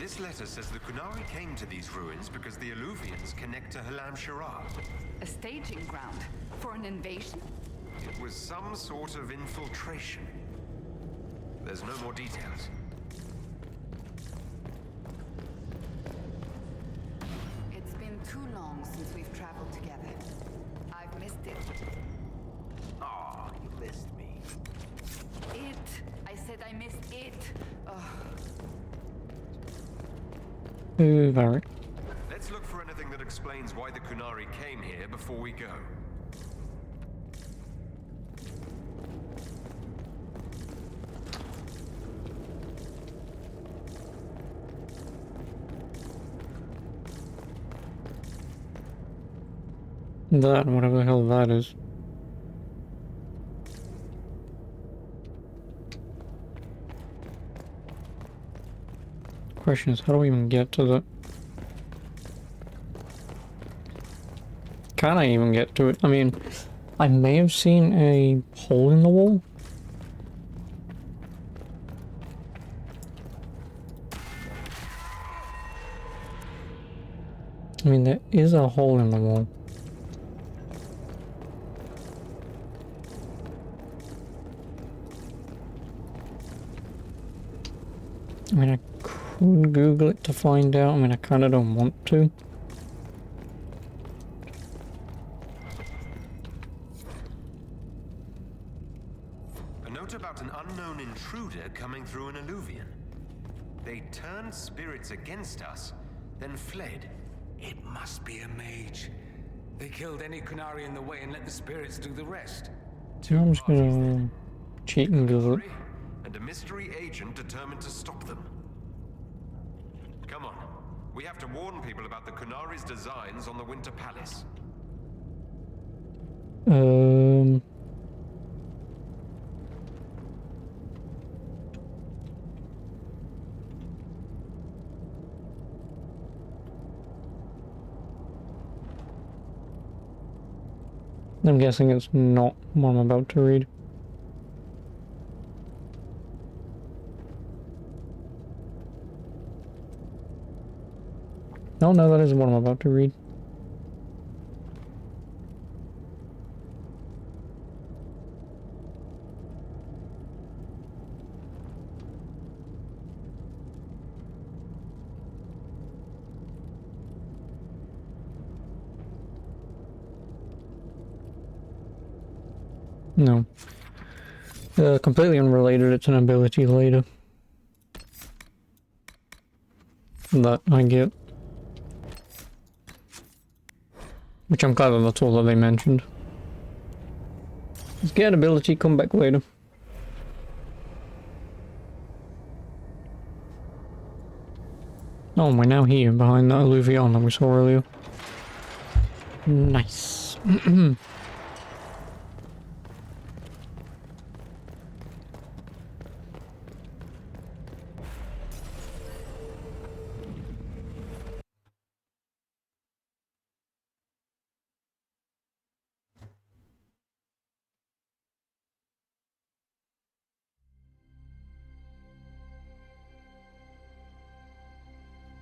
This letter says the Kunari came to these ruins because the Alluvians connect to Halam Shara. A staging ground for an invasion? It was some sort of infiltration. There's no more details. It's been too long since we've traveled together. I've missed it. Aw, you missed me. It. I said I missed it. Varric. Let's look for anything that explains why the Kunari came here before we go. That, whatever the hell that is. Question is, how do we even get to the... Can I even get to it? I mean, I may have seen a hole in the wall. I mean, there is a hole in the wall. I mean, I could Google it to find out. I mean, I kind of don't want to. A note about an unknown intruder coming through an alluvion. They turned spirits against us, then fled. It must be a mage. They killed any Kunari in the way and let the spirits do the rest. So I'm just gonna cheat and Google it. And a mystery agent determined to stop them. Come on. We have to warn people about the Kunari's designs on the Winter Palace. I'm guessing it's not what I'm about to read. No, that isn't what I'm about to read. No. Completely unrelated, it's an ability later. That I get. Which I'm glad that's all that they mentioned. Just get ability, come back later. Oh, we're now here, behind that alluvion that we saw earlier. Nice.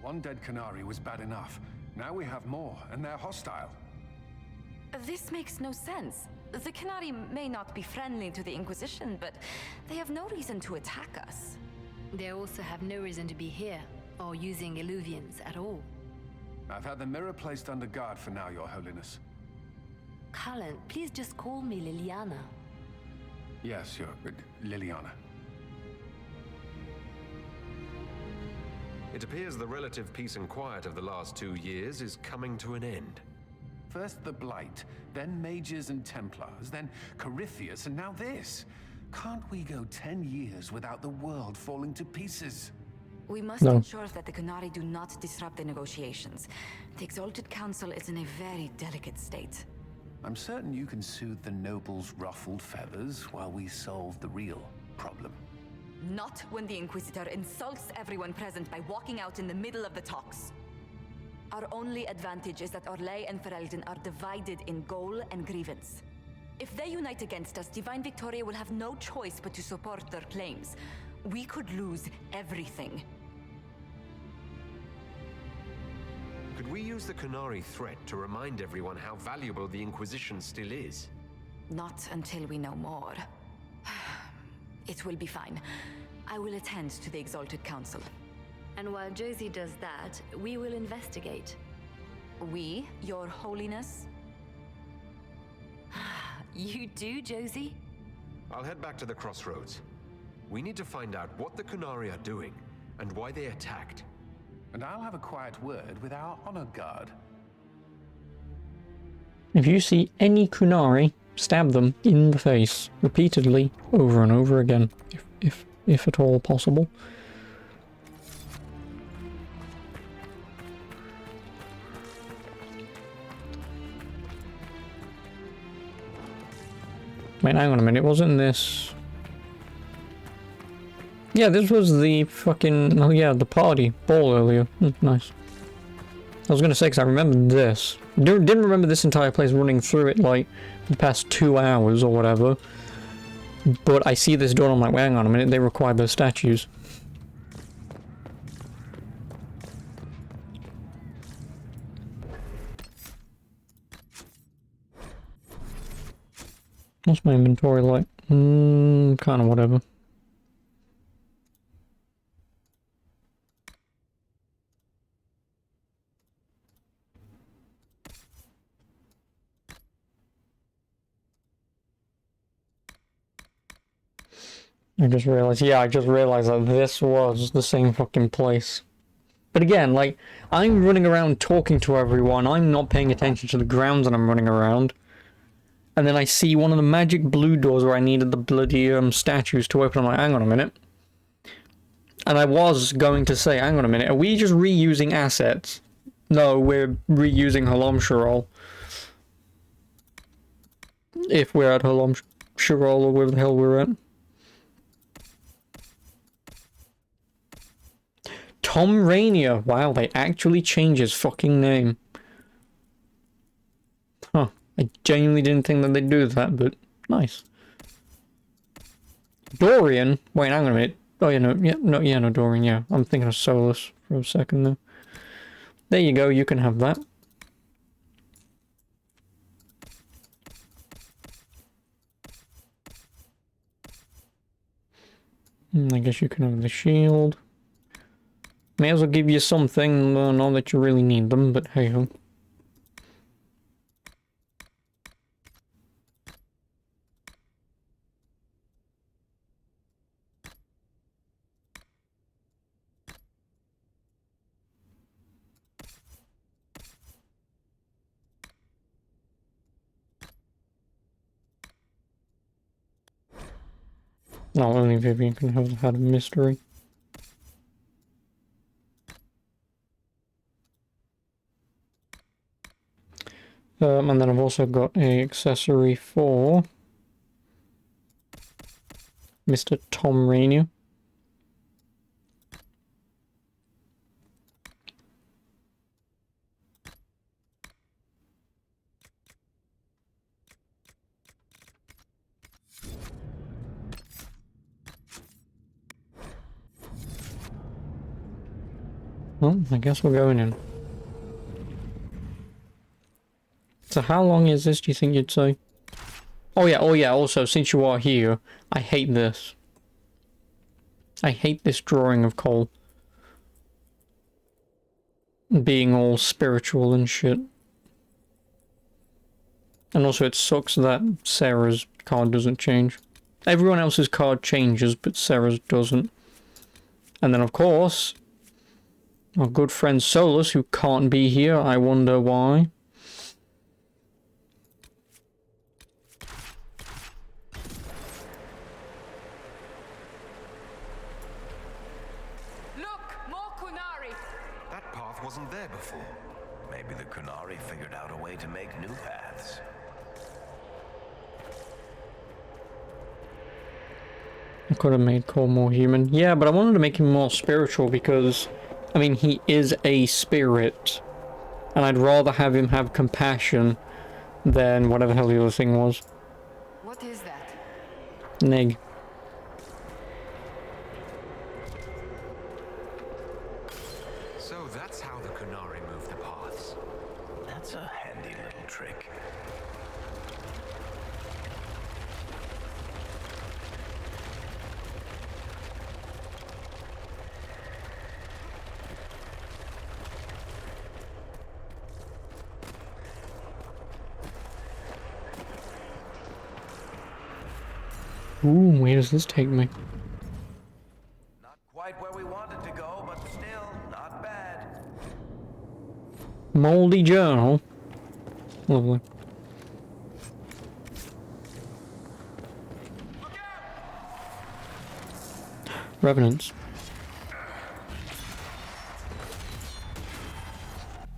One dead Kunari was bad enough. Now we have more, and they're hostile. This makes no sense. The Kunari may not be friendly to the Inquisition, but they have no reason to attack us. They also have no reason to be here, or using illuvians at all. I've had the mirror placed under guard for now, Your Holiness. Cullen, please just call me Liliana. Yes, Liliana. It appears the relative peace and quiet of the last 2 years is coming to an end. First the Blight, then Mages and Templars, then Corypheus, and now this. Can't we go 10 years without the world falling to pieces? We must ensure that the Kunari do not disrupt the negotiations. The Exalted Council is in a very delicate state. I'm certain you can soothe the nobles' ruffled feathers while we solve the real problem. Not when the Inquisitor insults everyone present by walking out in the middle of the talks. Our only advantage is that Orlais and Ferelden are divided in goal and grievance. If they unite against us, Divine Victoria will have no choice but to support their claims. We could lose everything. Could we use the Kunari threat to remind everyone how valuable the Inquisition still is? Not until we know more. It will be fine. I will attend to the Exalted Council. And while Josie does that, we will investigate. We, Your Holiness? You do, Josie? I'll head back to the crossroads. We need to find out what the Kunari are doing and why they attacked. And I'll have a quiet word with our honor guard. If you see any Kunari, stab them in the face repeatedly, over and over again, if at all possible. Wait, hang on a minute, wasn't this... Yeah, this was the fucking... Oh yeah, the party ball earlier. Nice. I was gonna say, because I remembered this. Didn't remember this entire place running through it, like, the past 2 hours or whatever. But I see this door and I'm like, well, hang on a minute, they require those statues. What's my inventory like? Kind of whatever. I just realized that this was the same fucking place. But again, like, I'm running around talking to everyone, I'm not paying attention to the grounds that I'm running around. And then I see one of the magic blue doors where I needed the bloody statues to open. I'm like, hang on a minute. And I was going to say, hang on a minute, are we just reusing assets? No, we're reusing Halom Shirol. If we're at Halom Shirol or where the hell we're at. Tom Rainier. Wow, they actually changed his fucking name. Huh. I genuinely didn't think that they'd do that, but nice. Dorian? Wait, hang on a minute. Oh, yeah, no, Dorian, yeah. I'm thinking of Solus for a second there. There you go, you can have that. I guess you can have the shield. May as well give you something, not that you really need them, but hey ho. No, only Vivian can have had a mystery. And then I've also got an accessory for Mr. Tom Rainier. Well, I guess we're going in. So how long is this, do you think you'd say? Oh yeah, also, since you are here, I hate this. I hate this drawing of Cole. Being all spiritual and shit. And also it sucks that Sarah's card doesn't change. Everyone else's card changes, but Sarah's doesn't. And then of course, our good friend Solus, who can't be here, I wonder why. Wasn't there before. Maybe the Kunari figured out a way to make new paths. I could have made Cole more human. Yeah, but I wanted to make him more spiritual because, I mean, he is a spirit. And I'd rather have him have compassion than whatever the hell the other thing was. What is that? Neg. So that's how the Kunari move the paths. That's a handy little trick. Ooh, where does this take me? Quite where we wanted to go, but still not bad. Moldy journal. Lovely. Revenants.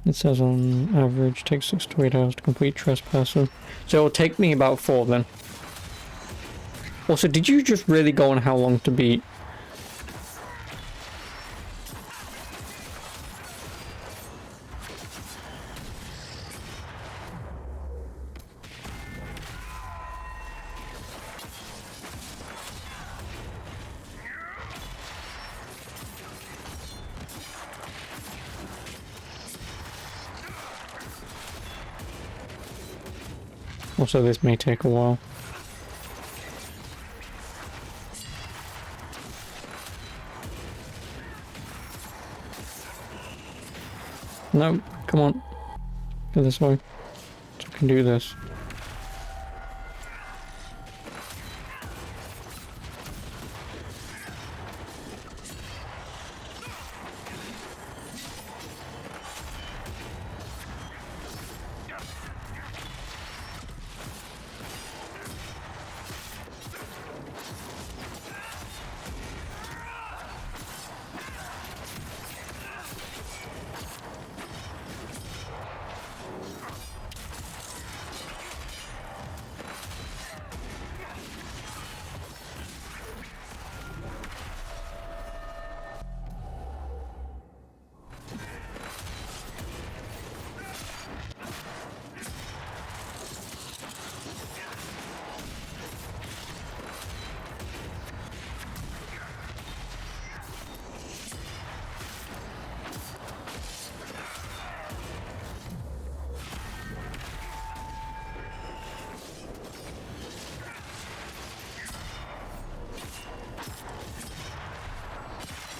It says on average takes 6 to 8 hours to complete Trespasser. So it'll take me about 4 then. Also, did you just really go on how long to beat? Also, this may take a while. No, come on. Go this way. So I can do this.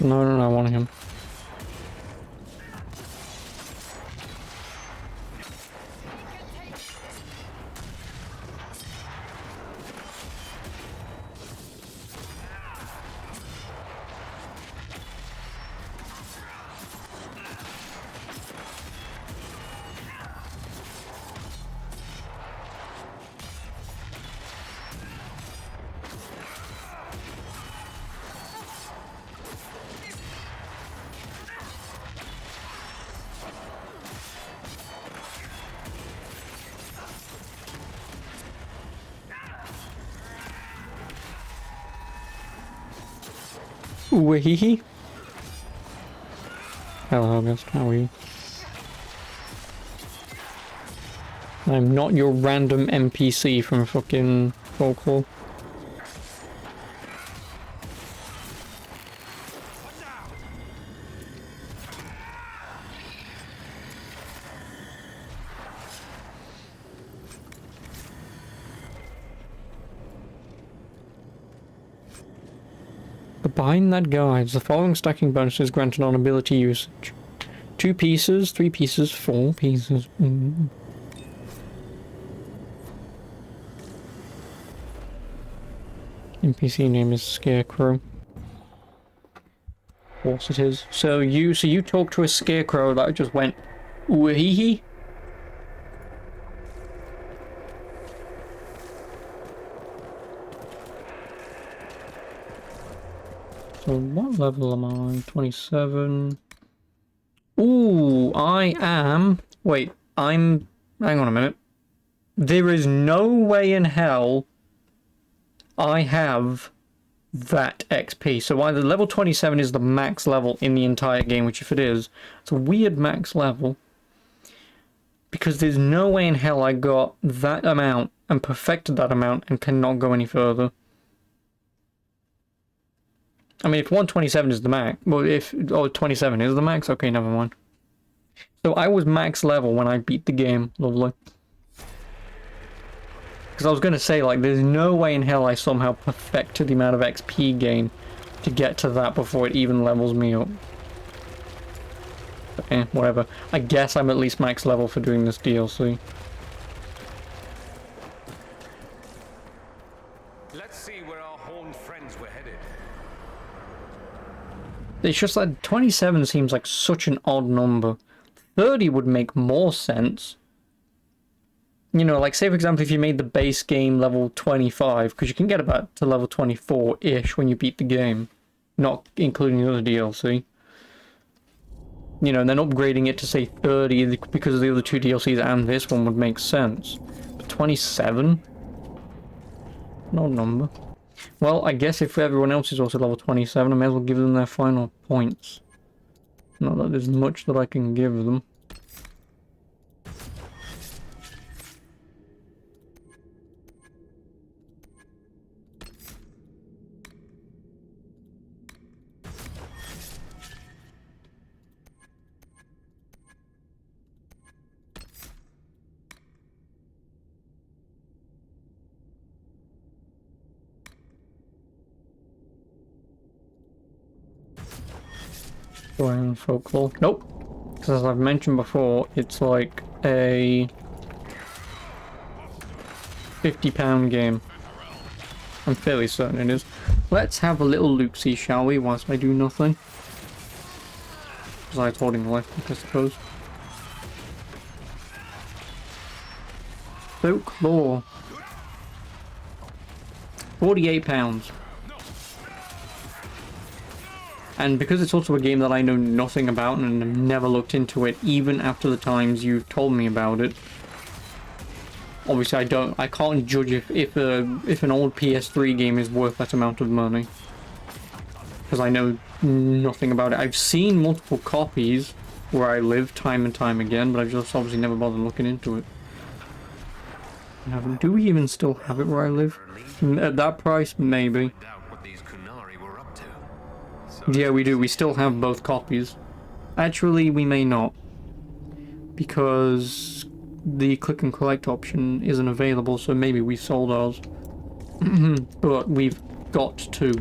No, no, no, I want him. Wee. Hello, August. How are you? I'm not your random NPC from fucking Folklore. Behind that guide, the following stacking bonuses granted on ability usage. 2 pieces, 3 pieces, 4 pieces. NPC name is Scarecrow. Of course it is. So you talked to a scarecrow that just went wee. So what level am I? 27. Ooh, I am... Wait, I'm... Hang on a minute. There is no way in hell I have that XP. So either level 27 is the max level in the entire game, which if it is, it's a weird max level. Because there's no way in hell I got that amount and perfected that amount and cannot go any further. I mean, if 127 is the max, well, if 27 is the max, okay, never mind. So I was max level when I beat the game, lovely. Because I was going to say, like, there's no way in hell I somehow perfected the amount of XP gain to get to that before it even levels me up. But, whatever. I guess I'm at least max level for doing this DLC. Let's see where our horned friends were headed. It's just that 27 seems like such an odd number. 30 would make more sense. You know, like, say for example, if you made the base game level 25, because you can get about to level 24-ish when you beat the game, not including the other DLC. You know, and then upgrading it to, say, 30 because of the other 2 DLCs and this one would make sense. But 27? No number. Well, I guess if everyone else is also level 27, I may as well give them their final points. Not that there's much that I can give them. Dorian folklore. Nope. Because as I've mentioned before, it's like a £50 game. I'm fairly certain it is. Let's have a little look-see, shall we, whilst I do nothing. Besides holding life, I suppose. Folklore. £48. And because it's also a game that I know nothing about and have never looked into it, even after the times you've told me about it. Obviously I can't judge if an old PS3 game is worth that amount of money. Because I know nothing about it. I've seen multiple copies where I live time and time again, but I've just obviously never bothered looking into it. Do we even still have it where I live? At that price, maybe. Yeah, we do. We still have both copies. Actually, we may not. Because the click and collect option isn't available, so maybe we sold ours. But we've got 2.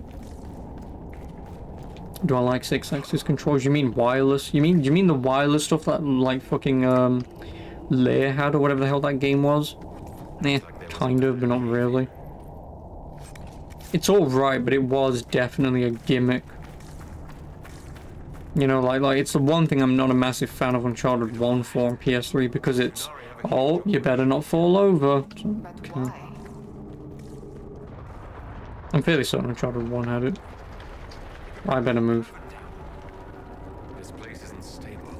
Do I like 6-axis controls? You mean wireless? You mean the wireless stuff that like fucking Lair had or whatever the hell that game was? Eh, kind of, but not really. It's alright, but it was definitely a gimmick. You know, like it's the one thing I'm not a massive fan of Uncharted 1 for on PS3 because it's, oh, you better not fall over. Okay. I'm fairly certain Uncharted 1 had it. I better move. This place isn't stable.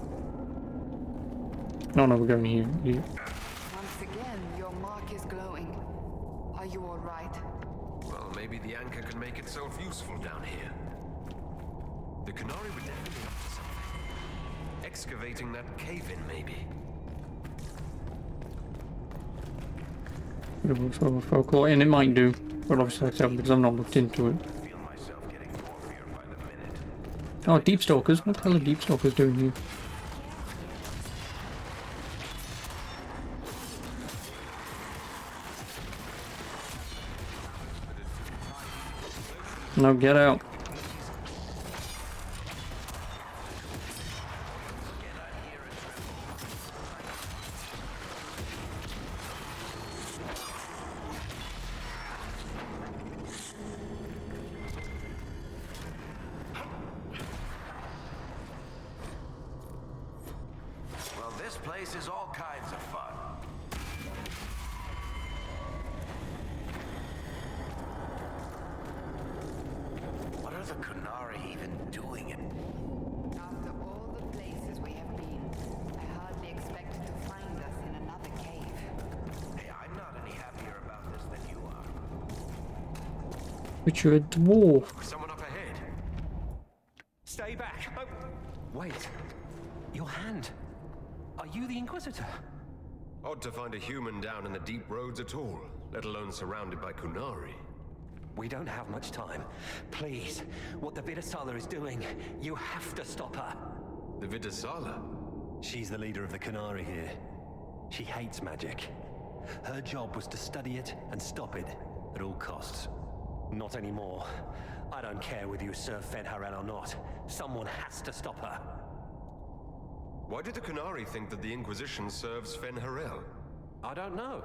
No, we're going here. Once again, your mark is glowing. Are you all right? Well, maybe the anchor can make itself useful down here. The Canary would definitely be up to something. Excavating that cave-in, maybe. Folklore, and it might do, but obviously I tell because I've not looked into it. Oh, Deep Stalkers? What the hell are Deep Stalkers doing here? No, get out. Well, this place is all kinds of fun. What are the Canary even doing in? After all the places we have been, I hardly expected to find us in another cave. Hey, I'm not any happier about this than you are. But you're a dwarf. Someone up ahead. Stay back! Oh. Wait. Your hand. Are you the Inquisitor? Odd to find a human down in the deep roads at all, let alone surrounded by Kunari. We don't have much time. Please, what the Vidasala is doing, you have to stop her. The Vidasala? She's the leader of the Canary here. She hates magic. Her job was to study it and stop it at all costs. Not anymore. I don't care whether you serve Fenharel or not. Someone has to stop her. Why did the Canary think that the Inquisition serves Fenharel? I don't know.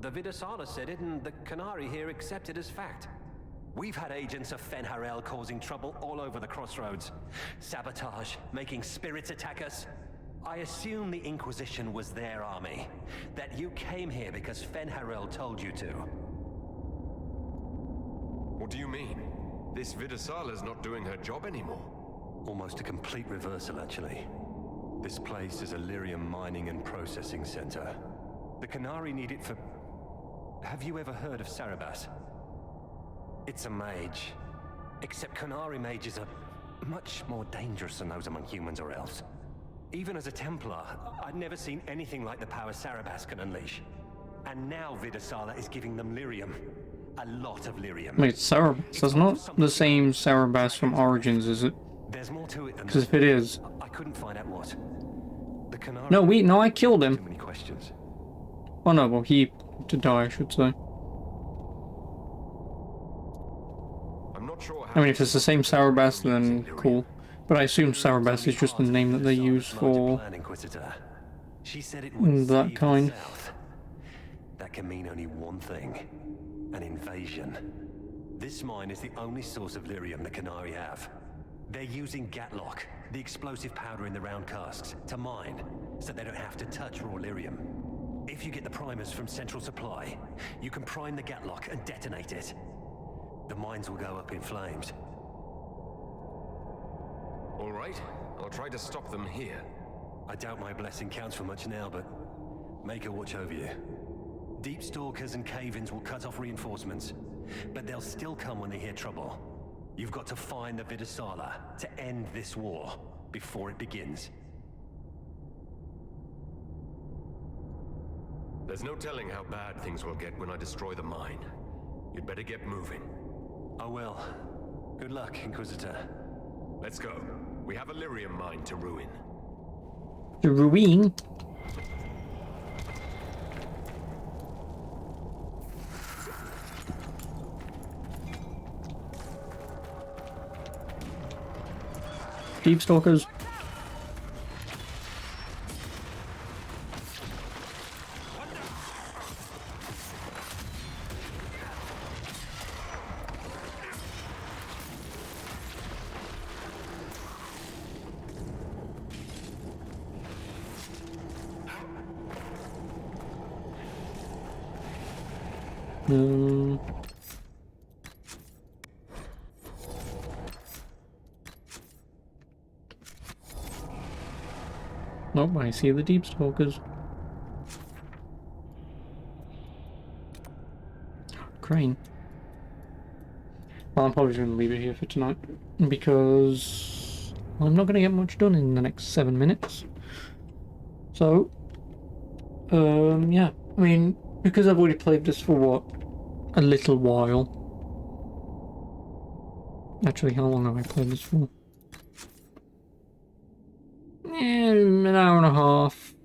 The Vidasala said it, and the Canary here accepted as fact. We've had agents of Fenharel causing trouble all over the crossroads. Sabotage, making spirits attack us. I assume the Inquisition was their army. That you came here because Fenharel told you to. What do you mean? This Vidasala's not doing her job anymore. Almost a complete reversal, actually. This place is a lyrium mining and processing center. The Qunari need it for... Have you ever heard of Sarabas? It's a mage. Except Qunari mages are much more dangerous than those among humans or elves. Even as a Templar, I'd never seen anything like the power Sarabas can unleash. And now Vidasala is giving them lyrium. A lot of lyrium. Wait, Sarabas? That's not the same Sarabas from Origins, is it? There's more to it than Because if it is... I couldn't find out what. The Qunari... No, wait, no, I killed him. Too many questions. Oh no, well, he... to die, I should say. I'm not sure how... I mean, if it's the same Sarabas, then cool. But I assume Sarabas is just the name that they use for... She said it would that save kind. the South. That can mean only one thing. An invasion. This mine is the only source of lyrium the Qunari have. They're using Gatlock, the explosive powder in the round casks, to mine, so they don't have to touch raw lyrium. If you get the primers from Central Supply, you can prime the Gatlock and detonate it. The mines will go up in flames. All right, I'll try to stop them here. I doubt my blessing counts for much now, but make her watch over you. Deep stalkers and cave-ins will cut off reinforcements, but they'll still come when they hear trouble. You've got to find the Vidasala to end this war before it begins. There's no telling how bad things will get when I destroy the mine. You'd better get moving. I will. Good luck, Inquisitor. Let's go. We have a lyrium mine to ruin. To ruin? Deep stalkers. Nope, I see the deep stalkers. Crane. Well, I'm probably going to leave it here for tonight because I'm not going to get much done in the next 7 minutes. So, yeah. I mean, because I've already played this for what? A little while. Actually, how long have I played this for? An hour and a half.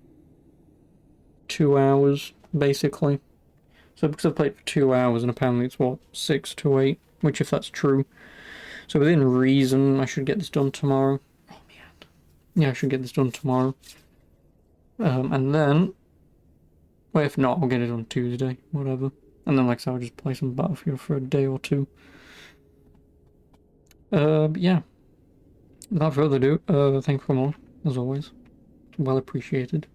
2 hours, basically. So because I've played for 2 hours and apparently it's what, 6 to 8, which if that's true. So within reason, I should get this done tomorrow. Oh man. Yeah, I should get this done tomorrow. And then, well, if not, I'll get it on Tuesday, whatever. And then, like I said, I'll just play some Battlefield for a day or two. Yeah. Without further ado, thank you for coming on, as always. Well appreciated.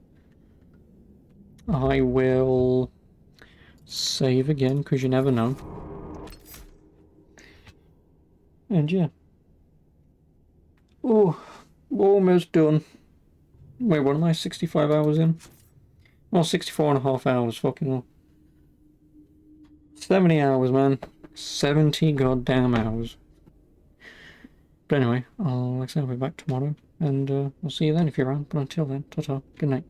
I will save again, because you never know. And yeah. Oh, almost done. Wait, what am I, 65 hours in? Well, 64 and a half hours, fucking hell. 70 hours, man. 70 goddamn hours. But anyway, like I said, I'll be back tomorrow, and I'll see you then if you're around. But until then, ta-ta, good night.